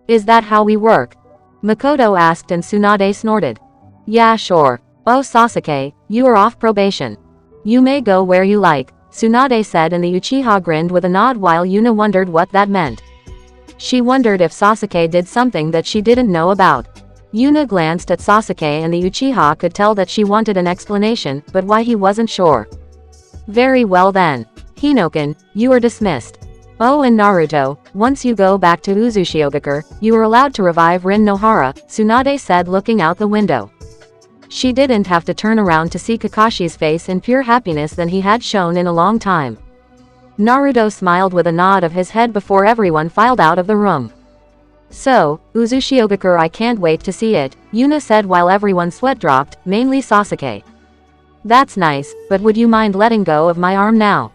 S1: Is that how we work? Makoto asked and Tsunade snorted. Yeah, sure. Oh Sasuke, you are off probation. You may go where you like, Tsunade said, and the Uchiha grinned with a nod while Yuna wondered what that meant. She wondered if Sasuke did something that she didn't know about. Yuna glanced at Sasuke and the Uchiha could tell that she wanted an explanation, but why he wasn't sure. Very well then. Hinoken, you are dismissed. Oh, and Naruto, once you go back to Uzushiogakure, you are allowed to revive Rin Nohara, Tsunade said looking out the window. She didn't have to turn around to see Kakashi's face in pure happiness than he had shown in a long time. Naruto smiled with a nod of his head before everyone filed out of the room. So, Uzushiogakure, I can't wait to see it, Yuna said while everyone's sweat dropped, mainly Sasuke. That's nice, but would you mind letting go of my arm now?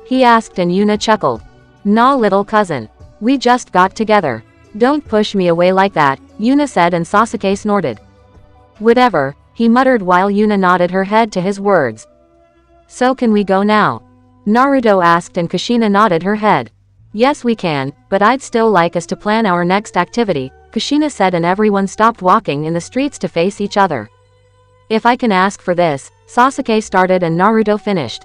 S1: He asked and Yuna chuckled. Nah little cousin. We just got together. Don't push me away like that, Yuna said and Sasuke snorted. Whatever, he muttered while Yuna nodded her head to his words. So can we go now? Naruto asked and Kushina nodded her head. Yes we can, but I'd still like us to plan our next activity, Kushina said, and everyone stopped walking in the streets to face each other. If I can ask for this, Sasuke started and Naruto finished.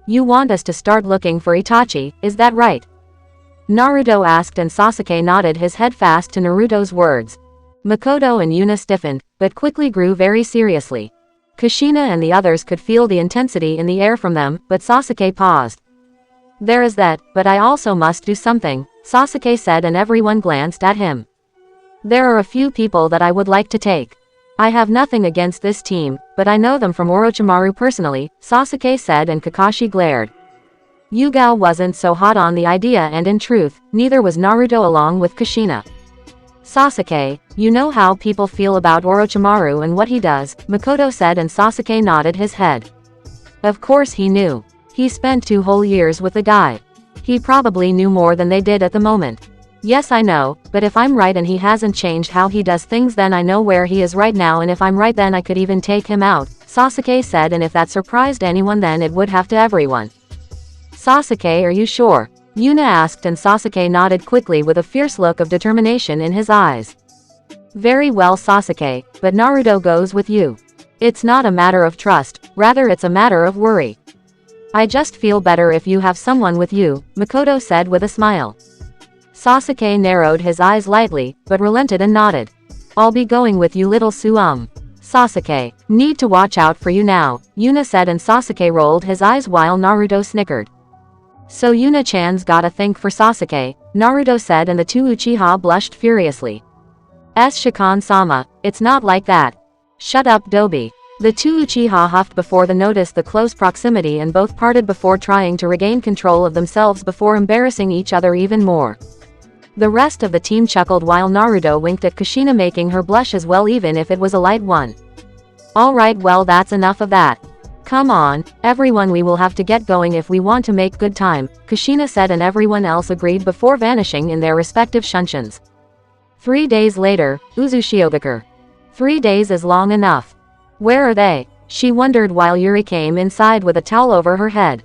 S1: You want us to start looking for Itachi, is that right? Naruto asked and Sasuke nodded his head fast to Naruto's words. Makoto and Yuna stiffened, but quickly grew very seriously. Kushina and the others could feel the intensity in the air from them, but Sasuke paused. There is that, but I also must do something, Sasuke said, and everyone glanced at him. There are a few people that I would like to take. I have nothing against this team, but I know them from Orochimaru personally, Sasuke said, and Kakashi glared. Yugao wasn't so hot on the idea, and in truth, neither was Naruto along with Kushina. Sasuke, you know how people feel about Orochimaru and what he does, Makoto said, and Sasuke nodded his head. Of course he knew. He spent 2 whole years with the guy. He probably knew more than they did at the moment. Yes I know, but if I'm right and he hasn't changed how he does things, then I know where he is right now, and if I'm right then I could even take him out, Sasuke said, and if that surprised anyone then it would have to everyone. Sasuke, are you sure? Yuna asked and Sasuke nodded quickly with a fierce look of determination in his eyes. Very well Sasuke, but Naruto goes with you. It's not a matter of trust, rather it's a matter of worry. I just feel better if you have someone with you, Makoto said with a smile. Sasuke narrowed his eyes lightly, but relented and nodded. I'll be going with you little Sasuke, need to watch out for you now, Yuna said, and Sasuke rolled his eyes while Naruto snickered. So Yuna-chan's got a thing for Sasuke, Naruto said, and the 2 Uchiha blushed furiously. Shikan-sama, it's not like that. Shut up Dobi. The 2 Uchiha huffed before they noticed the close proximity and both parted before trying to regain control of themselves before embarrassing each other even more. The rest of the team chuckled while Naruto winked at Kushina, making her blush as well even if it was a light one. Alright, well that's enough of that. Come on, everyone, we will have to get going if we want to make good time, Kushina said, and everyone else agreed before vanishing in their respective shunshuns. 3 days later, Uzushiogakure. 3 days is long enough. Where are they? She wondered while Yuri came inside with a towel over her head.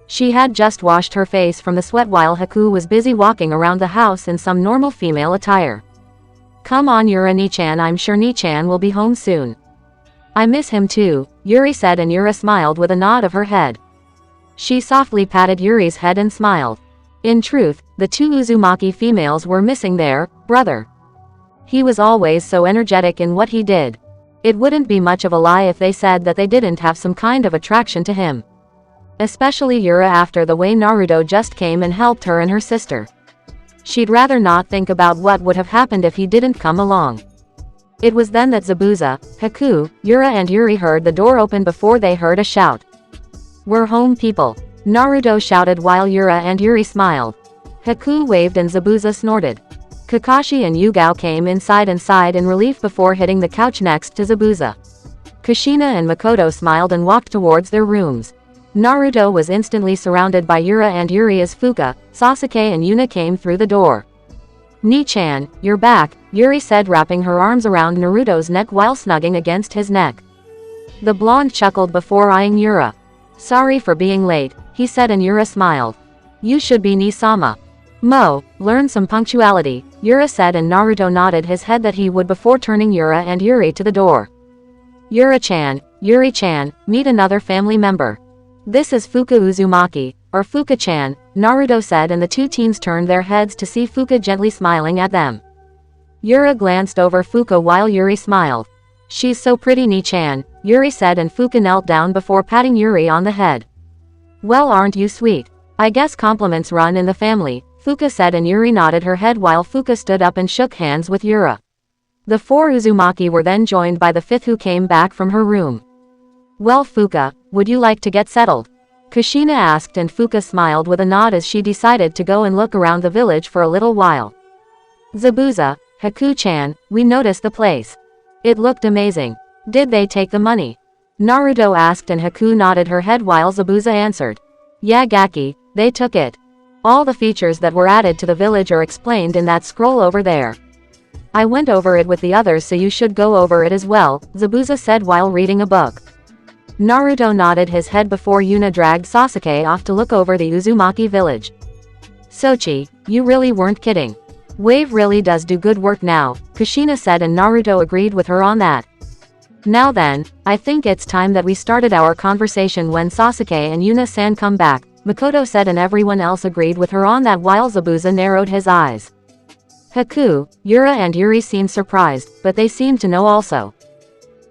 S1: She had just washed her face from the sweat while Haku was busy walking around the house in some normal female attire. Come on Yura Nichan, I'm sure Nichan will be home soon. I miss him too, Yuri said, and Yura smiled with a nod of her head. She softly patted Yuri's head and smiled. In truth, the 2 Uzumaki females were missing their brother. He was always so energetic in what he did. It wouldn't be much of a lie if they said that they didn't have some kind of attraction to him. Especially Yura after the way Naruto just came and helped her and her sister. She'd rather not think about what would have happened if he didn't come along. It was then that Zabuza, Haku, Yura and Yuri heard the door open before they heard a shout. "We're home, people," Naruto shouted while Yura and Yuri smiled. Haku waved and Zabuza snorted. Kakashi and Yugao came inside and sighed in relief before hitting the couch next to Zabuza. Kushina and Makoto smiled and walked towards their rooms. Naruto was instantly surrounded by Yura and Yuri as Fuka, Sasuke and Yuna came through the door. "Ni-chan, you're back," Yuri said, wrapping her arms around Naruto's neck while snugging against his neck. The blonde chuckled before eyeing Yura. "Sorry for being late," he said, and Yura smiled. "You should be Ni-sama. Learn some punctuality," Yura said, and Naruto nodded his head that he would before turning Yura and Yuri to the door. "Yura-chan, Yuri-chan, meet another family member. This is Fuka Uzumaki, or Fuka-chan," Naruto said, and the two teens turned their heads to see Fuka gently smiling at them. Yura glanced over Fuka while Yuri smiled. "She's so pretty, Ni-chan," Yuri said, and Fuka knelt down before patting Yuri on the head. "Well, aren't you sweet? I guess compliments run in the family," Fuka said, and Yuri nodded her head while Fuka stood up and shook hands with Yura. The four Uzumaki were then joined by the fifth, who came back from her room. "Well, Fuka, would you like to get settled?" Kushina asked, and Fuka smiled with a nod as she decided to go and look around the village for a little while. "Zabuza, Haku-chan, we noticed the place. It looked amazing. Did they take the money?" Naruto asked, and Haku nodded her head while Zabuza answered. "Yeah, Gaki, they took it. All the features that were added to the village are explained in that scroll over there. I went over it with the others, so you should go over it as well," Zabuza said while reading a book. Naruto nodded his head before Yuna dragged Sasuke off to look over the Uzumaki village. "Sochi, you really weren't kidding. Wave really does do good work now," Kushina said, and Naruto agreed with her on that. "Now then, I think it's time that we started our conversation when Sasuke and Yuna-san come back," Makoto said, and everyone else agreed with her on that while Zabuza narrowed his eyes. Haku, Yura and Yuri seemed surprised, but they seemed to know also.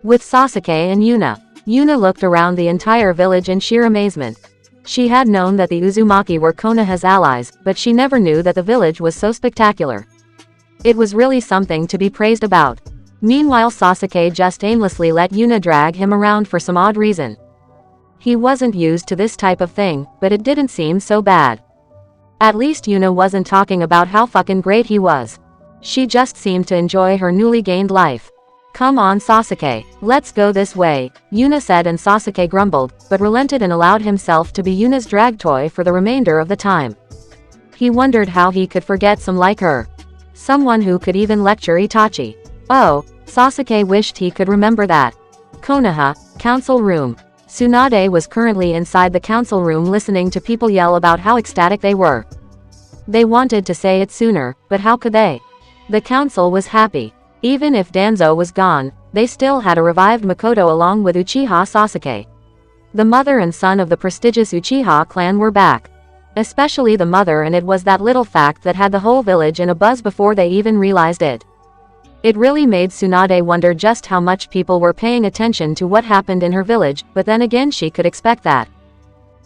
S1: With Sasuke and Yuna looked around the entire village in sheer amazement. She had known that the Uzumaki were Konoha's allies, but she never knew that the village was so spectacular. It was really something to be praised about. Meanwhile, Sasuke just aimlessly let Yuna drag him around for some odd reason. He wasn't used to this type of thing, but it didn't seem so bad. At least Yuna wasn't talking about how fucking great he was. She just seemed to enjoy her newly gained life. "Come on, Sasuke, let's go this way," Yuna said, and Sasuke grumbled, but relented and allowed himself to be Yuna's drag toy for the remainder of the time. He wondered how he could forget some like her. Someone who could even lecture Itachi. Oh, Sasuke wished he could remember that. Konoha, council room. Tsunade was currently inside the council room listening to people yell about how ecstatic they were. They wanted to say it sooner, but how could they? The council was happy. Even if Danzo was gone, they still had a revived Makoto along with Uchiha Sasuke. The mother and son of the prestigious Uchiha clan were back. Especially the mother, and it was that little fact that had the whole village in a buzz before they even realized it. It really made Tsunade wonder just how much people were paying attention to what happened in her village, but then again she could expect that.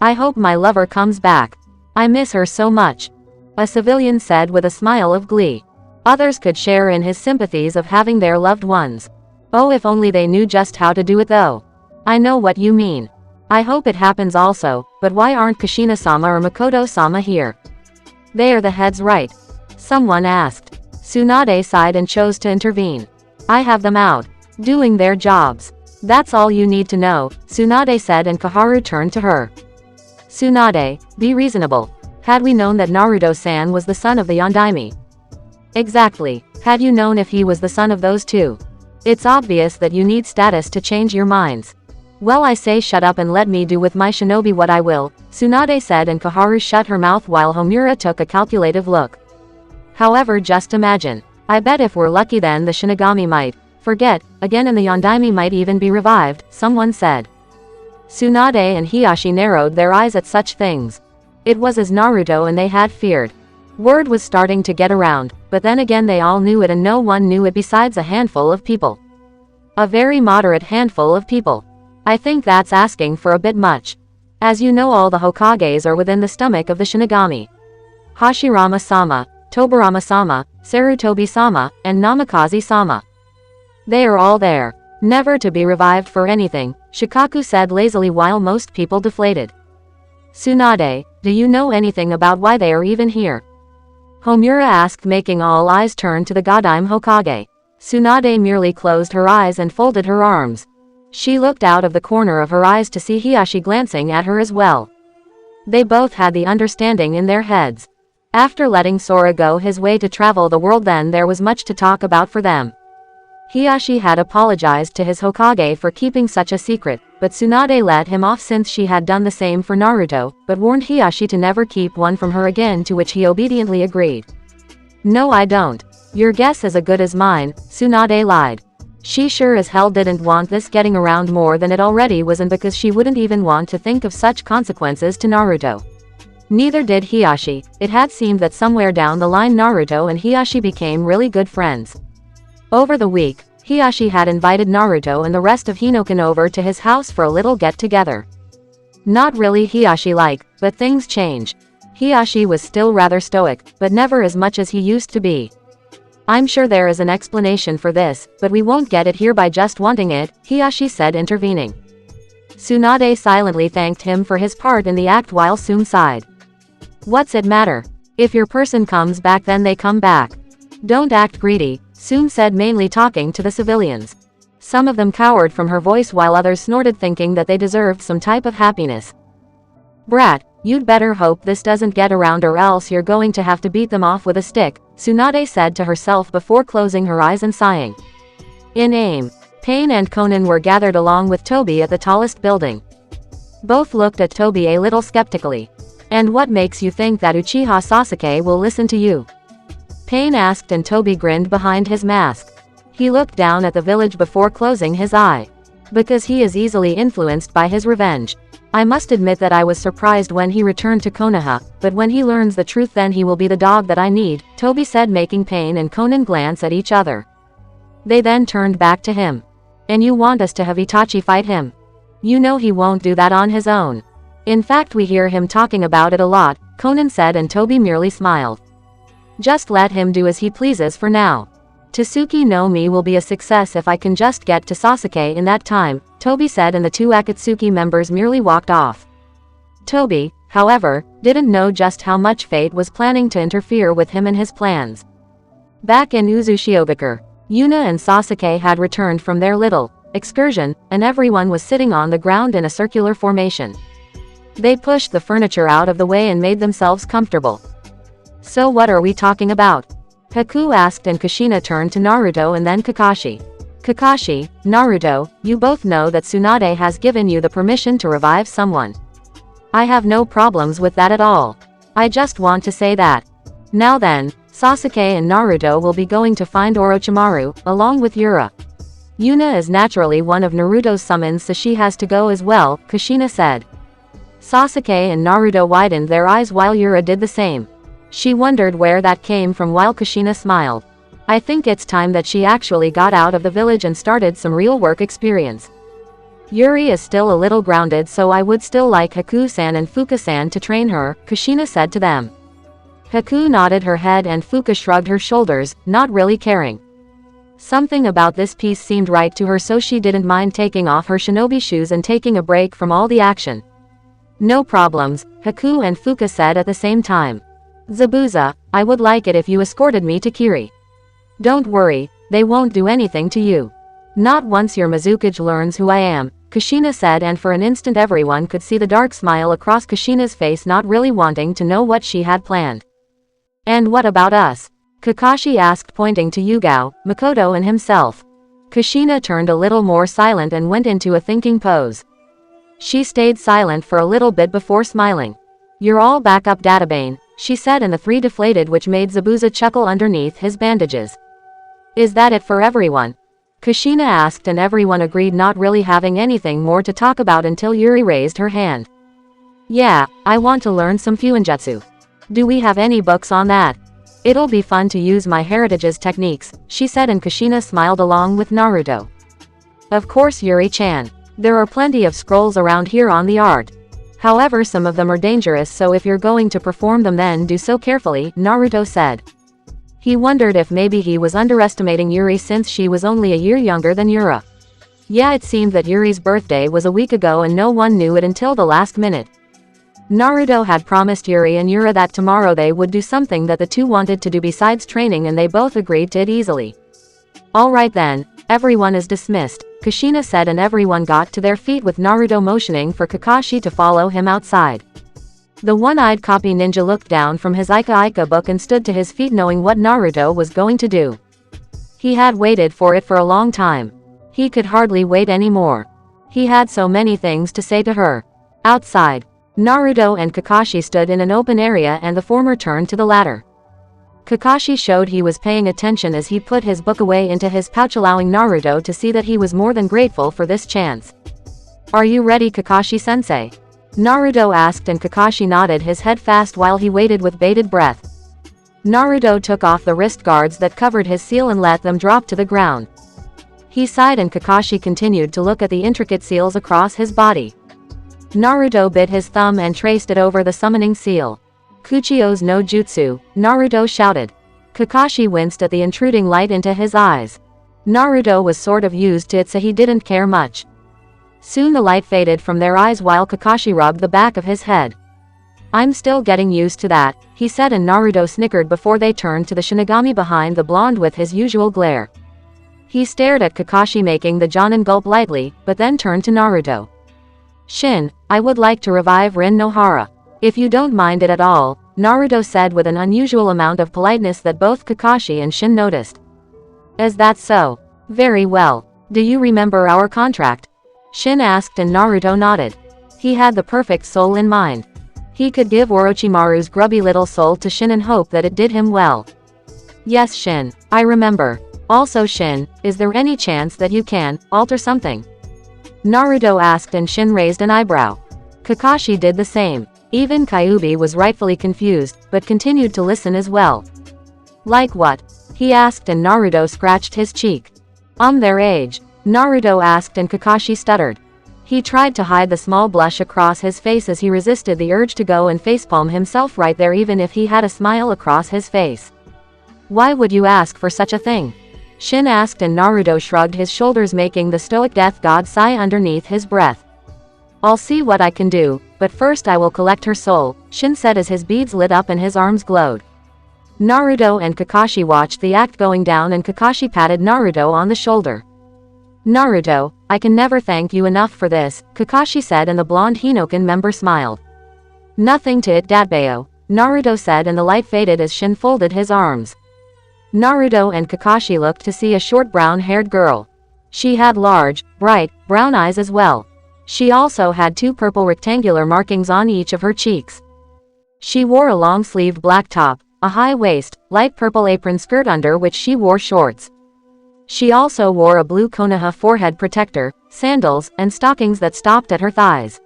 S1: "I hope my lover comes back. I miss her so much," a civilian said with a smile of glee. Others could share in his sympathies of having their loved ones. "Oh, if only they knew just how to do it though. I know what you mean. I hope it happens also, but why aren't Kushina-sama or Makoto-sama here?" "They are the heads, right?" someone asked. Tsunade sighed and chose to intervene. "I have them out, doing their jobs. That's all you need to know," Tsunade said, and Koharu turned to her. "Tsunade, be reasonable. Had we known that Naruto-san was the son of the Yondaime?" "Exactly. Had you known if he was the son of those two? It's obvious that you need status to change your minds." "Well, I say shut up and let me do with my shinobi what I will," Tsunade said, and Koharu shut her mouth while Homura took a calculative look. "However, just imagine. I bet if we're lucky then the shinigami might forget again, and the Yondaime might even be revived," someone said. Tsunade and Hiyashi narrowed their eyes at such things. It was as Naruto and they had feared. Word was starting to get around, but then again they all knew it, and no one knew it besides a handful of people. A very moderate handful of people. I think that's asking for a bit much. As you know, all the Hokages are within the stomach of the Shinigami. Hashirama-sama, Tobirama-sama, Sarutobi-sama, and Namikaze-sama. They are all there, never to be revived for anything, Shikaku said lazily while most people deflated. Tsunade, do you know anything about why they are even here? Homura asked, making all eyes turn to the Godime Hokage. Tsunade merely closed her eyes and folded her arms. She looked out of the corner of her eyes to see Hiashi glancing at her as well. They both had the understanding in their heads. After letting Sora go his way to travel the world, then there was much to talk about for them. Hiashi had apologized to his Hokage for keeping such a secret, but Tsunade let him off since she had done the same for Naruto, but warned Hiashi to never keep one from her again, to which he obediently agreed. No, I don't. Your guess is as good as mine, Tsunade lied. She sure as hell didn't want this getting around more than it already was, and because she wouldn't even want to think of such consequences to Naruto. Neither did Hiashi. It had seemed that somewhere down the line Naruto and Hiashi became really good friends. Over the week, Hiashi had invited Naruto and the rest of Hinokan over to his house for a little get-together. Not really Hiashi-like, but things change. Hiashi was still rather stoic, but never as much as he used to be. I'm sure there is an explanation for this, but we won't get it here by just wanting it, Hiashi said, intervening. Tsunade silently thanked him for his part in the act while Tsun sighed. What's it matter? If your person comes back, then they come back. Don't act greedy, Tsun said, mainly talking to the civilians. Some of them cowered from her voice while others snorted, thinking that they deserved some type of happiness. Brat, you'd better hope this doesn't get around, or else you're going to have to beat them off with a stick, Tsunade said to herself before closing her eyes and sighing. In aim, Pain and Konan were gathered along with Toby at the tallest building. Both looked at Toby a little skeptically. And what makes you think that Uchiha Sasuke will listen to you? Pain asked, and Toby grinned behind his mask. He looked down at the village before closing his eye. Because he is easily influenced by his revenge. I must admit that I was surprised when he returned to Konoha, but when he learns the truth, then he will be the dog that I need, Toby said, making Pain and Konan glance at each other. They then turned back to him. And you want us to have Itachi fight him? You know he won't do that on his own. In fact, we hear him talking about it a lot, Konan said, and Toby merely smiled. Just let him do as he pleases for now. Tsuki no Mi will be a success if I can just get to Sasuke in that time, Toby said, and the two Akatsuki members merely walked off. Toby, however, didn't know just how much fate was planning to interfere with him and his plans. Back in Uzushiobukuro, Yuna and Sasuke had returned from their little excursion, and everyone was sitting on the ground in a circular formation. They pushed the furniture out of the way and made themselves comfortable. So what are we talking about? Haku asked, and Kushina turned to Naruto and then Kakashi. Kakashi, Naruto, you both know that Tsunade has given you the permission to revive someone. I have no problems with that at all. I just want to say that. Now then, Sasuke and Naruto will be going to find Orochimaru, along with Yura. Yuna is naturally one of Naruto's summons, so she has to go as well, Kushina said. Sasuke and Naruto widened their eyes while Yura did the same. She wondered where that came from while Kushina smiled. I think it's time that she actually got out of the village and started some real work experience. Yuri is still a little grounded, so I would still like Haku-san and Fuka-san to train her, Kushina said to them. Haku nodded her head and Fuka shrugged her shoulders, not really caring. Something about this piece seemed right to her, so she didn't mind taking off her shinobi shoes and taking a break from all the action. No problems, Haku and Fuka said at the same time. Zabuza, I would like it if you escorted me to Kiri. Don't worry, they won't do anything to you. Not once your Mizukage learns who I am, Kushina said, and for an instant everyone could see the dark smile across Kushina's face, not really wanting to know what she had planned. And what about us? Kakashi asked, pointing to Yugao, Makoto and himself. Kushina turned a little more silent and went into a thinking pose. She stayed silent for a little bit before smiling. You're all back up, Databane, she said, and the three deflated, which made Zabuza chuckle underneath his bandages. Is that it for everyone? Kushina asked, and everyone agreed, not really having anything more to talk about until Yuri raised her hand. Yeah, I want to learn some Fuinjutsu. Do we have any books on that? It'll be fun to use my heritage's techniques, she said, and Kushina smiled along with Naruto. Of course, Yuri-chan. There are plenty of scrolls around here on the art. However, some of them are dangerous, so if you're going to perform them, then do so carefully, Naruto said. He wondered if maybe he was underestimating Yuri since she was only a year younger than Yura. Yeah, it seemed that Yuri's birthday was a week ago and no one knew it until the last minute. Naruto had promised Yuri and Yura that tomorrow they would do something that the two wanted to do besides training, and they both agreed to it easily. Alright then, everyone is dismissed, Kushina said, and everyone got to their feet with Naruto motioning for Kakashi to follow him outside. The one-eyed copy ninja looked down from his Ika book and stood to his feet, knowing what Naruto was going to do. He had waited for it for a long time. He could hardly wait anymore. He had so many things to say to her. Outside, Naruto and Kakashi stood in an open area and the former turned to the latter. Kakashi showed he was paying attention as he put his book away into his pouch, allowing Naruto to see that he was more than grateful for this chance. Are you ready, Kakashi-sensei? Naruto asked, and Kakashi nodded his head fast while he waited with bated breath. Naruto took off the wrist guards that covered his seal and let them drop to the ground. He sighed and Kakashi continued to look at the intricate seals across his body. Naruto bit his thumb and traced it over the summoning seal. Kuchio's no jutsu, Naruto shouted. Kakashi winced at the intruding light into his eyes. Naruto was sort of used to it, so he didn't care much. Soon the light faded from their eyes while Kakashi rubbed the back of his head. I'm still getting used to that, he said, and Naruto snickered before they turned to the shinigami behind the blonde with his usual glare. He stared at Kakashi, making the Jonin gulp lightly, but then turned to Naruto. Shin, I would like to revive Rin Nohara. If you don't mind it at all, Naruto said with an unusual amount of politeness that both Kakashi and Shin noticed. Is that so? Very well. Do you remember our contract? Shin asked, and Naruto nodded. He had the perfect soul in mind. He could give Orochimaru's grubby little soul to Shin and hope that it did him well. Yes, Shin, I remember. Also, Shin, is there any chance that you can alter something? Naruto asked, and Shin raised an eyebrow. Kakashi did the same. Even Kyuubi was rightfully confused, but continued to listen as well. Like what? He asked, and Naruto scratched his cheek. Their age. Naruto asked, and Kakashi stuttered. He tried to hide the small blush across his face as he resisted the urge to go and facepalm himself right there, even if he had a smile across his face. Why would you ask for such a thing? Shin asked, and Naruto shrugged his shoulders, making the stoic death god sigh underneath his breath. I'll see what I can do, but first I will collect her soul, Shin said as his beads lit up and his arms glowed. Naruto and Kakashi watched the act going down, and Kakashi patted Naruto on the shoulder. Naruto, I can never thank you enough for this, Kakashi said, and the blonde Hinokan member smiled. Nothing to it, Datbeo, Naruto said, and the light faded as Shin folded his arms. Naruto and Kakashi looked to see a short brown-haired girl. She had large, bright, brown eyes as well. She also had 2 purple rectangular markings on each of her cheeks. She wore a long-sleeved black top, a high waist, light purple apron skirt under which she wore shorts. She also wore a blue Konoha forehead protector, sandals, and stockings that stopped at her thighs.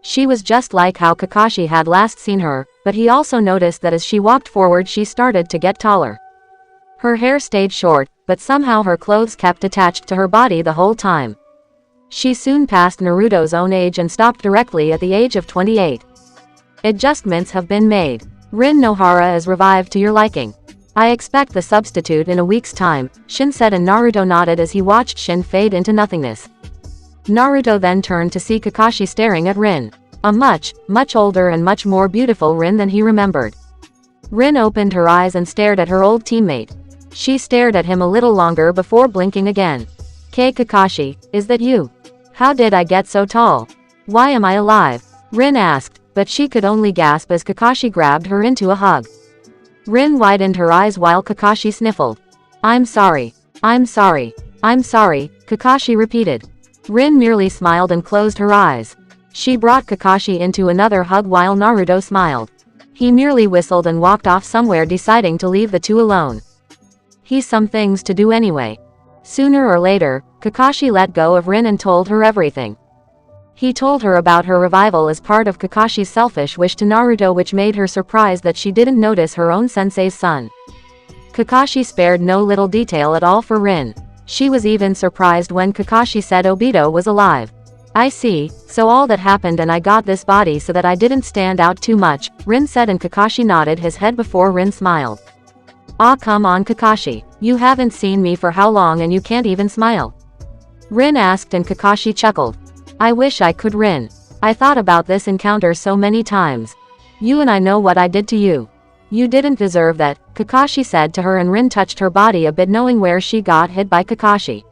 S1: She was just like how Kakashi had last seen her, but he also noticed that as she walked forward she started to get taller. Her hair stayed short, but somehow her clothes kept attached to her body the whole time. She soon passed Naruto's own age and stopped directly at the age of 28. Adjustments have been made. Rin Nohara is revived to your liking. I expect the substitute in a week's time, Shin said, and Naruto nodded as he watched Shin fade into nothingness. Naruto then turned to see Kakashi staring at Rin. A much, much older and much more beautiful Rin than he remembered. Rin opened her eyes and stared at her old teammate. She stared at him a little longer before blinking again. Kakashi, is that you? How did I get so tall? Why am I alive? Rin asked, but she could only gasp as Kakashi grabbed her into a hug. Rin widened her eyes while Kakashi sniffled. I'm sorry. I'm sorry. I'm sorry, Kakashi repeated. Rin merely smiled and closed her eyes. She brought Kakashi into another hug while Naruto smiled. He merely whistled and walked off somewhere, deciding to leave the two alone. He's some things to do anyway. Sooner or later, Kakashi let go of Rin and told her everything. He told her about her revival as part of Kakashi's selfish wish to Naruto, which made her surprised that she didn't notice her own sensei's son. Kakashi spared no little detail at all for Rin. She was even surprised when Kakashi said Obito was alive. I see, so all that happened and I got this body so that I didn't stand out too much, Rin said and Kakashi nodded his head before Rin smiled. Ah, come on Kakashi, you haven't seen me for how long and you can't even smile? Rin asked and Kakashi chuckled. I wish I could Rin. I thought about this encounter so many times. You and I know what I did to you. You didn't deserve that, Kakashi said to her and Rin touched her body a bit knowing where she got hit by Kakashi.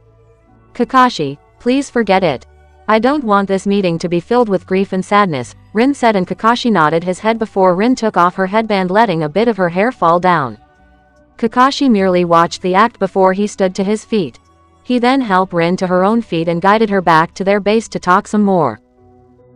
S1: Kakashi, please forget it. I don't want this meeting to be filled with grief and sadness, Rin said and Kakashi nodded his head before Rin took off her headband letting a bit of her hair fall down. Kakashi merely watched the act before he stood to his feet. He then helped Rin to her own feet and guided her back to their base to talk some more.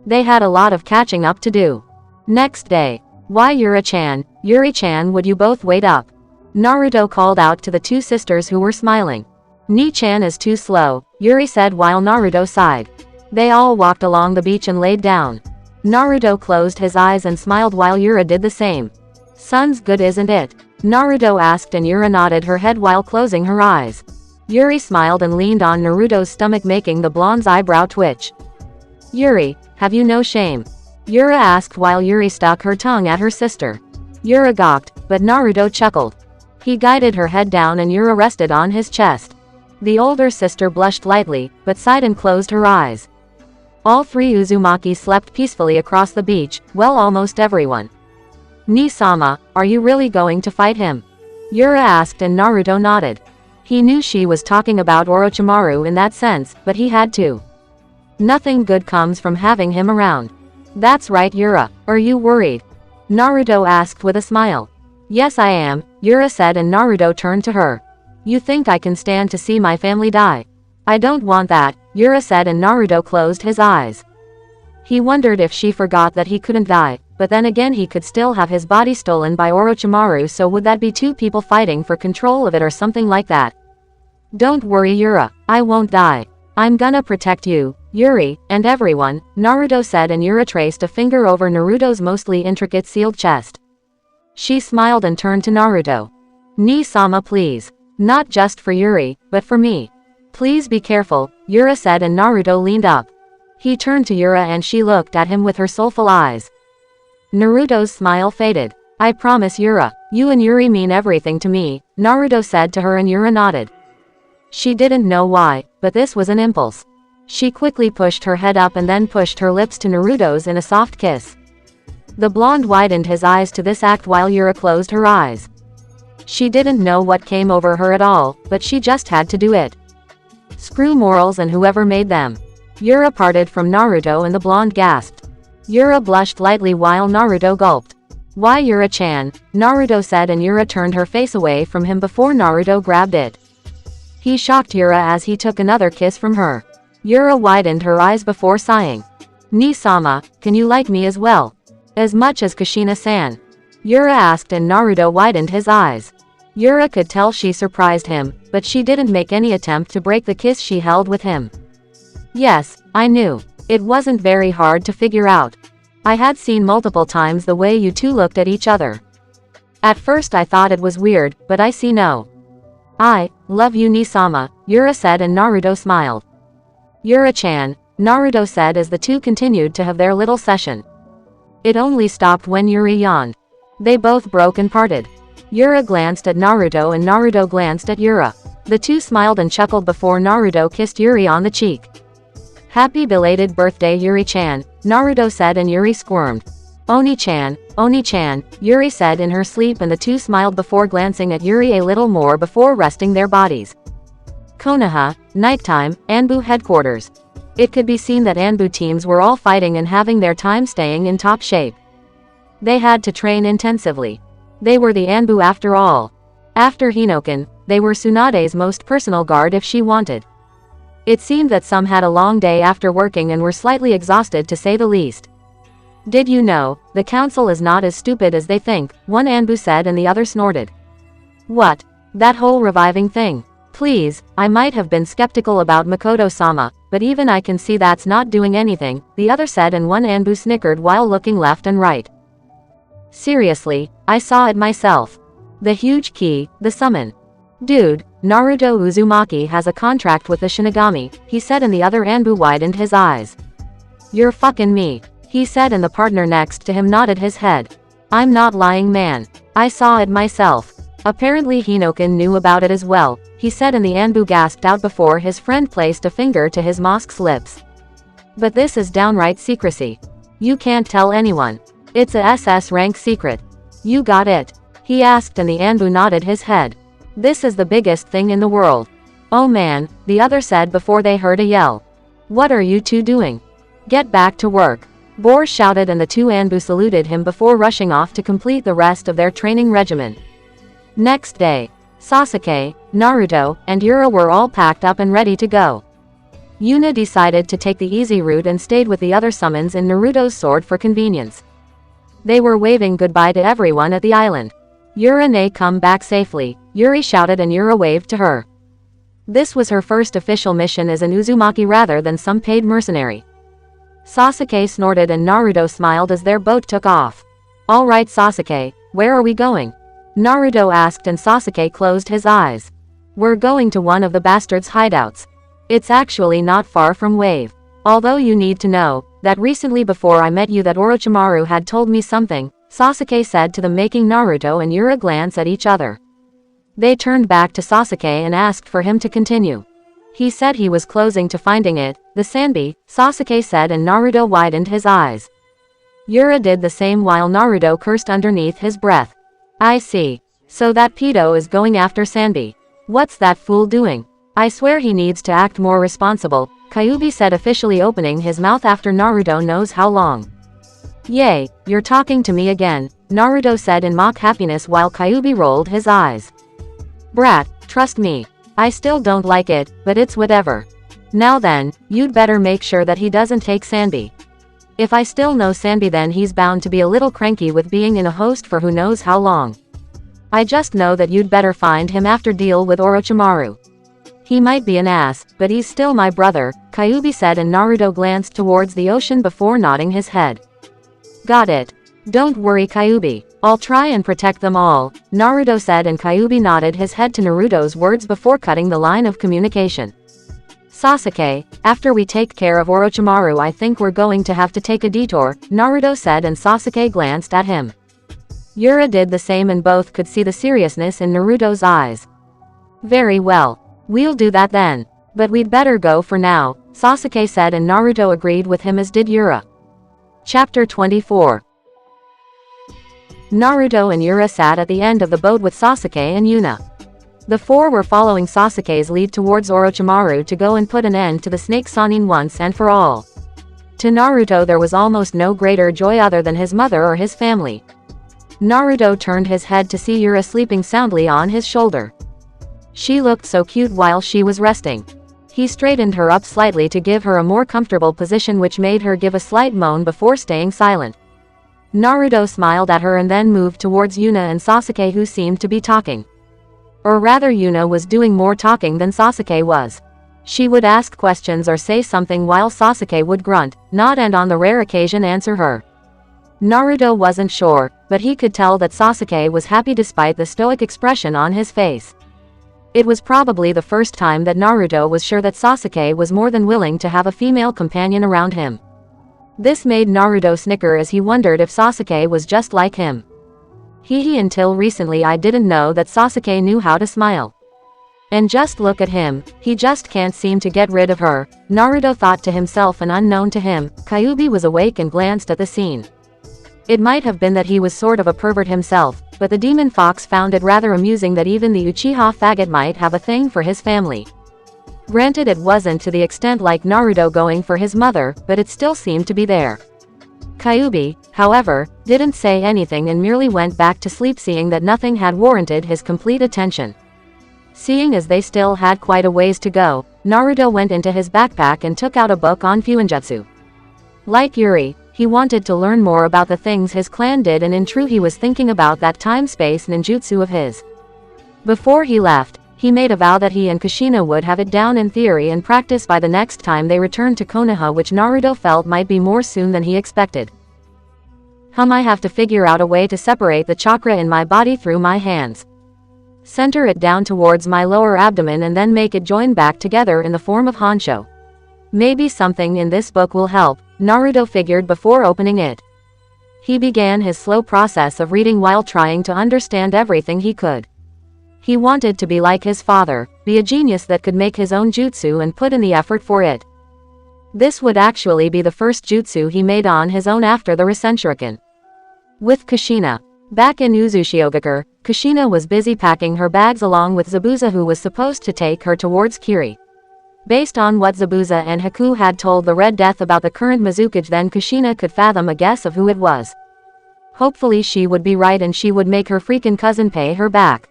S1: They had a lot of catching up to do. Next day. Why Yuri-chan, would you both wait up? Naruto called out to the two sisters who were smiling. Ni-chan is too slow, Yuri said while Naruto sighed. They all walked along the beach and laid down. Naruto closed his eyes and smiled while Yura did the same. Sun's good isn't it? Naruto asked and Yura nodded her head while closing her eyes. Yuri smiled and leaned on Naruto's stomach making the blonde's eyebrow twitch. Yuri, have you no shame? Yura asked while Yuri stuck her tongue at her sister. Yura gawked, but Naruto chuckled. He guided her head down and Yura rested on his chest. The older sister blushed lightly, but sighed and closed her eyes. All three Uzumaki slept peacefully across the beach, well almost everyone. Ni-sama, are you really going to fight him? Yura asked and Naruto nodded. He knew she was talking about Orochimaru in that sense, but he had to. Nothing good comes from having him around. That's right Yura, are you worried? Naruto asked with a smile. Yes I am, Yura said and Naruto turned to her. You think I can stand to see my family die? I don't want that, Yura said and Naruto closed his eyes. He wondered if she forgot that he couldn't die, but then again he could still have his body stolen by Orochimaru, so would that be two people fighting for control of it or something like that? Don't worry Yura, I won't die. I'm gonna protect you, Yuri, and everyone, Naruto said and Yura traced a finger over Naruto's mostly intricate sealed chest. She smiled and turned to Naruto. Ni-sama please. Not just for Yuri, but for me. Please be careful, Yura said and Naruto leaned up. He turned to Yura and she looked at him with her soulful eyes. Naruto's smile faded. I promise Yura, you and Yuri mean everything to me, Naruto said to her and Yura nodded. She didn't know why, but this was an impulse. She quickly pushed her head up and then pushed her lips to Naruto's in a soft kiss. The blonde widened his eyes to this act while Yura closed her eyes. She didn't know what came over her at all, but she just had to do it. Screw morals and whoever made them. Yura parted from Naruto and the blonde gasped. Yura blushed lightly while Naruto gulped. Why Yura-chan, Naruto said and Yura turned her face away from him before Naruto grabbed it. He shocked Yura as he took another kiss from her. Yura widened her eyes before sighing. Ni-sama, can you like me as well? As much as Kushina-san? Yura asked and Naruto widened his eyes. Yura could tell she surprised him, but she didn't make any attempt to break the kiss she held with him. Yes, I knew. It wasn't very hard to figure out. I had seen multiple times the way you two looked at each other. At first I thought it was weird, but I see no. I love you Ni-sama, Yura said and Naruto smiled. Yura-chan, Naruto said as the two continued to have their little session. It only stopped when Yuri yawned. They both broke and parted. Yura glanced at Naruto and Naruto glanced at Yura. The two smiled and chuckled before Naruto kissed Yuri on the cheek. Happy belated birthday Yuri-chan, Naruto said and Yuri squirmed. Oni-chan, Oni-chan, Yuri said in her sleep and the two smiled before glancing at Yuri a little more before resting their bodies. Konoha, nighttime, Anbu headquarters. It could be seen that Anbu teams were all fighting and having their time staying in top shape. They had to train intensively. They were the Anbu after all. After Hinoken, they were Tsunade's most personal guard if she wanted. It seemed that some had a long day after working and were slightly exhausted to say the least. Did you know, the council is not as stupid as they think, one Anbu said and the other snorted. What? That whole reviving thing? Please, I might have been skeptical about Makoto-sama, but even I can see that's not doing anything, the other said and one Anbu snickered while looking left and right. Seriously, I saw it myself. The huge key, the summon. Dude, Naruto Uzumaki has a contract with the Shinigami, he said and the other Anbu widened his eyes. You're fucking me, he said, and the partner next to him nodded his head. I'm not lying, man. I saw it myself. Apparently Hinokin knew about it as well, he said, and the Anbu gasped out before his friend placed a finger to his mask's lips. But this is downright secrecy. You can't tell anyone. It's a SS rank secret. You got it? He asked, and the Anbu nodded his head. This is the biggest thing in the world. Oh man, the other said before they heard a yell. What are you two doing? Get back to work. Boar shouted, and the two Anbu saluted him before rushing off to complete the rest of their training regimen. Next day, Sasuke, Naruto, and Yura were all packed up and ready to go. Yuna decided to take the easy route and stayed with the other summons in Naruto's sword for convenience. They were waving goodbye to everyone at the island. Yura nay come back safely, Yuri shouted, and Yura waved to her. This was her first official mission as an Uzumaki rather than some paid mercenary. Sasuke snorted and Naruto smiled as their boat took off. Alright Sasuke, where are we going? Naruto asked, and Sasuke closed his eyes. We're going to one of the bastards' hideouts. It's actually not far from Wave. Although you need to know, that recently before I met you that Orochimaru had told me something, Sasuke said to them, making Naruto and Yura glance at each other. They turned back to Sasuke and asked for him to continue. He said he was closing to finding it, the Sanbi, Sasuke said, and Naruto widened his eyes. Yura did the same while Naruto cursed underneath his breath. I see. So that pedo is going after Sanbi. What's that fool doing? I swear he needs to act more responsible, Kyuubi said, officially opening his mouth after Naruto knows how long. Yay, you're talking to me again, Naruto said in mock happiness while Kyuubi rolled his eyes. Brat, trust me. I still don't like it, but it's whatever. Now then, you'd better make sure that he doesn't take Sanbi. If I still know Sanbi, then he's bound to be a little cranky with being in a host for who knows how long. I just know that you'd better find him after deal with Orochimaru. He might be an ass, but he's still my brother, Kyuubi said, and Naruto glanced towards the ocean before nodding his head. Got it. Don't worry Kyuubi, I'll try and protect them all, Naruto said, and Kyuubi nodded his head to Naruto's words before cutting the line of communication. Sasuke, after we take care of Orochimaru, I think we're going to have to take a detour, Naruto said, and Sasuke glanced at him. Yura did the same, and both could see the seriousness in Naruto's eyes. Very well. We'll do that then. But we'd better go for now, Sasuke said, and Naruto agreed with him, as did Yura. Chapter 24. Naruto and Yura sat at the end of the boat with Sasuke and Yuna. The four were following Sasuke's lead towards Orochimaru to go and put an end to the snake Sannin once and for all. To Naruto there was almost no greater joy other than his mother or his family. Naruto turned his head to see Yura sleeping soundly on his shoulder. She looked so cute while she was resting. He straightened her up slightly to give her a more comfortable position, which made her give a slight moan before staying silent. Naruto smiled at her and then moved towards Yuna and Sasuke, who seemed to be talking. Or rather, Yuna was doing more talking than Sasuke was. She would ask questions or say something while Sasuke would grunt, nod, and on the rare occasion answer her. Naruto wasn't sure, but he could tell that Sasuke was happy despite the stoic expression on his face. It was probably the first time that Naruto was sure that Sasuke was more than willing to have a female companion around him. This made Naruto snicker as he wondered if Sasuke was just like him. Until recently I didn't know that Sasuke knew how to smile. And just look at him, he just can't seem to get rid of her, Naruto thought to himself, and unknown to him, Kyuubi was awake and glanced at the scene. It might have been that he was sort of a pervert himself, but the demon fox found it rather amusing that even the Uchiha faggot might have a thing for his family. Granted, it wasn't to the extent like Naruto going for his mother, but it still seemed to be there. Kyuubi, however, didn't say anything and merely went back to sleep, seeing that nothing had warranted his complete attention. Seeing as they still had quite a ways to go, Naruto went into his backpack and took out a book on Fuinjutsu. Like Yuri, he wanted to learn more about the things his clan did, and in truth he was thinking about that time-space ninjutsu of his. Before he left, he made a vow that he and Kushina would have it down in theory and practice by the next time they returned to Konoha, which Naruto felt might be more soon than he expected. I have to figure out a way to separate the chakra in my body through my hands. Center it down towards my lower abdomen and then make it join back together in the form of Honsho. Maybe something in this book will help, Naruto figured before opening it. He began his slow process of reading while trying to understand everything he could. He wanted to be like his father, be a genius that could make his own jutsu and put in the effort for it. This would actually be the first jutsu he made on his own after the Rasenshuriken. With Kushina. Back in Uzushiogakure, Kushina was busy packing her bags along with Zabuza, who was supposed to take her towards Kiri. Based on what Zabuza and Haku had told the Red Death about the current Mizukage, then Kushina could fathom a guess of who it was. Hopefully she would be right and she would make her freaking cousin pay her back.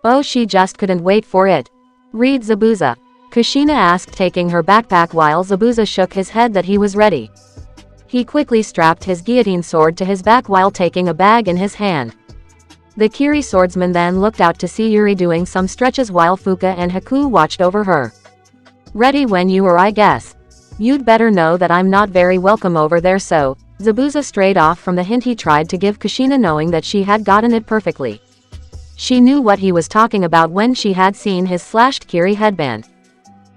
S1: Oh, she just couldn't wait for it. Read Zabuza. Kushina asked, taking her backpack while Zabuza shook his head that he was ready. He quickly strapped his guillotine sword to his back while taking a bag in his hand. The Kiri swordsman then looked out to see Yuri doing some stretches while Fuka and Haku watched over her. Ready when you are, I guess. You'd better know that I'm not very welcome over there, so. Zabuza strayed off from the hint he tried to give Kushina, knowing that she had gotten it perfectly. She knew what he was talking about when she had seen his slashed Kiri headband.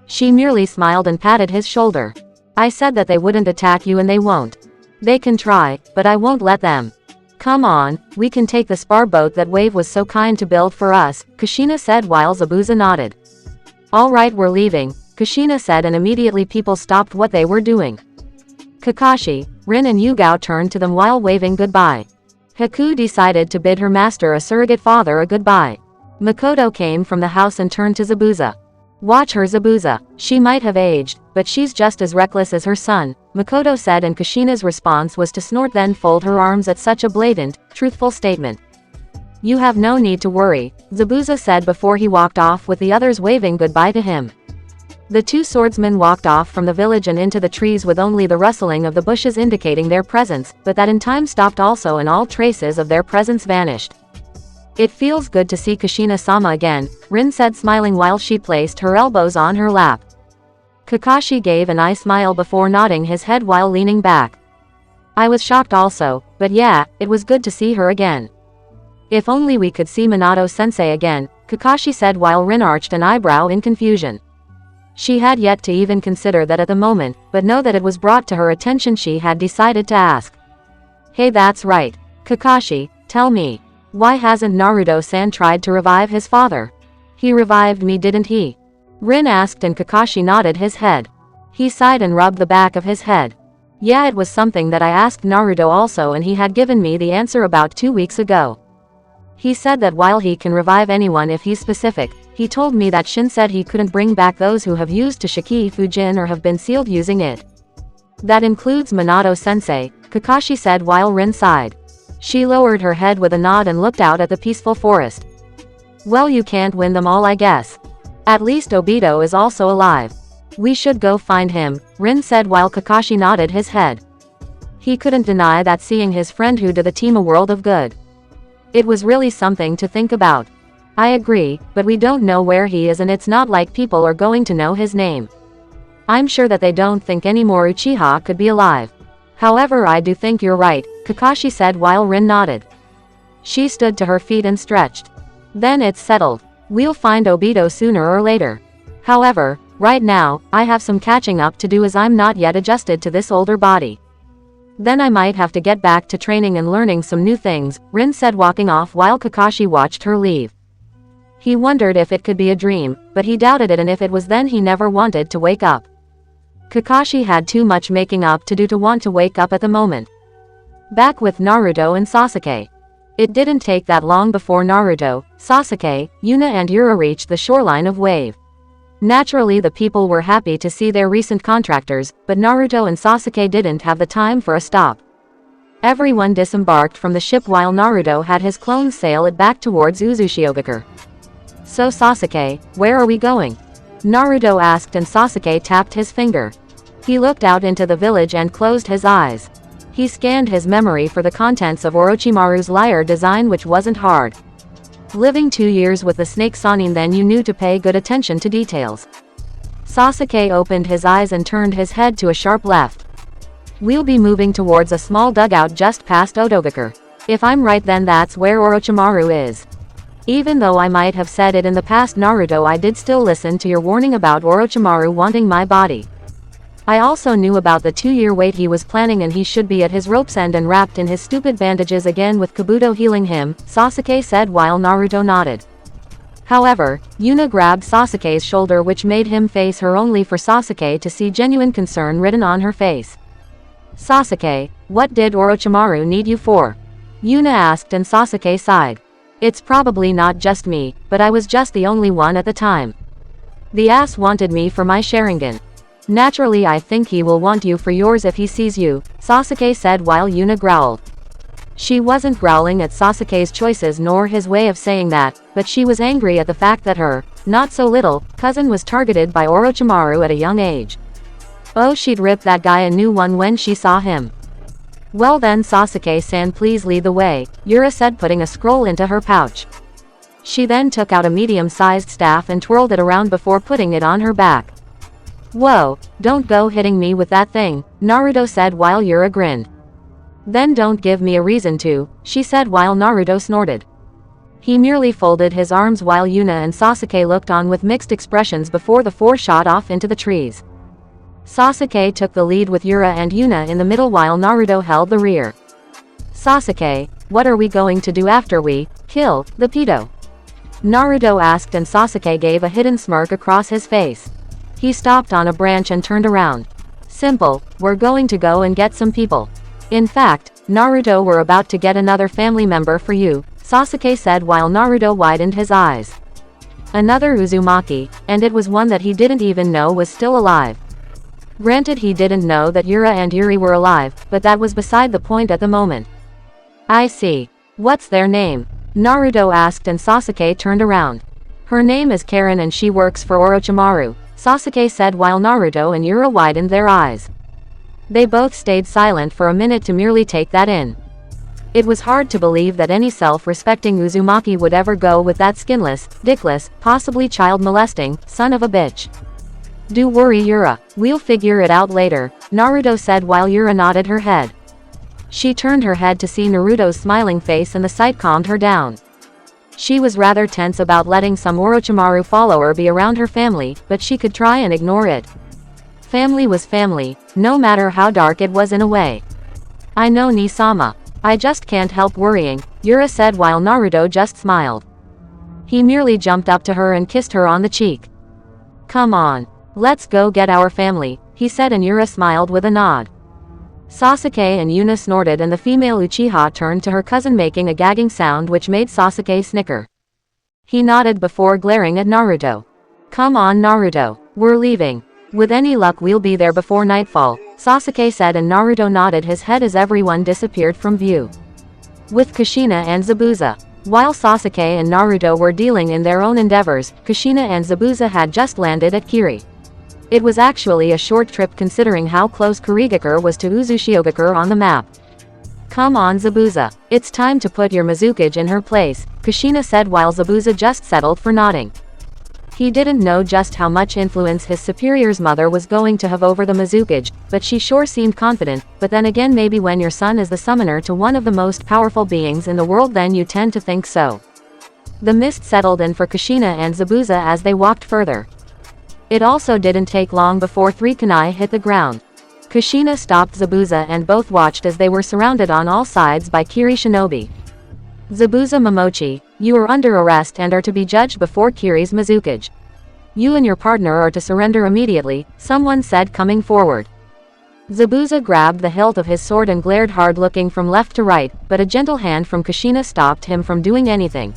S1: She merely smiled and patted his shoulder. I said that they wouldn't attack you and they won't. They can try, but I won't let them. Come on, we can take the spar boat that Wave was so kind to build for us, Kushina said while Zabuza nodded. Alright, we're leaving, Kushina said, and immediately people stopped what they were doing. Kakashi, Rin and Yugao turned to them while waving goodbye. Haku decided to bid her master, a surrogate father, a goodbye. Makoto came from the house and turned to Zabuza. Watch her, Zabuza. She might have aged, but she's just as reckless as her son, Makoto said, and Kushina's response was to snort, then fold her arms at such a blatant, truthful statement. You have no need to worry, Zabuza said before he walked off with the others waving goodbye to him. The two swordsmen walked off from the village and into the trees with only the rustling of the bushes indicating their presence, but that in time stopped also and all traces of their presence vanished. It feels good to see Kushina-sama again, Rin said, smiling while she placed her elbows on her lap. Kakashi gave an eye smile before nodding his head while leaning back. I was shocked also, but yeah, it was good to see her again. If only we could see Minato-sensei again, Kakashi said while Rin arched an eyebrow in confusion. She had yet to even consider that at the moment, but now that it was brought to her attention she had decided to ask. Hey, that's right. Kakashi, tell me. Why hasn't Naruto-san tried to revive his father? He revived me, didn't he? Rin asked, and Kakashi nodded his head. He sighed and rubbed the back of his head. Yeah, it was something that I asked Naruto also, and he had given me the answer about 2 weeks ago. He said that while he can revive anyone if he's specific, he told me that Shin said he couldn't bring back those who have used Toshiki Fujin or have been sealed using it. That includes Minato-sensei, Kakashi said while Rin sighed. She lowered her head with a nod and looked out at the peaceful forest. Well, you can't win them all, I guess. At least Obito is also alive. We should go find him, Rin said while Kakashi nodded his head. He couldn't deny that seeing his friend who did the team a world of good. It was really something to think about. I agree, but we don't know where he is and it's not like people are going to know his name. I'm sure that they don't think any more Uchiha could be alive. However, I do think you're right, Kakashi said while Rin nodded. She stood to her feet and stretched. Then it's settled. We'll find Obito sooner or later. However, right now, I have some catching up to do as I'm not yet adjusted to this older body. Then I might have to get back to training and learning some new things, Rin said, walking off while Kakashi watched her leave. He wondered if it could be a dream, but he doubted it, and if it was, then he never wanted to wake up. Kakashi had too much making up to do to want to wake up at the moment. Back with Naruto and Sasuke. It didn't take that long before Naruto, Sasuke, Yuna and Yura reached the shoreline of Wave. Naturally, the people were happy to see their recent contractors, but Naruto and Sasuke didn't have the time for a stop. Everyone disembarked from the ship while Naruto had his clones sail it back towards Uzushiogakure. So Sasuke, where are we going? Naruto asked, and Sasuke tapped his finger. He looked out into the village and closed his eyes. He scanned his memory for the contents of Orochimaru's lyre design, which wasn't hard. Living 2 years with the snake Sannin, then you knew to pay good attention to details. Sasuke opened his eyes and turned his head to a sharp left. We'll be moving towards a small dugout just past Otogakure. If I'm right, then that's where Orochimaru is. Even though I might have said it in the past, Naruto, I did still listen to your warning about Orochimaru wanting my body. I also knew about the 2-year wait he was planning, and he should be at his rope's end and wrapped in his stupid bandages again with Kabuto healing him, Sasuke said while Naruto nodded. However, Yuna grabbed Sasuke's shoulder, which made him face her only for Sasuke to see genuine concern written on her face. Sasuke, what did Orochimaru need you for? Yuna asked, and Sasuke sighed. It's probably not just me, but I was just the only one at the time. The ass wanted me for my Sharingan. Naturally I think he will want you for yours if he sees you, Sasuke said while Yuna growled. She wasn't growling at Sasuke's choices nor his way of saying that, but she was angry at the fact that her, not so little, cousin was targeted by Orochimaru at a young age. Oh, she'd rip that guy a new one when she saw him. Well then, Sasuke-san, please lead the way, Yura said, putting a scroll into her pouch. She then took out a medium-sized staff and twirled it around before putting it on her back. Whoa, don't go hitting me with that thing, Naruto said while Yura grinned. Then don't give me a reason to, she said while Naruto snorted. He merely folded his arms while Yuna and Sasuke looked on with mixed expressions before the four shot off into the trees. Sasuke took the lead with Yura and Yuna in the middle while Naruto held the rear. Sasuke, what are we going to do after we kill the pedo? Naruto asked, and Sasuke gave a hidden smirk across his face. He stopped on a branch and turned around. Simple, we're going to go and get some people. In fact, Naruto, we're about to get another family member for you, Sasuke said while Naruto widened his eyes. Another Uzumaki, and it was one that he didn't even know was still alive. Granted, he didn't know that Yura and Yuri were alive, but that was beside the point at the moment. I see. What's their name? Naruto asked, and Sasuke turned around. Her name is Karen and she works for Orochimaru, Sasuke said while Naruto and Yura widened their eyes. They both stayed silent for a minute to merely take that in. It was hard to believe that any self-respecting Uzumaki would ever go with that skinless, dickless, possibly child-molesting, son of a bitch. Do worry, Yura, we'll figure it out later, Naruto said while Yura nodded her head. She turned her head to see Naruto's smiling face, and the sight calmed her down. She was rather tense about letting some Orochimaru follower be around her family, but she could try and ignore it. Family was family, no matter how dark it was in a way. I know, Ni-sama. I just can't help worrying, Yura said while Naruto just smiled. He merely jumped up to her and kissed her on the cheek. Come on. Let's go get our family, he said, and Yura smiled with a nod. Sasuke and Yuna snorted, and the female Uchiha turned to her cousin, making a gagging sound which made Sasuke snicker. He nodded before glaring at Naruto. Come on, Naruto, we're leaving. With any luck we'll be there before nightfall, Sasuke said, and Naruto nodded his head as everyone disappeared from view. With Kushina and Zabuza. While Sasuke and Naruto were dealing in their own endeavors, Kushina and Zabuza had just landed at Kiri. It was actually a short trip considering how close Kurigakure was to Uzushiogakure on the map. Come on, Zabuza, it's time to put your Mizukage in her place, Kushina said while Zabuza just settled for nodding. He didn't know just how much influence his superior's mother was going to have over the Mizukage, but she sure seemed confident. But then again, maybe when your son is the summoner to one of the most powerful beings in the world, then you tend to think so. The mist settled in for Kushina and Zabuza as they walked further. It also didn't take long before 3 kunai hit the ground. Kushina stopped Zabuza and both watched as they were surrounded on all sides by Kiri shinobi. Zabuza Momochi, you are under arrest and are to be judged before Kiri's Mizukage. You and your partner are to surrender immediately, someone said coming forward. Zabuza grabbed the hilt of his sword and glared hard, looking from left to right, but a gentle hand from Kushina stopped him from doing anything.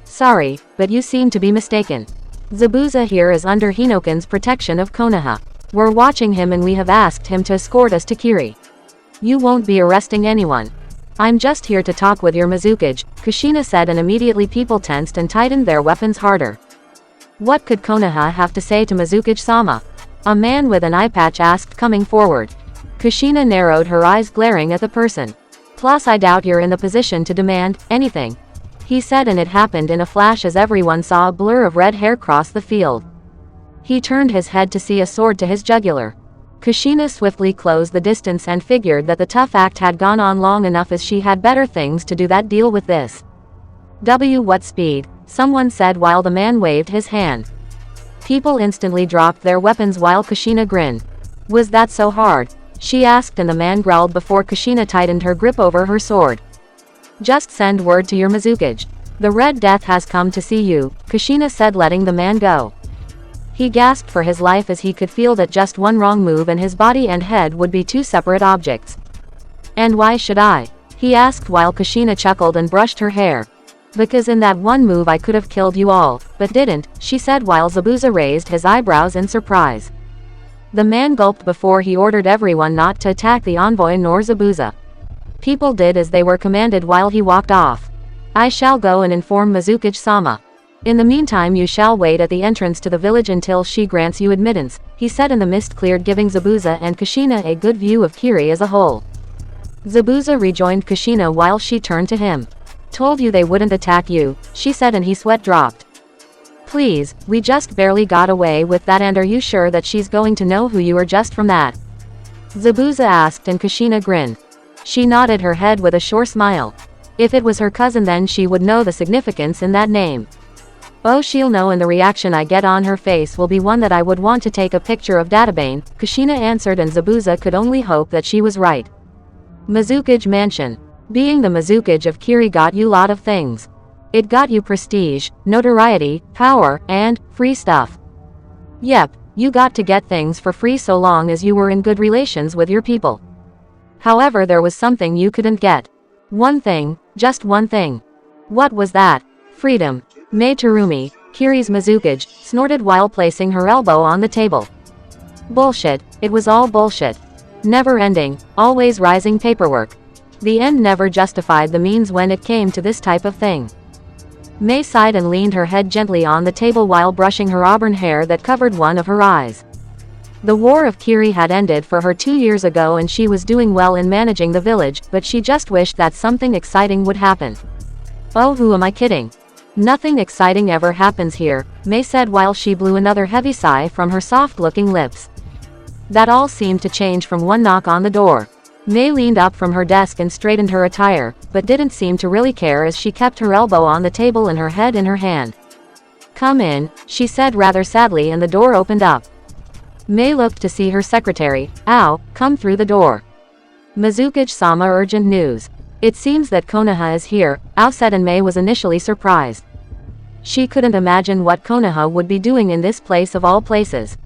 S1: Sorry, but you seem to be mistaken. Zabuza here is under Hinoken's protection of Konoha. We're watching him and we have asked him to escort us to Kiri. You won't be arresting anyone. I'm just here to talk with your Mizukage, Kushina said, and immediately people tensed and tightened their weapons harder. What could Konoha have to say to Mizukage-sama? A man with an eye patch asked coming forward. Kushina narrowed her eyes, glaring at the person. Plus I doubt you're in the position to demand anything, he said, and it happened in a flash as everyone saw a blur of red hair cross the field. He turned his head to see a sword to his jugular. Kushina swiftly closed the distance and figured that the tough act had gone on long enough, as she had better things to do than deal with this. What speed, someone said while the man waved his hand. People instantly dropped their weapons while Kushina grinned. Was that so hard? She asked, and the man growled before Kushina tightened her grip over her sword. Just send word to your Mizukage. The Red Death has come to see you, Kushina said, letting the man go. He gasped for his life as he could feel that just one wrong move and his body and head would be two separate objects. And why should I? He asked while Kushina chuckled and brushed her hair. Because in that one move I could have killed you all, but didn't, she said while Zabuza raised his eyebrows in surprise. The man gulped before he ordered everyone not to attack the envoy nor Zabuza. People did as they were commanded while he walked off. I shall go and inform Mizukage-sama. In the meantime you shall wait at the entrance to the village until she grants you admittance, he said, and the mist cleared, giving Zabuza and Kushina a good view of Kiri as a whole. Zabuza rejoined Kushina while she turned to him. Told you they wouldn't attack you, she said, and his sweat dropped. Please, we just barely got away with that, and are you sure that she's going to know who you are just from that? Zabuza asked, and Kushina grinned. She nodded her head with a sure smile. If it was her cousin, then she would know the significance in that name. Oh, she'll know, and the reaction I get on her face will be one that I would want to take a picture of. Databane, Kushina answered, and Zabuza could only hope that she was right. Mizukage Mansion. Being the Mizukage of Kiri got you lot of things. It got you prestige, notoriety, power, and free stuff. Yep, you got to get things for free so long as you were in good relations with your people. However, there was something you couldn't get. One thing, just one thing. What was that? Freedom. Mei Terumi, Kiri's Mizukage, snorted while placing her elbow on the table. Bullshit, it was all bullshit. Never ending, always rising paperwork. The end never justified the means when it came to this type of thing. Mei sighed and leaned her head gently on the table while brushing her auburn hair that covered one of her eyes. The war of Kiri had ended for her 2 years ago, and she was doing well in managing the village, but she just wished that something exciting would happen. Oh, who am I kidding? Nothing exciting ever happens here, Mei said while she blew another heavy sigh from her soft-looking lips. That all seemed to change from one knock on the door. Mei leaned up from her desk and straightened her attire, but didn't seem to really care as she kept her elbow on the table and her head in her hand. Come in, she said rather sadly, and the door opened up. Mei looked to see her secretary, Ao, come through the door. Mizukage-sama, urgent news. It seems that Konoha is here, Ao said, and Mei was initially surprised. She couldn't imagine what Konoha would be doing in this place of all places.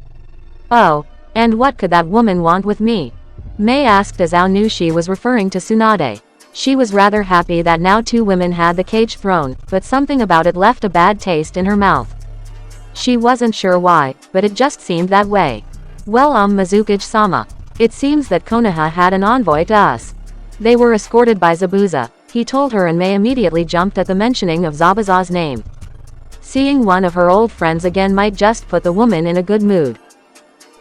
S1: Oh, and what could that woman want with me? Mei asked as Ao knew she was referring to Tsunade. She was rather happy that now 2 women had the cage thrown, but something about it left a bad taste in her mouth. She wasn't sure why, but it just seemed that way. Well, Mizukage-sama. It seems that Konoha had an envoy to us. They were escorted by Zabuza, he told her, and Mei immediately jumped at the mentioning of Zabuza's name. Seeing one of her old friends again might just put the woman in a good mood.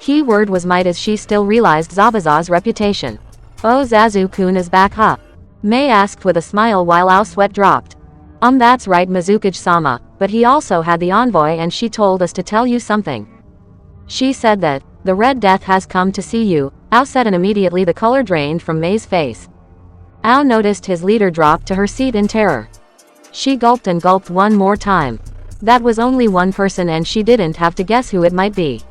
S1: Key word was might, as she still realized Zabuza's reputation. Oh, Zazu-kun is back, huh? Mei asked with a smile while Ao's sweat dropped. That's right, Mizukage-sama, but he also had the envoy, and she told us to tell you something. She said that, the Red Death has come to see you, Ao said, and immediately the color drained from Mei's face. Ao noticed his leader drop to her seat in terror. She gulped and gulped one more time. That was only one person, and she didn't have to guess who it might be.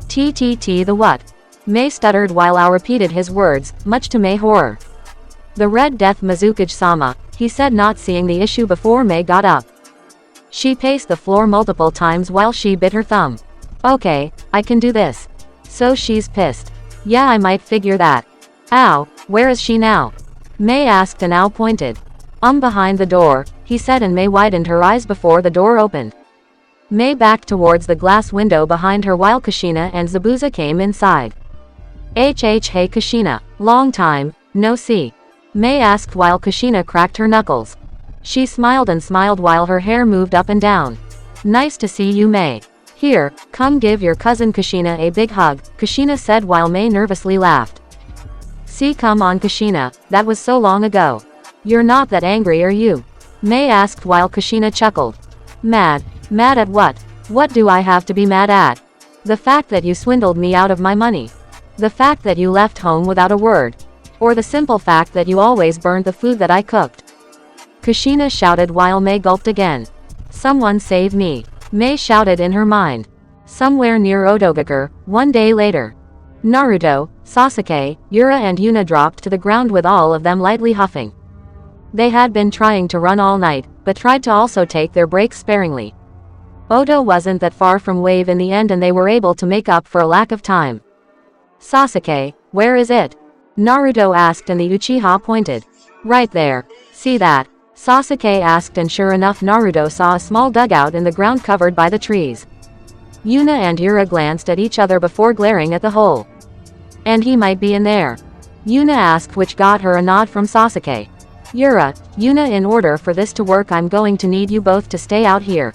S1: TTT, the what? Mei stuttered while Ao repeated his words, much to Mei's horror. The Red Death, Mizukage-sama, he said, not seeing the issue before Mei got up. She paced the floor multiple times while she bit her thumb. Okay, I can do this. So she's pissed. Yeah, I might figure that. Ao, where is she now? Mei asked, and Ao pointed. Behind the door, he said, and Mei widened her eyes before the door opened. Mei backed towards the glass window behind her while Kushina and Zabuza came inside. Hey Kushina, long time, no see. Mei asked while Kushina cracked her knuckles. She smiled and smiled while her hair moved up and down. Nice to see you, Mei. Here, come give your cousin Kushina a big hug, Kushina said while Mei nervously laughed. See, come on Kushina, that was so long ago. You're not that angry, are you? Mei asked while Kushina chuckled. Mad? Mad at what? What do I have to be mad at? The fact that you swindled me out of my money. The fact that you left home without a word. Or the simple fact that you always burned the food that I cooked. Kushina shouted while Mei gulped again. Someone save me. Mei shouted in her mind. Somewhere near Odogakure, 1 day later. Naruto, Sasuke, Yura and Yuna dropped to the ground with all of them lightly huffing. They had been trying to run all night, but tried to also take their breaks sparingly. Oto wasn't that far from Wave in the end and they were able to make up for a lack of time. Sasuke, where is it? Naruto asked and the Uchiha pointed. Right there. See that? Sasuke asked and sure enough Naruto saw a small dugout in the ground covered by the trees. Yuna and Yura glanced at each other before glaring at the hole. And he might be in there. Yuna asked, which got her a nod from Sasuke. Yuna, in order for this to work I'm going to need you both to stay out here.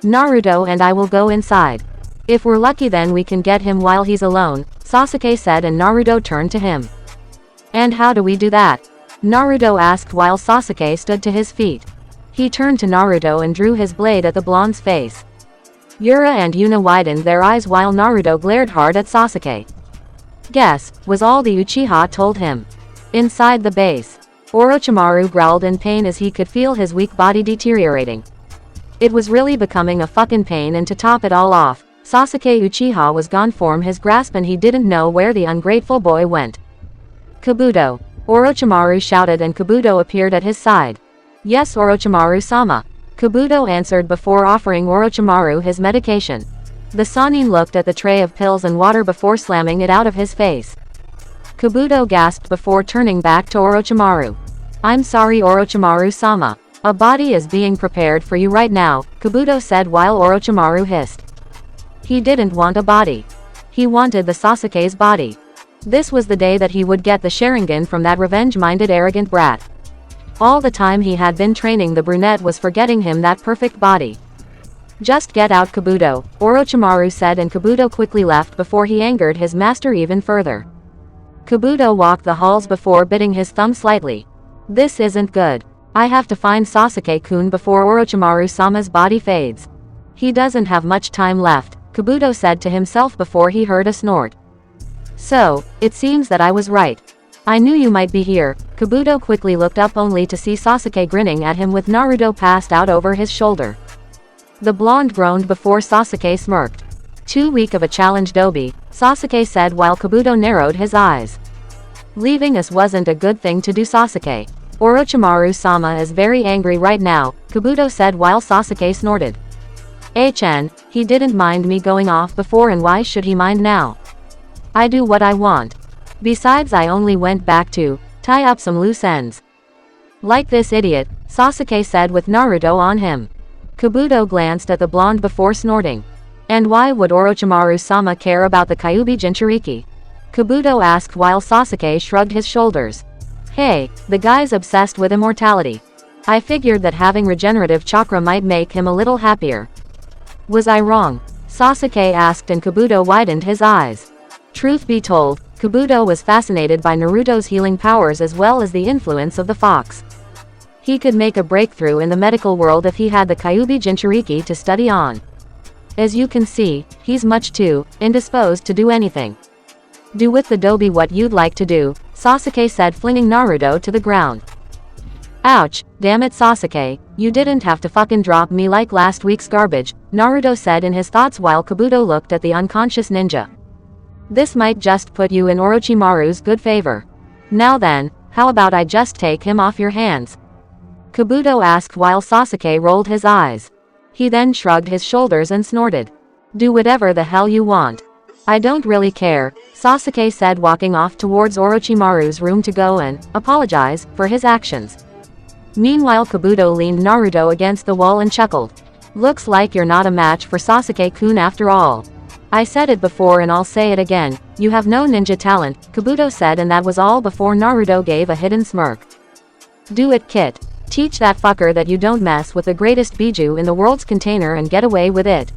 S1: Naruto and I will go inside. If we're lucky then we can get him while he's alone, Sasuke said and Naruto turned to him. And how do we do that? Naruto asked while Sasuke stood to his feet. He turned to Naruto and drew his blade at the blonde's face. Yura and Yuna widened their eyes while Naruto glared hard at Sasuke. Guess, was all the Uchiha told him. Inside the base, Orochimaru growled in pain as he could feel his weak body deteriorating. It was really becoming a fucking pain and to top it all off, Sasuke Uchiha was gone from his grasp and he didn't know where the ungrateful boy went. Kabuto, Orochimaru shouted and Kabuto appeared at his side. Yes Orochimaru-sama. Kabuto answered before offering Orochimaru his medication. The Sannin looked at the tray of pills and water before slamming it out of his face. Kabuto gasped before turning back to Orochimaru. I'm sorry Orochimaru-sama. A body is being prepared for you right now, Kabuto said while Orochimaru hissed. He didn't want a body. He wanted the Sasuke's body. This was the day that he would get the Sharingan from that revenge-minded arrogant brat. All the time he had been training the brunette was for getting him that perfect body. Just get out Kabuto, Orochimaru said and Kabuto quickly left before he angered his master even further. Kabuto walked the halls before biting his thumb slightly. This isn't good. I have to find Sasuke-kun before Orochimaru-sama's body fades. He doesn't have much time left, Kabuto said to himself before he heard a snort. So, it seems that I was right. I knew you might be here. Kabuto quickly looked up only to see Sasuke grinning at him with Naruto passed out over his shoulder. The blonde groaned before Sasuke smirked. Too weak of a challenge Dobi, Sasuke said while Kabuto narrowed his eyes. Leaving us wasn't a good thing to do Sasuke. Orochimaru-sama is very angry right now, Kabuto said while Sasuke snorted. HN, he didn't mind me going off before and why should he mind now? I do what I want. Besides I only went back to tie up some loose ends. Like this idiot, Sasuke said with Naruto on him. Kabuto glanced at the blonde before snorting. And why would Orochimaru-sama care about the Kyuubi Jinchuriki? Kabuto asked while Sasuke shrugged his shoulders. Hey, the guy's obsessed with immortality. I figured that having regenerative chakra might make him a little happier. Was I wrong? Sasuke asked and Kabuto widened his eyes. Truth be told, Kabuto was fascinated by Naruto's healing powers as well as the influence of the fox. He could make a breakthrough in the medical world if he had the Kyuubi Jinchuriki to study on. As you can see, he's much too indisposed to do anything. Do with the Dobi what you'd like to do, Sasuke said flinging Naruto to the ground. Ouch, damn it Sasuke, you didn't have to fucking drop me like last week's garbage, Naruto said in his thoughts while Kabuto looked at the unconscious ninja. This might just put you in Orochimaru's good favor. Now then, how about I just take him off your hands? Kabuto asked while Sasuke rolled his eyes. He then shrugged his shoulders and snorted. Do whatever the hell you want. I don't really care, Sasuke said walking off towards Orochimaru's room to go and apologize for his actions. Meanwhile Kabuto leaned Naruto against the wall and chuckled. Looks like you're not a match for Sasuke-kun after all. I said it before and I'll say it again, you have no ninja talent, Kabuto said and that was all before Naruto gave a hidden smirk. Do it Kit. Teach that fucker that you don't mess with the greatest Biju in the world's container and get away with it.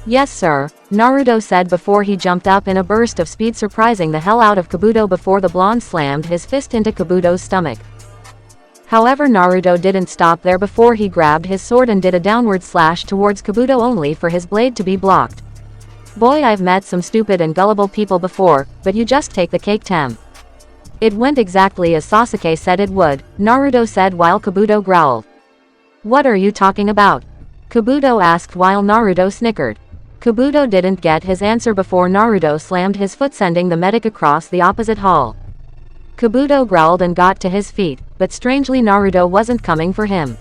S1: Yes sir, Naruto said before he jumped up in a burst of speed surprising the hell out of Kabuto before the blonde slammed his fist into Kabuto's stomach. However Naruto didn't stop there before he grabbed his sword and did a downward slash towards Kabuto only for his blade to be blocked. Boy I've met some stupid and gullible people before, but you just take the cake Tem. It went exactly as Sasuke said it would, Naruto said while Kabuto growled. What are you talking about? Kabuto asked while Naruto snickered. Kabuto didn't get his answer before Naruto slammed his foot, sending the medic across the opposite hall. Kabuto growled and got to his feet, but strangely Naruto wasn't coming for him.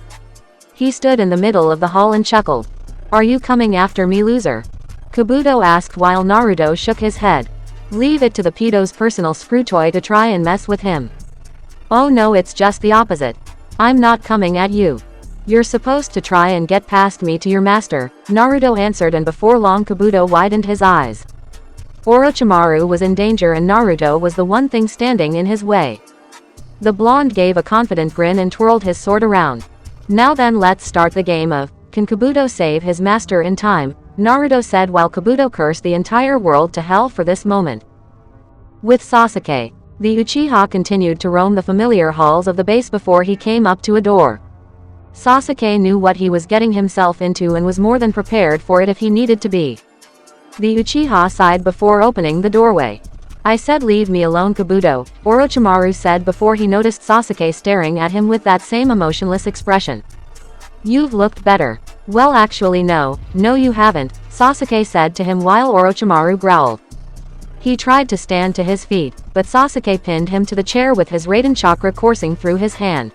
S1: He stood in the middle of the hall and chuckled. "Are you coming after me, loser?" Kabuto asked while Naruto shook his head. "Leave it to the pedo's personal screw toy to try and mess with him." "Oh no, it's just the opposite. I'm not coming at you. You're supposed to try and get past me to your master," Naruto answered, and before long Kabuto widened his eyes. Orochimaru was in danger and Naruto was the one thing standing in his way. The blonde gave a confident grin and twirled his sword around. "Now then, let's start the game of, can Kabuto save his master in time?" Naruto said while Kabuto cursed the entire world to hell for this moment. With Sasuke, the Uchiha continued to roam the familiar halls of the base before he came up to a door. Sasuke knew what he was getting himself into and was more than prepared for it if he needed to be. The Uchiha sighed before opening the doorway. "I said leave me alone, Kabuto," Orochimaru said before he noticed Sasuke staring at him with that same emotionless expression. "You've looked better." "Well, actually no you haven't," Sasuke said to him while Orochimaru growled. He tried to stand to his feet, but Sasuke pinned him to the chair with his Raiden chakra coursing through his hand.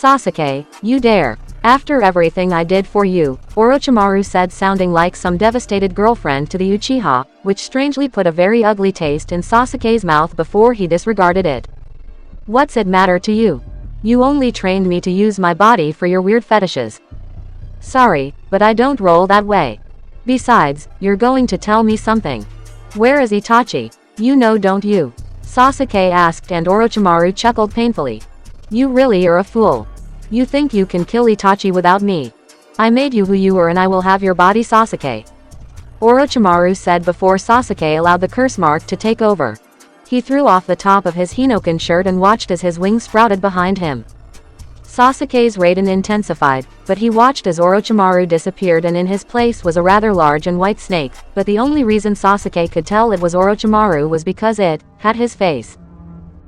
S1: "Sasuke, you dare. After everything I did for you," Orochimaru said, sounding like some devastated girlfriend to the Uchiha, which strangely put a very ugly taste in Sasuke's mouth before he disregarded it. "What's it matter to you? You only trained me to use my body for your weird fetishes." "Sorry, but I don't roll that way. Besides, you're going to tell me something. Where is Itachi? You know, don't you?" Sasuke asked, and Orochimaru chuckled painfully. "You really are a fool. You think you can kill Itachi without me? I made you who you were and I will have your body, Sasuke," Orochimaru said before Sasuke allowed the curse mark to take over. He threw off the top of his Hinoken shirt and watched as his wings sprouted behind him. Sasuke's Raiden intensified, but he watched as Orochimaru disappeared and in his place was a rather large and white snake, but the only reason Sasuke could tell it was Orochimaru was because it had his face.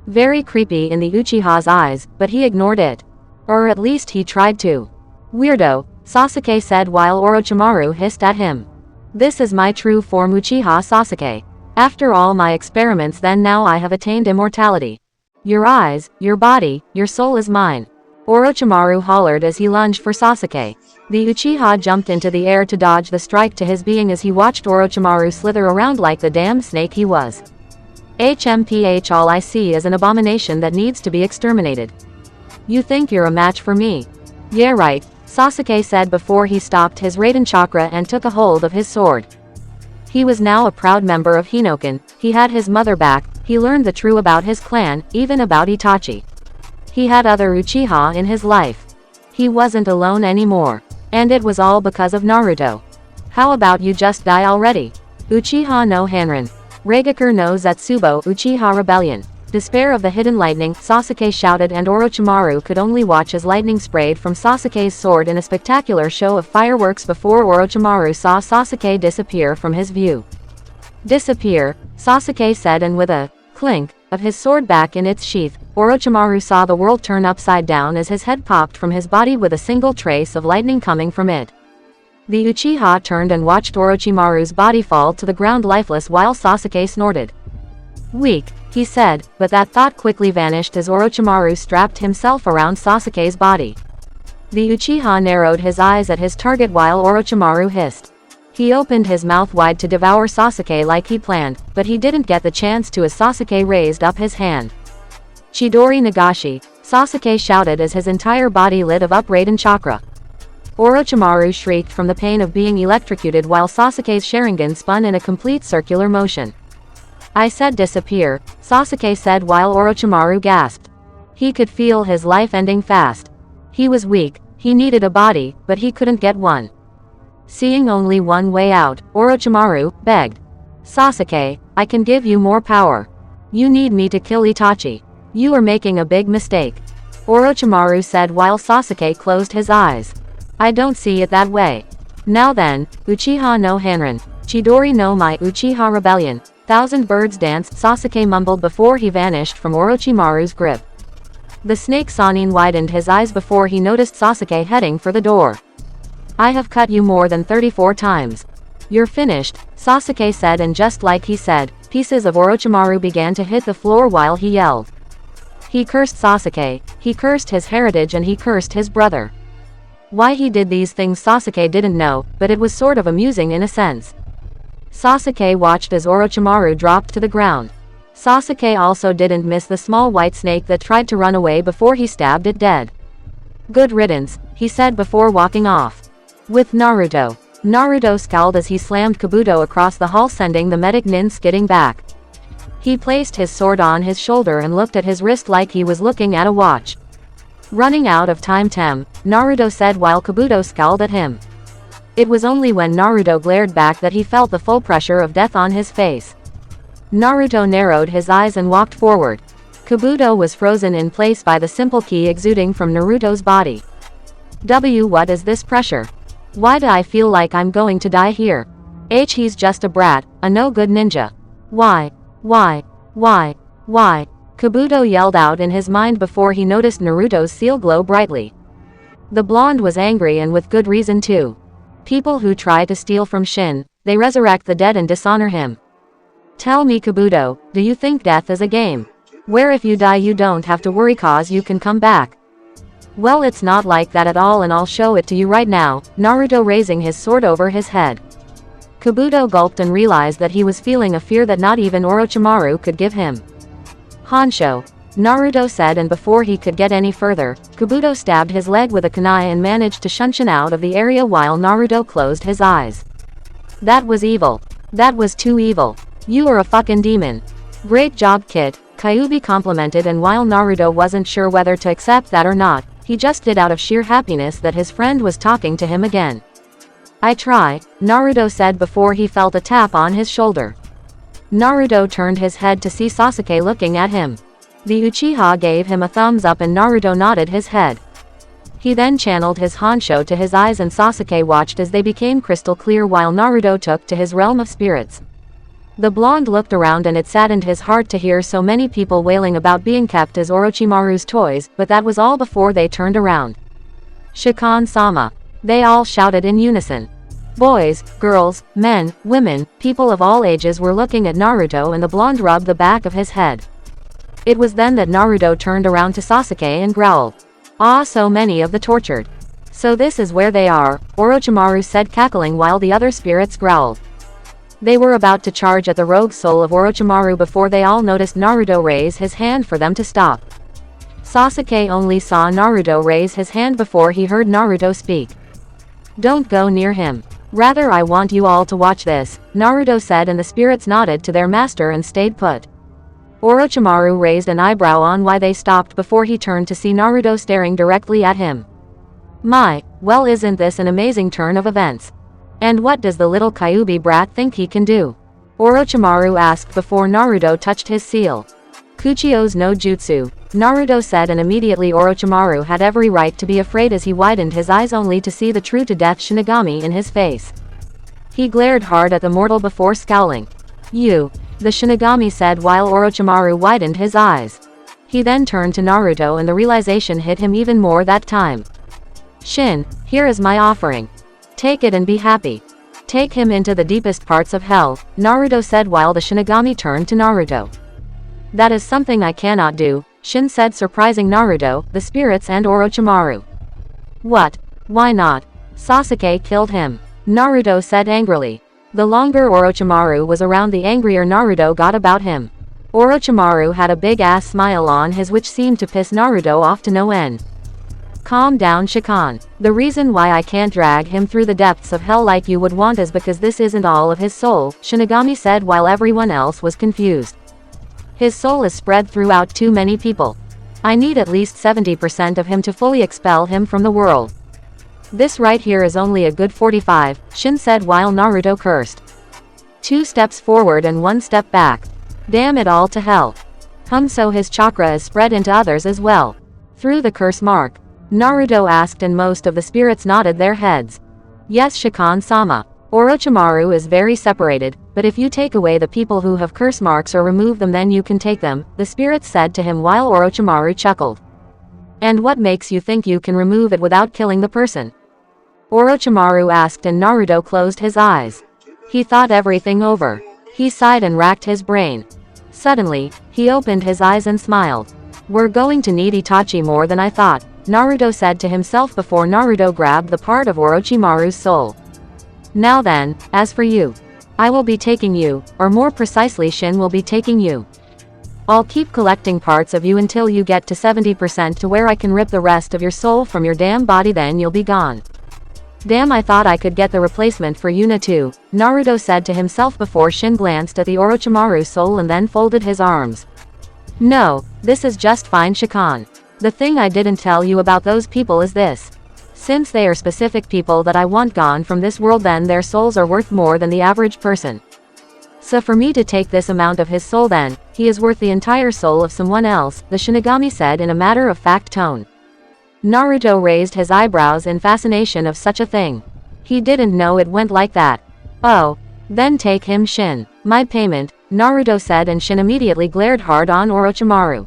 S1: Very creepy in the Uchiha's eyes, but he ignored it. Or at least he tried to. "Weirdo," Sasuke said while Orochimaru hissed at him. "This is my true form, Uchiha Sasuke. After all my experiments, then now I have attained immortality. Your eyes, your body, your soul is mine," Orochimaru hollered as he lunged for Sasuke. The Uchiha jumped into the air to dodge the strike to his being as he watched Orochimaru slither around like the damn snake he was. "HMPH, all I see is an abomination that needs to be exterminated. You think you're a match for me?" "Yeah, right," Sasuke said before he stopped his Raiden chakra and took a hold of his sword. He was now a proud member of Hinoken, he had his mother back, he learned the true about his clan, even about Itachi. He had other Uchiha in his life. He wasn't alone anymore. And it was all because of Naruto. "How about you just die already? Uchiha no Hanrin. Reigekure no Zetsubo Uchiha Rebellion." Despair of the hidden lightning, Sasuke shouted, and Orochimaru could only watch as lightning sprayed from Sasuke's sword in a spectacular show of fireworks before Orochimaru saw Sasuke disappear from his view. "Disappear," Sasuke said, and with a clink of his sword back in its sheath, Orochimaru saw the world turn upside down as his head popped from his body with a single trace of lightning coming from it. The Uchiha turned and watched Orochimaru's body fall to the ground lifeless while Sasuke snorted. "Weak," he said, but that thought quickly vanished as Orochimaru strapped himself around Sasuke's body. The Uchiha narrowed his eyes at his target while Orochimaru hissed. He opened his mouth wide to devour Sasuke like he planned, but he didn't get the chance to as Sasuke raised up his hand. "Chidori Nagashi," Sasuke shouted as his entire body lit up Raiden chakra. Orochimaru shrieked from the pain of being electrocuted while Sasuke's Sharingan spun in a complete circular motion. "I said disappear," Sasuke said while Orochimaru gasped. He could feel his life ending fast. He was weak, he needed a body, but he couldn't get one. Seeing only one way out, Orochimaru begged. "Sasuke, I can give you more power. You need me to kill Itachi. You are making a big mistake," Orochimaru said while Sasuke closed his eyes. "I don't see it that way. Now then, Uchiha no Hanrin. Chidori no Mai Uchiha Rebellion. Thousand birds dance," Sasuke mumbled before he vanished from Orochimaru's grip. The snake Sanin widened his eyes before he noticed Sasuke heading for the door. "I have cut you more than 34 times. You're finished, Sasuke said, and just like he said, pieces of Orochimaru began to hit the floor while he yelled. He cursed Sasuke, he cursed his heritage, and he cursed his brother. Why he did these things Sasuke didn't know, but it was sort of amusing in a sense. Sasuke watched as Orochimaru dropped to the ground. Sasuke also didn't miss the small white snake that tried to run away before he stabbed it dead. Good riddance, he said before walking off. With Naruto. Naruto scowled as he slammed Kabuto across the hall, sending the medic nin skidding back. He placed his sword on his shoulder and looked at his wrist like he was looking at a watch. Running out of time, Naruto said while Kabuto scowled at him. It was only when Naruto glared back that he felt the full pressure of death on his face. Naruto narrowed his eyes and walked forward. Kabuto was frozen in place by the simple ki exuding from Naruto's body. What is this pressure? Why do I feel like I'm going to die here? He's just a brat, a no-good ninja. Why? Kabuto yelled out in his mind before he noticed Naruto's seal glow brightly. The blonde was angry, and with good reason too. People who try to steal from Shin, they resurrect the dead and dishonor him. Tell me, Kabuto, do you think death is a game? Where if you die you don't have to worry cause you can come back? Well, it's not like that at all, and I'll show it to you right now, Naruto raising his sword over his head. Kabuto gulped and realized that he was feeling a fear that not even Orochimaru could give him. Honsho, Naruto said, and before he could get any further, Kabuto stabbed his leg with a kunai and managed to shunshin out of the area while Naruto closed his eyes. That was evil. That was too evil. You are a fucking demon. Great job, kid, Kyuubi complimented, and while Naruto wasn't sure whether to accept that or not, he just did out of sheer happiness that his friend was talking to him again. I try, Naruto said before he felt a tap on his shoulder. Naruto turned his head to see Sasuke looking at him. The Uchiha gave him a thumbs up and Naruto nodded his head. He then channeled his Honsho to his eyes and Sasuke watched as they became crystal clear while Naruto took to his realm of spirits. The blonde looked around and it saddened his heart to hear so many people wailing about being kept as Orochimaru's toys, but that was all before they turned around. Shikan-sama. They all shouted in unison. Boys, girls, men, women, people of all ages were looking at Naruto, and the blonde rubbed the back of his head. It was then that Naruto turned around to Sasuke and growled. Ah, so many of the tortured. So this is where they are, Orochimaru said, cackling while the other spirits growled. They were about to charge at the rogue soul of Orochimaru before they all noticed Naruto raise his hand for them to stop. Sasuke only saw Naruto raise his hand before he heard Naruto speak. Don't go near him. Rather, I want you all to watch this, Naruto said, and the spirits nodded to their master and stayed put. Orochimaru raised an eyebrow on why they stopped before he turned to see Naruto staring directly at him. My, well, isn't this an amazing turn of events? And what does the little Kyuubi brat think he can do? Orochimaru asked before Naruto touched his seal. Kuchio's no jutsu, Naruto said, and immediately Orochimaru had every right to be afraid as he widened his eyes only to see the true-to-death shinigami in his face. He glared hard at the mortal before scowling. You, the shinigami said while Orochimaru widened his eyes. He then turned to Naruto and the realization hit him even more that time. Shin, here is my offering. Take it and be happy. Take him into the deepest parts of hell, Naruto said while the shinigami turned to Naruto. That is something I cannot do, Shin said, surprising Naruto, the spirits, and Orochimaru. What? Why not? Sasuke killed him, Naruto said angrily. The longer Orochimaru was around, the angrier Naruto got about him. Orochimaru had a big-ass smile on his which seemed to piss Naruto off to no end. Calm down, Shikan. The reason why I can't drag him through the depths of hell like you would want is because this isn't all of his soul, Shinigami said while everyone else was confused. His soul is spread throughout too many people. I need at least 70% of him to fully expel him from the world. This right here is only a good 45, Shin said while Naruto cursed. 2 steps forward and 1 step back. Damn it all to hell. So his chakra is spread into others as well. Through the curse mark? Naruto asked, and most of the spirits nodded their heads. Yes, Shikan-sama. Orochimaru is very separated, but if you take away the people who have curse marks or remove them then you can take them, the spirits said to him while Orochimaru chuckled. And what makes you think you can remove it without killing the person? Orochimaru asked, and Naruto closed his eyes. He thought everything over. He sighed and racked his brain. Suddenly, he opened his eyes and smiled. We're going to need Itachi more than I thought, Naruto said to himself before Naruto grabbed the part of Orochimaru's soul. Now then, as for you. I will be taking you, or more precisely Shin will be taking you. I'll keep collecting parts of you until you get to 70% to where I can rip the rest of your soul from your damn body, then you'll be gone. Damn, I thought I could get the replacement for Yuna too, Naruto said to himself before Shin glanced at the Orochimaru soul and then folded his arms. No, this is just fine, Shikan. The thing I didn't tell you about those people is this. Since they are specific people that I want gone from this world, then their souls are worth more than the average person. So for me to take this amount of his soul, then, he is worth the entire soul of someone else, the Shinigami said in a matter-of-fact tone. Naruto raised his eyebrows in fascination of such a thing. He didn't know it went like that. Oh. Then take him, Shin. My payment, Naruto said, and Shin immediately glared hard on Orochimaru.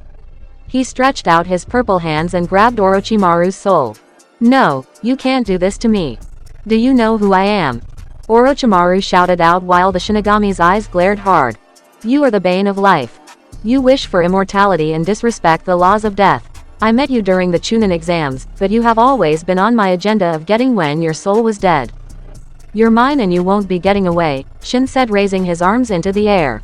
S1: He stretched out his purple hands and grabbed Orochimaru's soul. No, you can't do this to me. Do you know who I am? Orochimaru shouted out while the Shinigami's eyes glared hard. You are the bane of life. You wish for immortality and disrespect the laws of death. I met you during the Chunin exams, but you have always been on my agenda of getting when your soul was dead. You're mine and you won't be getting away, Shin said, raising his arms into the air.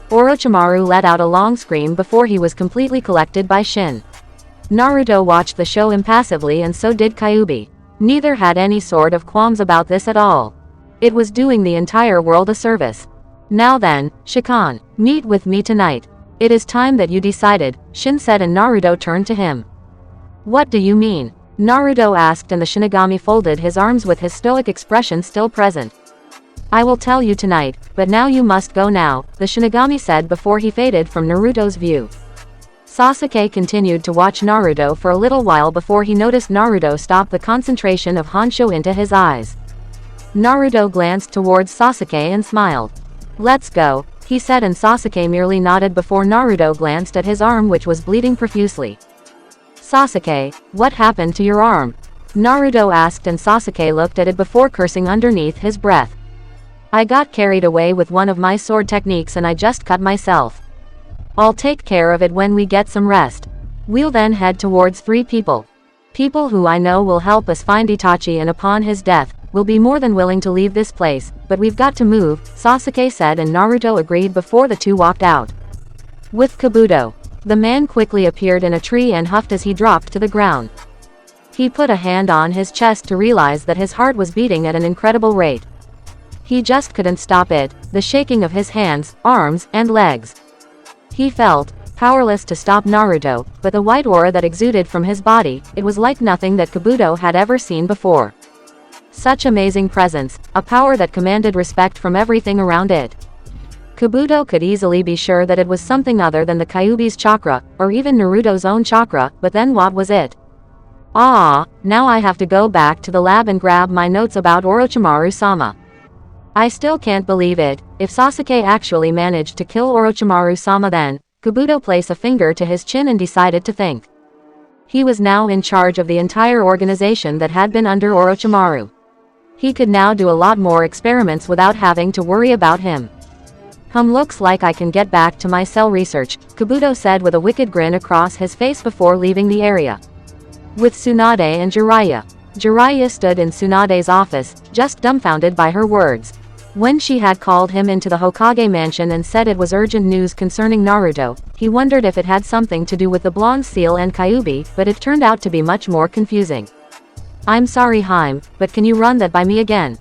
S1: Orochimaru let out a long scream before he was completely collected by Shin. Naruto watched the show impassively, and so did Kyuubi. Neither had any sort of qualms about this at all. It was doing the entire world a service. Now then, Shikan, meet with me tonight. It is time that you decided, Shin said, and Naruto turned to him. What do you mean? Naruto asked, and the Shinigami folded his arms with his stoic expression still present. I will tell you tonight, but now you must go now, the Shinigami said before he faded from Naruto's view. Sasuke continued to watch Naruto for a little while before he noticed Naruto stop the concentration of Honshu into his eyes. Naruto glanced towards Sasuke and smiled. Let's go, he said, and Sasuke merely nodded before Naruto glanced at his arm, which was bleeding profusely. Sasuke, what happened to your arm? Naruto asked, and Sasuke looked at it before cursing underneath his breath. I got carried away with one of my sword techniques and I just cut myself. I'll take care of it when we get some rest. We'll then head towards 3 people. People who I know will help us find Itachi, and upon his death, we'll be more than willing to leave this place, but we've got to move, Sasuke said, and Naruto agreed before the two walked out. With Kabuto. The man quickly appeared in a tree and huffed as he dropped to the ground. He put a hand on his chest to realize that his heart was beating at an incredible rate. He just couldn't stop it, the shaking of his hands, arms, and legs. He felt powerless to stop Naruto, but the white aura that exuded from his body, it was like nothing that Kabuto had ever seen before. Such amazing presence, a power that commanded respect from everything around it. Kabuto could easily be sure that it was something other than the Kyuubi's chakra, or even Naruto's own chakra, but then what was it? Now I have to go back to the lab and grab my notes about Orochimaru-sama. I still can't believe it. If Sasuke actually managed to kill Orochimaru-sama, then, Kabuto placed a finger to his chin and decided to think. He was now in charge of the entire organization that had been under Orochimaru. He could now do a lot more experiments without having to worry about him. Looks like I can get back to my cell research, Kabuto said with a wicked grin across his face before leaving the area. With Tsunade and Jiraiya. Jiraiya stood in Tsunade's office, just dumbfounded by her words. When she had called him into the Hokage mansion and said it was urgent news concerning Naruto, he wondered if it had something to do with the blonde seal and Kyuubi, but it turned out to be much more confusing. I'm sorry, Haim, but can you run that by me again?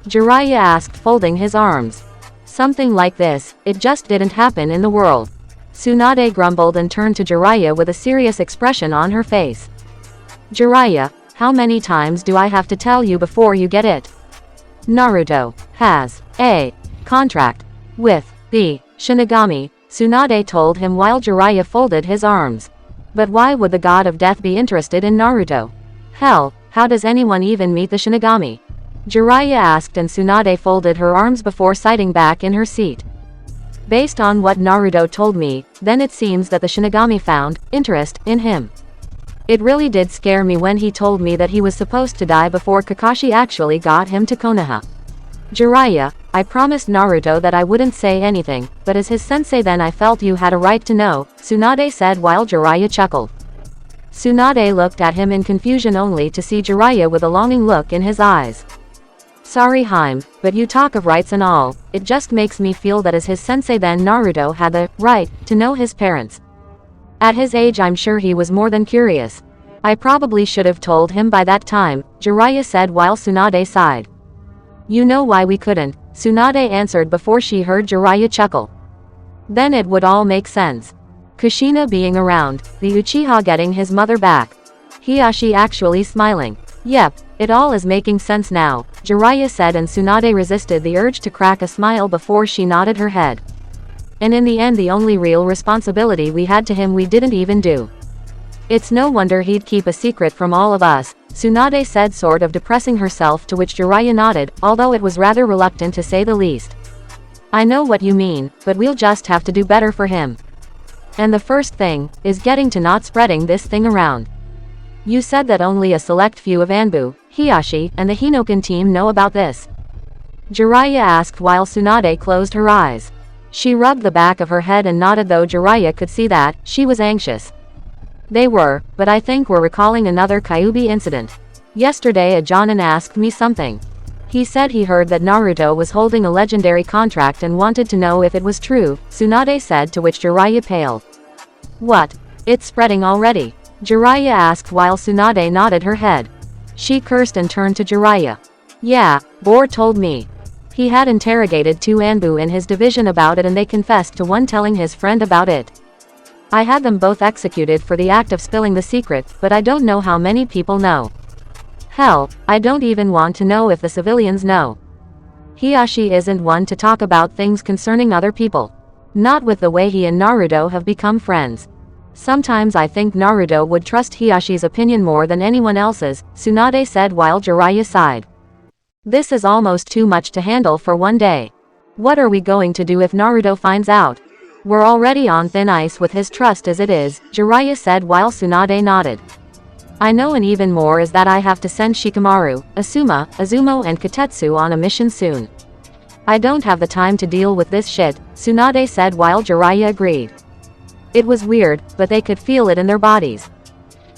S1: Jiraiya asked, folding his arms. Something like this, it just didn't happen in the world. Tsunade grumbled and turned to Jiraiya with a serious expression on her face. Jiraiya, how many times do I have to tell you before you get it? Naruto has a contract with the Shinigami, Tsunade told him while Jiraiya folded his arms. But why would the god of death be interested in Naruto? Hell, how does anyone even meet the Shinigami? Jiraiya asked, and Tsunade folded her arms before sitting back in her seat. Based on what Naruto told me, then it seems that the Shinigami found interest in him. It really did scare me when he told me that he was supposed to die before Kakashi actually got him to Konoha. Jiraiya, I promised Naruto that I wouldn't say anything, but as his sensei then I felt you had a right to know, Tsunade said while Jiraiya chuckled. Tsunade looked at him in confusion only to see Jiraiya with a longing look in his eyes. Sorry Haim, but you talk of rights and all, it just makes me feel that as his sensei then Naruto had the right to know his parents. At his age I'm sure he was more than curious. I probably should have told him by that time, Jiraiya said while Tsunade sighed. You know why we couldn't, Tsunade answered before she heard Jiraiya chuckle. Then it would all make sense. Kushina being around, the Uchiha getting his mother back. Hiashi actually smiling. Yep, it all is making sense now, Jiraiya said and Tsunade resisted the urge to crack a smile before she nodded her head. And in the end the only real responsibility we had to him we didn't even do. It's no wonder he'd keep a secret from all of us, Tsunade said sort of depressing herself, to which Jiraiya nodded, although it was rather reluctant to say the least. I know what you mean, but we'll just have to do better for him. And the first thing, is getting to not spreading this thing around. You said that only a select few of Anbu, Hiashi, and the Hinokan team know about this. Jiraiya asked while Tsunade closed her eyes. She rubbed the back of her head and nodded, though Jiraiya could see that she was anxious. They were, but I think we're recalling another Kyuubi incident. Yesterday a Jonin asked me something. He said he heard that Naruto was holding a legendary contract and wanted to know if it was true, Tsunade said, to which Jiraiya paled. What? It's spreading already? Jiraiya asked while Tsunade nodded her head. She cursed and turned to Jiraiya. Yeah, Bor told me. He had interrogated 2 Anbu in his division about it and they confessed to one telling his friend about it. I had them both executed for the act of spilling the secret, but I don't know how many people know. Hell, I don't even want to know if the civilians know. Hiashi isn't one to talk about things concerning other people. Not with the way he and Naruto have become friends. Sometimes I think Naruto would trust Hiashi's opinion more than anyone else's, Tsunade said while Jiraiya sighed. This is almost too much to handle for one day. What are we going to do if Naruto finds out? We're already on thin ice with his trust as it is, Jiraiya said while Tsunade nodded. I know, and even more is that I have to send Shikamaru, Asuma, Azumo and Katetsu on a mission soon. I don't have the time to deal with this shit, Tsunade said while Jiraiya agreed. It was weird, but they could feel it in their bodies.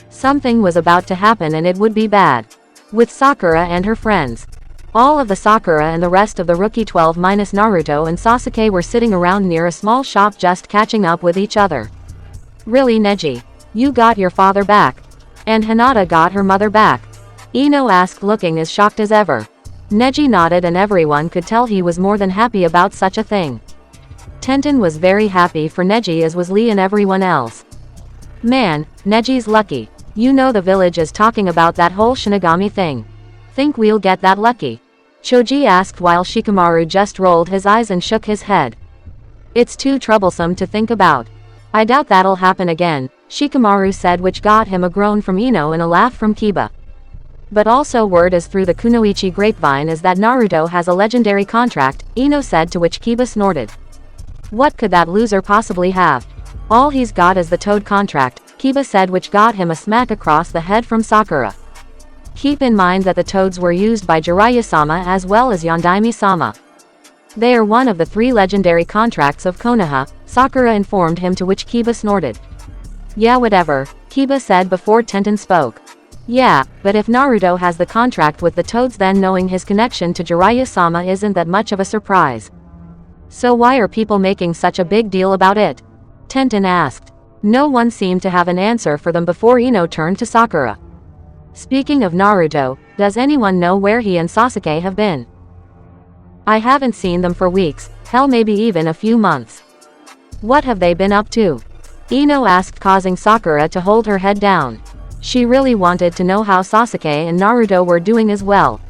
S1: Something was about to happen and it would be bad. With Sakura and her friends. All of the Sakura and the rest of the Rookie 12 minus Naruto and Sasuke were sitting around near a small shop just catching up with each other. Really, Neji? You got your father back? And Hinata got her mother back? Ino asked, looking as shocked as ever. Neji nodded and everyone could tell he was more than happy about such a thing. Tenten was very happy for Neji, as was Lee and everyone else. Man, Neji's lucky. You know the village is talking about that whole Shinigami thing. Think we'll get that lucky? Choji asked while Shikamaru just rolled his eyes and shook his head. It's too troublesome to think about. I doubt that'll happen again, Shikamaru said, which got him a groan from Ino and a laugh from Kiba. But also word is through the Kunoichi grapevine is that Naruto has a legendary contract, Ino said, to which Kiba snorted. What could that loser possibly have? All he's got is the Toad contract, Kiba said, which got him a smack across the head from Sakura. Keep in mind that the Toads were used by Jiraiya-sama as well as Yondaime-sama. They are one of the 3 legendary contracts of Konoha, Sakura informed him, to which Kiba snorted. Yeah, whatever, Kiba said before Tenten spoke. Yeah, but if Naruto has the contract with the Toads, then knowing his connection to Jiraiya-sama isn't that much of a surprise. So why are people making such a big deal about it? Tenten asked. No one seemed to have an answer for them before Ino turned to Sakura. Speaking of Naruto, does anyone know where he and Sasuke have been? I haven't seen them for weeks, hell maybe even a few months. What have they been up to? Ino asked, causing Sakura to hold her head down. She really wanted to know how Sasuke and Naruto were doing as well.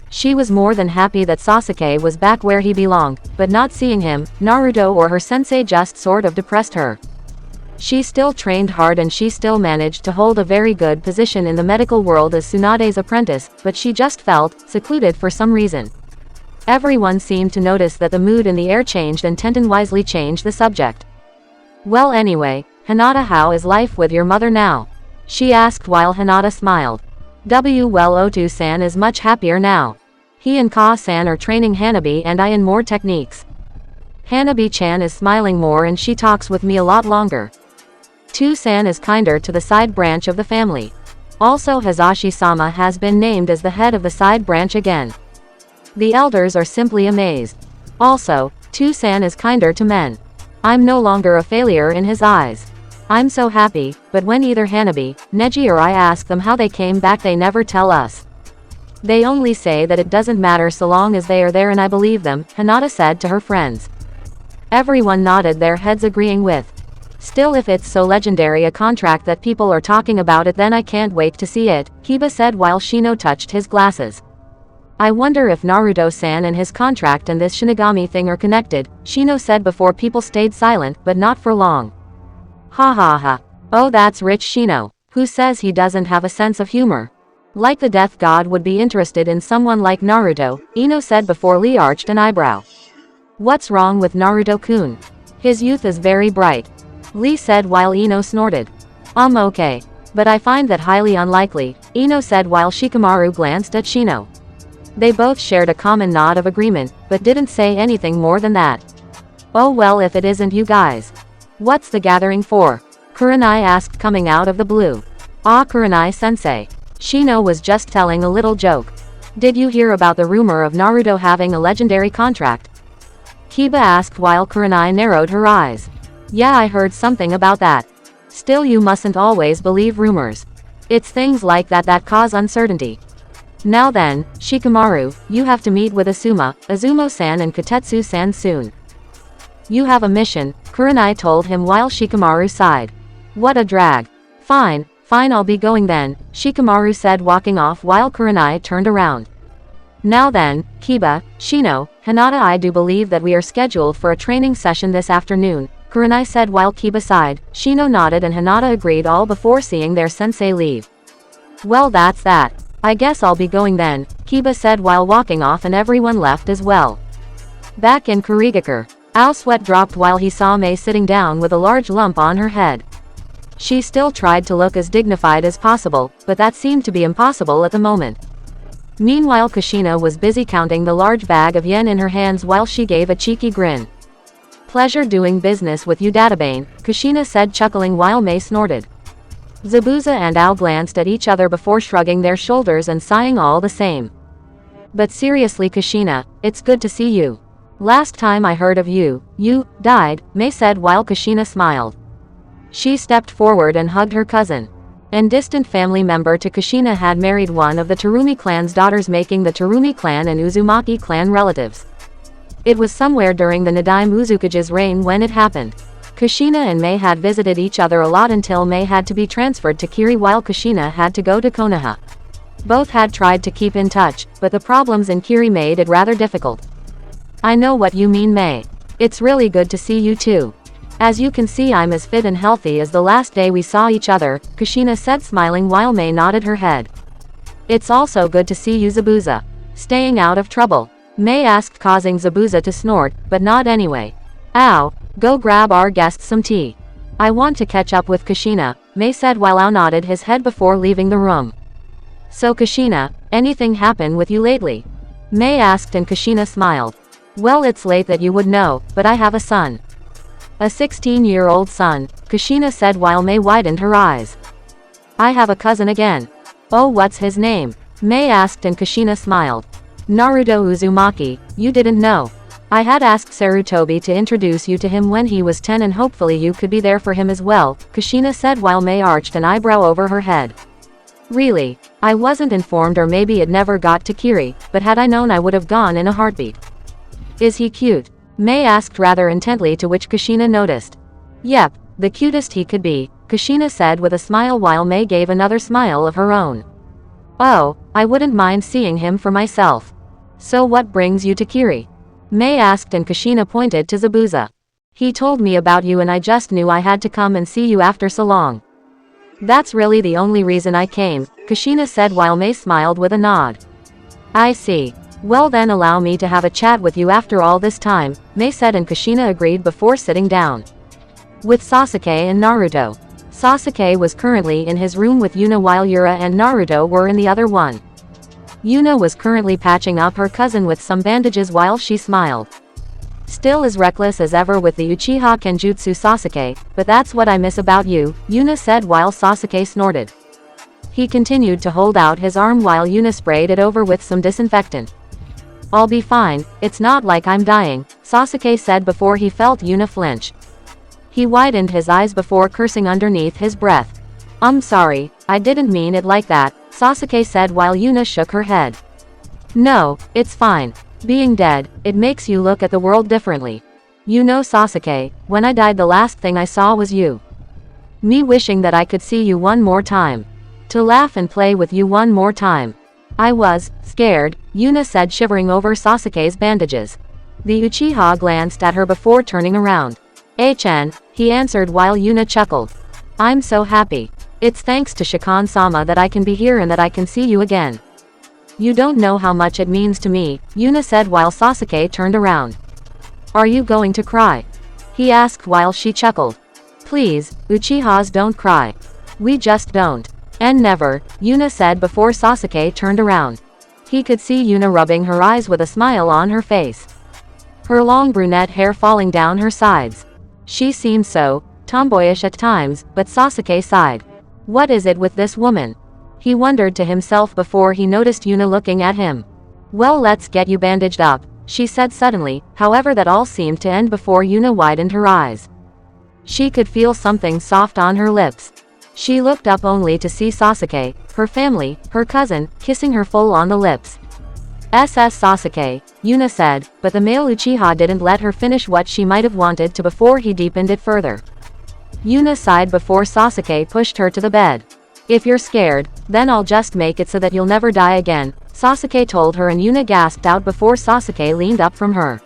S1: She was more than happy that Sasuke was back where he belonged, but not seeing him, Naruto or her sensei just sort of depressed her. She still trained hard and she still managed to hold a very good position in the medical world as Tsunade's apprentice, but she just felt secluded for some reason. Everyone seemed to notice that the mood in the air changed, and Tenten wisely changed the subject. Well, anyway, Hinata, how is life with your mother now? She asked while Hinata smiled. Well, Otu-san is much happier now. He and Ka-san are training Hanabi and I in more techniques. Hanabi-chan is smiling more and she talks with me a lot longer. Tu-san is kinder to the side branch of the family. Also Hazashi-sama has been named as the head of the side branch again. The elders are simply amazed. Also, Tu-san is kinder to men. I'm no longer a failure in his eyes. I'm so happy, but when either Hanabi, Neji or I ask them how they came back they never tell us. They only say that it doesn't matter so long as they are there and I believe them, Hinata said to her friends. Everyone nodded their heads agreeing with. Still if it's so legendary a contract that people are talking about it then I can't wait to see it, Kiba said while Shino touched his glasses. I wonder if Naruto-san and his contract and this shinigami thing are connected, Shino said before people stayed silent but not for long. Ha ha ha. Oh that's rich Shino. Who says he doesn't have a sense of humor? Like the death god would be interested in someone like Naruto, Ino said before Lee arched an eyebrow. What's wrong with Naruto-kun? His youth is very bright. Lee said while Ino snorted. Okay. But I find that highly unlikely, Ino said while Shikamaru glanced at Shino. They both shared a common nod of agreement, but didn't say anything more than that. Oh well if it isn't you guys. What's the gathering for? Kurenai asked coming out of the blue. Ah Kurenai-sensei. Shino was just telling a little joke. Did you hear about the rumor of Naruto having a legendary contract? Kiba asked while Kurenai narrowed her eyes. Yeah I heard something about that. Still you mustn't always believe rumors. It's things like that that cause uncertainty. Now then, Shikamaru, you have to meet with Azumo-san and Kotetsu-san soon. You have a mission, Kurenai told him while Shikamaru sighed. What a drag. Fine I'll be going then, Shikamaru said walking off while Kurenai turned around. Now then, Kiba, Shino, Hinata I do believe that we are scheduled for a training session this afternoon, Kurenai said while Kiba sighed, Shino nodded and Hinata agreed all before seeing their sensei leave. Well that's that. I guess I'll be going then, Kiba said while walking off and everyone left as well. Back in Kurigakure, Ao's sweat dropped while he saw Mei sitting down with a large lump on her head. She still tried to look as dignified as possible, but that seemed to be impossible at the moment. Meanwhile Kushina was busy counting the large bag of yen in her hands while she gave a cheeky grin. Pleasure doing business with you Databane, Kushina said chuckling while Mei snorted. Zabuza and Ao glanced at each other before shrugging their shoulders and sighing all the same. But seriously Kushina, it's good to see you. Last time I heard of you died, Mei said while Kushina smiled. She stepped forward and hugged her cousin. An distant family member to Kushina had married one of the Terumi clan's daughters making the Terumi clan and Uzumaki clan relatives. It was somewhere during the Nadaime Uzukage's reign when it happened. Kushina and Mei had visited each other a lot until Mei had to be transferred to Kiri while Kushina had to go to Konoha. Both had tried to keep in touch, but the problems in Kiri made it rather difficult. I know what you mean Mei. It's really good to see you too. As you can see I'm as fit and healthy as the last day we saw each other, Kushina said smiling while Mei nodded her head. It's also good to see you Zabuza. Staying out of trouble? Mei asked causing Zabuza to snort, but nod anyway. Ao, go grab our guests some tea. I want to catch up with Kushina, Mei said while Ao nodded his head before leaving the room. So Kushina, anything happen with you lately? Mei asked and Kushina smiled. Well it's late that you would know, but I have a son. A 16-year-old son, Kushina said while Mei widened her eyes. I have a cousin again. Oh what's his name? Mei asked and Kushina smiled. Naruto Uzumaki, you didn't know. I had asked Sarutobi to introduce you to him when he was 10 and hopefully you could be there for him as well, Kushina said while Mei arched an eyebrow over her head. Really? I wasn't informed or maybe it never got to Kiri, but had I known I would have gone in a heartbeat. Is he cute? Mei asked rather intently to which Kushina noticed. Yep, the cutest he could be, Kushina said with a smile while Mei gave another smile of her own. Oh, I wouldn't mind seeing him for myself. So what brings you to Kiri? Mei asked and Kushina pointed to Zabuza. He told me about you and I just knew I had to come and see you after so long. That's really the only reason I came, Kushina said while Mei smiled with a nod. I see. Well then allow me to have a chat with you after all this time, Mei said and Kushina agreed before sitting down. With Sasuke and Naruto. Sasuke was currently in his room with Yuna while Yura and Naruto were in the other one. Yuna was currently patching up her cousin with some bandages while she smiled. Still as reckless as ever with the Uchiha Kenjutsu Sasuke, but that's what I miss about you, Yuna said while Sasuke snorted. He continued to hold out his arm while Yuna sprayed it over with some disinfectant. I'll be fine, it's not like I'm dying, Sasuke said before he felt Yuna flinch. He widened his eyes before cursing underneath his breath. I'm sorry, I didn't mean it like that, Sasuke said while Yuna shook her head. No, it's fine. Being dead, it makes you look at the world differently. You know Sasuke, when I died the last thing I saw was you. Me wishing that I could see you one more time. To laugh and play with you one more time. I was scared, Yuna said shivering over Sasuke's bandages. The Uchiha glanced at her before turning around. "Chen," he answered while Yuna chuckled. "I'm so happy. It's thanks to Shikan-sama that I can be here and that I can see you again. You don't know how much it means to me," Yuna said while Sasuke turned around. "Are you going to cry?" he asked while she chuckled. "Please, Uchihas don't cry. We just don't. And never," Yuna said before Sasuke turned around. He could see Yuna rubbing her eyes with a smile on her face. Her long brunette hair falling down her sides. She seemed so tomboyish at times, but Sasuke sighed. What is it with this woman? He wondered to himself before he noticed Yuna looking at him. "Well, let's get you bandaged up," she said suddenly, however that all seemed to end before Yuna widened her eyes. She could feel something soft on her lips. She looked up only to see Sasuke, her family, her cousin, kissing her full on the lips. Sasuke, Yuna said, but the male Uchiha didn't let her finish what she might have wanted to before he deepened it further. Yuna sighed before Sasuke pushed her to the bed. "If you're scared, then I'll just make it so that you'll never die again," Sasuke told her and Yuna gasped out before Sasuke leaned up from her.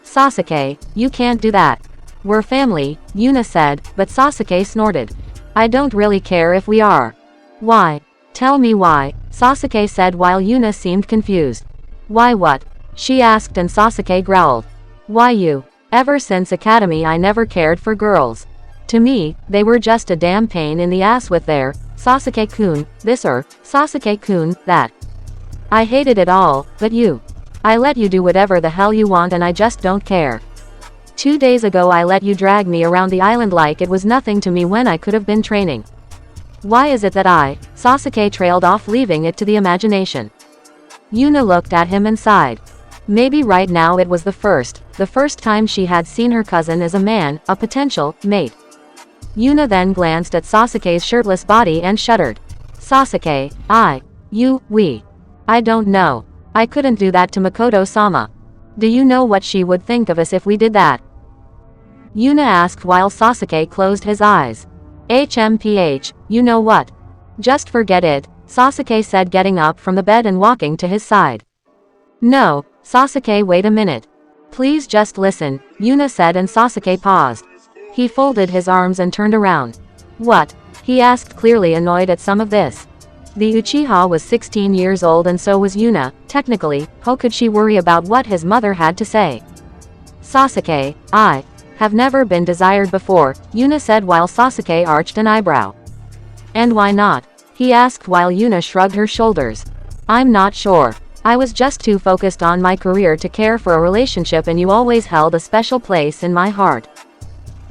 S1: "Sasuke, you can't do that. We're family," Yuna said, but Sasuke snorted. "I don't really care if we are." "Why? Tell me why," Sasuke said while Yuna seemed confused. "Why what?" she asked and Sasuke growled. "Why you? Ever since academy I never cared for girls. To me, they were just a damn pain in the ass with their Sasuke-kun, this or Sasuke-kun, that. I hated it all, but you. I let you do whatever the hell you want and I just don't care. 2 days ago I let you drag me around the island like it was nothing to me when I could have been training. Why is it that Sasuke trailed off leaving it to the imagination. Yuna looked at him and sighed. Maybe right now it was the first time she had seen her cousin as a man, a potential mate. Yuna then glanced at Sasuke's shirtless body and shuddered. "Sasuke, I don't know. I couldn't do that to Makoto-sama. Do you know what she would think of us if we did that?" Yuna asked while Sasuke closed his eyes. "HMPH, you know what? Just forget it," Sasuke said getting up from the bed and walking to his side. "No, Sasuke, wait a minute. Please just listen," Yuna said and Sasuke paused. He folded his arms and turned around. "What?" he asked clearly annoyed at some of this. The Uchiha was 16 years old and so was Yuna, technically, how could she worry about what his mother had to say? "Sasuke, I have never been desired before," Yuna said while Sasuke arched an eyebrow. "And why not?" he asked while Yuna shrugged her shoulders. "I'm not sure. I was just too focused on my career to care for a relationship and you always held a special place in my heart."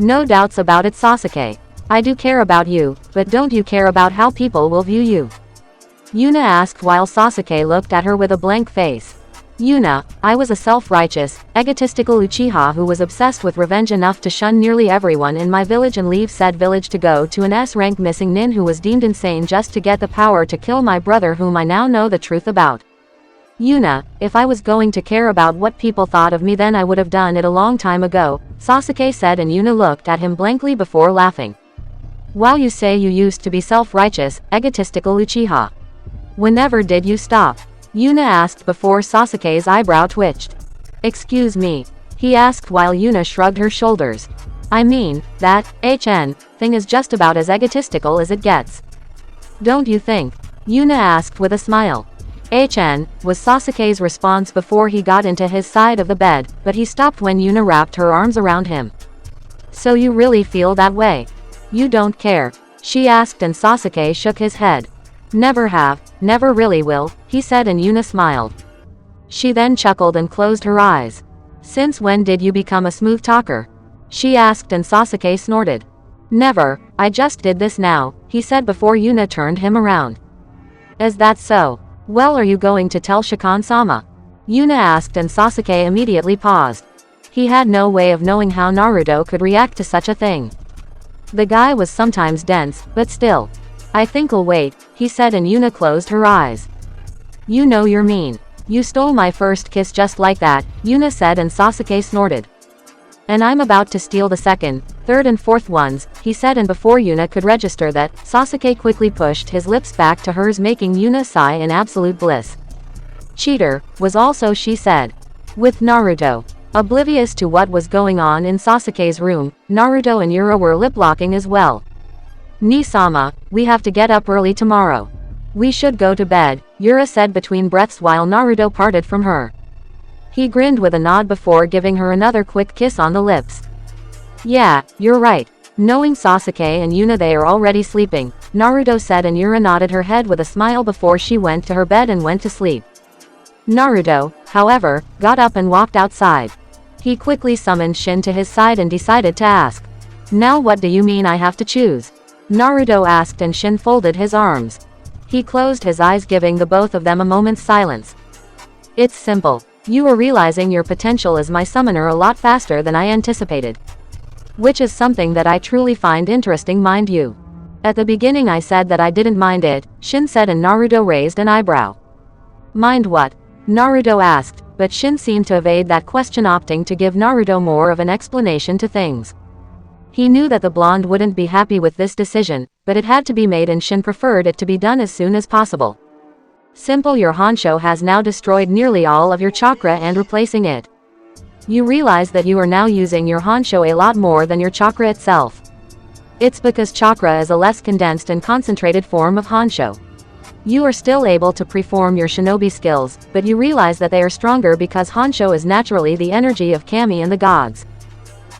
S1: "No doubts about it, Sasuke. I do care about you, but don't you care about how people will view you?" Yuna asked while Sasuke looked at her with a blank face. "Yuna, I was a self-righteous, egotistical Uchiha who was obsessed with revenge enough to shun nearly everyone in my village and leave said village to go to an S-rank missing nin who was deemed insane just to get the power to kill my brother whom I now know the truth about. Yuna, if I was going to care about what people thought of me then I would have done it a long time ago," Sasuke said and Yuna looked at him blankly before laughing. "Wow, you say you used to be self-righteous, egotistical Uchiha. Whenever did you stop?" Yuna asked before Sasuke's eyebrow twitched. "Excuse me?" he asked while Yuna shrugged her shoulders. "I mean, that thing is just about as egotistical as it gets. Don't you think?" Yuna asked with a smile. Was Sasuke's response before he got into his side of the bed, but he stopped when Yuna wrapped her arms around him. "So you really feel that way? You don't care?" she asked and Sasuke shook his head. Never have, never really will, he said, and Yuna smiled. She then chuckled and closed her eyes. Since when did you become a smooth talker? She asked, and Sasuke snorted. Never, I just did this now, he said before Yuna turned him around. Is that so? Well, are you going to tell Shikon-sama? Yuna asked, and Sasuke immediately paused. He had no way of knowing how Naruto could react to such a thing. The guy was sometimes dense, but still. I think I'll wait, he said, and Yuna closed her eyes. You know you're mean. You stole my first kiss just like that, Yuna said, and Sasuke snorted. And I'm about to steal the second, third and fourth ones, he said, and before Yuna could register that, Sasuke quickly pushed his lips back to hers, making Yuna sigh in absolute bliss. Cheater, was also she said. With Naruto oblivious to what was going on in Sasuke's room, Naruto and Yura were lip-locking as well. Ni-sama, we have to get up early tomorrow. We should go to bed, Yura said between breaths while Naruto parted from her. He grinned with a nod before giving her another quick kiss on the lips. Yeah, you're right. Knowing Sasuke and Yuna they are already sleeping, Naruto said, and Yura nodded her head with a smile before she went to her bed and went to sleep. Naruto, however, got up and walked outside. He quickly summoned Shin to his side and decided to ask. Now what do you mean I have to choose? Naruto asked, and Shin folded his arms. He closed his eyes, giving the both of them a moment's silence. It's simple. You are realizing your potential as my summoner a lot faster than I anticipated. Which is something that I truly find interesting, mind you. At the beginning I said that I didn't mind it, Shin said, and Naruto raised an eyebrow. Mind what? Naruto asked, but Shin seemed to evade that question, opting to give Naruto more of an explanation to things. He knew that the blonde wouldn't be happy with this decision, but it had to be made, and Shin preferred it to be done as soon as possible. Simple. Your Honsho has now destroyed nearly all of your chakra and replacing it. You realize that you are now using your Honsho a lot more than your chakra itself. It's because chakra is a less condensed and concentrated form of Honsho. You are still able to perform your shinobi skills, but you realize that they are stronger because Honsho is naturally the energy of Kami and the gods.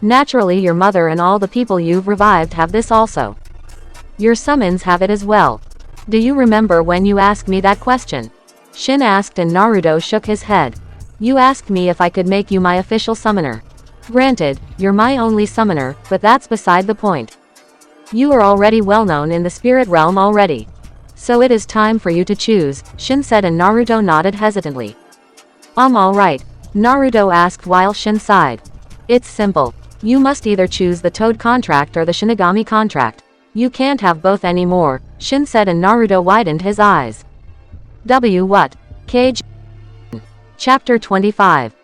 S1: Naturally, your mother and all the people you've revived have this also. Your summons have it as well. Do you remember when you asked me that question? Shin asked, and Naruto shook his head. You asked me if I could make you my official summoner. Granted, you're my only summoner, but that's beside the point. You are already well known in the spirit realm already. So it is time for you to choose, Shin said, and Naruto nodded hesitantly. Alright, Naruto asked while Shin sighed. It's simple. You must either choose the Toad contract or the Shinigami contract. You can't have both anymore, Shin said, and Naruto widened his eyes. What? KG. Chapter 25.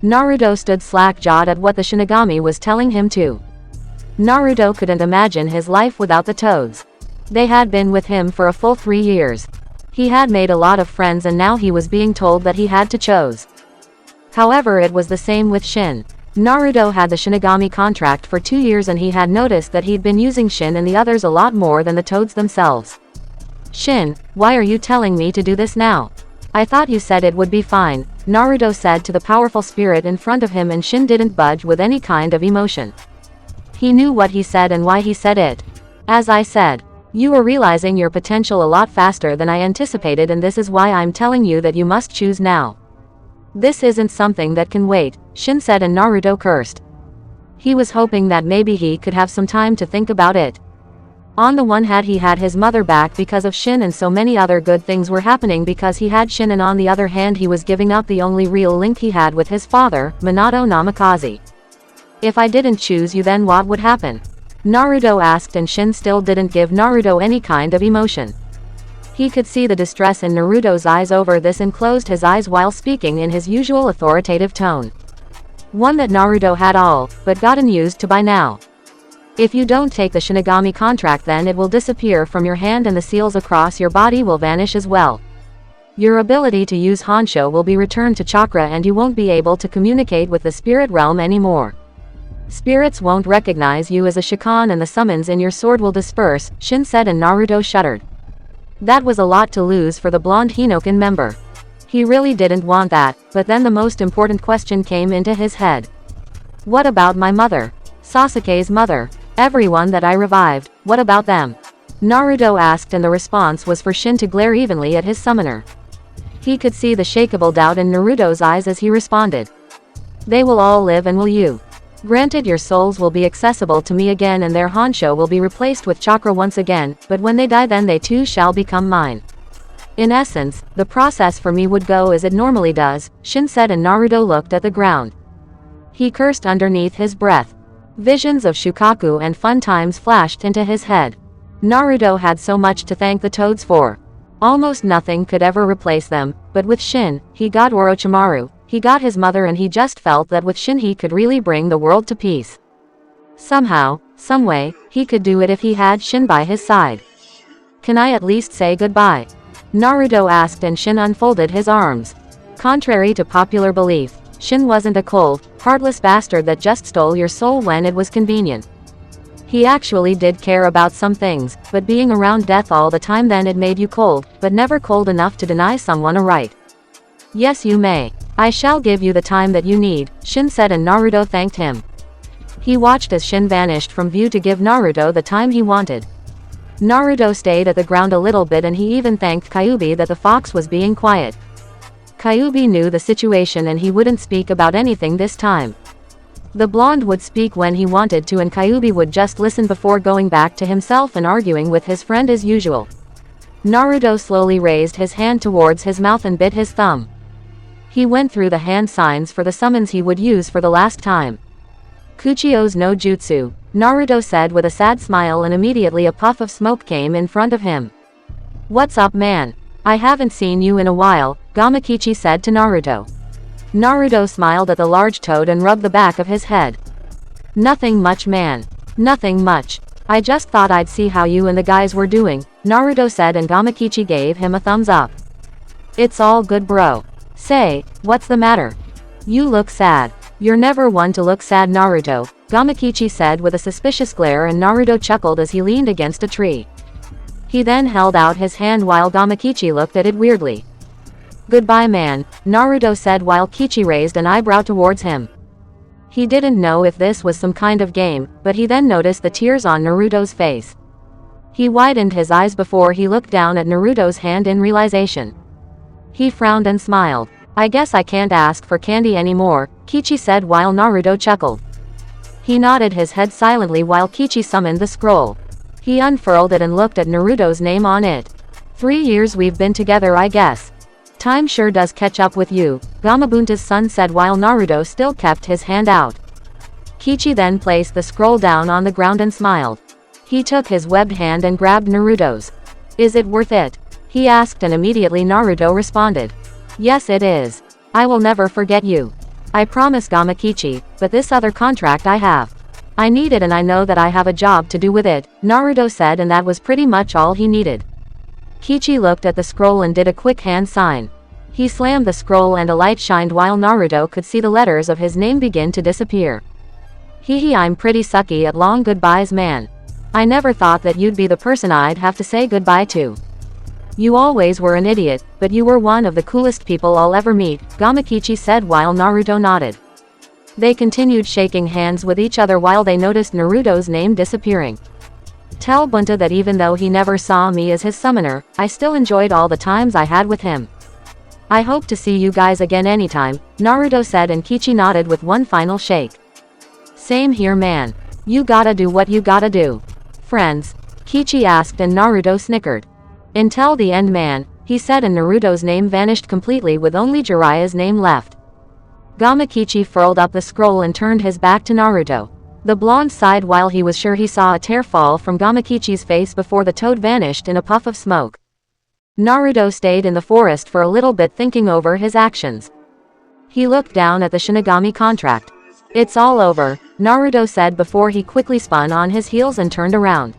S1: Naruto stood slack-jawed at what the Shinigami was telling him too. Naruto couldn't imagine his life without the Toads. They had been with him for a full 3 years. He had made a lot of friends, and now he was being told that he had to choose. However, it was the same with Shin. Naruto had the Shinigami contract for 2 years, and he had noticed that he'd been using Shin and the others a lot more than the Toads themselves. Shin, why are you telling me to do this now? I thought you said it would be fine, Naruto said to the powerful spirit in front of him, and Shin didn't budge with any kind of emotion. He knew what he said and why he said it. As I said, you are realizing your potential a lot faster than I anticipated, and this is why I'm telling you that you must choose now. This isn't something that can wait, Shin said, and Naruto cursed. He was hoping that maybe he could have some time to think about it. On the one hand, he had his mother back because of Shin, and so many other good things were happening because he had Shin, and on the other hand he was giving up the only real link he had with his father, Minato Namikaze. If I didn't choose you, then what would happen? Naruto asked, and Shin still didn't give Naruto any kind of emotion. He could see the distress in Naruto's eyes over this and closed his eyes while speaking in his usual authoritative tone. One that Naruto had all but gotten used to by now. If you don't take the Shinigami contract, then it will disappear from your hand, and the seals across your body will vanish as well. Your ability to use Honsho will be returned to chakra, and you won't be able to communicate with the spirit realm anymore. Spirits won't recognize you as a Shikon, and the summons in your sword will disperse, Shin said, and Naruto shuddered. That was a lot to lose for the blonde Hinokan member. He really didn't want that, but then the most important question came into his head. What about my mother? Sasuke's mother? Everyone that I revived, what about them? Naruto asked, and the response was for Shin to glare evenly at his summoner. He could see the shakable doubt in Naruto's eyes as he responded. They will all live, and will you? Granted, your souls will be accessible to me again and their Honsho will be replaced with chakra once again, but when they die then they too shall become mine. In essence, the process for me would go as it normally does, Shin said, and Naruto looked at the ground. He cursed underneath his breath. Visions of Shukaku and fun times flashed into his head. Naruto had so much to thank the toads for. Almost nothing could ever replace them, but with Shin, he got Orochimaru, he got his mother, and he just felt that with Shin he could really bring the world to peace. Somehow, someway, he could do it if he had Shin by his side. Can I at least say goodbye? Naruto asked, and Shin unfolded his arms. Contrary to popular belief, Shin wasn't a cold, heartless bastard that just stole your soul when it was convenient. He actually did care about some things, but being around death all the time, then it made you cold, but never cold enough to deny someone a right. Yes, you may. I shall give you the time that you need, Shin said, and Naruto thanked him. He watched as Shin vanished from view to give Naruto the time he wanted. Naruto stayed at the ground a little bit, and he even thanked Kyuubi that the fox was being quiet. Kyuubi knew the situation and he wouldn't speak about anything this time. The blonde would speak when he wanted to, and Kyuubi would just listen before going back to himself and arguing with his friend as usual. Naruto slowly raised his hand towards his mouth and bit his thumb. He went through the hand signs for the summons he would use for the last time. Kuchio's no jutsu, Naruto said with a sad smile, and immediately a puff of smoke came in front of him. What's up, man? I haven't seen you in a while, Gamakichi said to Naruto. Naruto smiled at the large toad and rubbed the back of his head. Nothing much, man. Nothing much. I just thought I'd see how you and the guys were doing, Naruto said, and Gamakichi gave him a thumbs up. It's all good, bro. Say, what's the matter? You look sad. You're never one to look sad, Naruto, Gamakichi said with a suspicious glare, and Naruto chuckled as he leaned against a tree. He then held out his hand while Gamakichi looked at it weirdly. Goodbye, man, Naruto said while Kichi raised an eyebrow towards him. He didn't know if this was some kind of game, but he then noticed the tears on Naruto's face. He widened his eyes before he looked down at Naruto's hand in realization. He frowned and smiled. I guess I can't ask for candy anymore, Kichi said while Naruto chuckled. He nodded his head silently while Kichi summoned the scroll. He unfurled it and looked at Naruto's name on it. 3 years we've been together, I guess. Time sure does catch up with you, Gamabunta's son said while Naruto still kept his hand out. Kichi then placed the scroll down on the ground and smiled. He took his webbed hand and grabbed Naruto's. Is it worth it? He asked, and immediately Naruto responded. Yes, it is. I will never forget you. I promise, Gamakichi, but this other contract I have. I need it, and I know that I have a job to do with it, Naruto said, and that was pretty much all he needed. Kichi looked at the scroll and did a quick hand sign. He slammed the scroll and a light shined while Naruto could see the letters of his name begin to disappear. Hehe, I'm pretty sucky at long goodbyes, man. I never thought that you'd be the person I'd have to say goodbye to. You always were an idiot, but you were one of the coolest people I'll ever meet, Gamakichi said while Naruto nodded. They continued shaking hands with each other while they noticed Naruto's name disappearing. Tell Bunta that even though he never saw me as his summoner, I still enjoyed all the times I had with him. I hope to see you guys again anytime, Naruto said, and Kichi nodded with one final shake. Same here, man. You gotta do what you gotta do. Friends? Kichi asked, and Naruto snickered. Until the end, man, he said, and Naruto's name vanished completely with only Jiraiya's name left. Gamakichi furled up the scroll and turned his back to Naruto. The blonde sighed while he was sure he saw a tear fall from Gamakichi's face before the toad vanished in a puff of smoke. Naruto stayed in the forest for a little bit thinking over his actions. He looked down at the Shinigami contract. It's all over, Naruto said before he quickly spun on his heels and turned around.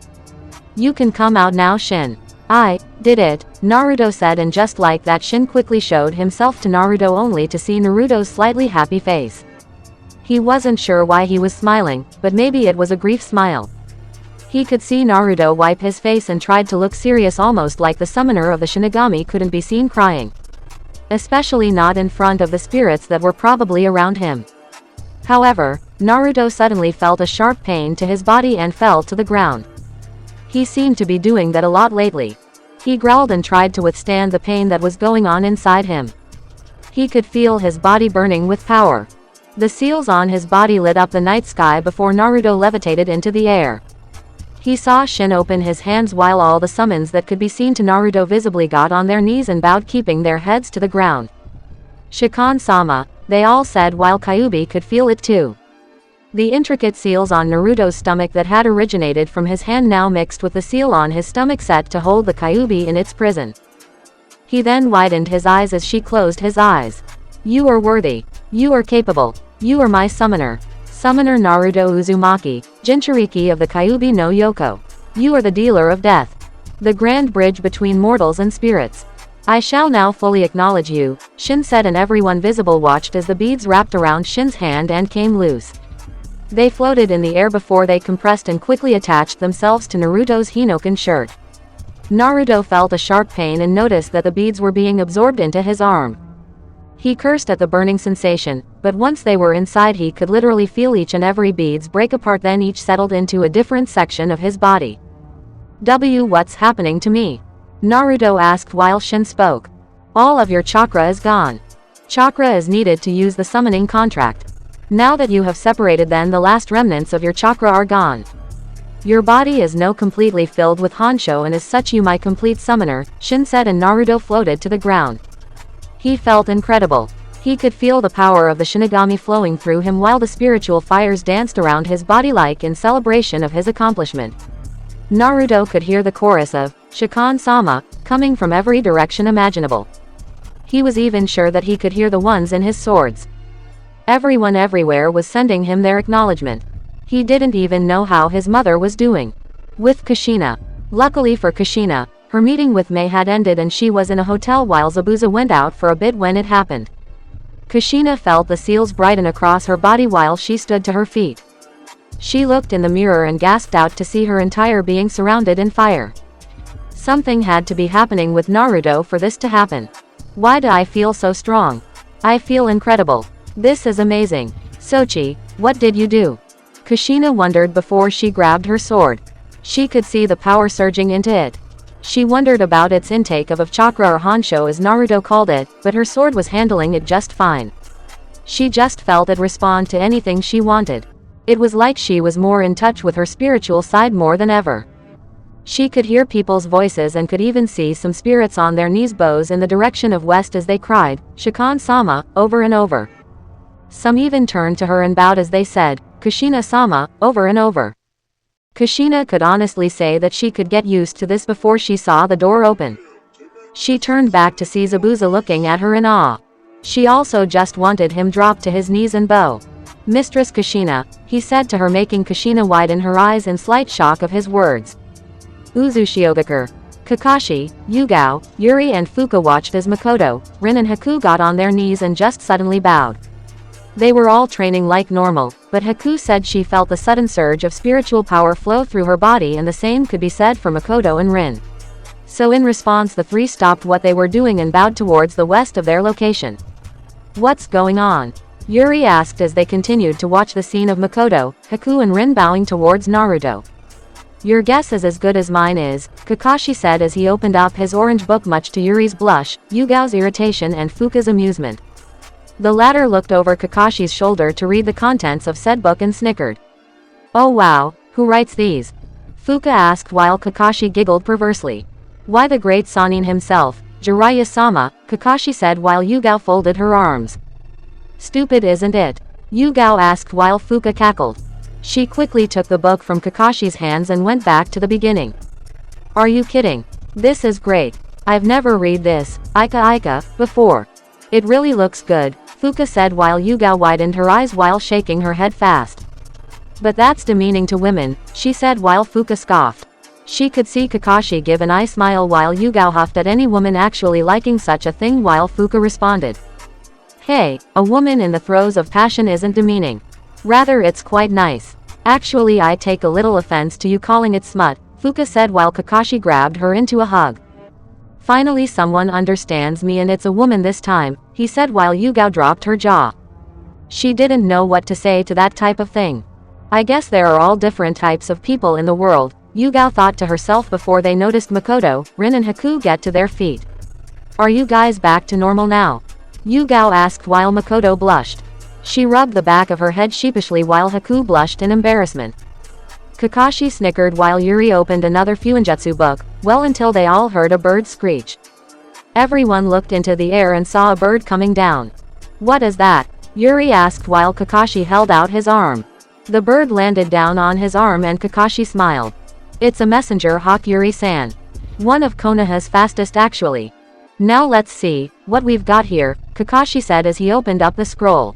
S1: You can come out now, Shin. I did it, Naruto said, and just like that Shin quickly showed himself to Naruto only to see Naruto's slightly happy face. He wasn't sure why he was smiling, but maybe it was a grief smile. He could see Naruto wipe his face and tried to look serious, almost like the summoner of the Shinigami couldn't be seen crying. Especially not in front of the spirits that were probably around him. However, Naruto suddenly felt a sharp pain to his body and fell to the ground. He seemed to be doing that a lot lately. He growled and tried to withstand the pain that was going on inside him. He could feel his body burning with power. The seals on his body lit up the night sky before Naruto levitated into the air. He saw Shin open his hands while all the summons that could be seen to Naruto visibly got on their knees and bowed, keeping their heads to the ground. "Shikon-sama," they all said while Kyuubi could feel it too. The intricate seals on Naruto's stomach that had originated from his hand now mixed with the seal on his stomach set to hold the Kyuubi in its prison. He then widened his eyes as she closed his eyes. "You are worthy. You are capable. You are my summoner. Summoner Naruto Uzumaki, Jinchuriki of the Kyuubi no Yoko. You are the dealer of death. The grand bridge between mortals and spirits. I shall now fully acknowledge you," Shin said, and everyone visible watched as the beads wrapped around Shin's hand and came loose. They floated in the air before they compressed and quickly attached themselves to Naruto's Hinoken shirt. Naruto felt a sharp pain and noticed that the beads were being absorbed into his arm. He cursed at the burning sensation, but once they were inside he could literally feel each and every beads break apart, then each settled into a different section of his body. What's happening to me?" Naruto asked while Shin spoke. "All of your chakra is gone. Chakra is needed to use the summoning contract. Now that you have separated, then the last remnants of your chakra are gone. Your body is now completely filled with Honsho and as such you my complete summoner," Shin said, and Naruto floated to the ground. He felt incredible. He could feel the power of the shinigami flowing through him while the spiritual fires danced around his body like in celebration of his accomplishment. Naruto could hear the chorus of "Shikon-sama" coming from every direction imaginable. He was even sure that he could hear the ones in his swords. Everyone everywhere was sending him their acknowledgement. He didn't even know how his mother was doing. With Kushina. Luckily for Kushina, her meeting with Mei had ended and she was in a hotel while Zabuza went out for a bit when it happened. Kushina felt the seals brighten across her body while she stood to her feet. She looked in the mirror and gasped out to see her entire being surrounded in fire. Something had to be happening with Naruto for this to happen. Why do I feel so strong? I feel incredible. This is amazing. Sochi, what did you do? Kushina wondered before she grabbed her sword. She could see the power surging into it. She wondered about its intake of chakra or Honsho as Naruto called it, but her sword was handling it just fine. She just felt it respond to anything she wanted. It was like she was more in touch with her spiritual side more than ever. She could hear people's voices and could even see some spirits on their knees bows in the direction of west as they cried, "Shikon-sama," over and over. Some even turned to her and bowed as they said, "Kushina-sama," over and over. Kushina could honestly say that she could get used to this before she saw the door open. She turned back to see Zabuza looking at her in awe. She also just wanted him drop to his knees and bow. "Mistress Kushina," he said to her, making Kushina widen her eyes in slight shock of his words. Uzushiogakure. Kakashi, Yugao, Yuri and Fuka watched as Makoto, Rin and Haku got on their knees and just suddenly bowed. They were all training like normal, but Haku said she felt the sudden surge of spiritual power flow through her body, and the same could be said for Makoto and Rin. So in response the three stopped what they were doing and bowed towards the west of their location. "What's going on?" Yuri asked as they continued to watch the scene of Makoto, Haku and Rin bowing towards Naruto. "Your guess is as good as mine is," Kakashi said as he opened up his orange book, much to Yuri's blush, Yugao's irritation and Fuka's amusement. The latter looked over Kakashi's shoulder to read the contents of said book and snickered. "Oh wow, who writes these?" Fuka asked while Kakashi giggled perversely. "Why, the great Sanin himself, Jiraiya-sama," Kakashi said while Yugao folded her arms. "Stupid, isn't it?" Yugao asked while Fuka cackled. She quickly took the book from Kakashi's hands and went back to the beginning. "Are you kidding? This is great. I've never read this, Ika, before. It really looks good," Fuka said while Yugao widened her eyes while shaking her head fast. "But that's demeaning to women," she said while Fuka scoffed. She could see Kakashi give an eye smile while Yugao huffed at any woman actually liking such a thing while Fuka responded. "Hey, a woman in the throes of passion isn't demeaning. Rather, it's quite nice. Actually, I take a little offense to you calling it smut," Fuka said while Kakashi grabbed her into a hug. "Finally someone understands me, and it's a woman this time," he said while Yugao dropped her jaw. She didn't know what to say to that type of thing. "I guess there are all different types of people in the world," Yugao thought to herself before they noticed Makoto, Rin and Haku get to their feet. Are you guys back to normal now? Yugao asked while Makoto blushed. She rubbed the back of her head sheepishly while Haku blushed in embarrassment. Kakashi snickered while Yuri opened another Fuinjutsu book, well until they all heard a bird screech. Everyone looked into the air and saw a bird coming down. What is that? Yuri asked while Kakashi held out his arm. The bird landed down on his arm and Kakashi smiled. It's a messenger hawk, Yuri-san. One of Konoha's fastest actually. Now let's see what we've got here, Kakashi said as he opened up the scroll.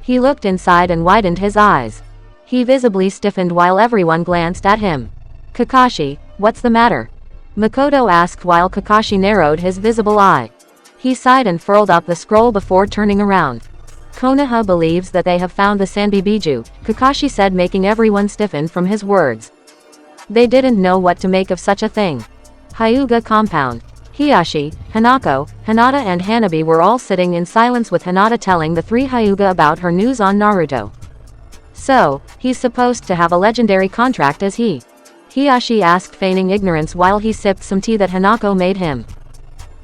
S1: He looked inside and widened his eyes. He visibly stiffened while everyone glanced at him. Kakashi, what's the matter? Makoto asked while Kakashi narrowed his visible eye. He sighed and furled up the scroll before turning around. Konoha believes that they have found the Sanbibiju, Kakashi said, making everyone stiffen from his words. They didn't know what to make of such a thing. Hyuga compound. Hiashi, Hanako, Hinata and Hanabi were all sitting in silence with Hinata telling the three Hyuga about her news on Naruto. So, he's supposed to have a legendary contract, is he? Hiashi asked, feigning ignorance while he sipped some tea that Hanako made him.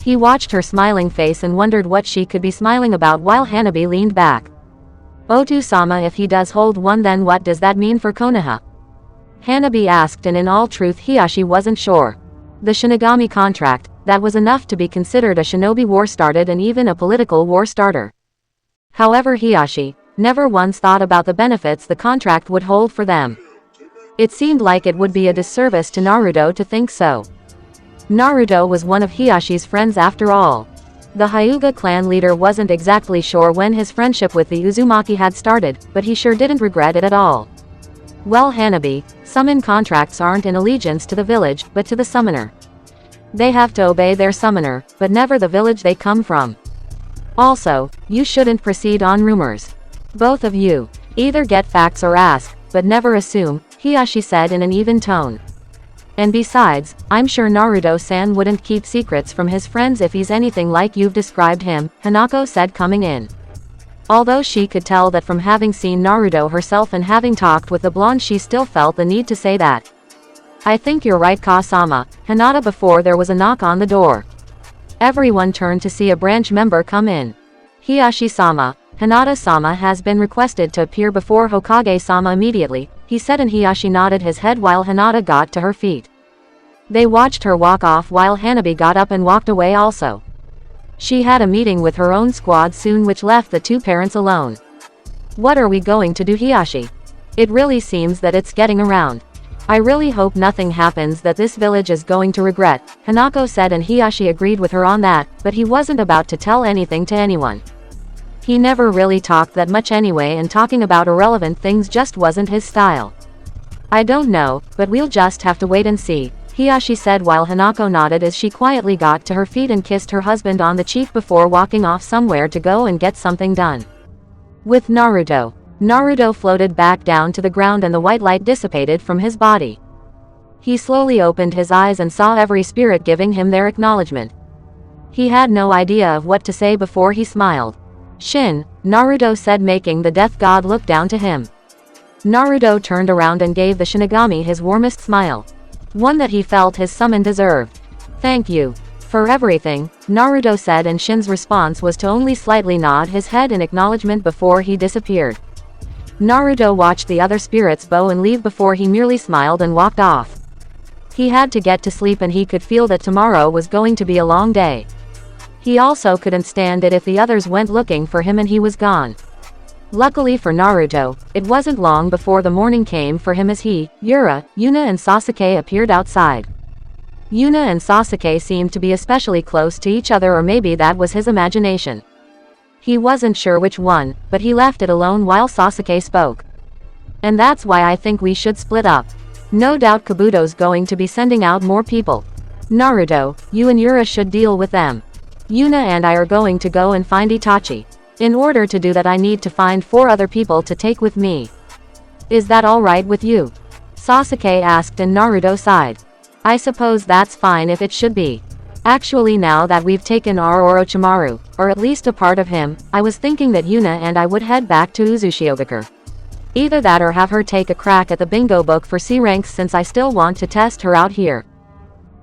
S1: He watched her smiling face and wondered what she could be smiling about while Hanabi leaned back. Otu-sama, if he does hold one, then what does that mean for Konoha? Hanabi asked, and in all truth Hiashi wasn't sure. The Shinigami contract, that was enough to be considered a shinobi war started and even a political war starter. However, Hiashi never once thought about the benefits the contract would hold for them. It seemed like it would be a disservice to Naruto to think so. Naruto was one of Hiashi's friends after all. The Hyuga clan leader wasn't exactly sure when his friendship with the Uzumaki had started, but he sure didn't regret it at all. Well, Hanabi, summon contracts aren't in allegiance to the village, but to the summoner. They have to obey their summoner, but never the village they come from. Also, you shouldn't proceed on rumors. Both of you, either get facts or ask, but never assume, Hiashi said in an even tone. And besides, I'm sure Naruto-san wouldn't keep secrets from his friends if he's anything like you've described him, Hanako said coming in. Although she could tell that from having seen Naruto herself and having talked with the blonde, she still felt the need to say that. I think you're right, Kasama, Hinata, before there was a knock on the door. Everyone turned to see a branch member come in. Hiashi-sama, Hinata-sama has been requested to appear before Hokage-sama immediately, he said, and Hiashi nodded his head while Hinata got to her feet. They watched her walk off while Hanabi got up and walked away also. She had a meeting with her own squad soon, which left the two parents alone. What are we going to do, Hiashi? It really seems that it's getting around. I really hope nothing happens that this village is going to regret, Hanako said, and Hiashi agreed with her on that, but he wasn't about to tell anything to anyone. He never really talked that much anyway, and talking about irrelevant things just wasn't his style. I don't know, but we'll just have to wait and see, Hiashi said while Hanako nodded as she quietly got to her feet and kissed her husband on the cheek before walking off somewhere to go and get something done. With Naruto. Naruto floated back down to the ground and the white light dissipated from his body. He slowly opened his eyes and saw every spirit giving him their acknowledgement. He had no idea of what to say before he smiled. Shin, Naruto said, making the death god look down to him. Naruto turned around and gave the Shinigami his warmest smile. One that he felt his summon deserved. Thank you for everything, Naruto said, and Shin's response was to only slightly nod his head in acknowledgement before he disappeared. Naruto watched the other spirits bow and leave before he merely smiled and walked off. He had to get to sleep and he could feel that tomorrow was going to be a long day. He also couldn't stand it if the others went looking for him and he was gone. Luckily for Naruto, it wasn't long before the morning came for him as he, Yura, Yuna and Sasuke appeared outside. Yuna and Sasuke seemed to be especially close to each other, or maybe that was his imagination. He wasn't sure which one, but he left it alone while Sasuke spoke. And that's why I think we should split up. No doubt Kabuto's going to be sending out more people. Naruto, you and Yura should deal with them. Yuna and I are going to go and find Itachi. In order to do that, I need to find 4 other people to take with me. Is that alright with you? Sasuke asked, and Naruto sighed. I suppose that's fine if it should be. Actually, now that we've taken our Orochimaru, or at least a part of him, I was thinking that Yuna and I would head back to Uzushiogakure. Either that or have her take a crack at the bingo book for C ranks since I still want to test her out here.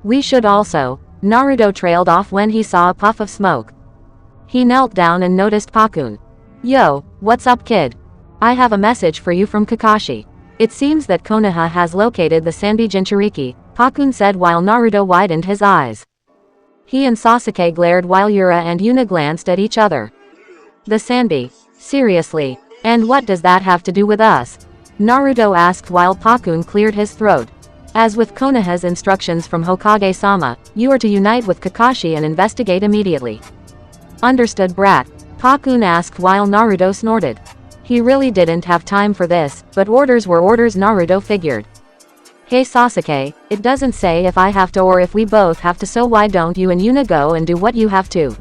S1: We should also. Naruto trailed off when he saw a puff of smoke. He knelt down and noticed Pakun. Yo, what's up kid? I have a message for you from Kakashi. It seems that Konoha has located the Sanbi Jinchuriki, Pakun said while Naruto widened his eyes. He and Sasuke glared while Yura and Yuna glanced at each other. The Sanbi? Seriously? And what does that have to do with us? Naruto asked while Pakun cleared his throat. As with Konoha's instructions from Hokage-sama, you are to unite with Kakashi and investigate immediately. Understood brat? Pakun asked while Naruto snorted. He really didn't have time for this, but orders were orders Naruto figured. Hey Sasuke, it doesn't say if I have to or if we both have to, so why don't you and Yuna go and do what you have to?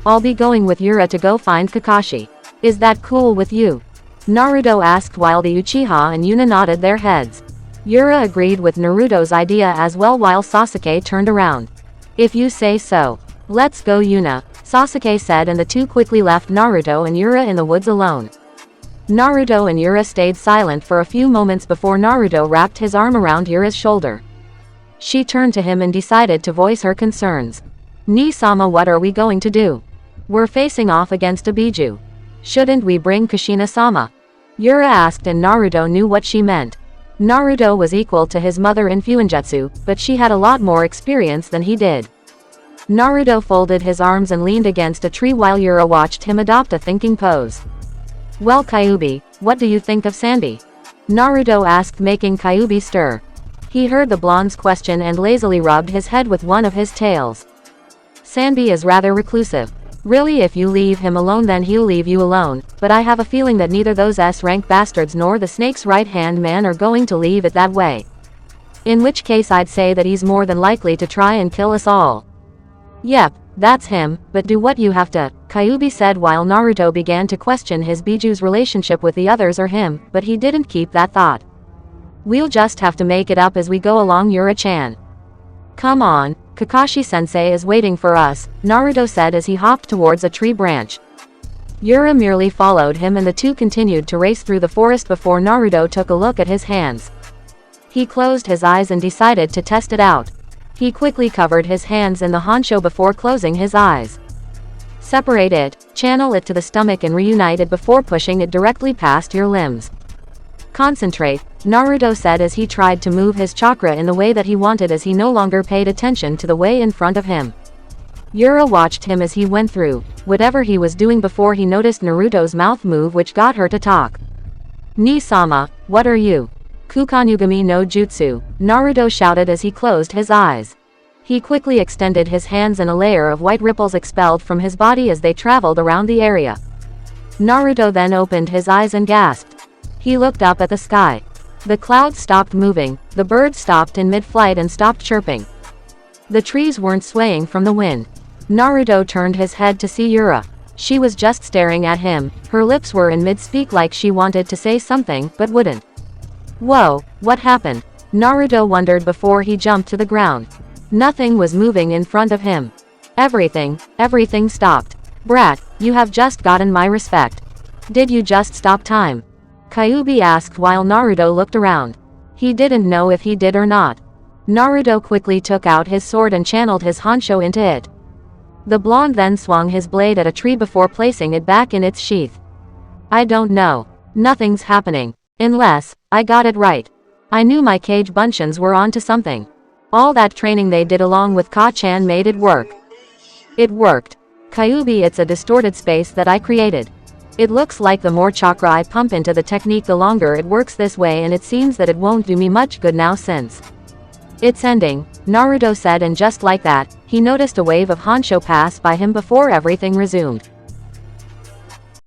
S1: I'll be going with Yura to go find Kakashi. Is that cool with you? Naruto asked while the Uchiha and Yuna nodded their heads. Yura agreed with Naruto's idea as well while Sasuke turned around. If you say so. Let's go Yuna, Sasuke said and the two quickly left Naruto and Yura in the woods alone. Naruto and Yura stayed silent for a few moments before Naruto wrapped his arm around Yura's shoulder. She turned to him and decided to voice her concerns. Ni-sama, what are we going to do? We're facing off against a Biju. Shouldn't we bring Kushina-sama? Yura asked and Naruto knew what she meant. Naruto was equal to his mother in Fuinjutsu, but she had a lot more experience than he did. Naruto folded his arms and leaned against a tree while Yura watched him adopt a thinking pose. Well Kyuubi, what do you think of Sanbi? Naruto asked making Kyuubi stir. He heard the blonde's question and lazily rubbed his head with one of his tails. Sanbi is rather reclusive. Really if you leave him alone then he'll leave you alone, but I have a feeling that neither those S-rank bastards nor the snake's right-hand man are going to leave it that way. In which case I'd say that he's more than likely to try and kill us all. Yep, that's him, but do what you have to, Kyuubi said while Naruto began to question his Biju's relationship with the others or him, but he didn't keep that thought. We'll just have to make it up as we go along Yura-chan. Come on, Kakashi-sensei is waiting for us, Naruto said as he hopped towards a tree branch. Yura merely followed him and the two continued to race through the forest before Naruto took a look at his hands. He closed his eyes and decided to test it out. He quickly covered his hands in the honcho before closing his eyes. Separate it, channel it to the stomach and reunite it before pushing it directly past your limbs. Concentrate, Naruto said as he tried to move his chakra in the way that he wanted as he no longer paid attention to the way in front of him. Yura watched him as he went through whatever he was doing before he noticed Naruto's mouth move which got her to talk. Ni-sama, what are you? Kukanugami no Jutsu, Naruto shouted as he closed his eyes. He quickly extended his hands and a layer of white ripples expelled from his body as they traveled around the area. Naruto then opened his eyes and gasped. He looked up at the sky. The clouds stopped moving, the birds stopped in mid-flight and stopped chirping. The trees weren't swaying from the wind. Naruto turned his head to see Yura. She was just staring at him, her lips were in mid-speak like she wanted to say something, but wouldn't. Whoa, what happened? Naruto wondered before he jumped to the ground. Nothing was moving in front of him. Everything stopped. Brat, you have just gotten my respect. Did you just stop time? Kyuubi asked while Naruto looked around. He didn't know if he did or not. Naruto quickly took out his sword and channeled his honcho into it. The blonde then swung his blade at a tree before placing it back in its sheath. I don't know. Nothing's happening. Unless, I got it right. I knew my Kage Bunshins were onto something. All that training they did along with Ka-chan made it work. It worked. Kyuubi, it's a distorted space that I created. It looks like the more chakra I pump into the technique the longer it works this way and it seems that it won't do me much good now since it's ending, Naruto said and just like that, he noticed a wave of honcho pass by him before everything resumed.